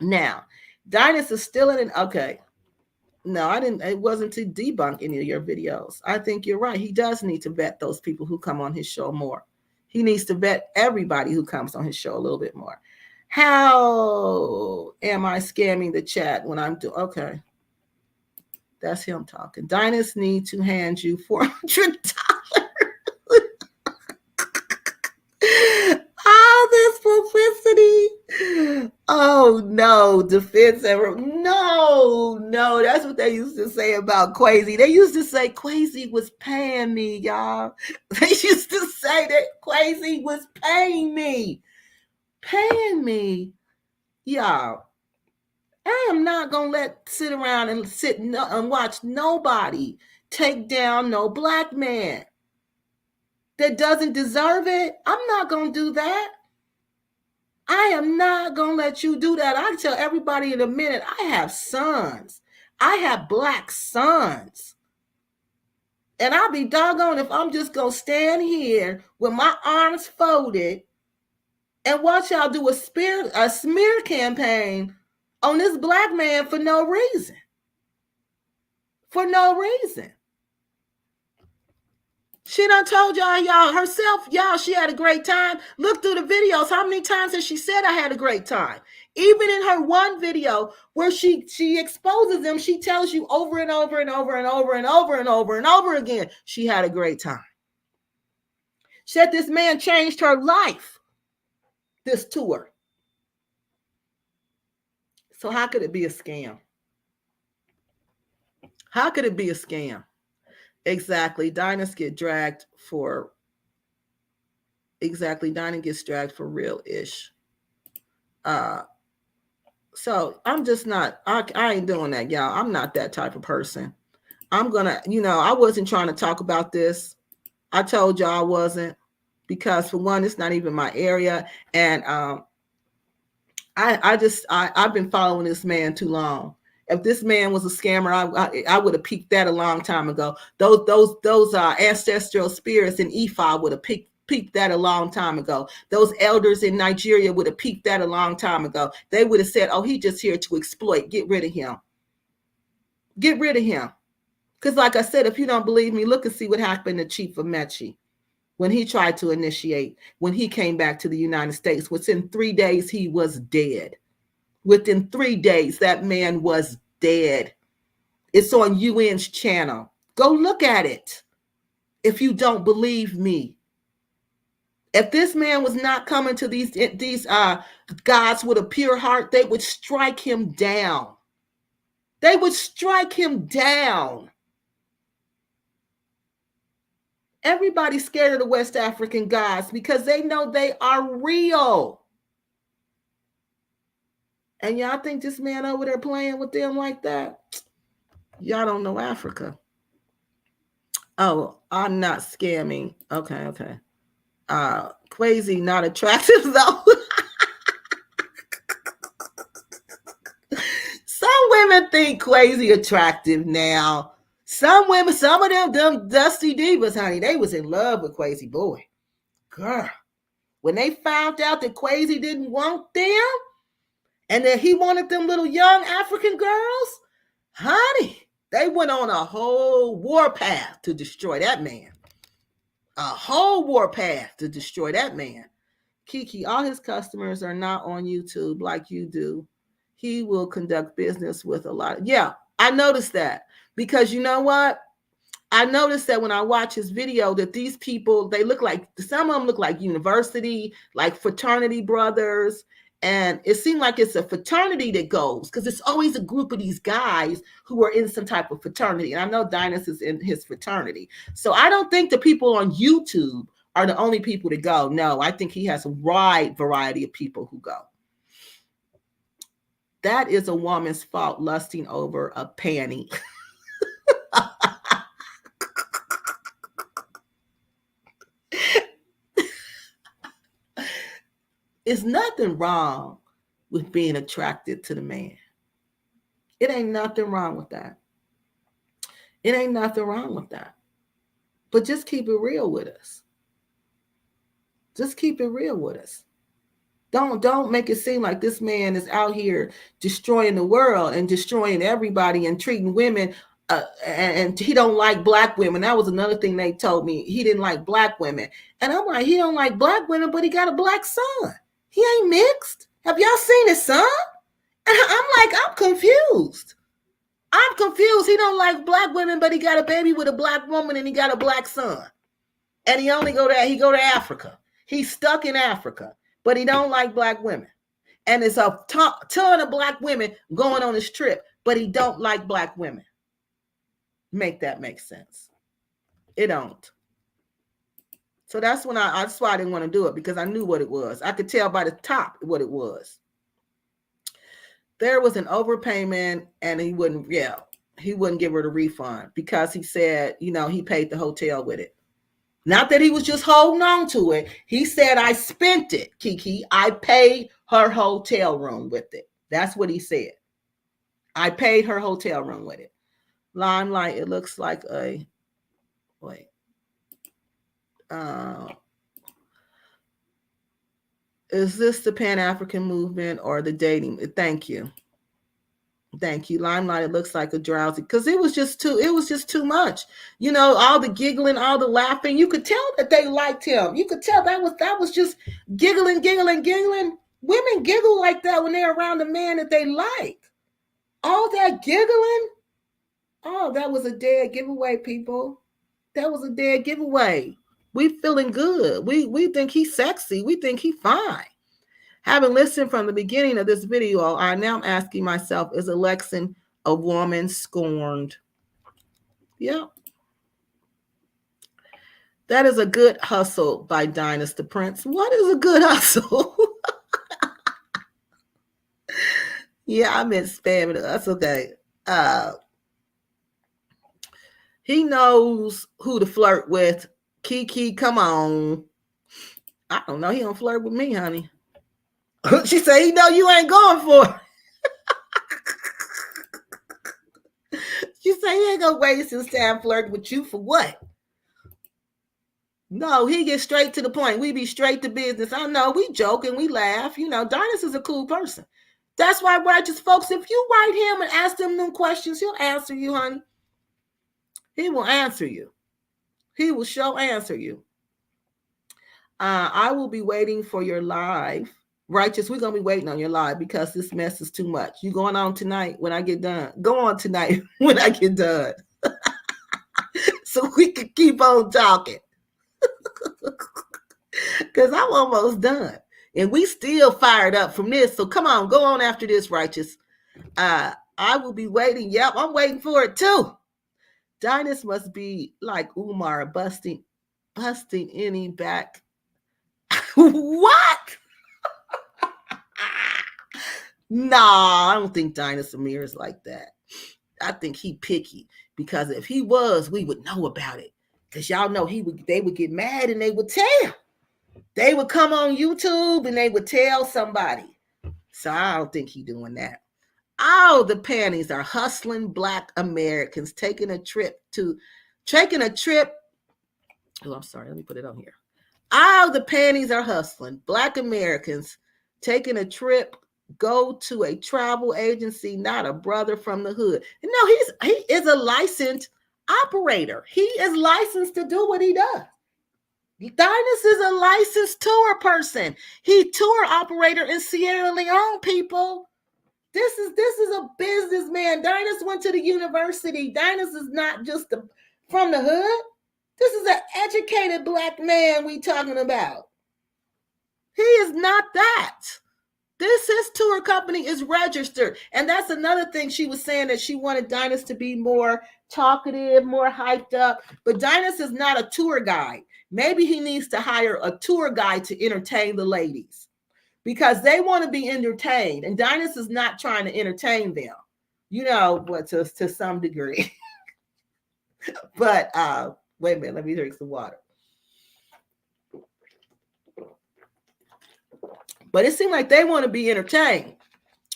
Now, Dynast is still in it. Okay. No, I didn't. It wasn't to debunk any of your videos. I think you're right. He does need to vet those people who come on his show more. He needs to vet everybody who comes on his show a little bit more. How am I scamming the chat when I'm doing? Okay. That's him talking. Dynast need to hand you $400. All this publicity. Oh no, defense ever. No, that's what they used to say about Quasi. They used to say Quasi was paying me, y'all. They used to say that Quasi was paying me. Paying me. Y'all. I am not gonna sit around and watch nobody take down no Black man that doesn't deserve it. I'm not gonna do that. I am not gonna let you do that. I tell everybody in a minute, I have sons. I have Black sons. And I'll be doggone if I'm just gonna stand here with my arms folded and watch y'all do a smear campaign on this Black man for no reason. For no reason. She done told y'all herself, she had a great time. Look through the videos. How many times has she said I had a great time? Even in her one video where she exposes them, she tells you over and over and over and over and over and over and over again, she had a great time. She said this man changed her life, this tour. So how could it be a scam? How could it be a scam? Exactly. Dynast gets dragged for real-ish. So I'm just not, I ain't doing that, y'all. I'm not that type of person. I'm gonna, I wasn't trying to talk about this. I told y'all I wasn't, because for one, it's not even my area. And I've been following this man too long. If this man was a scammer, I would have peaked that a long time ago. Those ancestral spirits in Ifa would have peaked that a long time ago. Those elders in Nigeria would have peaked that a long time ago. They would have said, oh, he just here to exploit. Get rid of him. Get rid of him. Because like I said, if you don't believe me, look and see what happened to Chief Amechi when he tried to initiate, when he came back to the United States. Within 3 days, he was dead. Within 3 days, that man was dead. It's on UN's channel. Go look at it if you don't believe me. If this man was not coming to these gods with a pure heart, they would strike him down. They would strike him down. Everybody's scared of the West African gods because they know they are real. And y'all think this man over there playing with them like that? Y'all don't know Africa. Oh, I'm not scamming. Okay. Quasi not attractive though. Some women think Quasi attractive now. Some women, some of them dusty divas, honey, they was in love with Quasi. Boy, girl, when they found out that Quasi didn't want them and that he wanted them little young African girls, honey, they went on a whole war path to destroy that man. A whole war path to destroy that man. Kiki, all his customers are not on YouTube like you do. He will conduct business with a lot. Yeah, I noticed that. Because you know what? I noticed that when I watch his video that these people, they look like, some of them look like university, like fraternity brothers. And it seemed like it's a fraternity that goes, because it's always a group of these guys who are in some type of fraternity. And I know Dynast is in his fraternity. So I don't think the people on YouTube are the only people to go. No, I think he has a wide variety of people who go. That is a woman's fault, lusting over a panty. It's nothing wrong with being attracted to the man. It ain't nothing wrong with that. It ain't nothing wrong with that. But just keep it real with us. Just keep it real with us. Don't make it seem like this man is out here destroying the world and destroying everybody and treating women and he don't like black women. That was another thing they told me. He didn't like black women. And I'm like, he don't like black women, but he got a black son. He ain't mixed. Have y'all seen his son? And I'm like, I'm confused. I'm confused. He don't like black women, but he got a baby with a black woman and he got a black son. And he only go to Africa. He's stuck in Africa, but he don't like black women. And it's a ton of black women going on his trip, but he don't like black women. Make that make sense. It don't. So that's when that's why I didn't want to do it, because I knew what it was. I could tell by the top what it was. There was an overpayment and he wouldn't give her the refund because he said, he paid the hotel with it. Not that he was just holding on to it. He said, I spent it, Kiki. I paid her hotel room with it. That's what he said. I paid her hotel room with it. Limelight, it looks like a, wait. Is this the Pan-African movement or the dating? Thank you. Thank you. Limelight, it looks like a drowsy, because it was just too much. All the giggling, all the laughing. You could tell that they liked him. You could tell that was just giggling. Women giggle like that when they're around a man that they like. All that giggling. Oh, that was a dead giveaway, people. That was a dead giveaway. We feeling good. We think he's sexy. We think he's fine. Having listened from the beginning of this video, I now am asking myself, is Alexin a woman scorned? Yeah. That is a good hustle by Dynast the Prince. What is a good hustle? Yeah, I meant spamming it. That's okay. He knows who to flirt with. Kiki, come on. I don't know. He don't flirt with me, honey. She said, he know you ain't going for it. She said, he ain't gonna waste his time flirting with you for what? No, he gets straight to the point. We be straight to business. I know, we joke and we laugh. Dynast is a cool person. That's why righteous folks, if you write him and ask him them questions, he'll answer you, honey. He will answer you. He will sure answer you. I will be waiting for your live. Righteous, we're going to be waiting on your live because this mess is too much. You going on tonight when I get done? Go on tonight when I get done. So we can keep on talking. Because I'm almost done. And we still fired up from this. So come on, go on after this, Righteous. I will be waiting. Yep, I'm waiting for it too. Dynast must be like Umar, busting any back. What? Nah, I don't think Dynast Amir is like that. I think he picky, because if he was, we would know about it. Because y'all know they would get mad and they would tell. They would come on YouTube and they would tell somebody. So I don't think he's doing that. All the panties are hustling Black Americans taking a trip. Oh, I'm sorry. Let me put it on here. All the panties are hustling Black Americans taking a trip. Go to a travel agency, not a brother from the hood. No, he is a licensed operator. He is licensed to do what he does. Dynast is a licensed tour person. He tour operator in Sierra Leone, people. This is a businessman. Dynast went to the university. Dynast is not just a from the hood. This is an educated black man we talking about. He is not that. His tour company is registered. And that's another thing she was saying, that she wanted Dynast to be more talkative, more hyped up. But Dynast is not a tour guide. Maybe he needs to hire a tour guide to entertain the ladies, because they want to be entertained. And Dynast is not trying to entertain them, but to some degree. But wait a minute, let me drink some water. But it seemed like they want to be entertained.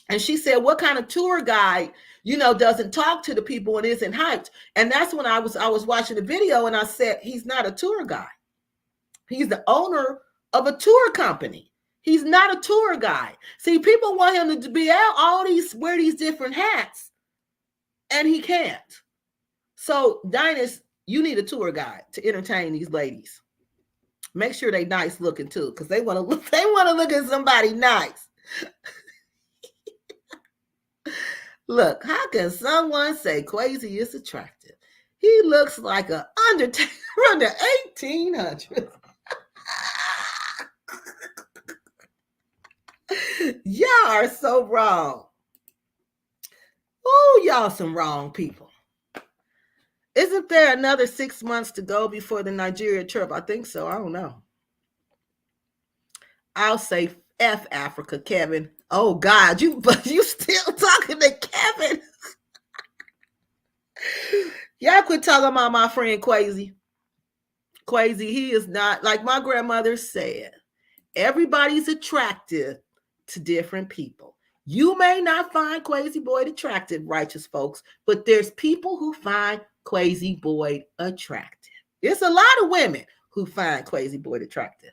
And she said, what kind of tour guide, doesn't talk to the people and isn't hyped? And that's when I was watching the video, and I said, he's not a tour guide. He's the owner of a tour company. He's not a tour guide. See, people want him to be out wear these different hats, and he can't. So, Dynast, you need a tour guide to entertain these ladies. Make sure they nice looking too, because they want to look. They want to look at somebody nice. Look, how can someone say Quasi is attractive? He looks like an Undertaker from the 1800s. Y'all are so wrong. Oh, y'all some wrong people. Isn't there another 6 months to go before the Nigeria trip? I think so. I don't know. I'll say F Africa, Kevin. Oh God, you still talking to Kevin? Y'all quit talking about my friend Quasi. Quasi, he is not, like my grandmother said, everybody's attractive to different people. You may not find Quasi Boyd attractive, righteous folks, but there's people who find Quasi Boyd attractive. There's a lot of women who find Quasi Boyd attractive.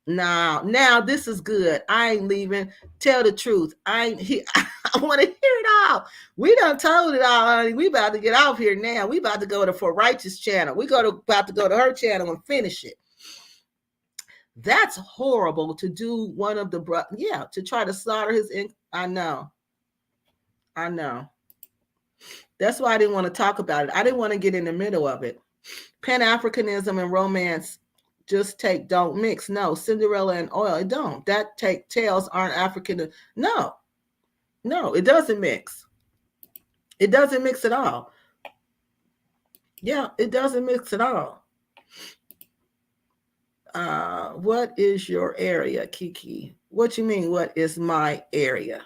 Now this is good. I ain't leaving. Tell the truth. I want to hear it all. We done told it all, honey. We about to get off here now. We about to go to For Righteous channel. About to go to her channel and finish it. That's horrible to do. One of the to try to slaughter his. I know. That's why I didn't want to talk about it. I didn't want to get in the middle of it. Pan-Africanism and romance don't mix. No, Cinderella and oil, it don't. That tales aren't African. No, it doesn't mix. It doesn't mix at all. Yeah, it doesn't mix at all. What is your area, Kiki? What you mean, what is my area?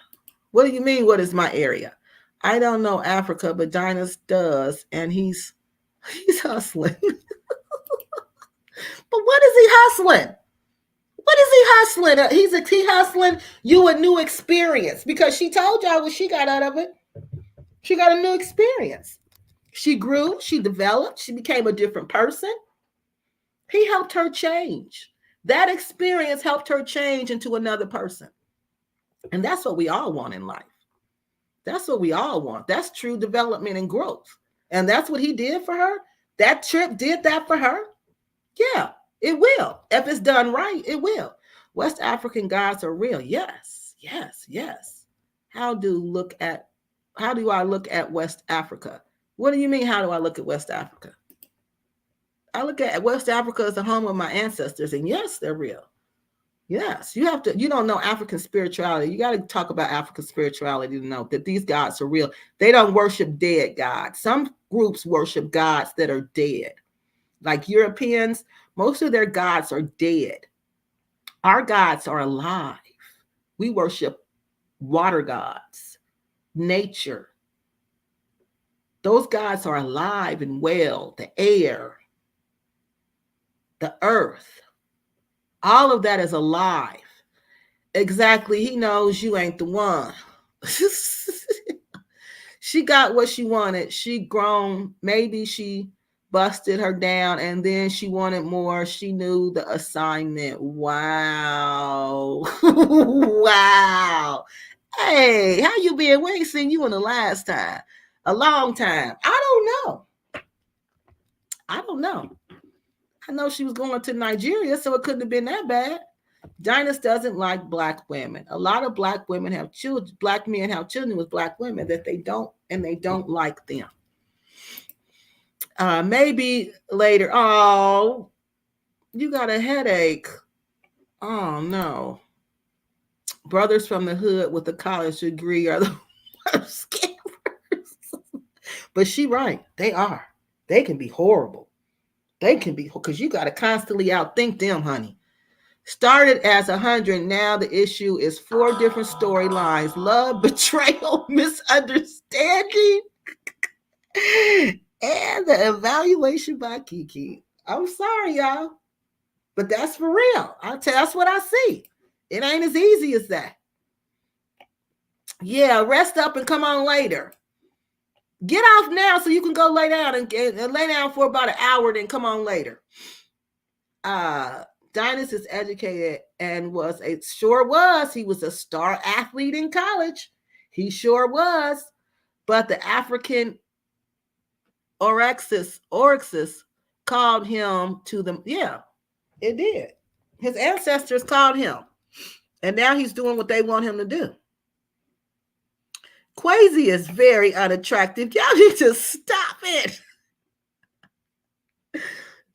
What do you mean, what is my area? I don't know Africa, but Dynast does, and he's hustling. But what is he hustling? What is he hustling? He hustling you a new experience, because she told y'all what she got out of it. She got a new experience. She grew, she developed, she became a different person. He helped her change. That experience helped her change into another person. And that's what we all want in life. That's what we all want. That's true development and growth. And that's what he did for her. That trip did that for her. Yeah, it will. If it's done right, it will. West African gods are real. Yes. How do I look at West Africa? What do you mean, how do I look at West Africa? I look at West Africa as the home of my ancestors, and yes, they're real. Yes, you don't know African spirituality. You got to talk about African spirituality to know that these gods are real. They don't worship dead gods. Some groups worship gods that are dead. Like Europeans, most of their gods are dead. Our gods are alive. We worship water gods, nature. Those gods are alive and well, the air, the earth. All of that is alive. Exactly. He knows you ain't the one. She got what she wanted. She grown. Maybe she busted her down, and then she wanted more. She knew the assignment. Wow. Wow. Hey, how you been? We ain't seen you in the last time. A long time. I don't know. I know she was going to Nigeria, so it couldn't have been that bad. Dynast doesn't like black women. A lot of black women have children. Black men have children with black women that they don't like them. Maybe later. Oh, you got a headache. Oh no. Brothers from the hood with a college degree are the worst scammers. But she right. They are. They can be horrible. They can be, because you got to constantly outthink them, honey. Started as 100. Now the issue is 4 different storylines: love, betrayal, misunderstanding, and the evaluation by Kiki. I'm sorry, y'all, but that's for real. That's what I see. It ain't as easy as that. Yeah, rest up and come on later. Get off now so you can go lay down and lay down for about an hour, then come on later. Dynast is educated and he was a star athlete in college. He sure was. But the African Oryxis called him to them. Yeah, it did. His ancestors called him. And now he's doing what they want him to do. Kwesi is very unattractive. Y'all need to stop it.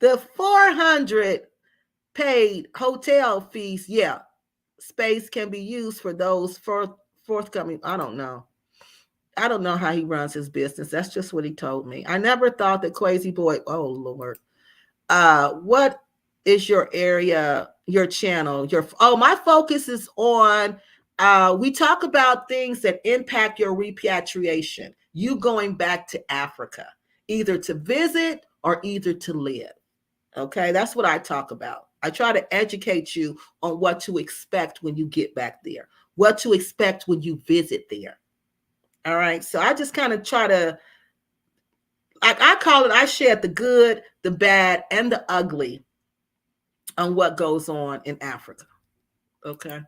The 400 paid hotel fees, yeah, space can be used for those forthcoming. I don't know how he runs his business. That's just what he told me. I never thought that Kwesi boy. Oh Lord, what is your area, your channel? My focus is on. We talk about things that impact your repatriation. You going back to Africa, either to visit or either to live. Okay, that's what I talk about. I try to educate you on what to expect when you get back there, what to expect when you visit there. All right, so I just kind of try to, I call it, I share the good, the bad, and the ugly on what goes on in Africa. Okay,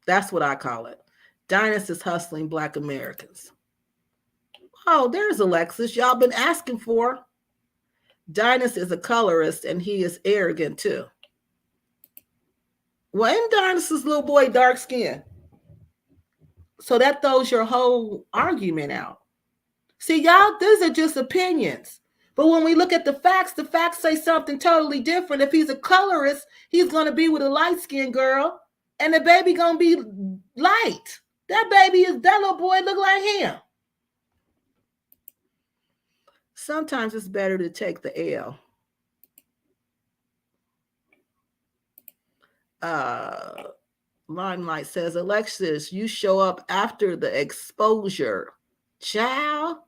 that's what I call it. Dynast is hustling Black Americans. Oh, there's Alexis. Y'all been asking for. Dynast is a colorist and he is arrogant too. Well, ain't Dynast's little boy dark skin? So that throws your whole argument out. See, y'all, these are just opinions. But when we look at the facts say something totally different. If he's a colorist, he's going to be with a light-skinned girl and the baby going to be light. That little boy look like him. Sometimes it's better to take the L. Limelight says, Alexis, you show up after the exposure. Child.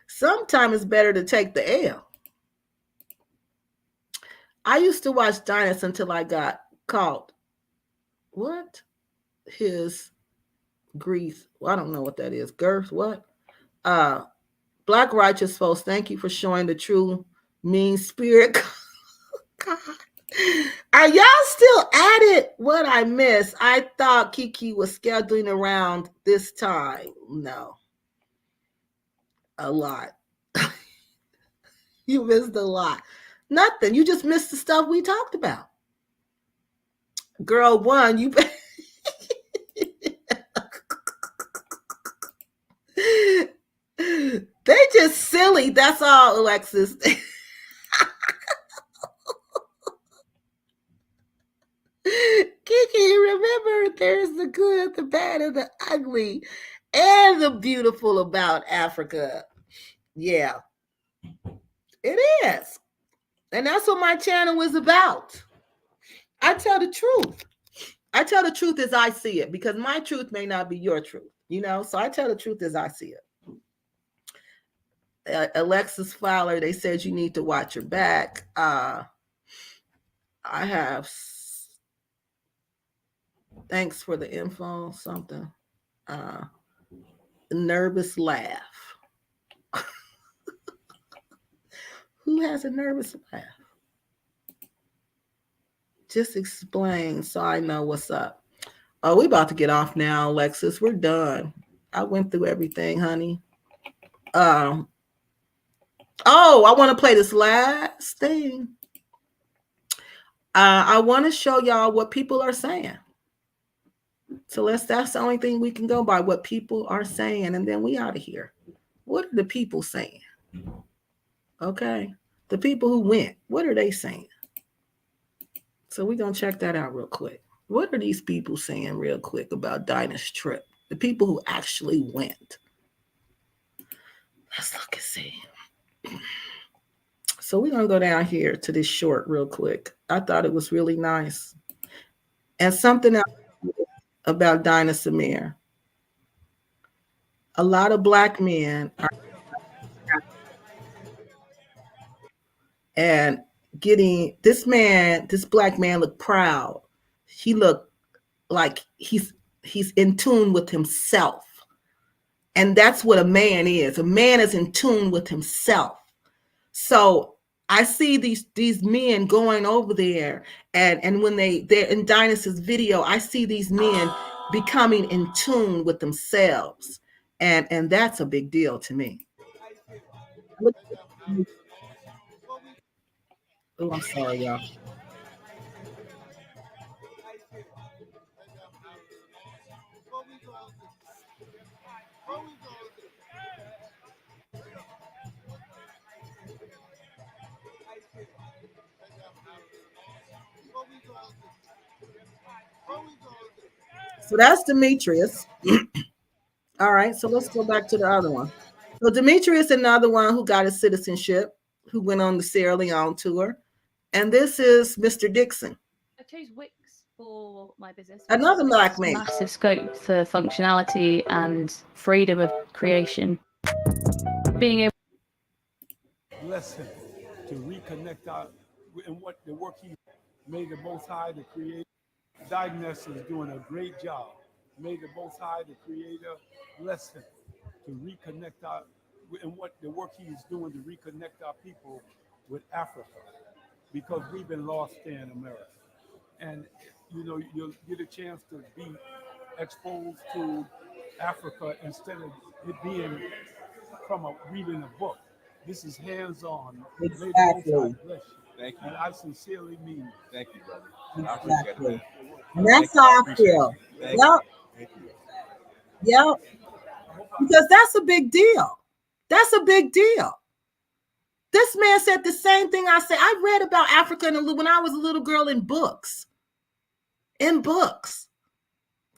Sometimes it's better to take the L. I used to watch Dynast until I got caught. What? His grief. Well, I don't know what that is. Girth, what? Black righteous folks, thank you for showing the true mean spirit. God. Are y'all still at it? What I missed? I thought Kiki was scheduling around this time. No. A lot. You missed a lot. Nothing. You just missed the stuff we talked about. Girl, one, you they just silly. That's all, Alexis. Kiki, remember there's the good, the bad, and the ugly, and the beautiful about Africa. Yeah, it is. And that's what my channel is about. I tell the truth. I tell the truth as I see it, because my truth may not be your truth, so I tell the truth as I see it. Alexis Fowler, they said you need to watch your back. I have, thanks for the info, something. Nervous laugh. Who has a nervous laugh? Just explain so I know what's up. Oh, we about to get off now, Alexis. We're done. I went through everything, honey. I want to play this last thing. I want to show y'all what people are saying. So that's the only thing we can go by, what people are saying, and then we out of here. What are the people saying? Okay. The people who went, what are they saying? So we're going to check that out real quick. What are these people saying real quick about Dynast's trip? The people who actually went. Let's look and see. So we're going to go down here to this short real quick. I thought it was really nice. And something else about Dynast Amir. A lot of black men are and getting this black man looked proud. He looked like he's in tune with himself. And that's what a man is. A man is in tune with himself. So I see these men going over there, and when they're in Dynast's video, I see these men becoming in tune with themselves, and that's a big deal to me. Oh, I'm sorry, y'all. So that's Demetrius. All right, so let's go back to the other one. So Demetrius, another one who got his citizenship, who went on the Sierra Leone tour. And this is Mr. Dixon.
I chose Wix for my business.
Another black man.
Massive scope for functionality and freedom of creation. Being able
bless him to reconnect our and what the work he made the Most High, the Creator. Dynast is doing a great job. May the Most High, the Creator, bless him to reconnect our and what the work he is doing to reconnect our people with Africa, because we've been lost there in America. And you know, you'll get a chance to be exposed to Africa instead of it being from reading a book. This is hands-on.
Exactly.
Thank you. And I sincerely mean.
Thank you, brother.
Exactly. And that's how I feel. Yep. Yep. Because that's a big deal. That's a big deal. This man said the same thing I said. I read about Africa when I was a little girl in books. In books.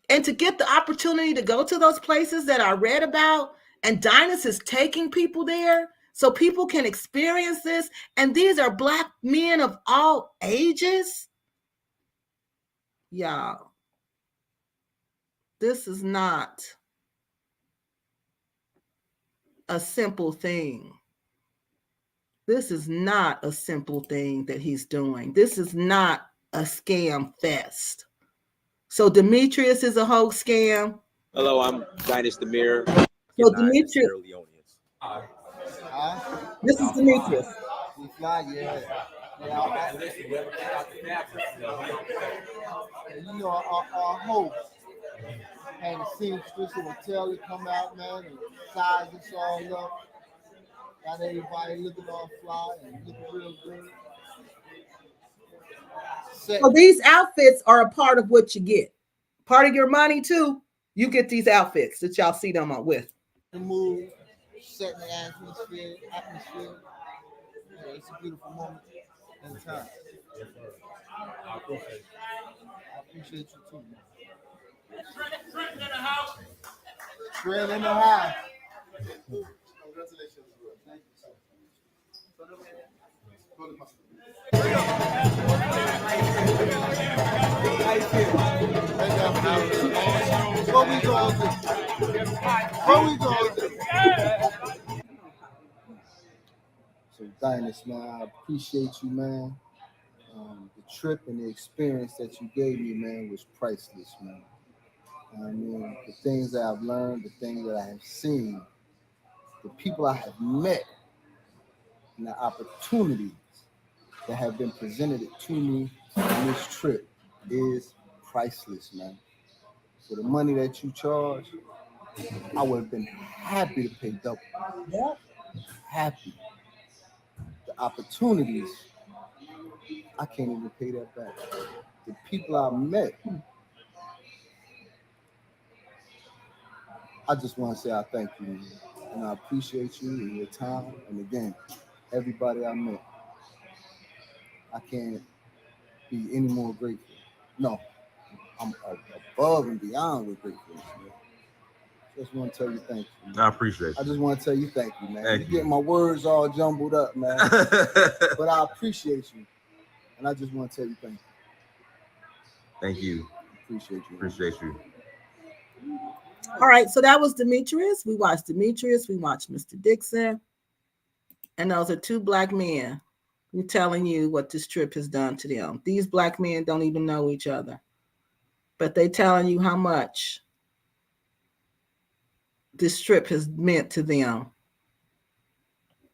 And to get the opportunity to go to those places that I read about, and Dynast is taking people there so people can experience this. And these are black men of all ages. Y'all, this is not a simple thing. This is not a simple thing that he's doing. This is not a scam fest. So Demetrius is a whole scam.
Hello, I'm Dynast Amir.
So Demetrius. This is Demetrius.
You know, our host had the seamstress in the tail to come out, man, and size us all up. Got everybody looking all fly and looking real good.
So these outfits are a part of what you get. Part of your money too. You get these outfits that y'all see them with.
The mood, setting the atmosphere. Yeah, it's a beautiful moment in time. I appreciate you too, man. Trent in the house. Trent in the house. Congratulations, bro. Thank you, sir. What we gonna do? What we gonna do? So Dynast, man, I appreciate you, man. The trip and the experience that you gave me, man, was priceless, man. I mean, the things that I've learned, the things that I have seen, the people I have met, and the opportunities that have been presented to me on this trip is priceless, man. For the money that you charge, I would have been happy to pay double.
Yeah.
Happy. The opportunities, I can't even pay that back. The people I met, I just want to say I thank you, and I appreciate you and your time. And again, everybody I met. I can't be any more grateful. No, I'm above and beyond with gratefulness, man. Just want to tell you thank you, man.
I appreciate you.
I just want to tell you thank you, man.
Thank
You
you.
get my words all jumbled up, man. But I appreciate you. And I just want to tell you thank you.
Thank you.
Appreciate you.
Appreciate you.
All right, so that was Demetrius. We watched Demetrius. We watched Mr. Dixon. And those are two black men who telling you what this trip has done to them. These black men don't even know each other. But they telling you how much this trip has meant to them.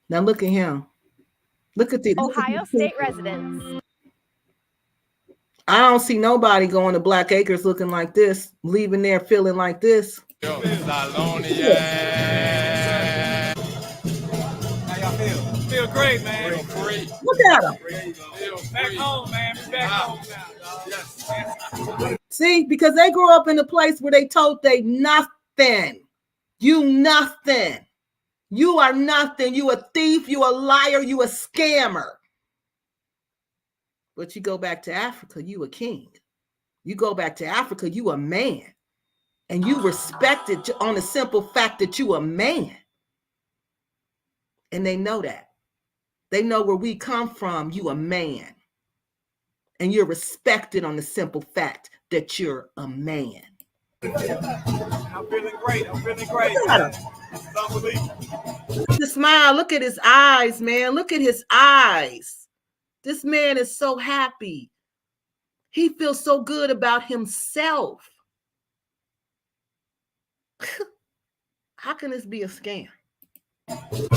Now look at him. Look at the
Ohio State residents.
I don't see nobody going to Black Acres looking like this, leaving there feeling like this.
How y'all feel? Feel great, man. Feel free.
Look at him.
Feel back home, man. Be back home now, dog. Yes.
See, because they grew up in a place where they told they nothing. You nothing. You are nothing. You a thief. You a liar. You a scammer. But you go back to Africa, you a king. You go back to Africa, you a man. And you respected on the simple fact that you a man. And they know that. They know where we come from, you a man. And you're respected on the simple fact that you're a man.
I'm feeling great. I'm feeling great.
Look at him.
It's unbelievable.
The smile, look at his eyes, man. Look at his eyes. This man is so happy. He feels so good about himself. How can this be a scam?
I feel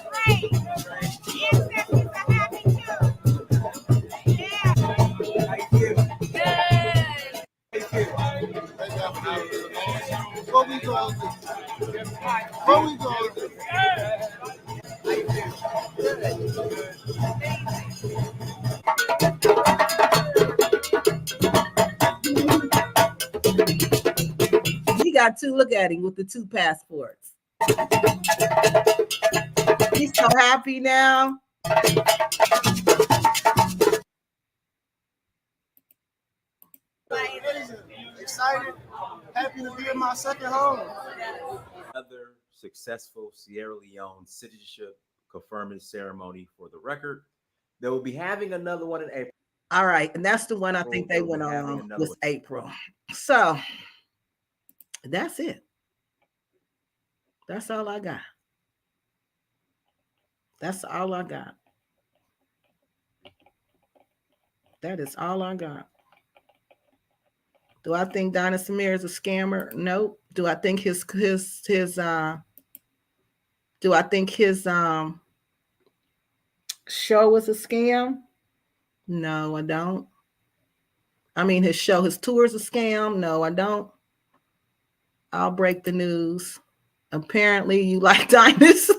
great. Ancestors are happy too. Yeah.
Before we go,
He got two, look at him with the two passports. He's so happy now.
Excited, happy to be in my second home.
Another successful Sierra Leone citizenship conferment ceremony for the record. They will be having another one in April.
All right, and that's the one I think they went on was April. So that's it. That's all I got. That's all I got. That is all I got. Do I think Dynast Amir is a scammer? No. Do I think his show is a scam? No, I don't. I mean, his tour is a scam? No, I don't. I'll break the news. Apparently, you like Dynast.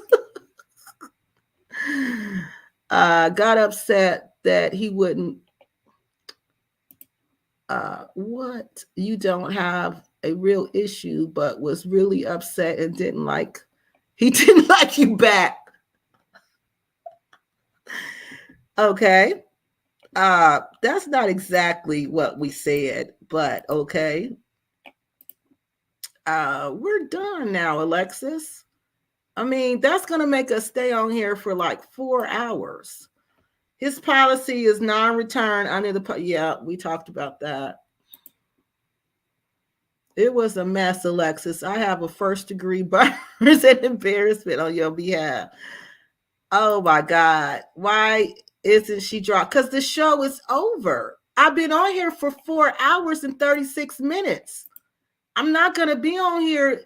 Got upset that he wouldn't. What? You don't have a real issue, but was really upset and he didn't like you back. Okay. That's not exactly what we said, but okay. We're done now, Alexis. I mean, that's going to make us stay on here for like 4 hours. His policy is non-return under the, yeah, we talked about that. It was a mess, Alexis. I have a first-degree burns and embarrassment on your behalf. Oh my God. Why isn't she dropped? Because the show is over. I've been on here for 4 hours and 36 minutes. I'm not going to be on here.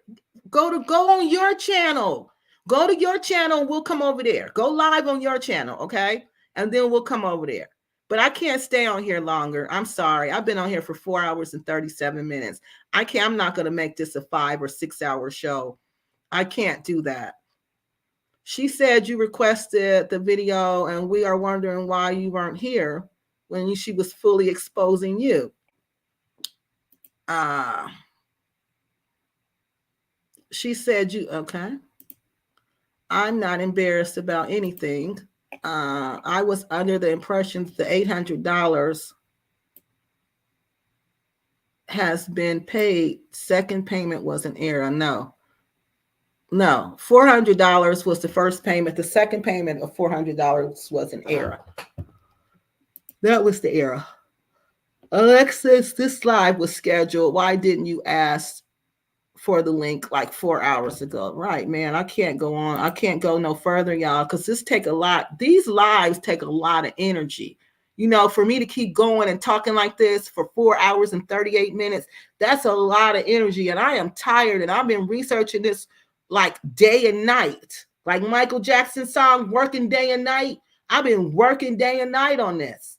Go on your channel. Go to your channel and we'll come over there. Go live on your channel, okay? And then we'll come over there. But I can't stay on here longer. I'm sorry. I've been on here for 4 hours and 37 minutes. I'm not going to make this a 5 or 6 hour show. I can't do that. She said you requested the video and we are wondering why you weren't here when she was fully exposing you. She said you, okay. I'm not embarrassed about anything. I was under the impression the $800 has been paid. Second payment was an error. No, $400 was the first payment. The second payment of $400 was an error. That was the error. Alexis, this live was scheduled. Why didn't you ask for the link like 4 hours ago? Right, man. I can't go on. I can't go no further, y'all, because this take a lot. These lives take a lot of energy. You know, for me to keep going and talking like this for 4 hours and 38 minutes, that's a lot of energy. And I am tired. And I've been researching this like day and night. Like Michael Jackson's song, Working Day and Night. I've been working day and night on this.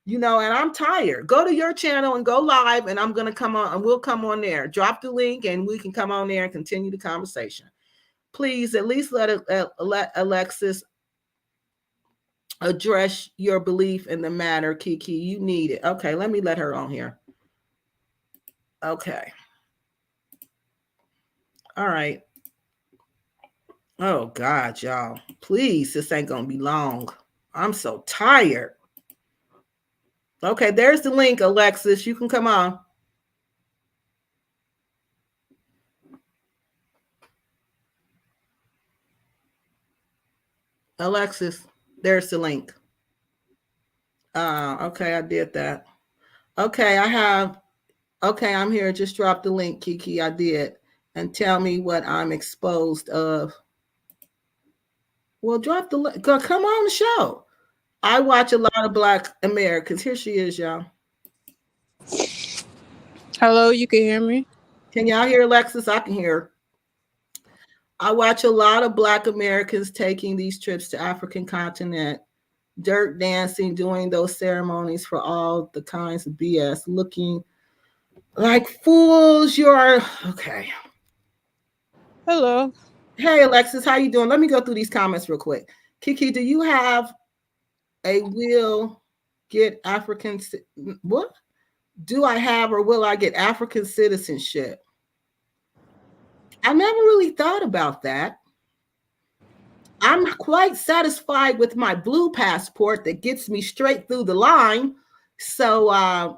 You know, and I'm tired. Go to your channel and go live, and I'm going to come on, and we'll come on there. Drop the link, and we can come on there and continue the conversation. Please, at least let Alexis address your belief in the matter, Kiki. You need it. Okay, let me let her on here. Okay. All right. Oh, God, y'all. Please, this ain't going to be long. I'm so tired. Okay, there's the link, Alexis. You can come on. Alexis, there's the link. Okay, I did that. Okay, I'm here. Just drop the link, Kiki. I did. And tell me what I'm exposed of. Well, drop the link. Come on the show. I watch a lot of Black Americans. Here she is, y'all.
Hello, you can hear me?
Can y'all hear Alexis? I can hear. I watch a lot of Black Americans taking these trips to African continent, dirt dancing, doing those ceremonies for all the kinds of BS, looking like fools. You're okay.
Hello.
Hey, Alexis, how you doing? Let me go through these comments real quick. Kiki, do you have a will get African? What? Do I have or will I get African citizenship? I never really thought about that. I'm quite satisfied with my blue passport that gets me straight through the line. So, I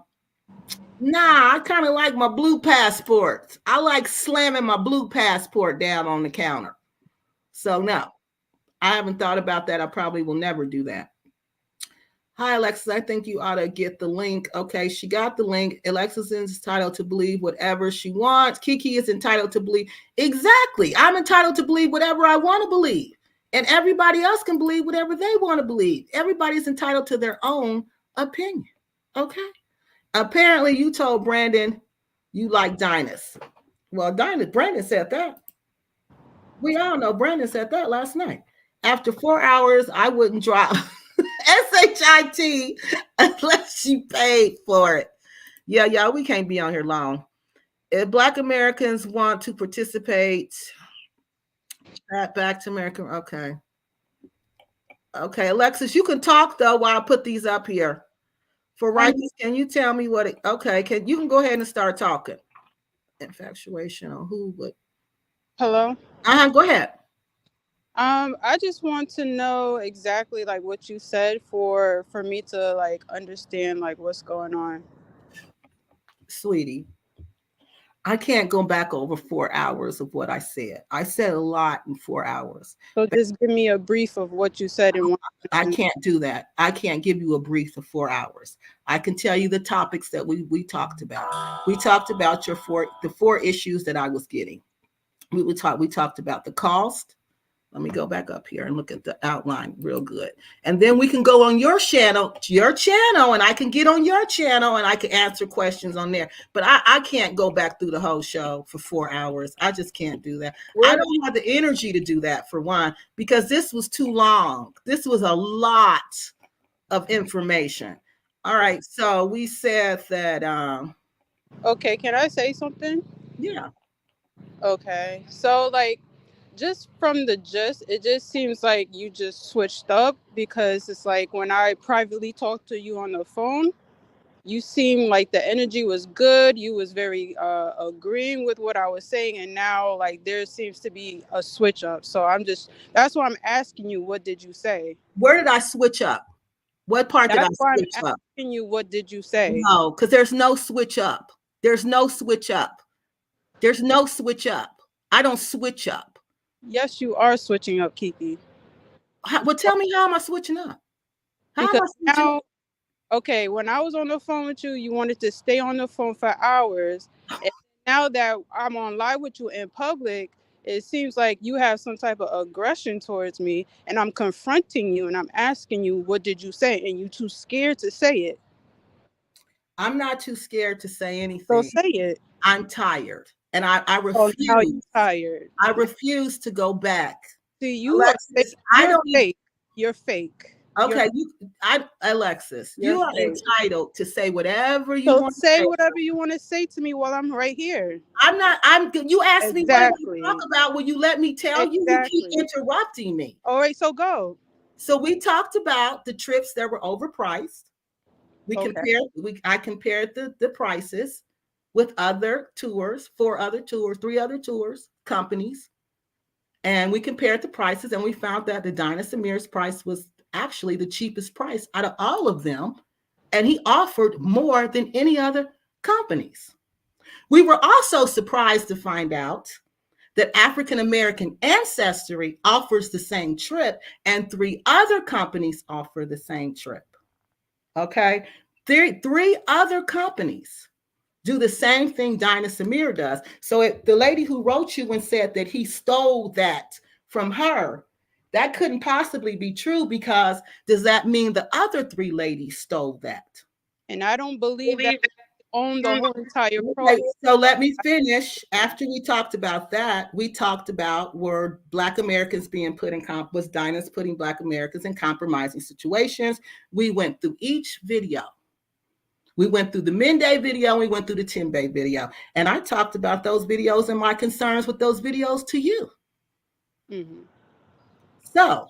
kind of like my blue passport. I like slamming my blue passport down on the counter. So, no, I haven't thought about that. I probably will never do that. Hi, Alexis. I think you ought to get the link. Okay, she got the link. Alexis is entitled to believe whatever she wants. Kiki is entitled to believe. Exactly. I'm entitled to believe whatever I want to believe. And everybody else can believe whatever they want to believe. Everybody's entitled to their own opinion. Okay. Apparently, you told Brandon you like Dynast. Well, Brandon said that. We all know Brandon said that last night. After 4 hours, I wouldn't drop SHIT unless you paid for it. Yeah, we can't be on here long. If Black Americans want to participate, back to American. Okay, Alexis, you can talk though while I put these up here. For righteous, can you tell me what it? Okay, you can go ahead and start talking. Infatuation on who would?
Hello.
Go ahead.
I just want to know exactly like what you said for me to like understand like what's going on.
Sweetie, I can't go back over 4 hours of what I said. I said a lot in 4 hours.
So just give me a brief of what you said in one.
I can't do that. I can't give you a brief of 4 hours. I can tell you the topics that we talked about. We talked about the four issues that I was getting. We talked about the cost. Let me go back up here and look at the outline real good. And then we can go on your channel, and I can get on your channel and I can answer questions on there. But I can't go back through the whole show for 4 hours. I just can't do that. I don't have the energy to do that, for one, because this was too long. This was a lot of information. All right. So we said that.
Okay. Can I say something?
Yeah.
Okay. So like, just from the gist, it just seems like you just switched up, because it's like when I privately talk to you on the phone, you seemed like the energy was good. You was very agreeing with what I was saying, and now like there seems to be a switch up. So that's why I'm asking you, what did you say?
Where did I switch up? What part did I
That's why I'm
switch up?
asking you, what did you say?
No, because there's no switch up. There's no switch up. There's no switch up. I don't switch up.
Yes, you are switching up, Kiki.
Well, tell me, how am I switching up? How
Because
am I switching
now,
up?
okay, when I was on the phone with you, you wanted to stay on the phone for hours. And now that I'm on live with you in public, it seems like you have some type of aggression towards me, and I'm confronting you and I'm asking you, what did you say? And you too scared to say it.
I'm not too scared to say anything.
So say it.
I'm tired. And I
Oh,
refuse.
now you're tired.
I refuse to go back.
See, you
Alexis,
you're fake. You're fake.
Okay, Alexis, you are
fake.
entitled to say whatever you want to
say
say.
whatever you want to say to me while I'm right here.
You asked me what I want to talk about. Will you let me tell you? You keep interrupting me.
All right, so go.
So we talked about the trips that were overpriced. I compared the prices with other tours, 3 other tours, companies. And we compared the prices, and we found that the Dynast Amir's price was actually the cheapest price out of all of them. And he offered more than any other companies. We were also surprised to find out that African American Ancestry offers the same trip, and 3 other companies offer the same trip. Okay? Three other companies do the same thing Dynast Amir does. So the lady who wrote you and said that he stole that from her, that couldn't possibly be true, because does that mean the other 3 ladies stole that?
And I don't believe that own the whole entire program.
So let me finish. After we talked about that, we talked about were Black Americans being put in was Dynast putting Black Americans in compromising situations. We went through each video. We went through the Mende video, we went through the Timbe video, and I talked about those videos and my concerns with those videos to you.
Mm-hmm.
So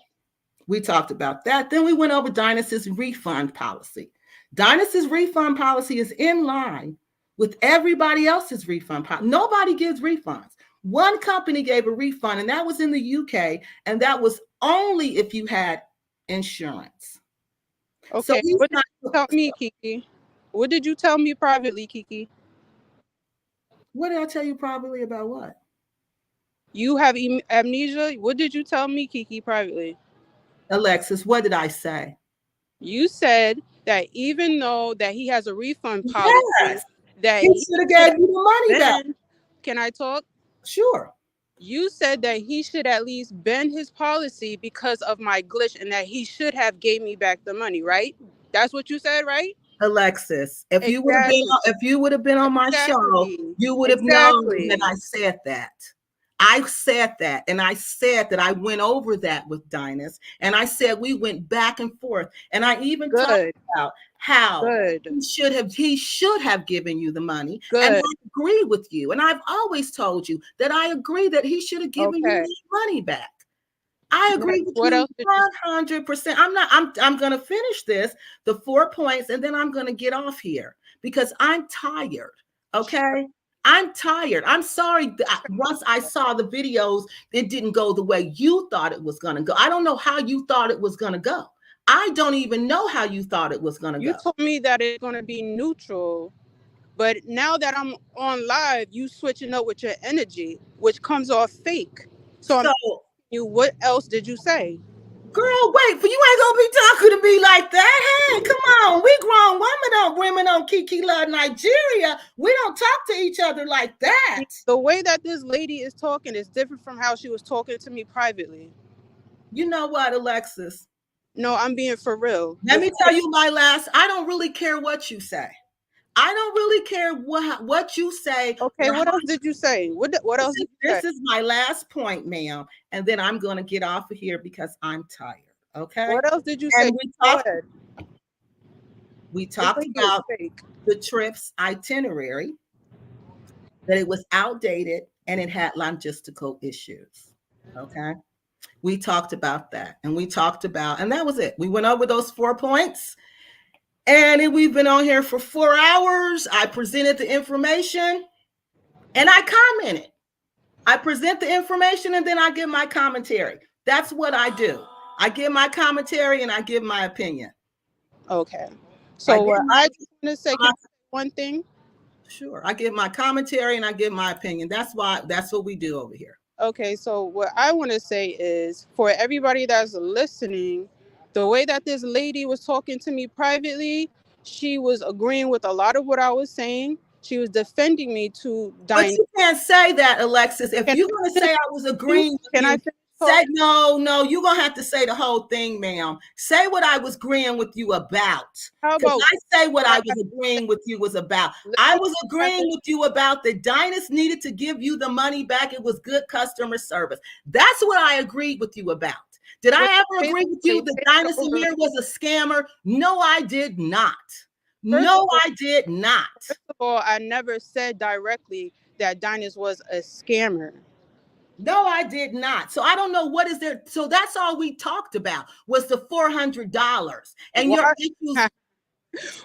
we talked about that. Then we went over Dynast's refund policy. Dynast's refund policy is in line with everybody else's refund policy. Nobody gives refunds. One company gave a refund, and that was in the UK, and that was only if you had insurance.
Okay, so what did you tell me, Kiki? What did you tell me privately, Kiki?
What did I tell you privately about what?
You have amnesia? What did you tell me, Kiki, privately?
Alexis, what did I say?
You said that even though that he has a refund policy, that
he should have gave you the money back.
Can I talk?
Sure.
You said that he should at least bend his policy because of my glitch, and that he should have gave me back the money, right? That's what you said, right?
Alexis, if you would have been on my show, you would have known that I said that. I said that, and I said that I went over that with Dynast, and I said we went back and forth, and I even talked about how he should have given you the money, and I agree with you, and I've always told you that I agree that he should have given you the money back. I agree with you 100%. I'm going to finish the 4 points, and then I'm going to get off here because I'm tired. Okay. I'm tired. I'm sorry. Once I saw the videos, it didn't go the way you thought it was going to go. I don't know how you thought it was going to go. I don't even know how you thought it was going to go.
You told me that it's going to be neutral, but now that I'm on live, you switching up with your energy, which comes off fake. So I'm asking you, what else did you say?
Girl, wait, you ain't gonna be talking to me like that. Hey, come on. We grown women on Kiki Love Nigeria. We don't talk to each other like that.
The way that this lady is talking is different from how she was talking to me privately.
You know what, Alexis?
No, I'm being for real.
Let me tell you I don't really care what you say. I don't really care what you say.
Okay, what else did you say? What else did you say?
This is my last point, ma'am, and then I'm going to get off of here because I'm tired. Okay.
What else did you say?
We talked about the trip's itinerary, that it was outdated and it had logistical issues. Okay. We talked about that, and that was it. We went over those 4 points. And we've been on here for 4 hours. I presented the information and I commented. I present the information and then I give my commentary. That's what I do. I give my commentary and I give my opinion.
Okay. So what I just want to say, can I say one thing?
Sure. I give my commentary and I give my opinion. That's what we do over here.
Okay, so what I want to say is, for everybody that's listening, the way that this lady was talking to me privately, she was agreeing with a lot of what I was saying. She was defending me to
But you can't say that, Alexis. If you're going to say I was agreeing with you, say no, you're going to have to say the whole thing, ma'am. Say what I was agreeing with you about. Because I say what I was agreeing with you was about. I was agreeing with you about the Dynast needed to give you the money back. It was good customer service. That's what I agreed with you about. Did I ever agree with you that Dynast Amir was a scammer? No, I did not. I did not.
First of all, I never said directly that Dynast was a scammer.
No, I did not. So I don't know what is there. So that's all we talked about was the $400. And your issues.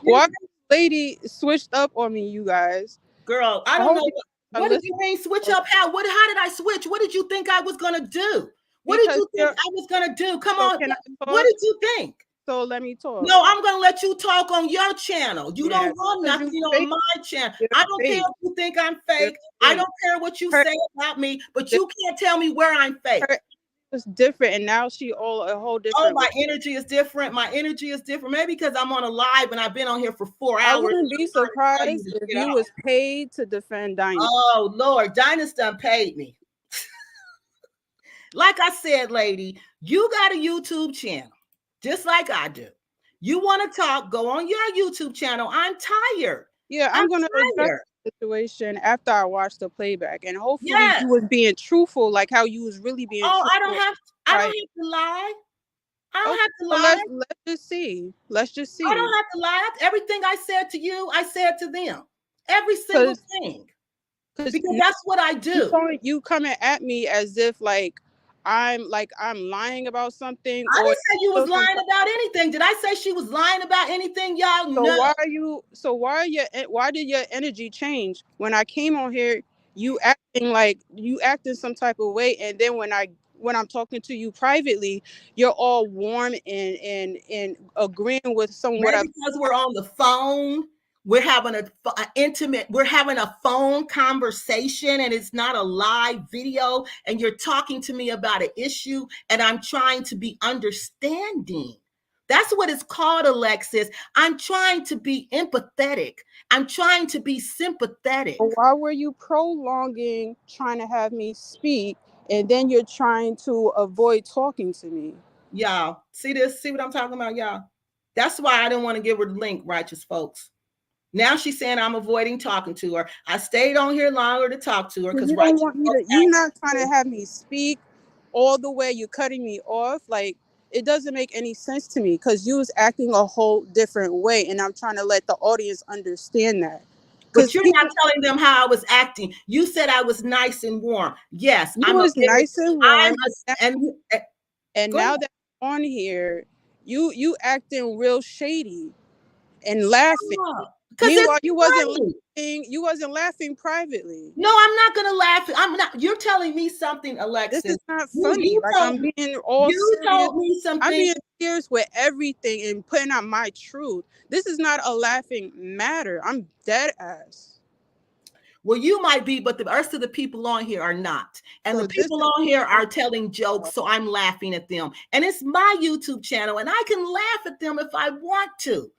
Why lady switched up on me, you guys?
Girl, I don't know. What did you mean switch up? How did I switch? What did you think I was going to do? What did you think I was going to do? Come on. What did you think?
So let me talk.
No, I'm going to let you talk on your channel. You don't want nothing on my channel. I don't care if you think I'm fake. I don't care what you say about me, but you can't tell me where I'm fake.
It's different, and now she a whole different.
Oh, my energy is different. My energy is different. Maybe because I'm on a live and I've been on here for 4 hours.
I wouldn't be surprised if you was paid to defend Dynast.
Oh, Lord, Dynast done paid me. Like I said, lady, you got a YouTube channel, just like I do. You want to talk, go on your YouTube channel. I'm tired.
Yeah, I'm going to address the situation after I watch the playback, and hopefully you was being truthful, like how you was really being truthful.
I don't have to lie. I don't have to lie.
Let's just see.
I don't have to lie. Everything I said to you, I said to them. Every single thing. Because that's what I do.
You coming at me as if I'm lying about something.
I didn't say you was lying about anything. Did I say she was lying about anything? Y'all know.
Why did your energy change when I came on here? You acting some type of way, and then when I'm talking to you privately, you're all warm and agreeing with someone.
Because we're on the phone. We're having we're having a phone conversation, and it's not a live video, and you're talking to me about an issue, and I'm trying to be understanding. That's what it's called, Alexis. I'm trying to be empathetic. I'm trying to be sympathetic.
Why were you prolonging trying to have me speak, and then you're trying to avoid talking to me?
Y'all, see this? See what I'm talking about, y'all? That's why I didn't want to give her the link, righteous folks. Now she's saying I'm avoiding talking to her. I stayed on here longer to talk to her because
you're not trying to have me speak all the way. You're cutting me off. Like, it doesn't make any sense to me because you was acting a whole different way, and I'm trying to let the audience understand that.
But you're not telling them how I was acting. You said I was nice and warm. Yes,
I was nice and warm. And now that I'm on here, you acting real shady and laughing. Meanwhile, you wasn't laughing privately.
No, I'm not gonna laugh. I'm not. You're telling me something, Alexis.
This is not funny. I'm being all serious.
Told me something.
I'm being serious with everything and putting out my truth. This is not a laughing matter. I'm dead ass.
Well, you might be, but the rest of the people on here are not. And the people on here are telling jokes, so I'm laughing at them. And it's my YouTube channel, and I can laugh at them if I want to.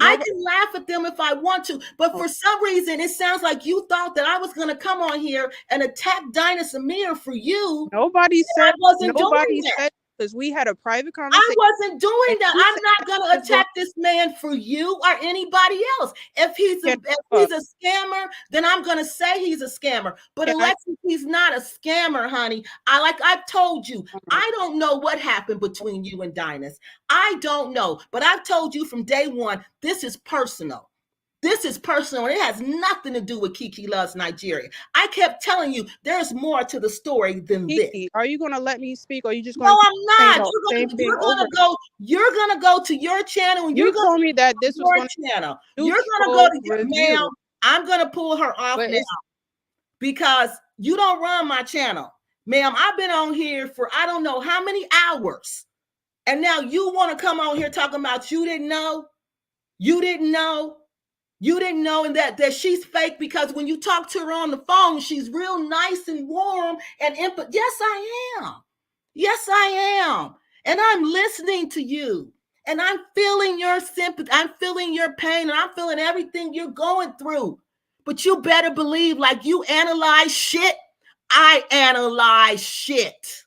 I can laugh at them if I want to, but for some reason, it sounds like you thought that I was going to come on here and attack Dynast Amir for you.
Nobody said because we had a private conversation.
I wasn't doing that. I'm not going to attack this man for you or anybody else. If he's a scammer, then I'm going to say he's a scammer. But Alexis, he's not a scammer, honey. I've told you, I don't know what happened between you and Dynast. I don't know, but I've told you from day one, this is personal. This is personal. It has nothing to do with Kiki Loves Nigeria. I kept telling you there's more to the story than
Kiki,
this.
are you going to let me speak, or are you just going
No,
to
I'm not. You're gonna go to your channel, and
you told me that this was
your
going
channel.
to
You're gonna go to your
review.
ma'am. I'm gonna pull her off now because you don't run my channel, ma'am. I've been on here for I don't know how many hours, and now you want to come on here talking about you didn't know, and that she's fake because when you talk to her on the phone, she's real nice and warm and Yes, I am. Yes, I am. And I'm listening to you. And I'm feeling your sympathy. I'm feeling your pain. And I'm feeling everything you're going through. But you better believe, like you analyze shit, I analyze shit.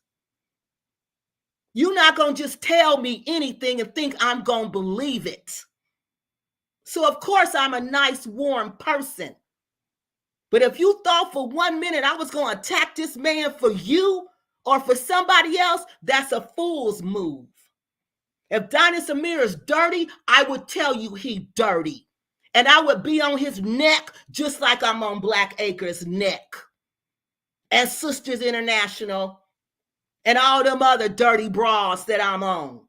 You're not going to just tell me anything and think I'm going to believe it. So, of course, I'm a nice, warm person. But if you thought for 1 minute I was going to attack this man for you or for somebody else, that's a fool's move. If Dynast Amir is dirty, I would tell you he dirty. And I would be on his neck just like I'm on Black Acre's neck. And Sisters International and all them other dirty bras that I'm on.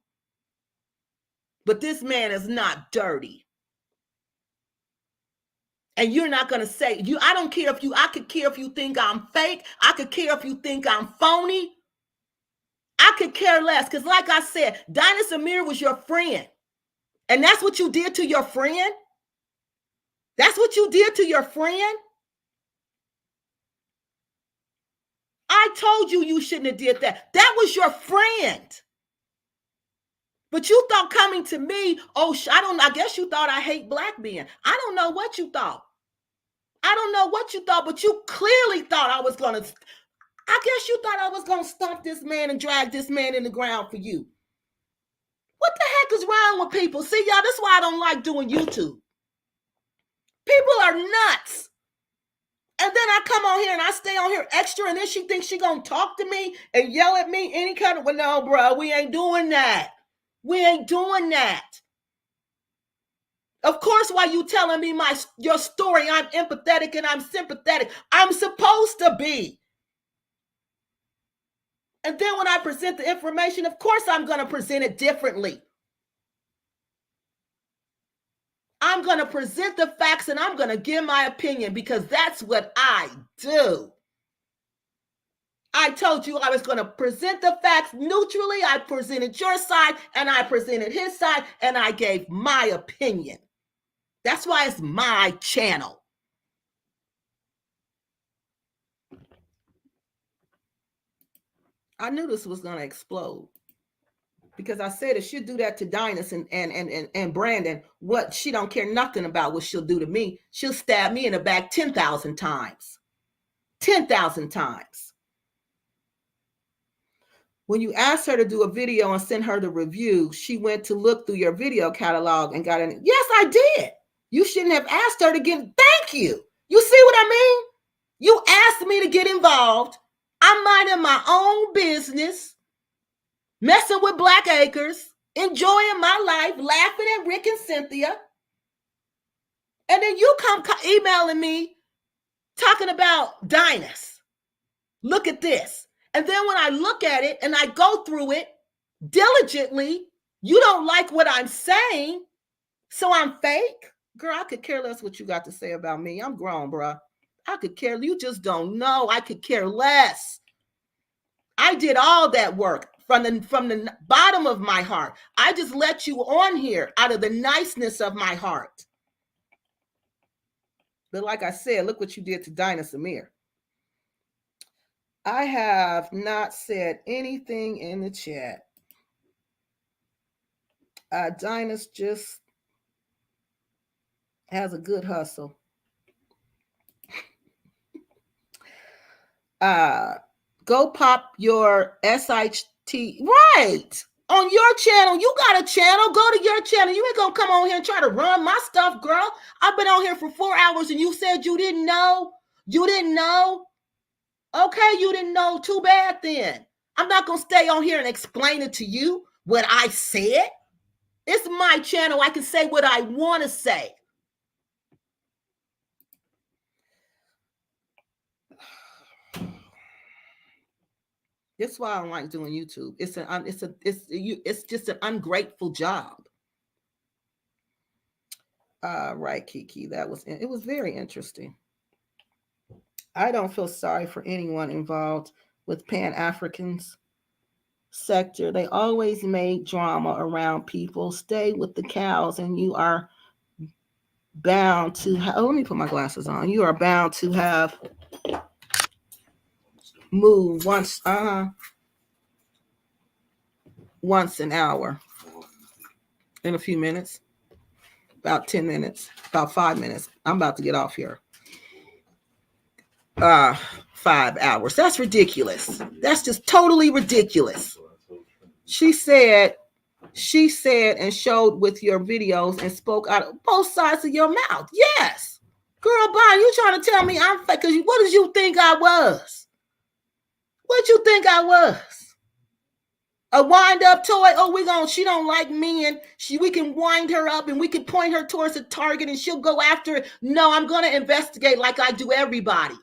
But this man is not dirty. And you're not going to say, I don't care if I could care if you think I'm fake. I could care if you think I'm phony. I could care less. Because like I said, Dynast Amir was your friend. And that's what you did to your friend? That's what you did to your friend? I told you shouldn't have did that. That was your friend. But you thought coming to me, I guess you thought I hate black men. I don't know what you thought. But you clearly thought I guess you thought I was going to stomp this man and drag this man in the ground for you. What the heck is wrong with people? See, y'all, that's why I don't like doing YouTube. People are nuts. And then I come on here and I stay on here extra, and then she thinks she going to talk to me and yell at me any kind of, well, no, bro, we ain't doing that. We ain't doing that. Of course, while you telling me your story, I'm empathetic and I'm sympathetic. I'm supposed to be. And then when I present the information, of course, I'm going to present it differently. I'm going to present the facts and I'm going to give my opinion because that's what I do. I told you I was going to present the facts neutrally. I presented your side and I presented his side and I gave my opinion. That's why it's my channel. I knew this was going to explode because I said if she'll do that to Dynast and Brandon, what she don't care nothing about what she'll do to me. She'll stab me in the back 10,000 times. 10,000 times. When you asked her to do a video and send her the review, she went to look through your video catalog and got in. Yes, I did. You shouldn't have asked her to get. Thank you. You see what I mean? You asked me to get involved. I'm minding my own business, messing with Black Acres, enjoying my life, laughing at Rick and Cynthia. And then you come emailing me talking about Dynast. Look at this. And then when I look at it and I go through it diligently, you don't like what I'm saying, so I'm fake? Girl, I could care less what you got to say about me. I'm grown, bro. I could care. You just don't know. I could care less. I did all that work from the bottom of my heart. I just let you on here out of the niceness of my heart. But like I said, look what you did to Dynast Amir. I have not said anything in the chat. Dynast just has a good hustle. Go pop your SIT. Right. On your channel. You got a channel. Go to your channel. You ain't going to come on here and try to run my stuff, girl. I've been on here for 4 hours and you said you didn't know. You didn't know. Okay, you didn't know. Too bad then. I'm not going to stay on here and explain it to you what I said. It's my channel. I can say what I want to say. That's why I don't like doing YouTube. It's just an ungrateful job. Right, Kiki. It was very interesting. I don't feel sorry for anyone involved with Pan-Africans sector. They always make drama around people. Stay with the cows and you are bound to let me put my glasses on. You are bound to have move once an hour in a few minutes, about 10 minutes, about 5 minutes. I'm about to get off here. 5 hours. That's ridiculous. That's just totally ridiculous. She said and showed with your videos and spoke out of both sides of your mouth. Yes. Girl, bye. You trying to tell me I'm fake? Because what did you think I was? What you think I was? A wind-up toy? Oh, she don't like me, and we can wind her up and we can point her towards a target and she'll go after it. No, I'm going to investigate like I do everybody.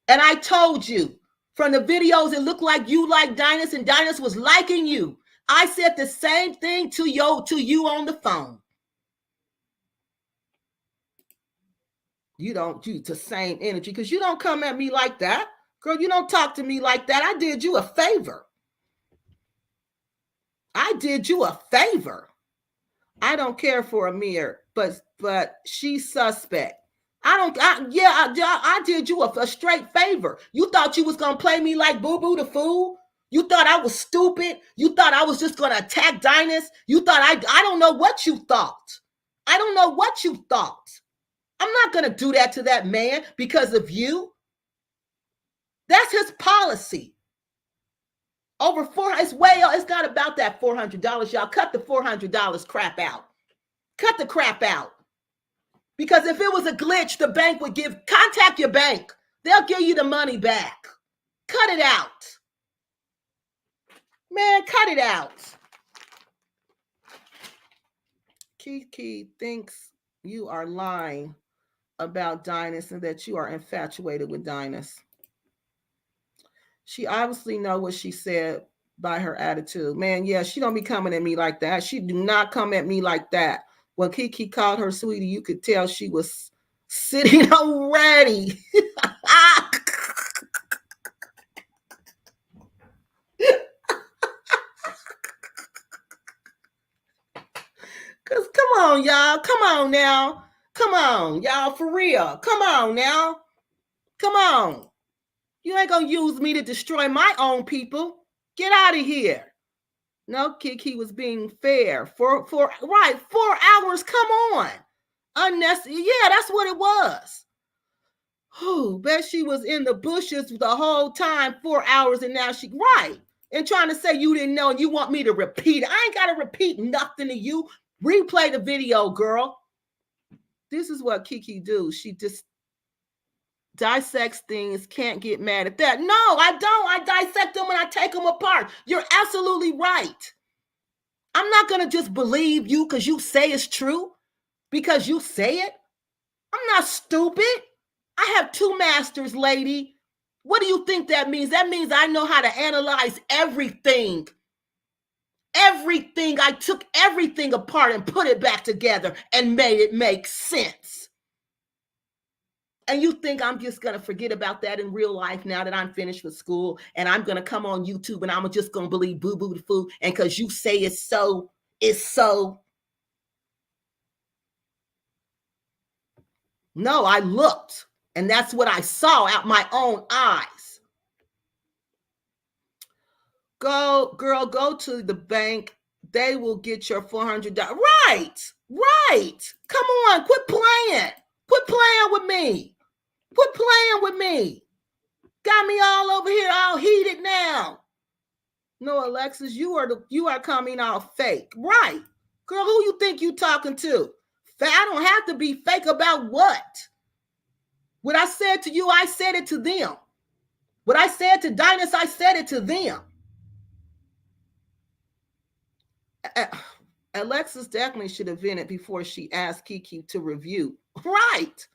And I told you from the videos, it looked like you liked Dynast and Dynast was liking you. I said the same thing to you on the phone. You don't use the same energy because you don't come at me like that. Girl, you don't talk to me like that. I did you a favor. I don't care for Amir, but she's suspect. I did you a straight favor. You thought you was going to play me like Boo Boo the Fool? You thought I was stupid? You thought I was just going to attack Dynast? You thought I don't know what you thought. I don't know what you thought. I'm not going to do that to that man because of you. That's his policy. Over it's not about that $400, y'all. Cut the $400 crap out. Cut the crap out. Because if it was a glitch, the bank would contact your bank. They'll give you the money back. Cut it out. Man, cut it out. Kiki thinks you are lying about Dynast and that you are infatuated with Dynast. She obviously know what she said by her attitude. Man, yeah, she don't be coming at me like that. She do not come at me like that. When Kiki called her sweetie, you could tell she was sitting already. Because come on, y'all. Come on now. Come on, y'all, for real. Come on now. Come on. You ain't going to use me to destroy my own people. Get out of here. No, Kiki was being fair. 4 hours. Come on. Unnecessary. Yeah, that's what it was. Oh, bet she was in the bushes the whole time, 4 hours, and now and trying to say you didn't know and you want me to repeat it. I ain't got to repeat nothing to you. Replay the video, girl. This is what Kiki do. She just dissects things, can't get mad at that. No, I don't. I dissect them and I take them apart. You're absolutely right. I'm not going to just believe you because you say it's true, because you say it. I'm not stupid. I have 2 masters, lady. What do you think that means? That means I know how to analyze everything. Everything. I took everything apart and put it back together and made it make sense. And you think I'm just going to forget about that in real life now that I'm finished with school and I'm going to come on YouTube and I'm just going to believe Boo Boo the Fool and because you say it's so, it's so. No, I looked and that's what I saw out my own eyes. Go, girl, go to the bank. They will get your $400. Right. Come on, quit playing. Quit playing with me. Quit playing with me. Got me all over here, all heated now. No, Alexis, you are coming out fake. Right. Girl, who you think you talking to? I don't have to be fake about what? What I said to you, I said it to them. What I said to Dynast, I said it to them. Alexis definitely should have vetted before she asked Kiki to review. Right.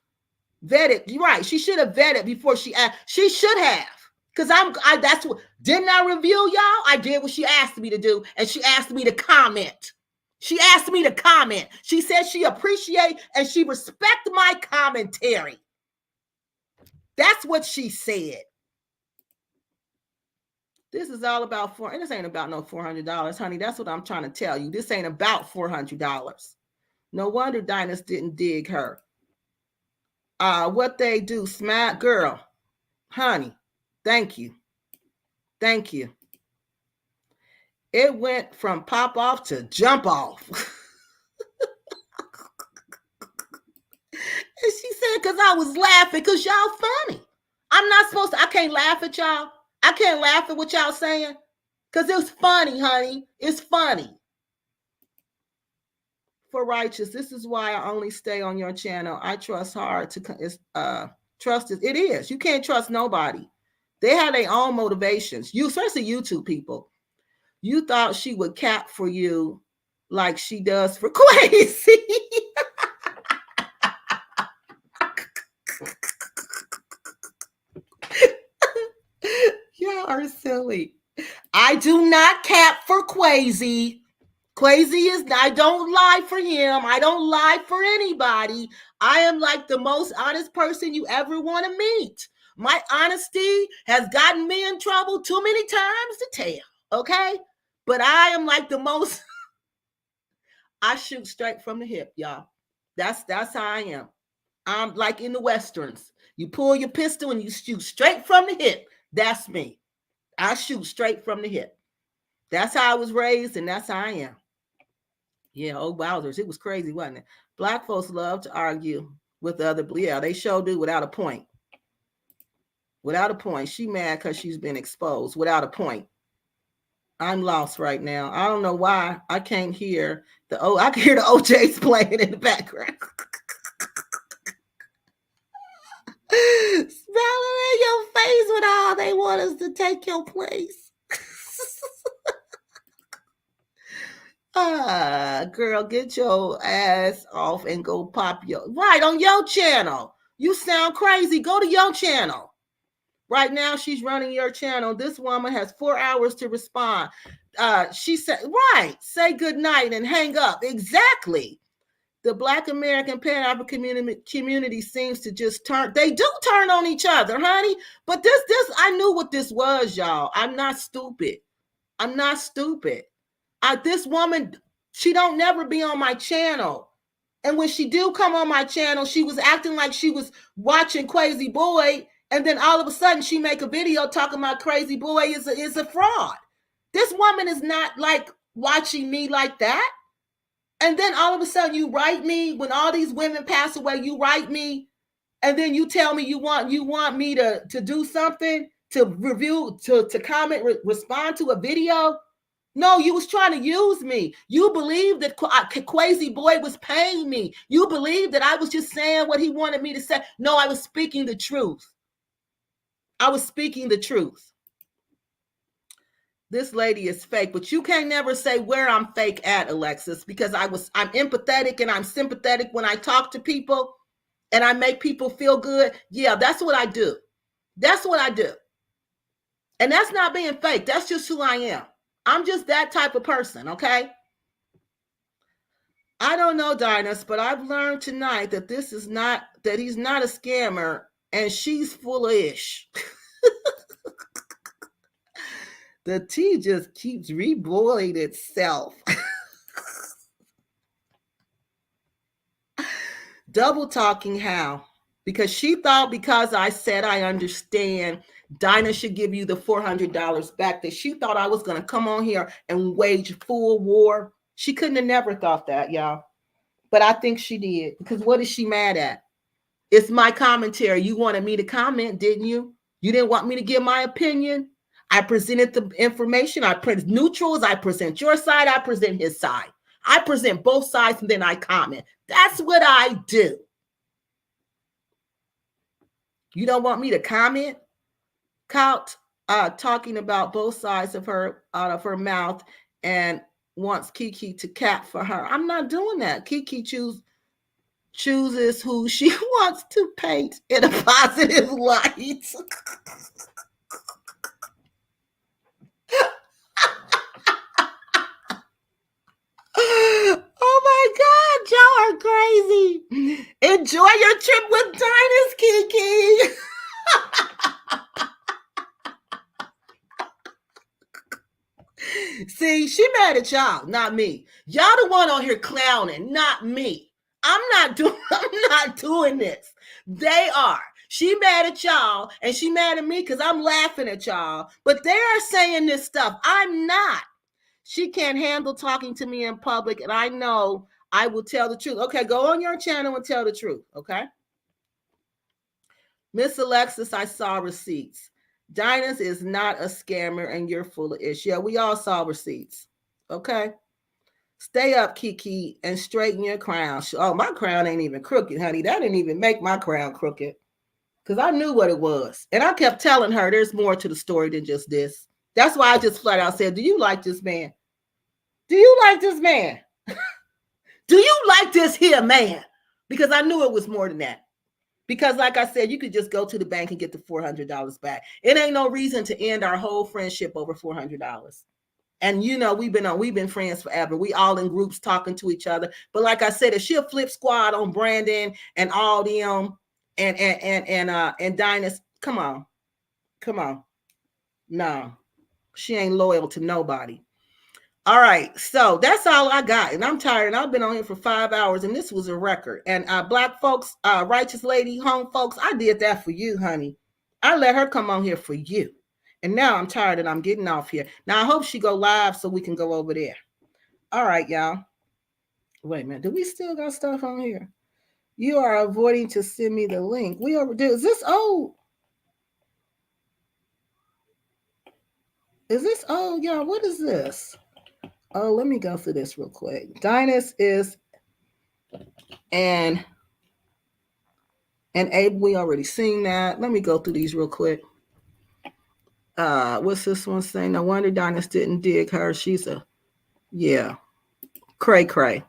Vetted. Right. She should have vetted before she asked. She should have. Because that's what, didn't I reveal y'all? I did what she asked me to do, and she asked me to comment. She asked me to comment. She said she appreciate and she respect my commentary. That's what she said. This is all about and this ain't about no $400, honey. That's what I'm trying to tell you. This ain't about $400. No wonder Dynast didn't dig her. What they do, smart girl, honey. Thank you. Thank you. It went from pop off to jump off. And she said, because I was laughing, because y'all funny. I'm not supposed to, I can't laugh at y'all. I can't laugh at what y'all saying. Because it's funny, honey. It's funny. For righteous, this is why I only stay on your channel. I trust hard to trust it. It is. You can't trust nobody. They have their own motivations. You, especially YouTube people. You thought she would cap for you like she does for Quasi. Y'all are silly. I do not cap for Quasi. Quasi is, I don't lie for him. I don't lie for anybody. I am like the most honest person you ever want to meet. My honesty has gotten me in trouble too many times to tell, okay? But I am like the most, I shoot straight from the hip, y'all. That's how I am. I'm like in the Westerns. You pull your pistol and you shoot straight from the hip. That's me. I shoot straight from the hip. That's how I was raised, and that's how I am. Yeah, old Wowzers. It was crazy, wasn't it? Black folks love to argue with the other. Yeah, they sure do without a point. Without a point. She mad because she's been exposed without a point. I'm lost right now. I don't know why I can't hear I can hear the OJs playing in the background. Smiling in your face with all they want us to take your place. Girl, get your ass off and go pop on your channel. You sound crazy. Go to your channel. Right now, she's running your channel. This woman has 4 hours to respond. She said, right, say good night and hang up. Exactly. The Black American PANAfrican community seems to just turn. They do turn on each other, honey. But this, I knew what this was, y'all. I'm not stupid. I'm not stupid. This woman, she don't never be on my channel. And when she do come on my channel, she was acting like she was watching Crazy Boy. And then all of a sudden she make a video talking about Crazy Boy is a fraud. This woman is not like watching me like that. And then all of a sudden you write me when all these women pass away, you write me. And then you tell me you want me to do something, to review, to comment, respond to a video. No, you was trying to use me. You believed that Crazy Boy was paying me. You believed that I was just saying what he wanted me to say. No, I was speaking the truth. I was speaking the truth. This lady is fake, but you can't never say where I'm fake at, Alexis, because I'm empathetic and I'm sympathetic when I talk to people and I make people feel good. Yeah, that's what I do. That's what I do. And that's not being fake. That's just who I am. I'm just that type of person, okay? I don't know, Dynast, but I've learned tonight that he's not a scammer and she's full of ish. The tea just keeps reboiling itself. Double talking how? Because she thought because I said I understand Dinah should give you the $400 back, that she thought I was going to come on here and wage full war. She couldn't have never thought that, y'all. But I think she did, because what is she mad at? It's my commentary. You wanted me to comment, didn't you? You didn't want me to give my opinion. I presented the information. I present neutrals. I present your side. I present his side. I present both sides and then I comment. That's what I do. You don't want me to comment? Talking about both sides of her out of her mouth and wants Kiki to cap for her. I'm not doing that. Kiki chooses who she wants to paint in a positive light. Oh my God, y'all are crazy. Enjoy your trip with Dynast, Kiki. See, she mad at y'all, not me. Y'all the one on here clowning, not me. I'm not doing this. They are. She mad at y'all, and she mad at me because I'm laughing at y'all. But they are saying this stuff. I'm not. She can't handle talking to me in public, and I know I will tell the truth. Okay, go on your channel and tell the truth, okay? Miss Alexis, I saw receipts. Dynast is not a scammer, and you're full of ish. Yeah, we all saw receipts, okay? Stay up, Kiki, and straighten your crown. Oh, my crown ain't even crooked, honey. That didn't even make my crown crooked because I knew what it was. And I kept telling her there's more to the story than just this. That's why I just flat out said, do you like this man? Do you like this man? Do you like this here man? Because I knew it was more than that. Because like I said, you could just go to the bank and get the $400 back. It ain't no reason to end our whole friendship over $400. And you know, we've been friends forever. We all in groups talking to each other. But like I said, if she'll flip squad on Brandon and all them and Dynast, come on. No, she ain't loyal to nobody. All right, so that's all I got, and I'm tired. I've been on here for 5 hours, and this was a record. And black folks, righteous lady, home folks, I did that for you, honey. I let her come on here for you, and now I'm tired, and I'm getting off here. Now I hope she go live so we can go over there. All right, y'all. Wait a minute, do we still got stuff on here? You are avoiding to send me the link. We overdue. Is this old? Is this old, y'all? What is this? Oh, let me go through this real quick. Dynast is and Abe, we already seen that. Let me go through these real quick. What's this one saying? No wonder Dynast didn't dig her. She's cray.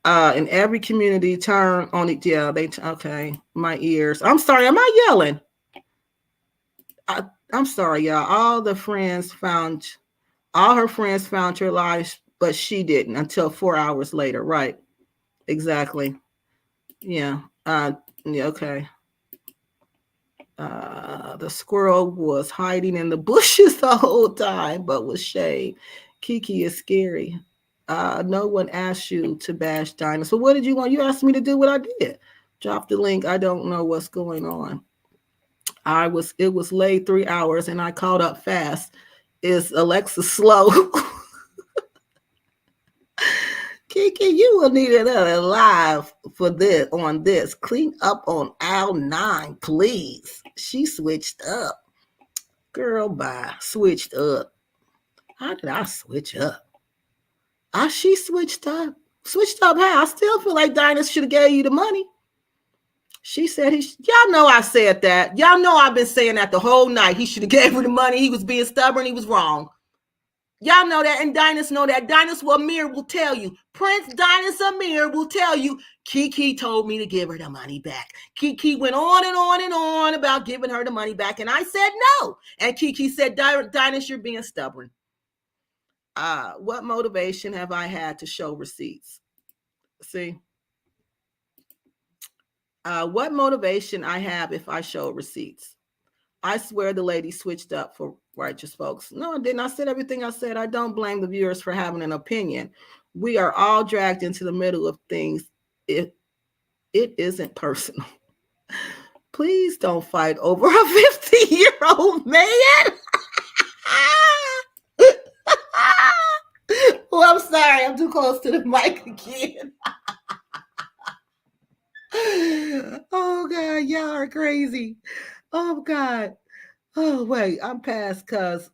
In every community, turn on it. Yeah, okay. My ears. I'm sorry. Am I yelling? I'm sorry, y'all. All her friends found her lives, but she didn't until 4 hours later. Right. Exactly. Yeah. Okay. The squirrel was hiding in the bushes the whole time, but was shaved. Kiki is scary. No one asked you to bash Dynast. So what did you want? You asked me to do what I did. Drop the link. I don't know what's going on. It was late 3 hours and I caught up fast. Is Alexa slow? Kiki, you will need another live for this on this. Clean up on aisle 9, please. She switched up. Girl, bye. Switched up. How did I switch up? She switched up. Switched up how? I still feel like Dynast should have gave you the money. She said y'all know I said that. Y'all know I've been saying that the whole night. He should have gave her the money. He was being stubborn. He was wrong. Y'all know that, and Dynast know that. Dynast Amir will tell you. Prince Dynast Amir will tell you, Kiki told me to give her the money back. Kiki went on and on and on about giving her the money back, and I said no. And Kiki said, Dynast, you're being stubborn. What motivation have I had to show receipts? See? What motivation I have if I show receipts? I swear the lady switched up for righteous folks. No, I didn't. I said everything I said. I don't blame the viewers for having an opinion. We are all dragged into the middle of things. It isn't personal. Please don't fight over a 50-year-old man. Oh, I'm sorry. I'm too close to the mic again. Oh, God. Y'all are crazy. Oh, God. Oh, wait. I'm past because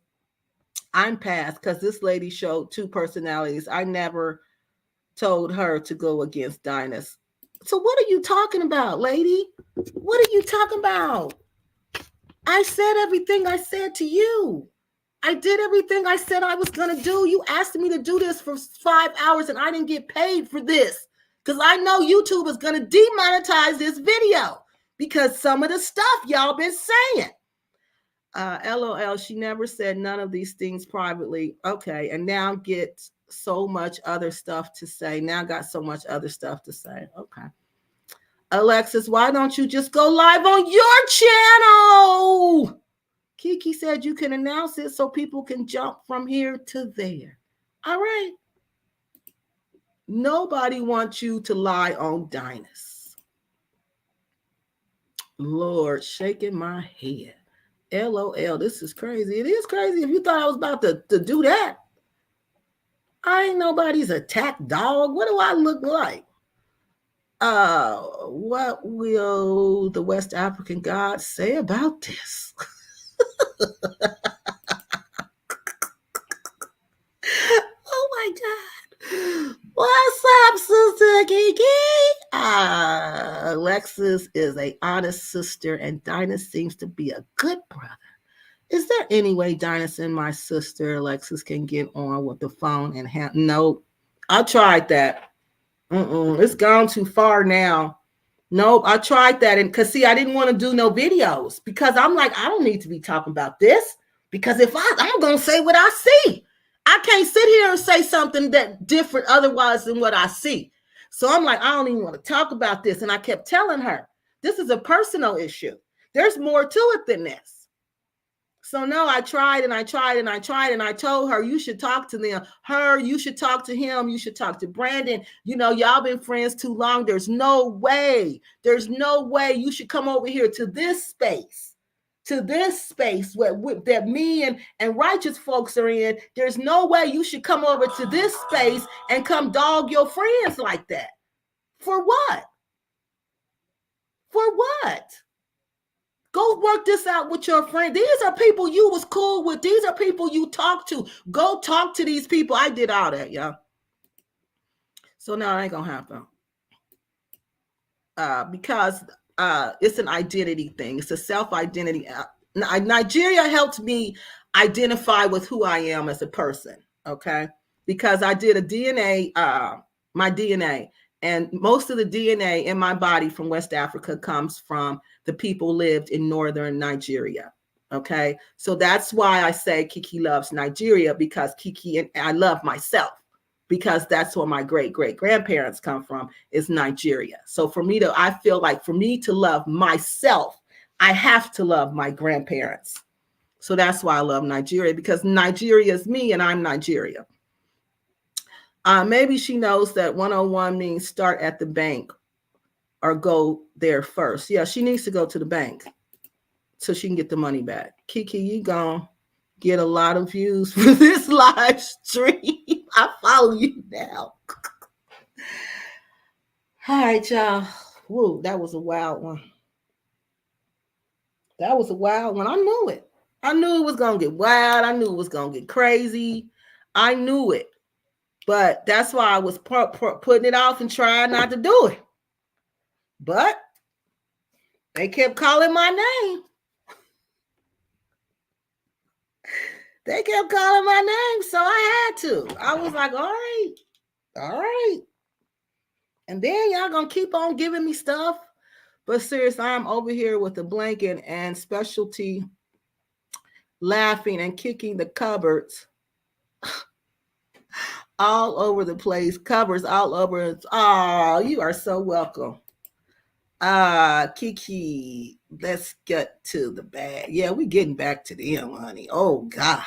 this lady showed two personalities. I never told her to go against Dynast. So what are you talking about, lady? What are you talking about? I said everything I said to you. I did everything I said I was going to do. You asked me to do this for 5 hours and I didn't get paid for this because I know YouTube is going to demonetize this video because some of the stuff y'all been saying. LOL, she never said none of these things privately. Okay, and now get so much other stuff to say. Now I got so much other stuff to say. Okay. Alexis, why don't you just go live on your channel? Kiki said you can announce it so people can jump from here to there. All right. Nobody wants you to lie on Dynast. Lord, shaking my head. LOL, this is crazy. It is crazy. If you thought I was about to do that, I ain't nobody's attack dog. What do I look like? What will the West African gods say about this? Oh my God. What's up, Sister Kiki? Alexis is an honest sister, and Dynast seems to be a good brother. Is there any way Dynast and my sister Alexis can get on with the phone and nope. I tried that. It's gone too far now. Nope, I tried that. And because see, I didn't want to do no videos because I'm like, I don't need to be talking about this because if I'm going to say what I see. I can't sit here and say something that different otherwise than what I see. So I'm like, I don't even want to talk about this. And I kept telling her, this is a personal issue. There's more to it than this. So no, I tried and I tried and I tried and I told her, you should talk to them. You should talk to him. You should talk to Brandon. You know, y'all been friends too long. There's no way you should come over here to this space where that me and righteous folks are in. There's no way you should come over to this space and come dog your friends like that. For what? For what? Go work this out with your friend. These are people you was cool with. These are people you talk to. Go talk to these people. I did all that, y'all. So now it ain't gonna happen. Because it's an identity thing. It's a self-identity. Nigeria helped me identify with who I am as a person, okay? Because I did a DNA, my DNA, and most of the DNA in my body from West Africa comes from the people lived in northern Nigeria, okay? So that's why I say Kiki loves Nigeria, because Kiki and I love myself, because that's where my great-great-grandparents come from, is Nigeria. So for me I feel like for me to love myself, I have to love my grandparents. So that's why I love Nigeria, because Nigeria is me and I'm Nigeria. Maybe she knows that 101 means start at the bank or go there first. Yeah, she needs to go to the bank so she can get the money back. Kiki, you gonna get a lot of views for this live stream. I follow you now. All right, y'all. Whoa, that was a wild one. That was a wild one. I knew it. I knew it was going to get wild. I knew it was going to get crazy. I knew it. But that's why I was putting it off and trying not to do it. But they kept calling my name. They kept calling my name, so I had to. I was like, all right. And then y'all going to keep on giving me stuff. But seriously, I'm over here with the blanket and specialty laughing and kicking the cupboards all over the place. Covers all over. Oh, you are so welcome. Kiki, let's get to the bag. Yeah, we getting back to them, honey. Oh, God.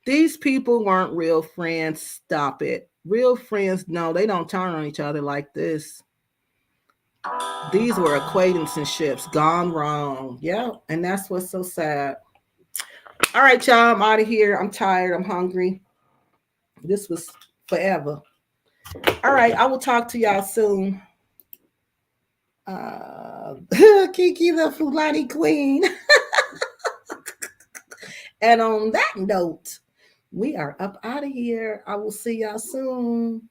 These people weren't real friends. Stop it. Real friends, no, they don't turn on each other like this. These were acquaintanceships gone wrong. Yeah, and that's what's so sad. All right, y'all, I'm out of here. I'm tired. I'm hungry. This was forever. All right, I will talk to y'all soon. Kiki the Fulani Queen. And on that note, we are up out of here. I will see y'all soon.